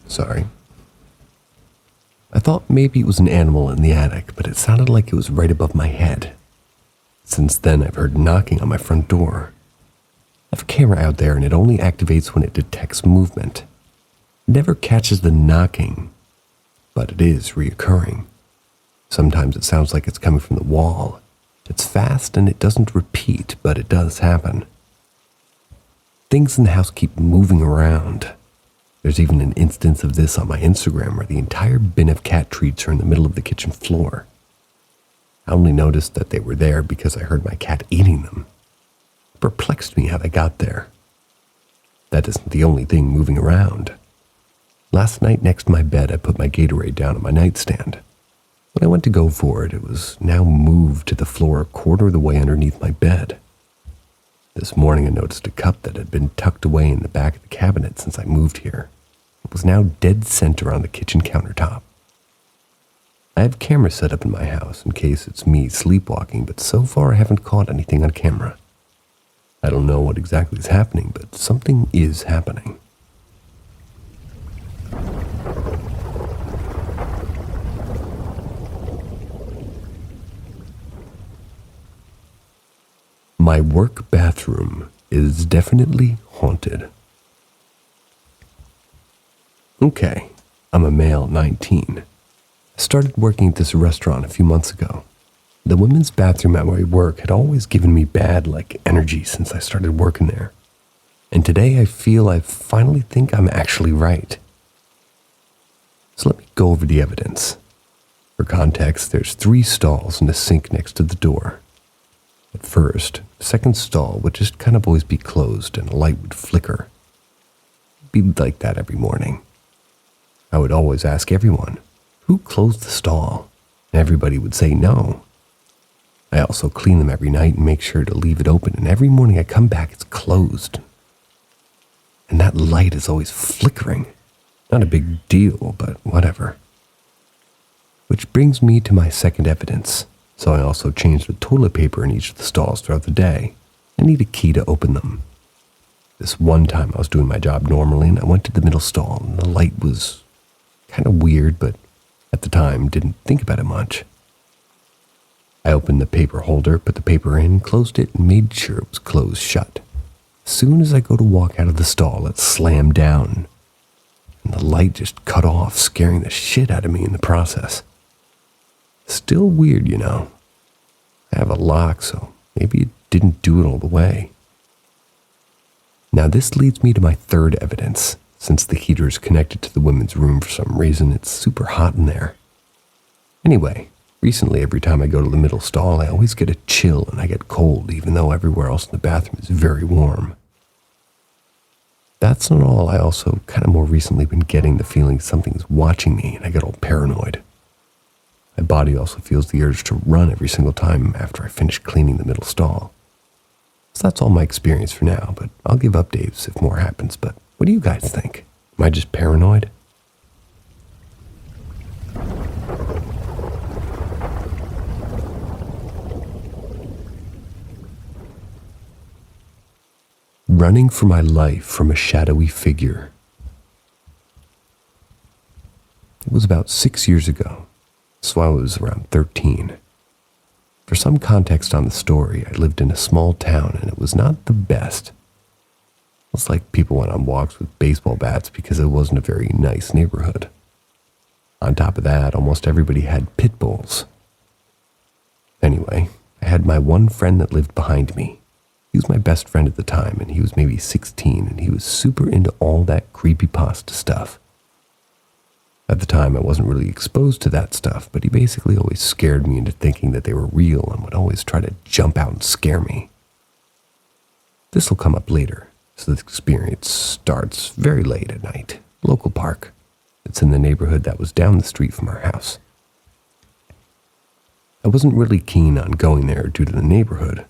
Sorry. I thought maybe it was an animal in the attic, but it sounded like it was right above my head. Since then, I've heard knocking on my front door. I have a camera out there, and it only activates when it detects movement. It never catches the knocking, but it is reoccurring. Sometimes it sounds like it's coming from the wall. It's fast and it doesn't repeat, but it does happen. Things in the house keep moving around. There's even an instance of this on my Instagram where the entire bin of cat treats are in the middle of the kitchen floor. I only noticed that they were there because I heard my cat eating them. It perplexed me how they got there. That isn't the only thing moving around. Last night next to my bed, I put my Gatorade down on my nightstand. When I went to go for it, it was now moved to the floor a quarter of the way underneath my bed. This morning I noticed a cup that had been tucked away in the back of the cabinet since I moved here. It was now dead center on the kitchen countertop. I have cameras set up in my house in case it's me sleepwalking, but so far I haven't caught anything on camera. I don't know what exactly is happening, but something is happening. My work bathroom is definitely haunted. Okay, I'm a male 19. I started working at this restaurant a few months ago. The women's bathroom at my work had always given me bad, energy since I started working there. And today I feel I finally think I'm actually right. So let me go over the evidence. For context, there's 3 stalls and a sink next to the door. At first, the second stall would just kind of always be closed and a light would flicker. It'd be like that every morning. I would always ask everyone, who closed the stall? And everybody would say no. I also clean them every night and make sure to leave it open, and every morning I come back, it's closed. And that light is always flickering. Not a big deal, but whatever. Which brings me to my second evidence. So I also changed the toilet paper in each of the stalls throughout the day. I need a key to open them. This one time I was doing my job normally and I went to the middle stall and the light was kind of weird, but at the time didn't think about it much. I opened the paper holder, put the paper in, closed it, and made sure it was closed shut. As soon as I go to walk out of the stall, it slammed down. And the light just cut off, scaring the shit out of me in the process. Still weird, you know. I have a lock, so maybe it didn't do it all the way. Now this leads me to my third evidence. Since the heater is connected to the women's room for some reason, it's super hot in there. Anyway, recently every time I go to the middle stall, I always get a chill and I get cold, even though everywhere else in the bathroom is very warm. That's not all. I also kind of more recently been getting the feeling something's watching me and I get all paranoid. My body also feels the urge to run every single time after I finish cleaning the middle stall. So that's all my experience for now, but I'll give updates if more happens. But what do you guys think? Am I just paranoid? Running for my life from a shadowy figure. It was about 6 years ago, so I was around 13. For some context on the story, I lived in a small town and it was not the best. It was like people went on walks with baseball bats because it wasn't a very nice neighborhood. On top of that, almost everybody had pit bulls. Anyway, I had my one friend that lived behind me. He was my best friend at the time, and he was maybe 16, and he was super into all that creepypasta stuff. At the time, I wasn't really exposed to that stuff, but he basically always scared me into thinking that they were real and would always try to jump out and scare me. This will come up later, so the experience starts very late at night. Local park. It's in the neighborhood that was down the street from our house. I wasn't really keen on going there due to the neighborhood.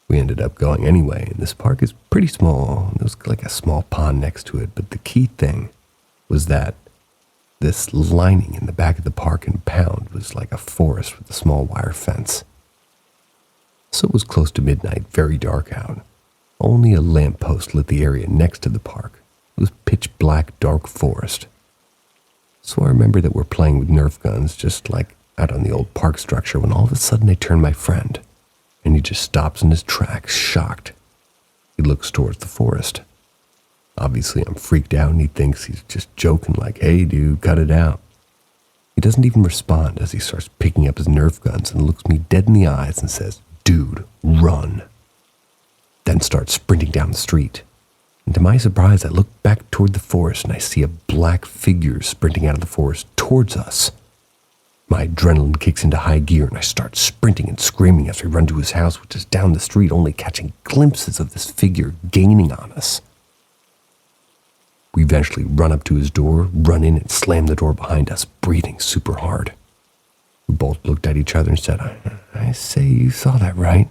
We ended up going anyway, and this park is pretty small. There was like a small pond next to it, but the key thing was that this lining in the back of the park and pound was like a forest with a small wire fence. So it was close to midnight, very dark out. Only a lamppost lit the area next to the park. It was pitch black, dark forest. So I remember that we're playing with Nerf guns just like out on the old park structure when all of a sudden I turn my friend. And he just stops in his tracks, shocked. He looks towards the forest. Obviously, I'm freaked out and he thinks he's just joking like, hey dude, cut it out. He doesn't even respond as he starts picking up his Nerf guns and looks me dead in the eyes and says, dude, run. Then starts sprinting down the street. And to my surprise, I look back toward the forest and I see a black figure sprinting out of the forest towards us. My adrenaline kicks into high gear and I start sprinting and screaming as we run to his house, which is down the street, only catching glimpses of this figure gaining on us. We eventually run up to his door, run in and slam the door behind us, breathing super hard. We both looked at each other and said, I say you saw that, right?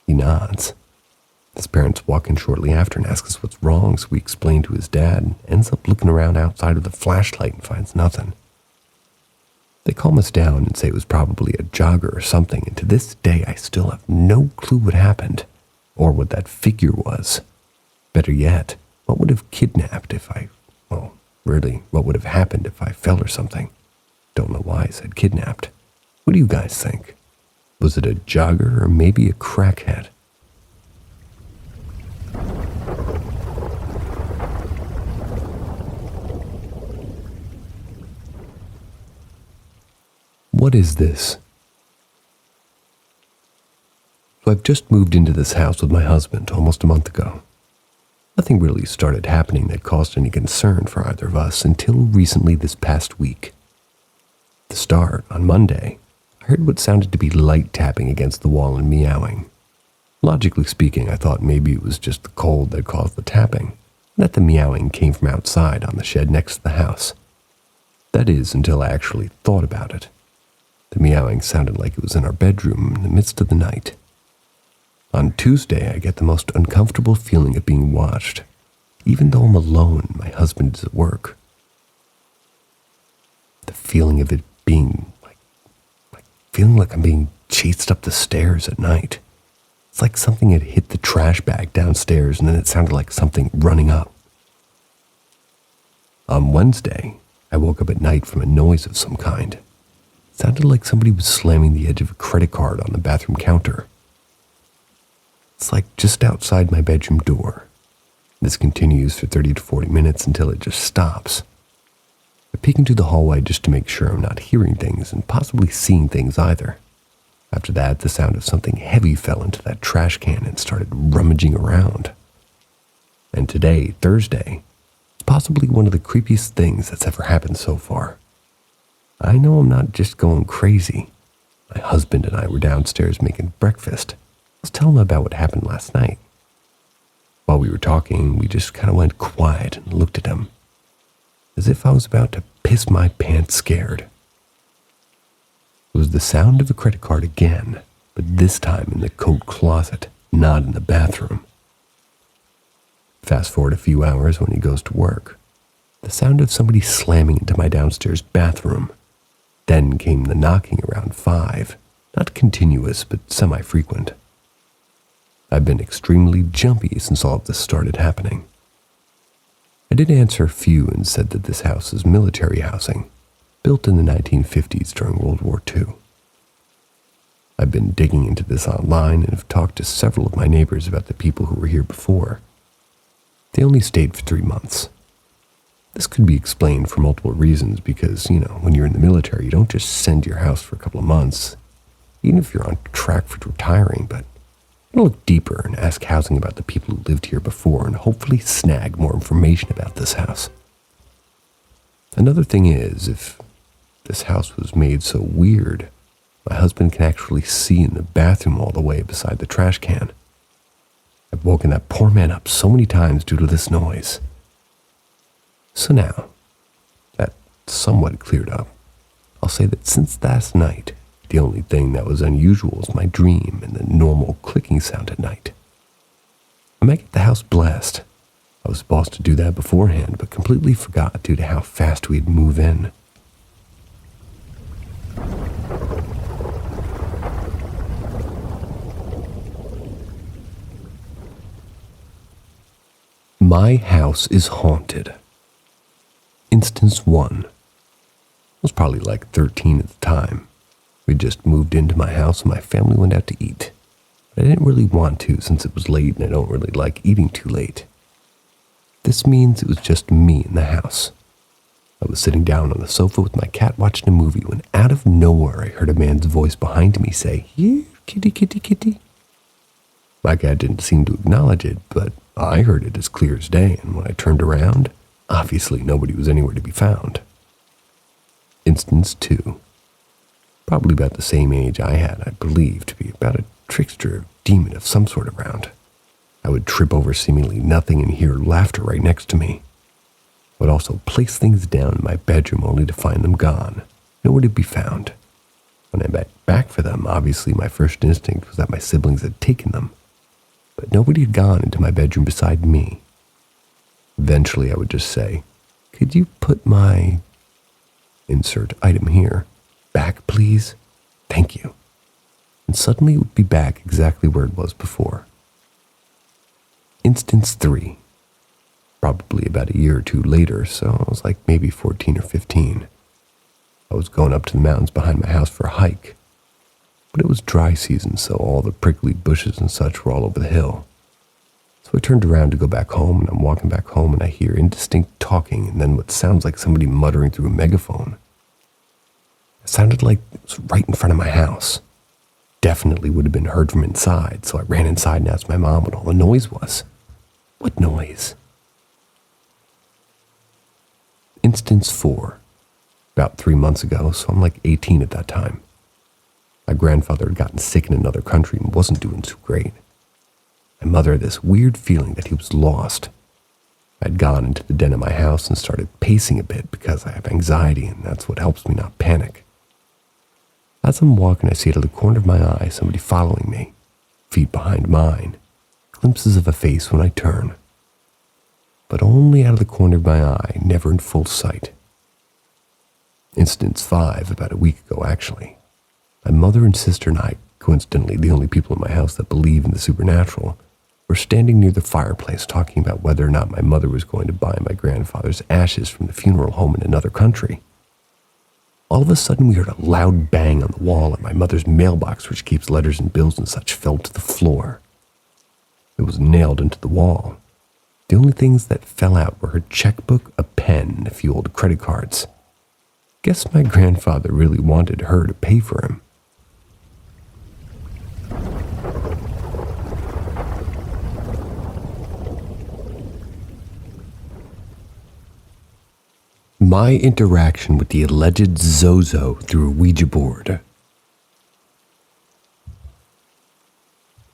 He nods. His parents walk in shortly after and ask us what's wrong, so we explain to his dad and ends up looking around outside with a flashlight and finds nothing. They calm us down and say it was probably a jogger or something, and to this day I still have no clue what happened or what that figure was. Better yet, what would have kidnapped really, what would have happened if I fell or something? Don't know why I said kidnapped. What do you guys think? Was it a jogger or maybe a crackhead? What is this? So I've just moved into this house with my husband almost a month ago. Nothing really started happening that caused any concern for either of us until recently this past week. To start, on Monday, I heard what sounded to be light tapping against the wall and meowing. Logically speaking, I thought maybe it was just the cold that caused the tapping, and that the meowing came from outside on the shed next to the house. That is, until I actually thought about it. The meowing sounded like it was in our bedroom in the midst of the night. On Tuesday, I get the most uncomfortable feeling of being watched, even though I'm alone and my husband is at work. The feeling of it being feeling like I'm being chased up the stairs at night. It's like something had hit the trash bag downstairs and then it sounded like something running up. On Wednesday, I woke up at night from a noise of some kind. It sounded like somebody was slamming the edge of a credit card on the bathroom counter. It's like just outside my bedroom door. This continues for 30 to 40 minutes until it just stops. I peek into the hallway just to make sure I'm not hearing things and possibly seeing things either. After that, the sound of something heavy fell into that trash can and started rummaging around. And today, Thursday, is possibly one of the creepiest things that's ever happened so far. I know I'm not just going crazy. My husband and I were downstairs making breakfast. I was telling him about what happened last night. While we were talking, we just kind of went quiet and looked at him, as if I was about to piss my pants scared. It was the sound of a credit card again, but this time in the coat closet, not in the bathroom. Fast forward a few hours when he goes to work. The sound of somebody slamming into my downstairs bathroom. Then came the knocking around 5, not continuous but semi-frequent. I've been extremely jumpy since all of this started happening. I did answer a few and said that this house is military housing, built in the 1950s during World War II. I've been digging into this online and have talked to several of my neighbors about the people who were here before. They only stayed for 3 months. This could be explained for multiple reasons because, when you're in the military, you don't just send your house for a couple of months, even if you're on track for retiring, but you look deeper and ask housing about the people who lived here before and hopefully snag more information about this house. Another thing is, if this house was made so weird, my husband can actually see in the bathroom all the way beside the trash can. I've woken that poor man up so many times due to this noise. So now, that somewhat cleared up, I'll say that since last night, the only thing that was unusual was my dream and the normal clicking sound at night. I might get the house blessed. I was supposed to do that beforehand, but completely forgot due to how fast we'd move in. My house is haunted. Instance 1. I was probably like 13 at the time. We just moved into my house and my family went out to eat. But I didn't really want to since it was late and I don't really like eating too late. This means it was just me in the house. I was sitting down on the sofa with my cat watching a movie when out of nowhere I heard a man's voice behind me say, "Here, kitty, kitty, kitty." My cat didn't seem to acknowledge it, but I heard it as clear as day, and when I turned around, obviously nobody was anywhere to be found. Instance 2. Probably about the same age I had, I believe, to be about a trickster or demon of some sort around. I would trip over seemingly nothing and hear laughter right next to me. I would also place things down in my bedroom only to find them gone, nowhere to be found. When I went back for them, obviously my first instinct was that my siblings had taken them, but nobody had gone into my bedroom beside me. Eventually I would just say, "Could you put my insert item here back, please? Thank you." And suddenly it would be back exactly where it was before. Instance 3. Probably about a year or two later, so I was like maybe 14 or 15. I was going up to the mountains behind my house for a hike. But it was dry season, so all the prickly bushes and such were all over the hill. So I turned around to go back home, and I'm walking back home, and I hear indistinct talking, and then what sounds like somebody muttering through a megaphone. It sounded like it was right in front of my house. Definitely would have been heard from inside, so I ran inside and asked my mom what all the noise was. What noise? Instance 4. About 3 months ago, so I'm like 18 at that time. My grandfather had gotten sick in another country and wasn't doing too great. My mother had this weird feeling that he was lost. I'd gone into the den of my house and started pacing a bit because I have anxiety, and that's what helps me not panic. As I'm walking, I see out of the corner of my eye somebody following me, feet behind mine, glimpses of a face when I turn. But only out of the corner of my eye, never in full sight. Instance 5, about a week ago actually. My mother and sister and I, coincidentally the only people in my house that believe in the supernatural, were standing near the fireplace talking about whether or not my mother was going to buy my grandfather's ashes from the funeral home in another country. All of a sudden we heard a loud bang on the wall, and my mother's mailbox, which keeps letters and bills and such, fell to the floor. It was nailed into the wall. The only things that fell out were her checkbook, a pen, and a few old credit cards. Guess my grandfather really wanted her to pay for him. My interaction with the alleged Zozo through a Ouija board.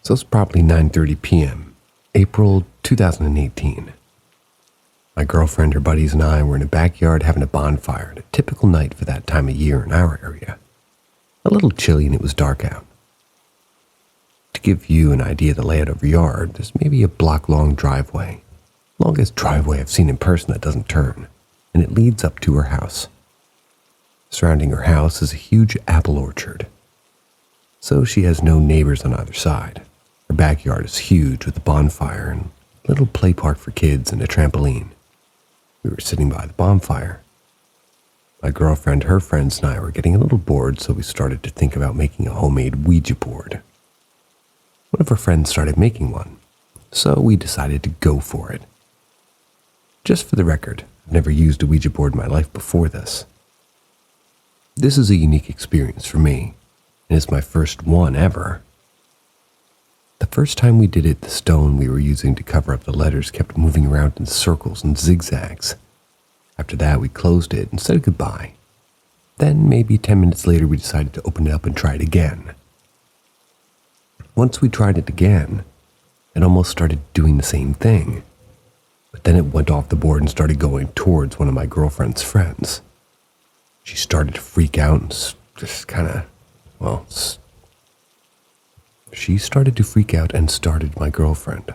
So it's probably 9:30 p.m., April 2018. My girlfriend, her buddies, and I were in a backyard having a bonfire at a typical night for that time of year in our area. A little chilly and it was dark out. To give you an idea of the layout of our yard, there's maybe a block-long driveway. Longest driveway I've seen in person that doesn't turn, and it leads up to her house. Surrounding her house is a huge apple orchard. So she has no neighbors on either side. Her backyard is huge with a bonfire and a little play park for kids and a trampoline. We were sitting by the bonfire. My girlfriend, her friends, and I were getting a little bored, so we started to think about making a homemade Ouija board. One of our friends started making one, so we decided to go for it. Just for the record, I've never used a Ouija board in my life before this. This is a unique experience for me, and it's my first one ever. The first time we did it, the stone we were using to cover up the letters kept moving around in circles and zigzags. After that, we closed it and said goodbye. Then, maybe 10 minutes later, we decided to open it up and try it again. Once we tried it again, it almost started doing the same thing. But then it went off the board and started going towards one of my girlfriend's friends. She started to freak out and just kind of, she started to freak out and started my girlfriend.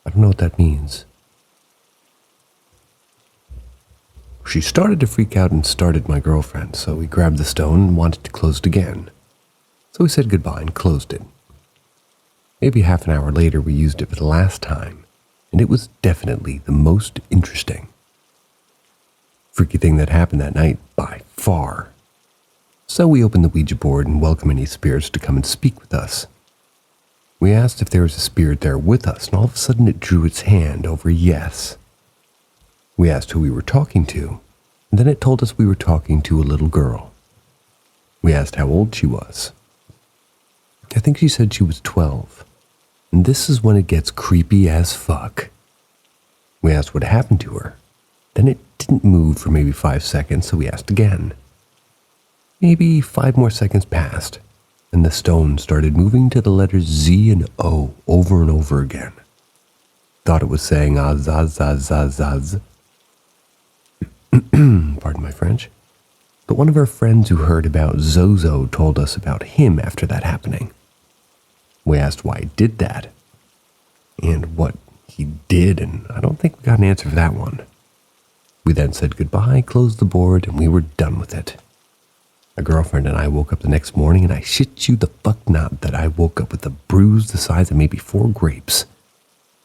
I don't know what that means. She started to freak out and started my girlfriend, so we grabbed the stone and wanted to close it again. So we said goodbye and closed it. Maybe half an hour later, we used it for the last time, and it was definitely the most interesting. Freaky thing that happened that night by far. So we opened the Ouija board and welcomed any spirits to come and speak with us. We asked if there was a spirit there with us, and all of a sudden it drew its hand over yes. We asked who we were talking to, and then it told us we were talking to a little girl. We asked how old she was. I think she said she was 12, and this is when it gets creepy as fuck. We asked what happened to her. Then it didn't move for maybe 5 seconds, so we asked again. Maybe 5 more seconds passed, and the stone started moving to the letters Z and O over and over again. Thought it was saying azazazazaz. Pardon my French. But one of our friends who heard about Zozo told us about him after that happening. We asked why he did that, and what he did, and I don't think we got an answer for that one. We then said goodbye, closed the board, and we were done with it. My girlfriend and I woke up the next morning, and I shit you the fuck not that I woke up with a bruise the size of maybe 4 grapes.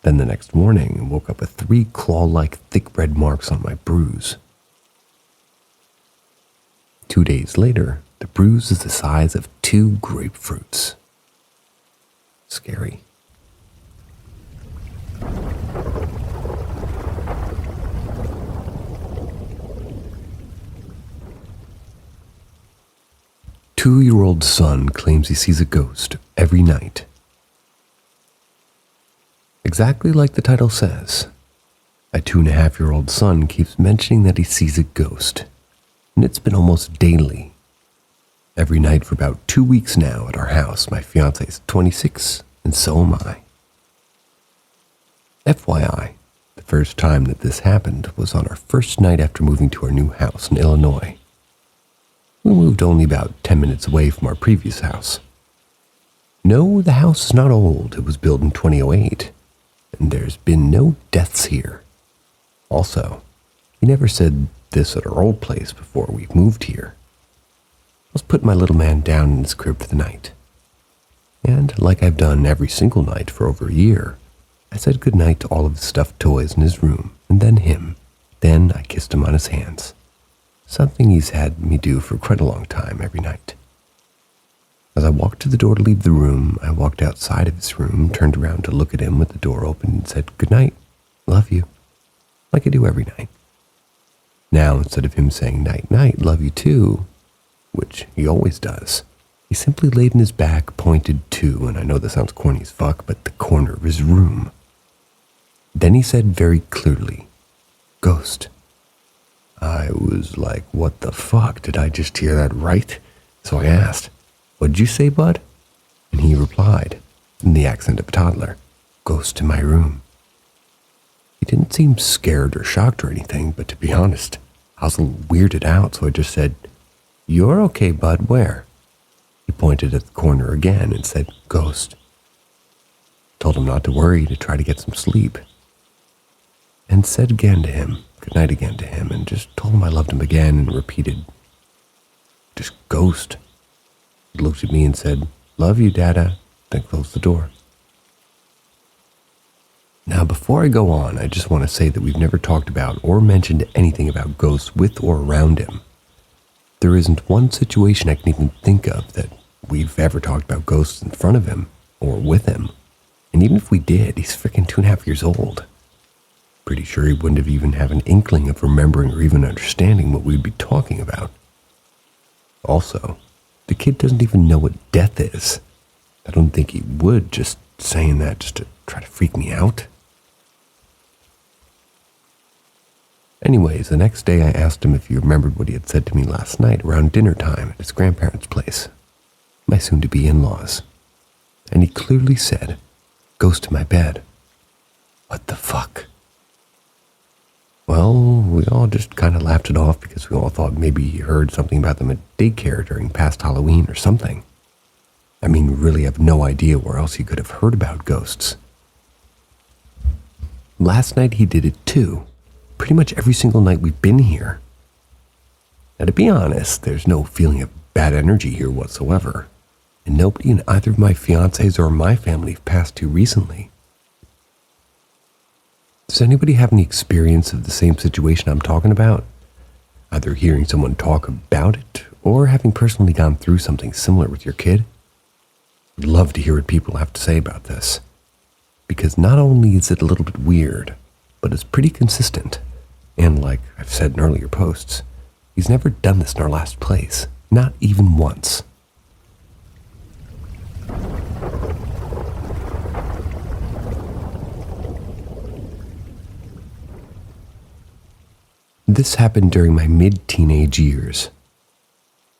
Then the next morning, I woke up with 3 claw-like thick red marks on my bruise. 2 days later, the bruise is the size of 2 grapefruits. Scary. Two-year-old son claims he sees a ghost every night. Exactly like the title says, a 2.5-year-old son keeps mentioning that he sees a ghost, and it's been almost daily. Every night for about 2 weeks now at our house. My fiance is 26, and so am I. FYI, the first time that this happened was on our first night after moving to our new house in Illinois. We moved only about 10 minutes away from our previous house. No, the house is not old. It was built in 2008, and there's been no deaths here. Also, he never said this at our old place before we moved here. I was putting my little man down in his crib for the night. And like I've done every single night for over a year, I said goodnight to all of the stuffed toys in his room, and then him. Then I kissed him on his hands. Something he's had me do for quite a long time every night. As I walked to the door to leave the room, I walked outside of his room, turned around to look at him with the door open, and said, "Good night, love you," like I do every night. Now, instead of him saying "night, night, love you too," which he always does, he simply laid in his back, pointed to, and I know this sounds corny as fuck, but the corner of his room. Then he said very clearly, "Ghost." I was like, what the fuck? Did I just hear that right? So I asked, "What'd you say, bud?" And he replied, in the accent of a toddler, "Ghost in my room." He didn't seem scared or shocked or anything, but to be honest, I was a little weirded out, so I just said, "You're okay, bud, where?" He pointed at the corner again and said, "Ghost." Told him not to worry, to try to get some sleep. And said again to him, goodnight again to him, and just told him I loved him again and repeated, just "Ghost." He looked at me and said, "Love you, Dada," then closed the door. Now, before I go on, I just want to say that we've never talked about or mentioned anything about ghosts with or around him. There isn't one situation I can even think of that we've ever talked about ghosts in front of him or with him. And even if we did, he's freaking 2.5 years old. Pretty sure he wouldn't have even have an inkling of remembering or even understanding what we'd be talking about. Also, the kid doesn't even know what death is. I don't think he would, just saying that just to try to freak me out. Anyways, the next day I asked him if he remembered what he had said to me last night around dinner time at his grandparents' place, my soon-to-be in-laws. And he clearly said, "Ghost in my bed." What the fuck? Well, we all just kind of laughed it off because we all thought maybe he heard something about them at daycare during past Halloween or something. I mean, really have no idea where else he could have heard about ghosts. Last night he did it too. Pretty much every single night we've been here. Now, to be honest, there's no feeling of bad energy here whatsoever, and nobody in either of my fiancés or my family have passed to recently. Does anybody have any experience of the same situation I'm talking about? Either hearing someone talk about it or having personally gone through something similar with your kid? I'd love to hear what people have to say about this. Because not only is it a little bit weird, but it's pretty consistent. And like I've said in earlier posts, he's never done this in our last place. Not even once. This happened during my mid-teenage years.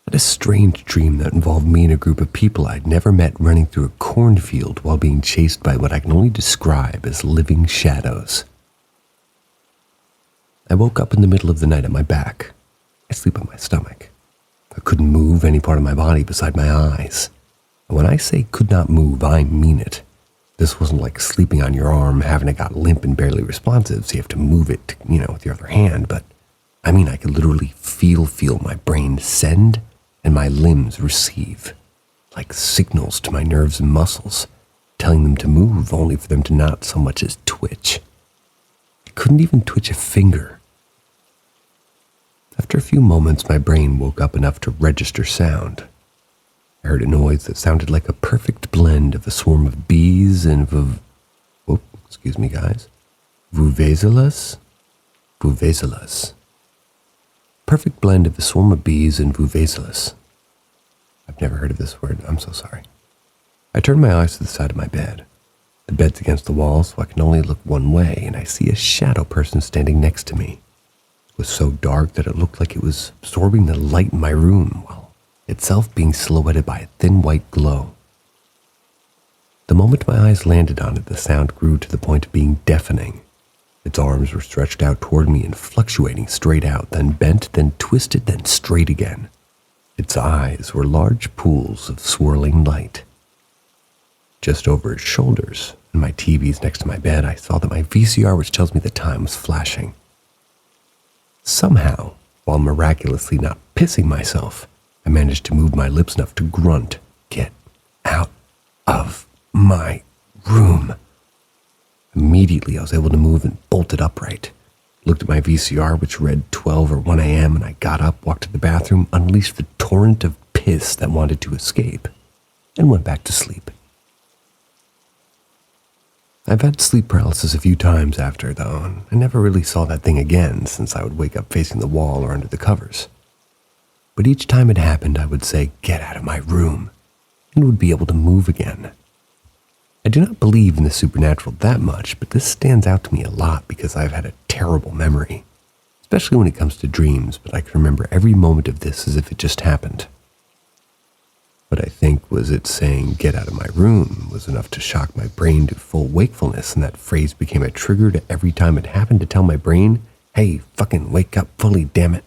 I had a strange dream that involved me and a group of people I'd never met running through a cornfield while being chased by what I can only describe as living shadows. I woke up in the middle of the night on my back. I sleep on my stomach. I couldn't move any part of my body beside my eyes. And when I say could not move, I mean it. This wasn't like sleeping on your arm, having it got limp and barely responsive, so you have to move it, with your other hand, but I mean, I could literally feel my brain send and my limbs receive, like signals to my nerves and muscles. telling them to move only for them to not so much as twitch. I couldn't even twitch a finger. After a few moments, my brain woke up enough to register sound. I heard a noise that sounded like a perfect blend of a swarm of bees and excuse me guys, vuvuzelas? Vuvuzelas. Perfect blend of a swarm of bees and vuvuzelas. I've never heard of this word, I'm so sorry. I turned my eyes to the side of my bed. The bed's against the wall, so I can only look one way, and I see a shadow person standing next to me. It was so dark that it looked like it was absorbing the light in my room, while itself being silhouetted by a thin white glow. The moment my eyes landed on it, the sound grew to the point of being deafening. Its arms were stretched out toward me and fluctuating straight out, then bent, then twisted, then straight again. Its eyes were large pools of swirling light. Just over its shoulders, and my TV's next to my bed, I saw that my VCR, which tells me the time, was flashing. Somehow, while miraculously not pissing myself, I managed to move my lips enough to grunt, "Get out of my room." Immediately, I was able to move and bolted upright. Looked at my VCR, which read 12 or 1 a.m., and I got up, walked to the bathroom, unleashed the torrent of piss that wanted to escape, and went back to sleep. I've had sleep paralysis a few times after, though, and I never really saw that thing again since I would wake up facing the wall or under the covers. But each time it happened, I would say, "Get out of my room," and would be able to move again. I do not believe in the supernatural that much, but this stands out to me a lot because I've had a terrible memory, especially when it comes to dreams, but I can remember every moment of this as if it just happened. What I think was it saying, "Get out of my room," was enough to shock my brain to full wakefulness, and that phrase became a trigger to every time it happened to tell my brain, "Hey, fucking wake up fully, damn it."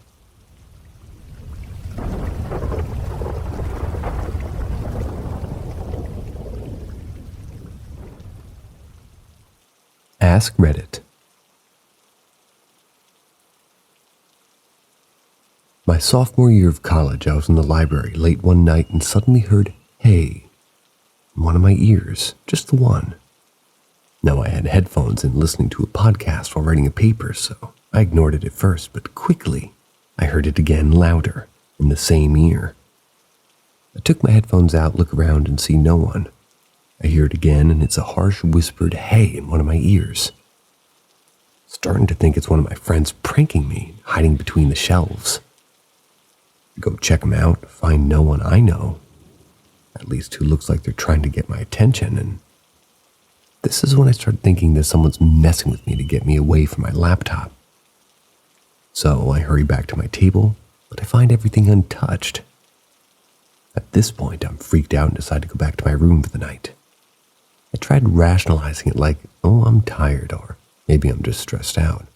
Ask Reddit. My sophomore year of college, I was in the library late one night and suddenly heard, "Hey," in one of my ears, just the one. Now, I had headphones in listening to a podcast while writing a paper, so I ignored it at first, but quickly I heard it again louder in the same ear. I took my headphones out, look around, and see no one. I hear it again, and it's a harsh whispered "hey" in one of my ears. Starting to think it's one of my friends pranking me, hiding between the shelves. I go check them out, find no one I know, at least who looks like they're trying to get my attention, and this is when I start thinking that someone's messing with me to get me away from my laptop. So I hurry back to my table, but I find everything untouched. At this point, I'm freaked out and decide to go back to my room for the night. I tried rationalizing it like, "Oh, I'm tired," or maybe I'm just stressed out.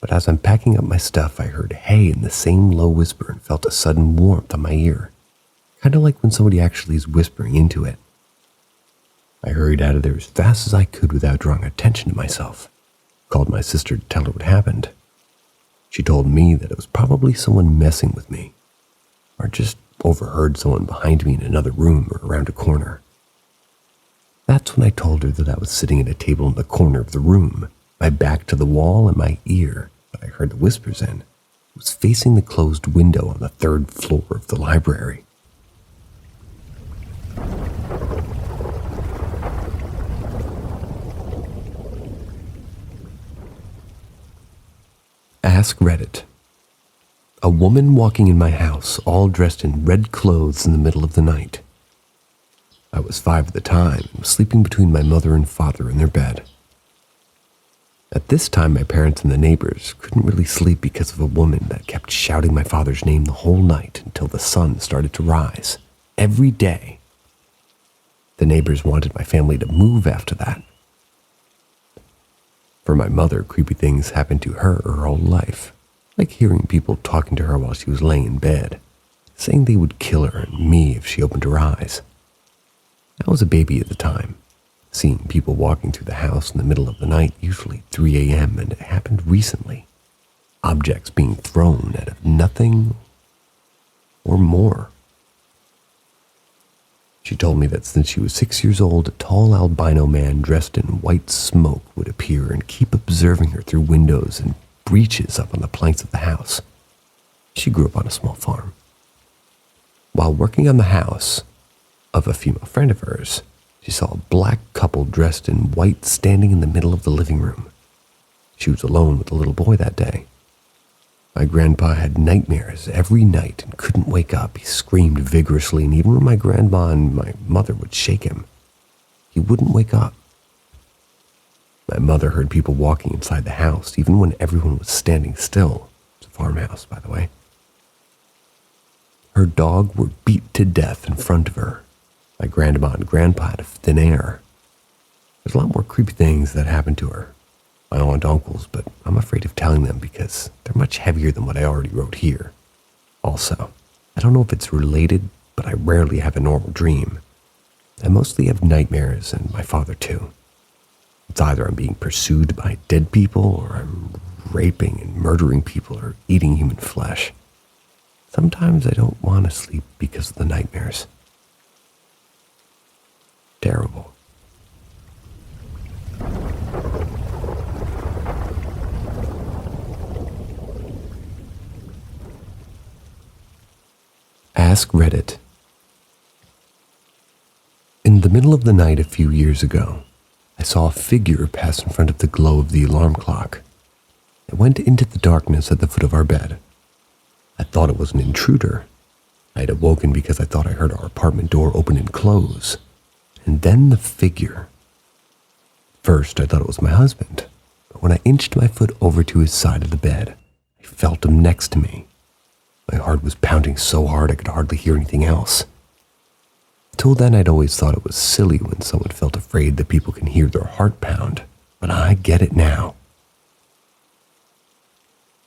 But as I'm packing up my stuff, I heard "hey" in the same low whisper and felt a sudden warmth on my ear, kind of like when somebody actually is whispering into it. I hurried out of there as fast as I could without drawing attention to myself. Called my sister to tell her what happened. She told me that it was probably someone messing with me, or just overheard someone behind me in another room or around a corner. That's when I told her that I was sitting at a table in the corner of the room, my back to the wall and my ear that I heard the whispers in was facing the closed window on the 3rd floor of the library. Ask Reddit. A woman walking in my house, all dressed in red clothes in the middle of the night. I was 5 at the time and was sleeping between my mother and father in their bed. At this time, my parents and the neighbors couldn't really sleep because of a woman that kept shouting my father's name the whole night until the sun started to rise, every day. The neighbors wanted my family to move after that. For my mother, creepy things happened to her whole life, like hearing people talking to her while she was laying in bed, saying they would kill her and me if she opened her eyes. I was a baby at the time, seeing people walking through the house in the middle of the night, usually 3 a.m., and it happened recently. Objects being thrown out of nothing or more. She told me that since she was 6 years old, a tall albino man dressed in white smoke would appear and keep observing her through windows and breaches up on the planks of the house. She grew up on a small farm. While working on the house of a female friend of hers, she saw a black couple dressed in white standing in the middle of the living room. She was alone with the little boy that day. My grandpa had nightmares every night and couldn't wake up. He screamed vigorously, and even when my grandma and my mother would shake him, he wouldn't wake up. My mother heard people walking inside the house, even when everyone was standing still. It's a farmhouse, by the way. Her dog were beat to death in front of her. My grandma and grandpa had thin air. There's a lot more creepy things that happened to her. My aunt and uncles, but I'm afraid of telling them because they're much heavier than what I already wrote here. Also, I don't know if it's related, but I rarely have a normal dream. I mostly have nightmares, and my father too. It's either I'm being pursued by dead people, or I'm raping and murdering people, or eating human flesh. Sometimes I don't want to sleep because of the nightmares. Terrible. Ask Reddit. In the middle of the night a few years ago, I saw a figure pass in front of the glow of the alarm clock. It went into the darkness at the foot of our bed. I thought it was an intruder. I had awoken because I thought I heard our apartment door open and close. And then the figure. First, I thought it was my husband, but when I inched my foot over to his side of the bed, I felt him next to me. My heart was pounding so hard I could hardly hear anything else. Till then, I'd always thought it was silly when someone felt afraid that people can hear their heart pound, but I get it now.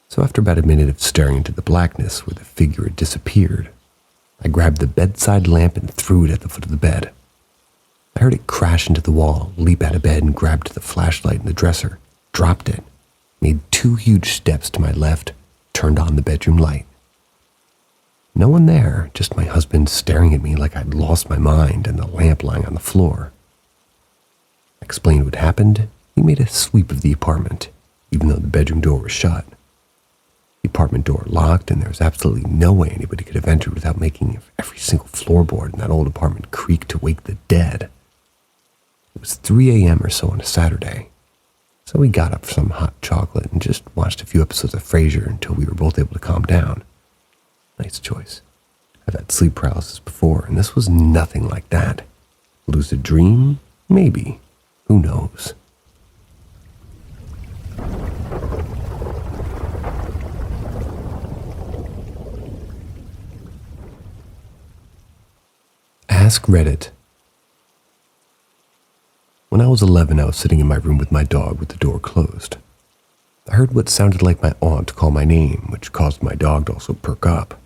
So after about a minute of staring into the blackness where the figure had disappeared, I grabbed the bedside lamp and threw it at the foot of the bed. I heard it crash into the wall, leap out of bed and grabbed the flashlight in the dresser, dropped it, made 2 huge steps to my left, turned on the bedroom light. No one there, just my husband staring at me like I'd lost my mind and the lamp lying on the floor. I explained what happened. He made a sweep of the apartment, even though the bedroom door was shut. The apartment door locked, and there was absolutely no way anybody could have entered without making every single floorboard in that old apartment creak to wake the dead. It was 3 a.m. or so on a Saturday, so we got up for some hot chocolate and just watched a few episodes of Frasier until we were both able to calm down. Nice choice. I've had sleep paralysis before, and this was nothing like that. Lucid dream? Maybe. Who knows? Ask Reddit. When I was 11, I was sitting in my room with my dog with the door closed. I heard what sounded like my aunt call my name, which caused my dog to also perk up.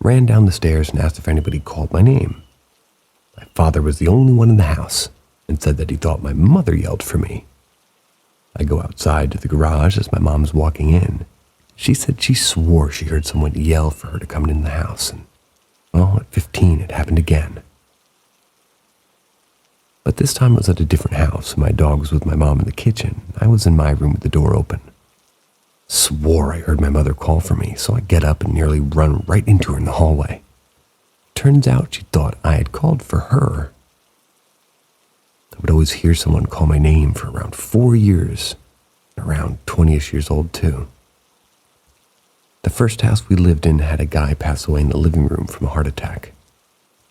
Ran down the stairs and asked if anybody called my name. My father was the only one in the house and said that he thought my mother yelled for me. I go outside to the garage as my mom's walking in. She said she swore she heard someone yell for her to come in the house, and, well, at 15 it happened again. But this time it was at a different house, and my dog was with my mom in the kitchen. I was in my room with the door open. Swore I heard my mother call for me, so I get up and nearly run right into her in the hallway. Turns out she thought I had called for her. I would always hear someone call my name for around 4 years, around 20-ish years old too. The first house we lived in had a guy pass away in the living room from a heart attack.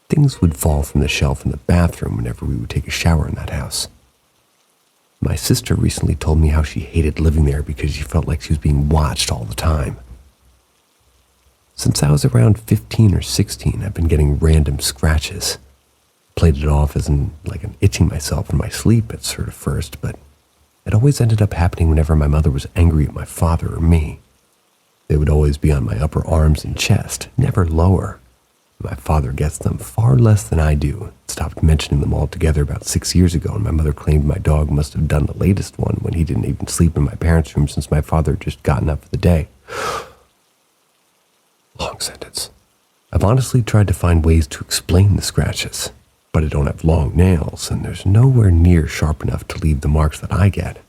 Things would fall from the shelf in the bathroom whenever we would take a shower in that house. My sister recently told me how she hated living there because she felt like she was being watched all the time. Since I was around 15 or 16, I've been getting random scratches. Played it off as like an itching myself in my sleep at first, but it always ended up happening whenever my mother was angry at my father or me. They would always be on my upper arms and chest, never lower. My father gets them far less than I do. Stopped mentioning them altogether about 6 years ago, and my mother claimed my dog must have done the latest one when he didn't even sleep in my parents' room since my father had just gotten up for the day. Long sentence. I've honestly tried to find ways to explain the scratches, but I don't have long nails, and there's nowhere near sharp enough to leave the marks that I get.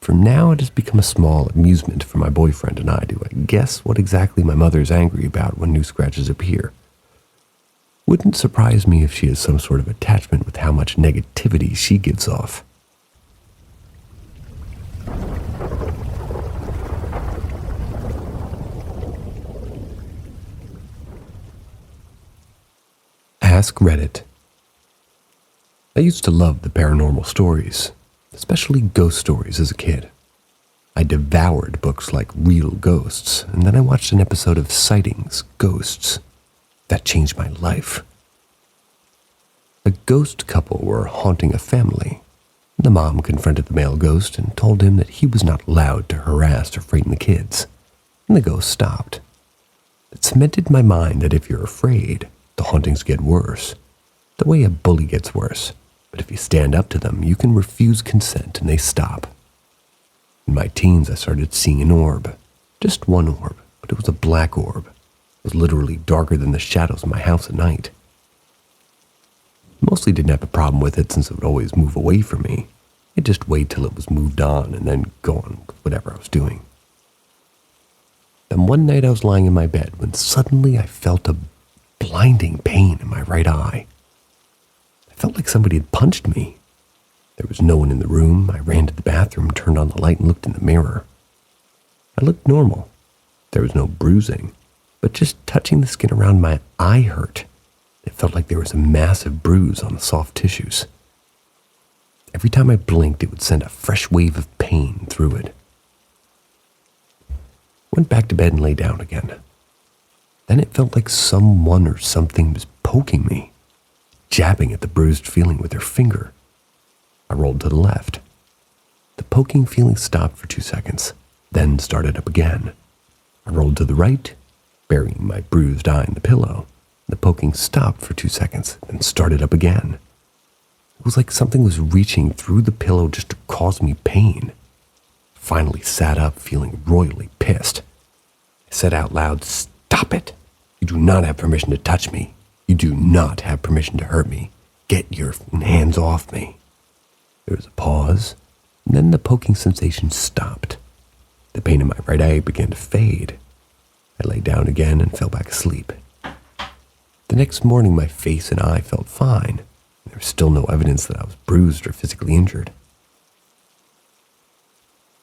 For now, it has become a small amusement for my boyfriend and I to guess what exactly my mother is angry about when new scratches appear. Wouldn't surprise me if she has some sort of attachment with how much negativity she gives off. Ask Reddit. I used to love the paranormal stories, especially ghost stories as a kid. I devoured books like Real Ghosts, and then I watched an episode of Sightings, Ghosts. That changed my life. A ghost couple were haunting a family. The mom confronted the male ghost and told him that he was not allowed to harass or frighten the kids, and the ghost stopped. It cemented in my mind that if you're afraid, the hauntings get worse. The way a bully gets worse, but if you stand up to them, you can refuse consent and they stop. In my teens, I started seeing an orb. Just one orb, but it was a black orb. It was literally darker than the shadows in my house at night. I mostly didn't have a problem with it since it would always move away from me. I'd just wait till it was moved on and then go on with whatever I was doing. Then one night I was lying in my bed when suddenly I felt a blinding pain in my right eye. I felt like somebody had punched me. There was no one in the room. I ran to the bathroom, turned on the light, and looked in the mirror. I looked normal. There was no bruising, but just touching the skin around my eye hurt. It felt like there was a massive bruise on the soft tissues. Every time I blinked, it would send a fresh wave of pain through it. Went back to bed and lay down again. Then it felt like someone or something was poking me, jabbing at the bruised feeling with their finger. I rolled to the left. The poking feeling stopped for 2 seconds, then started up again. I rolled to the right, burying my bruised eye in the pillow. The poking stopped for 2 seconds, then started up again. It was like something was reaching through the pillow just to cause me pain. I finally sat up, feeling royally pissed. I said out loud, "Stop it! You do not have permission to touch me. You do not have permission to hurt me. Get your hands off me." There was a pause, and then the poking sensation stopped. The pain in my right eye began to fade. I lay down again and fell back asleep. The next morning, my face and eye felt fine. There was still no evidence that I was bruised or physically injured.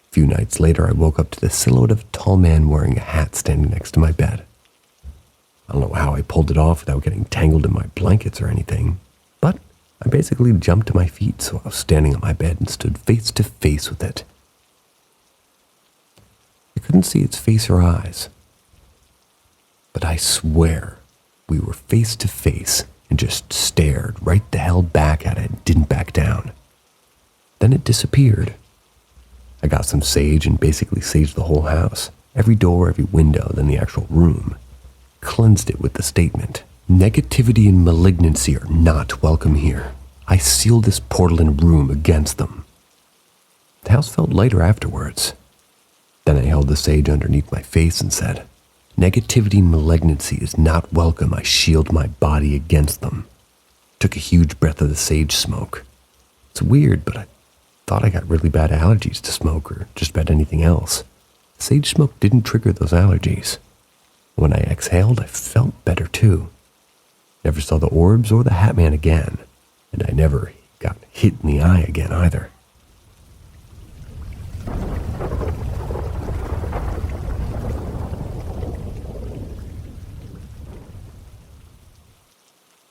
A few nights later, I woke up to the silhouette of a tall man wearing a hat standing next to my bed. I don't know how I pulled it off without getting tangled in my blankets or anything, but I basically jumped to my feet, so I was standing on my bed and stood face to face with it. I couldn't see its face or eyes, but I swear we were face to face and just stared right the hell back at it and didn't back down. Then it disappeared. I got some sage and basically saged the whole house, every door, every window, then the actual room. Cleansed it with the statement, "Negativity and malignancy are not welcome here. I sealed this portal and room against them." The house felt lighter afterwards. Then I held the sage underneath my face and said, "Negativity and malignancy is not welcome. I shield my body against them." Took a huge breath of the sage smoke. It's weird, but I thought I got really bad allergies to smoke or just about anything else. Sage smoke didn't trigger those allergies. When I exhaled, I felt better too. Never saw the orbs or the Hat Man again, and I never got hit in the eye again either.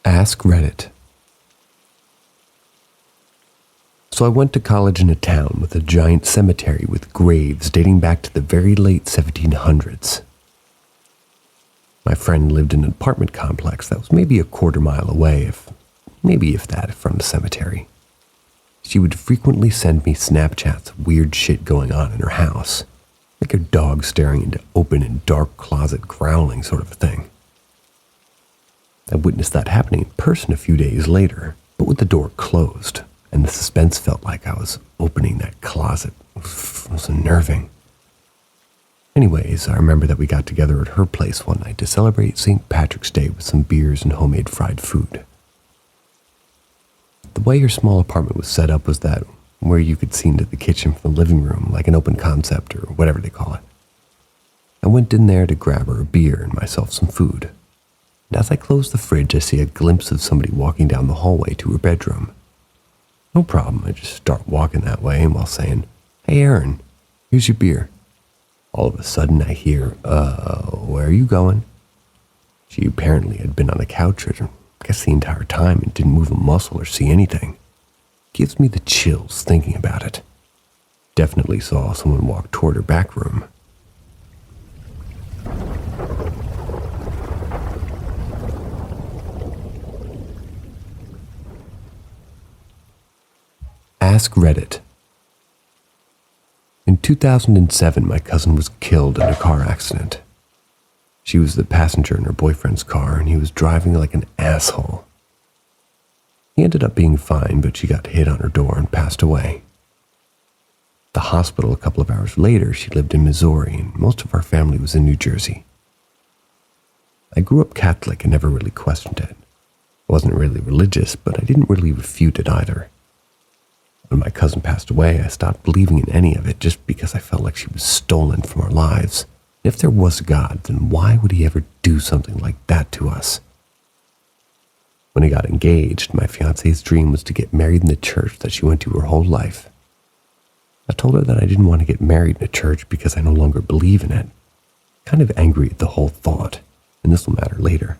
Ask Reddit. So I went to college in a town with a giant cemetery with graves dating back to the very late 1700s. My friend lived in an apartment complex that was maybe a quarter-mile away, if that, from the cemetery. She would frequently send me Snapchats of weird shit going on in her house, like a dog staring into open and dark closet growling sort of a thing. I witnessed that happening in person a few days later, but with the door closed, and the suspense felt like I was opening that closet. It was unnerving. Anyways, I remember that we got together at her place one night to celebrate St. Patrick's Day with some beers and homemade fried food. The way her small apartment was set up was that where you could see into the kitchen from the living room, like an open concept or whatever they call it. I went in there to grab her a beer and myself some food. And as I closed the fridge, I see a glimpse of somebody walking down the hallway to her bedroom. No problem, I just start walking that way while saying, "Hey Aaron, here's your beer." All of a sudden I hear, "Where are you going?" She apparently had been on the couch for, I guess, the entire time and didn't move a muscle or see anything. Gives me the chills thinking about it. Definitely saw someone walk toward her back room. Ask Reddit. In 2007, my cousin was killed in a car accident. She was the passenger in her boyfriend's car, and he was driving like an asshole. He ended up being fine, but she got hit on her door and passed away. At the hospital a couple of hours later, she lived in Missouri, and most of our family was in New Jersey. I grew up Catholic and never really questioned it. I wasn't really religious, but I didn't really refute it either. When my cousin passed away, I stopped believing in any of it just because I felt like she was stolen from our lives. If there was a God, then why would he ever do something like that to us? When I got engaged, my fiance's dream was to get married in the church that she went to her whole life. I told her that I didn't want to get married in a church because I no longer believe in it. Kind of angry at the whole thought, and this will matter later.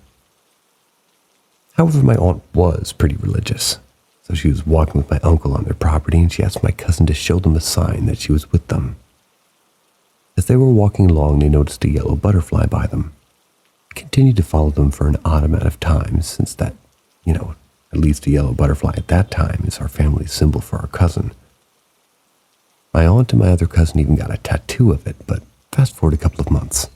However, my aunt was pretty religious. So she was walking with my uncle on their property, and she asked my cousin to show them a sign that she was with them. As they were walking along, they noticed a yellow butterfly by them. I continued to follow them for an odd amount of time, since that, at least a yellow butterfly at that time is our family's symbol for our cousin. My aunt and my other cousin even got a tattoo of it, but fast forward a couple of months.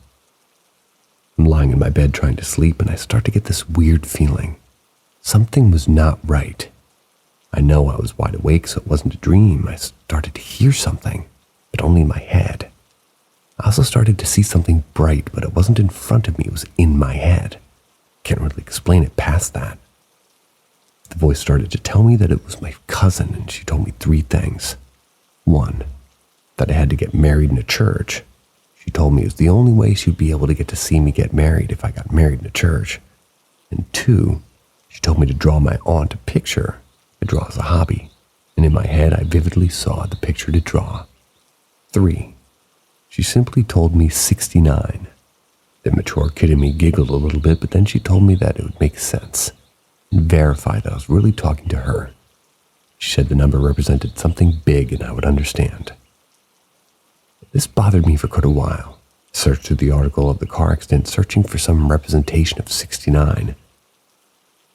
I'm lying in my bed trying to sleep, and I start to get this weird feeling. Something was not right. I know I was wide awake, so it wasn't a dream. I started to hear something, but only in my head. I also started to see something bright, but it wasn't in front of me, it was in my head. Can't really explain it past that. The voice started to tell me that it was my cousin, and she told me 3 things. 1, that I had to get married in a church. She told me it was the only way she'd be able to get to see me get married if I got married in a church. And 2, she told me to draw my aunt a picture. I draw as a hobby, and in my head I vividly saw the picture to draw. 3, she simply told me 69. The mature kid in me giggled a little bit, but then she told me that it would make sense and verify that I was really talking to her. She said the number represented something big and I would understand. This bothered me for quite a while. I searched through the article of the car accident, searching for some representation of 69.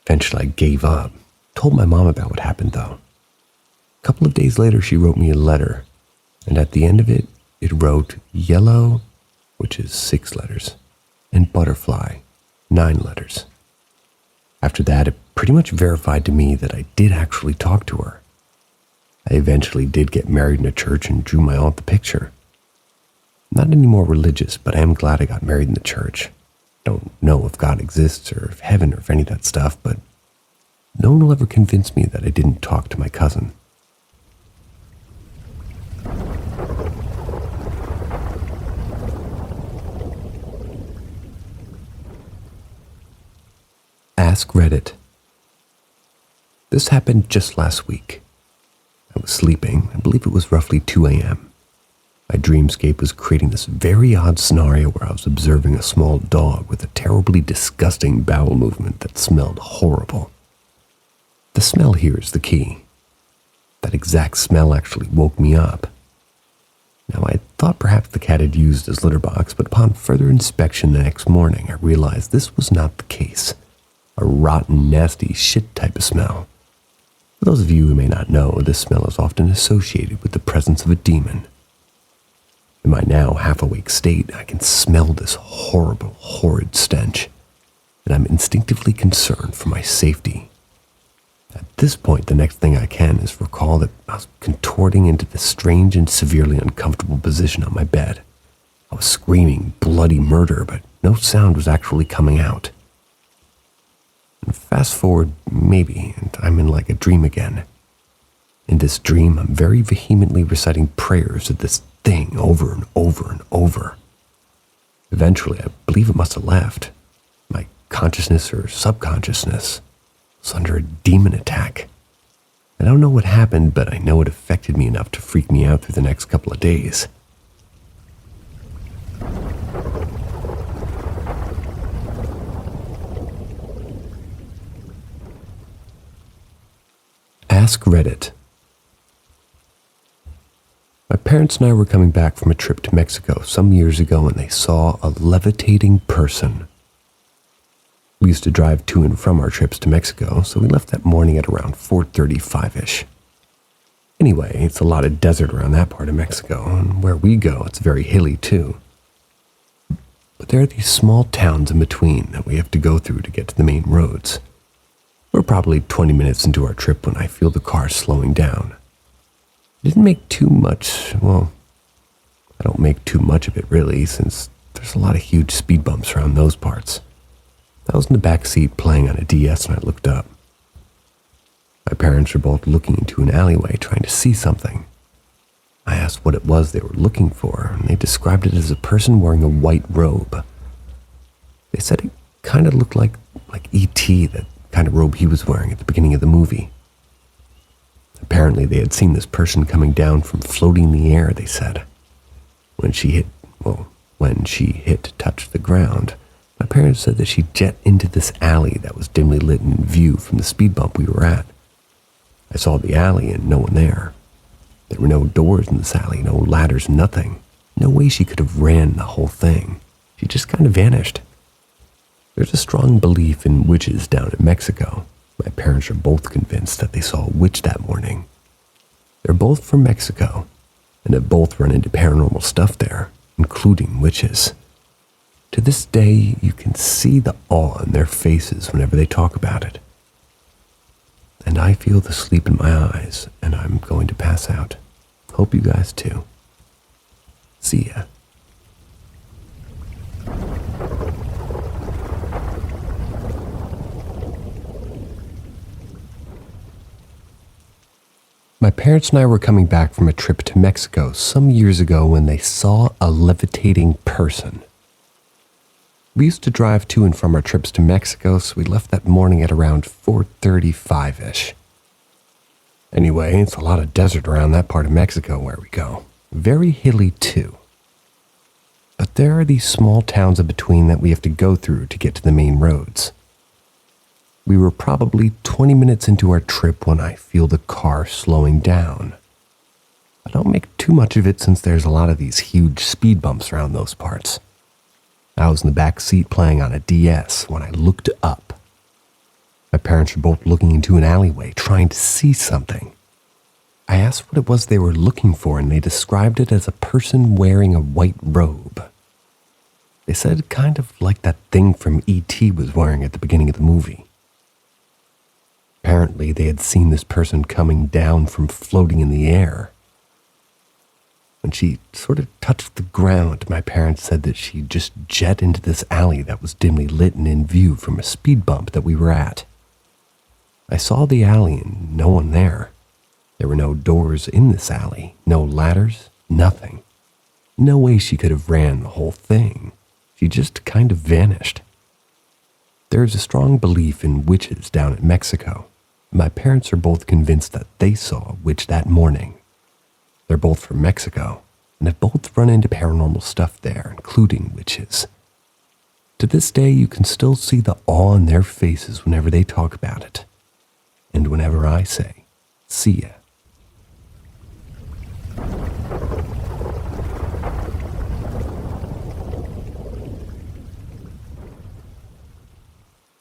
Eventually I gave up. Told my mom about what happened though. A couple of days later she wrote me a letter, and at the end of it, it wrote yellow, which is 6 letters, and butterfly, 9 letters. After that, it pretty much verified to me that I did actually talk to her. I eventually did get married in a church and drew my aunt the picture. I'm not any more religious, but I am glad I got married in the church. I don't know if God exists or if heaven or if any of that stuff, but no one will ever convince me that I didn't talk to my cousin. Ask Reddit. This happened just last week. I was sleeping. I believe it was roughly 2 a.m. My dreamscape was creating this very odd scenario where I was observing a small dog with a terribly disgusting bowel movement that smelled horrible. The smell here is the key. That exact smell actually woke me up. Now, I thought perhaps the cat had used his litter box, but upon further inspection the next morning, I realized this was not the case. A rotten, nasty shit type of smell. For those of you who may not know, this smell is often associated with the presence of a demon. In my now half-awake state, I can smell this horrible, horrid stench, and I'm instinctively concerned for my safety. At this point, the next thing I can is recall that I was contorting into this strange and severely uncomfortable position on my bed. I was screaming bloody murder, but no sound was actually coming out. And fast forward, maybe, and I'm in like a dream again. In this dream, I'm very vehemently reciting prayers to this thing over and over and over. Eventually, I believe it must have left. My consciousness or subconsciousness was under a demon attack. I don't know what happened, but I know it affected me enough to freak me out through the next couple of days. Ask Reddit. My parents and I were coming back from a trip to Mexico some years ago and they saw a levitating person. We used to drive to and from our trips to Mexico, so we left that morning at around 4:35-ish. Anyway, it's a lot of desert around that part of Mexico, and where we go, it's very hilly too. But there are these small towns in between that we have to go through to get to the main roads. We're probably 20 minutes into our trip when I feel the car slowing down. I didn't make too much, well, I don't make too much of it really, since there's a lot of huge speed bumps around those parts. I was in the back seat playing on a DS and I looked up. My parents were both looking into an alleyway trying to see something. I asked what it was they were looking for, and they described it as a person wearing a white robe. They said it kind of looked like E.T., that kind of robe he was wearing at the beginning of the movie. Apparently they had seen this person coming down from floating in the air, they said. When she touched the ground, my parents said that she jet into this alley that was dimly lit in view from the speed bump we were at. I saw the alley and no one there. There were no doors in this alley, no ladders, nothing. No way she could have ran the whole thing. She just kind of vanished. There's a strong belief in witches down in Mexico. My parents are both convinced that they saw a witch that morning. They're both from Mexico, and have both run into paranormal stuff there, including witches. To this day, you can see the awe in their faces whenever they talk about it. And I feel the sleep in my eyes, and I'm going to pass out. Hope you guys too. See ya. My parents and I were coming back from a trip to Mexico some years ago when they saw a levitating person. We used to drive to and from our trips to Mexico, so we left that morning at around 4:35-ish. Anyway, it's a lot of desert around that part of Mexico where we go. Very hilly too. But there are these small towns in between that we have to go through to get to the main roads. We were probably 20 minutes into our trip when I feel the car slowing down. I don't make too much of it since there's a lot of these huge speed bumps around those parts. I was in the back seat playing on a DS when I looked up. My parents were both looking into an alleyway trying to see something. I asked what it was they were looking for and they described it as a person wearing a white robe. They said kind of like that thing from E.T. was wearing at the beginning of the movie. Apparently, they had seen this person coming down from floating in the air. When she sort of touched the ground, my parents said that she just jet into this alley that was dimly lit and in view from a speed bump that we were at. I saw the alley and no one there. There were no doors in this alley, no ladders, nothing. No way she could have ran the whole thing. She just kind of vanished. There is a strong belief in witches down in Mexico. My parents are both convinced that they saw a witch that morning. They're both from Mexico, and have both run into paranormal stuff there, including witches. To this day, you can still see the awe in their faces whenever they talk about it. And whenever I say, see ya.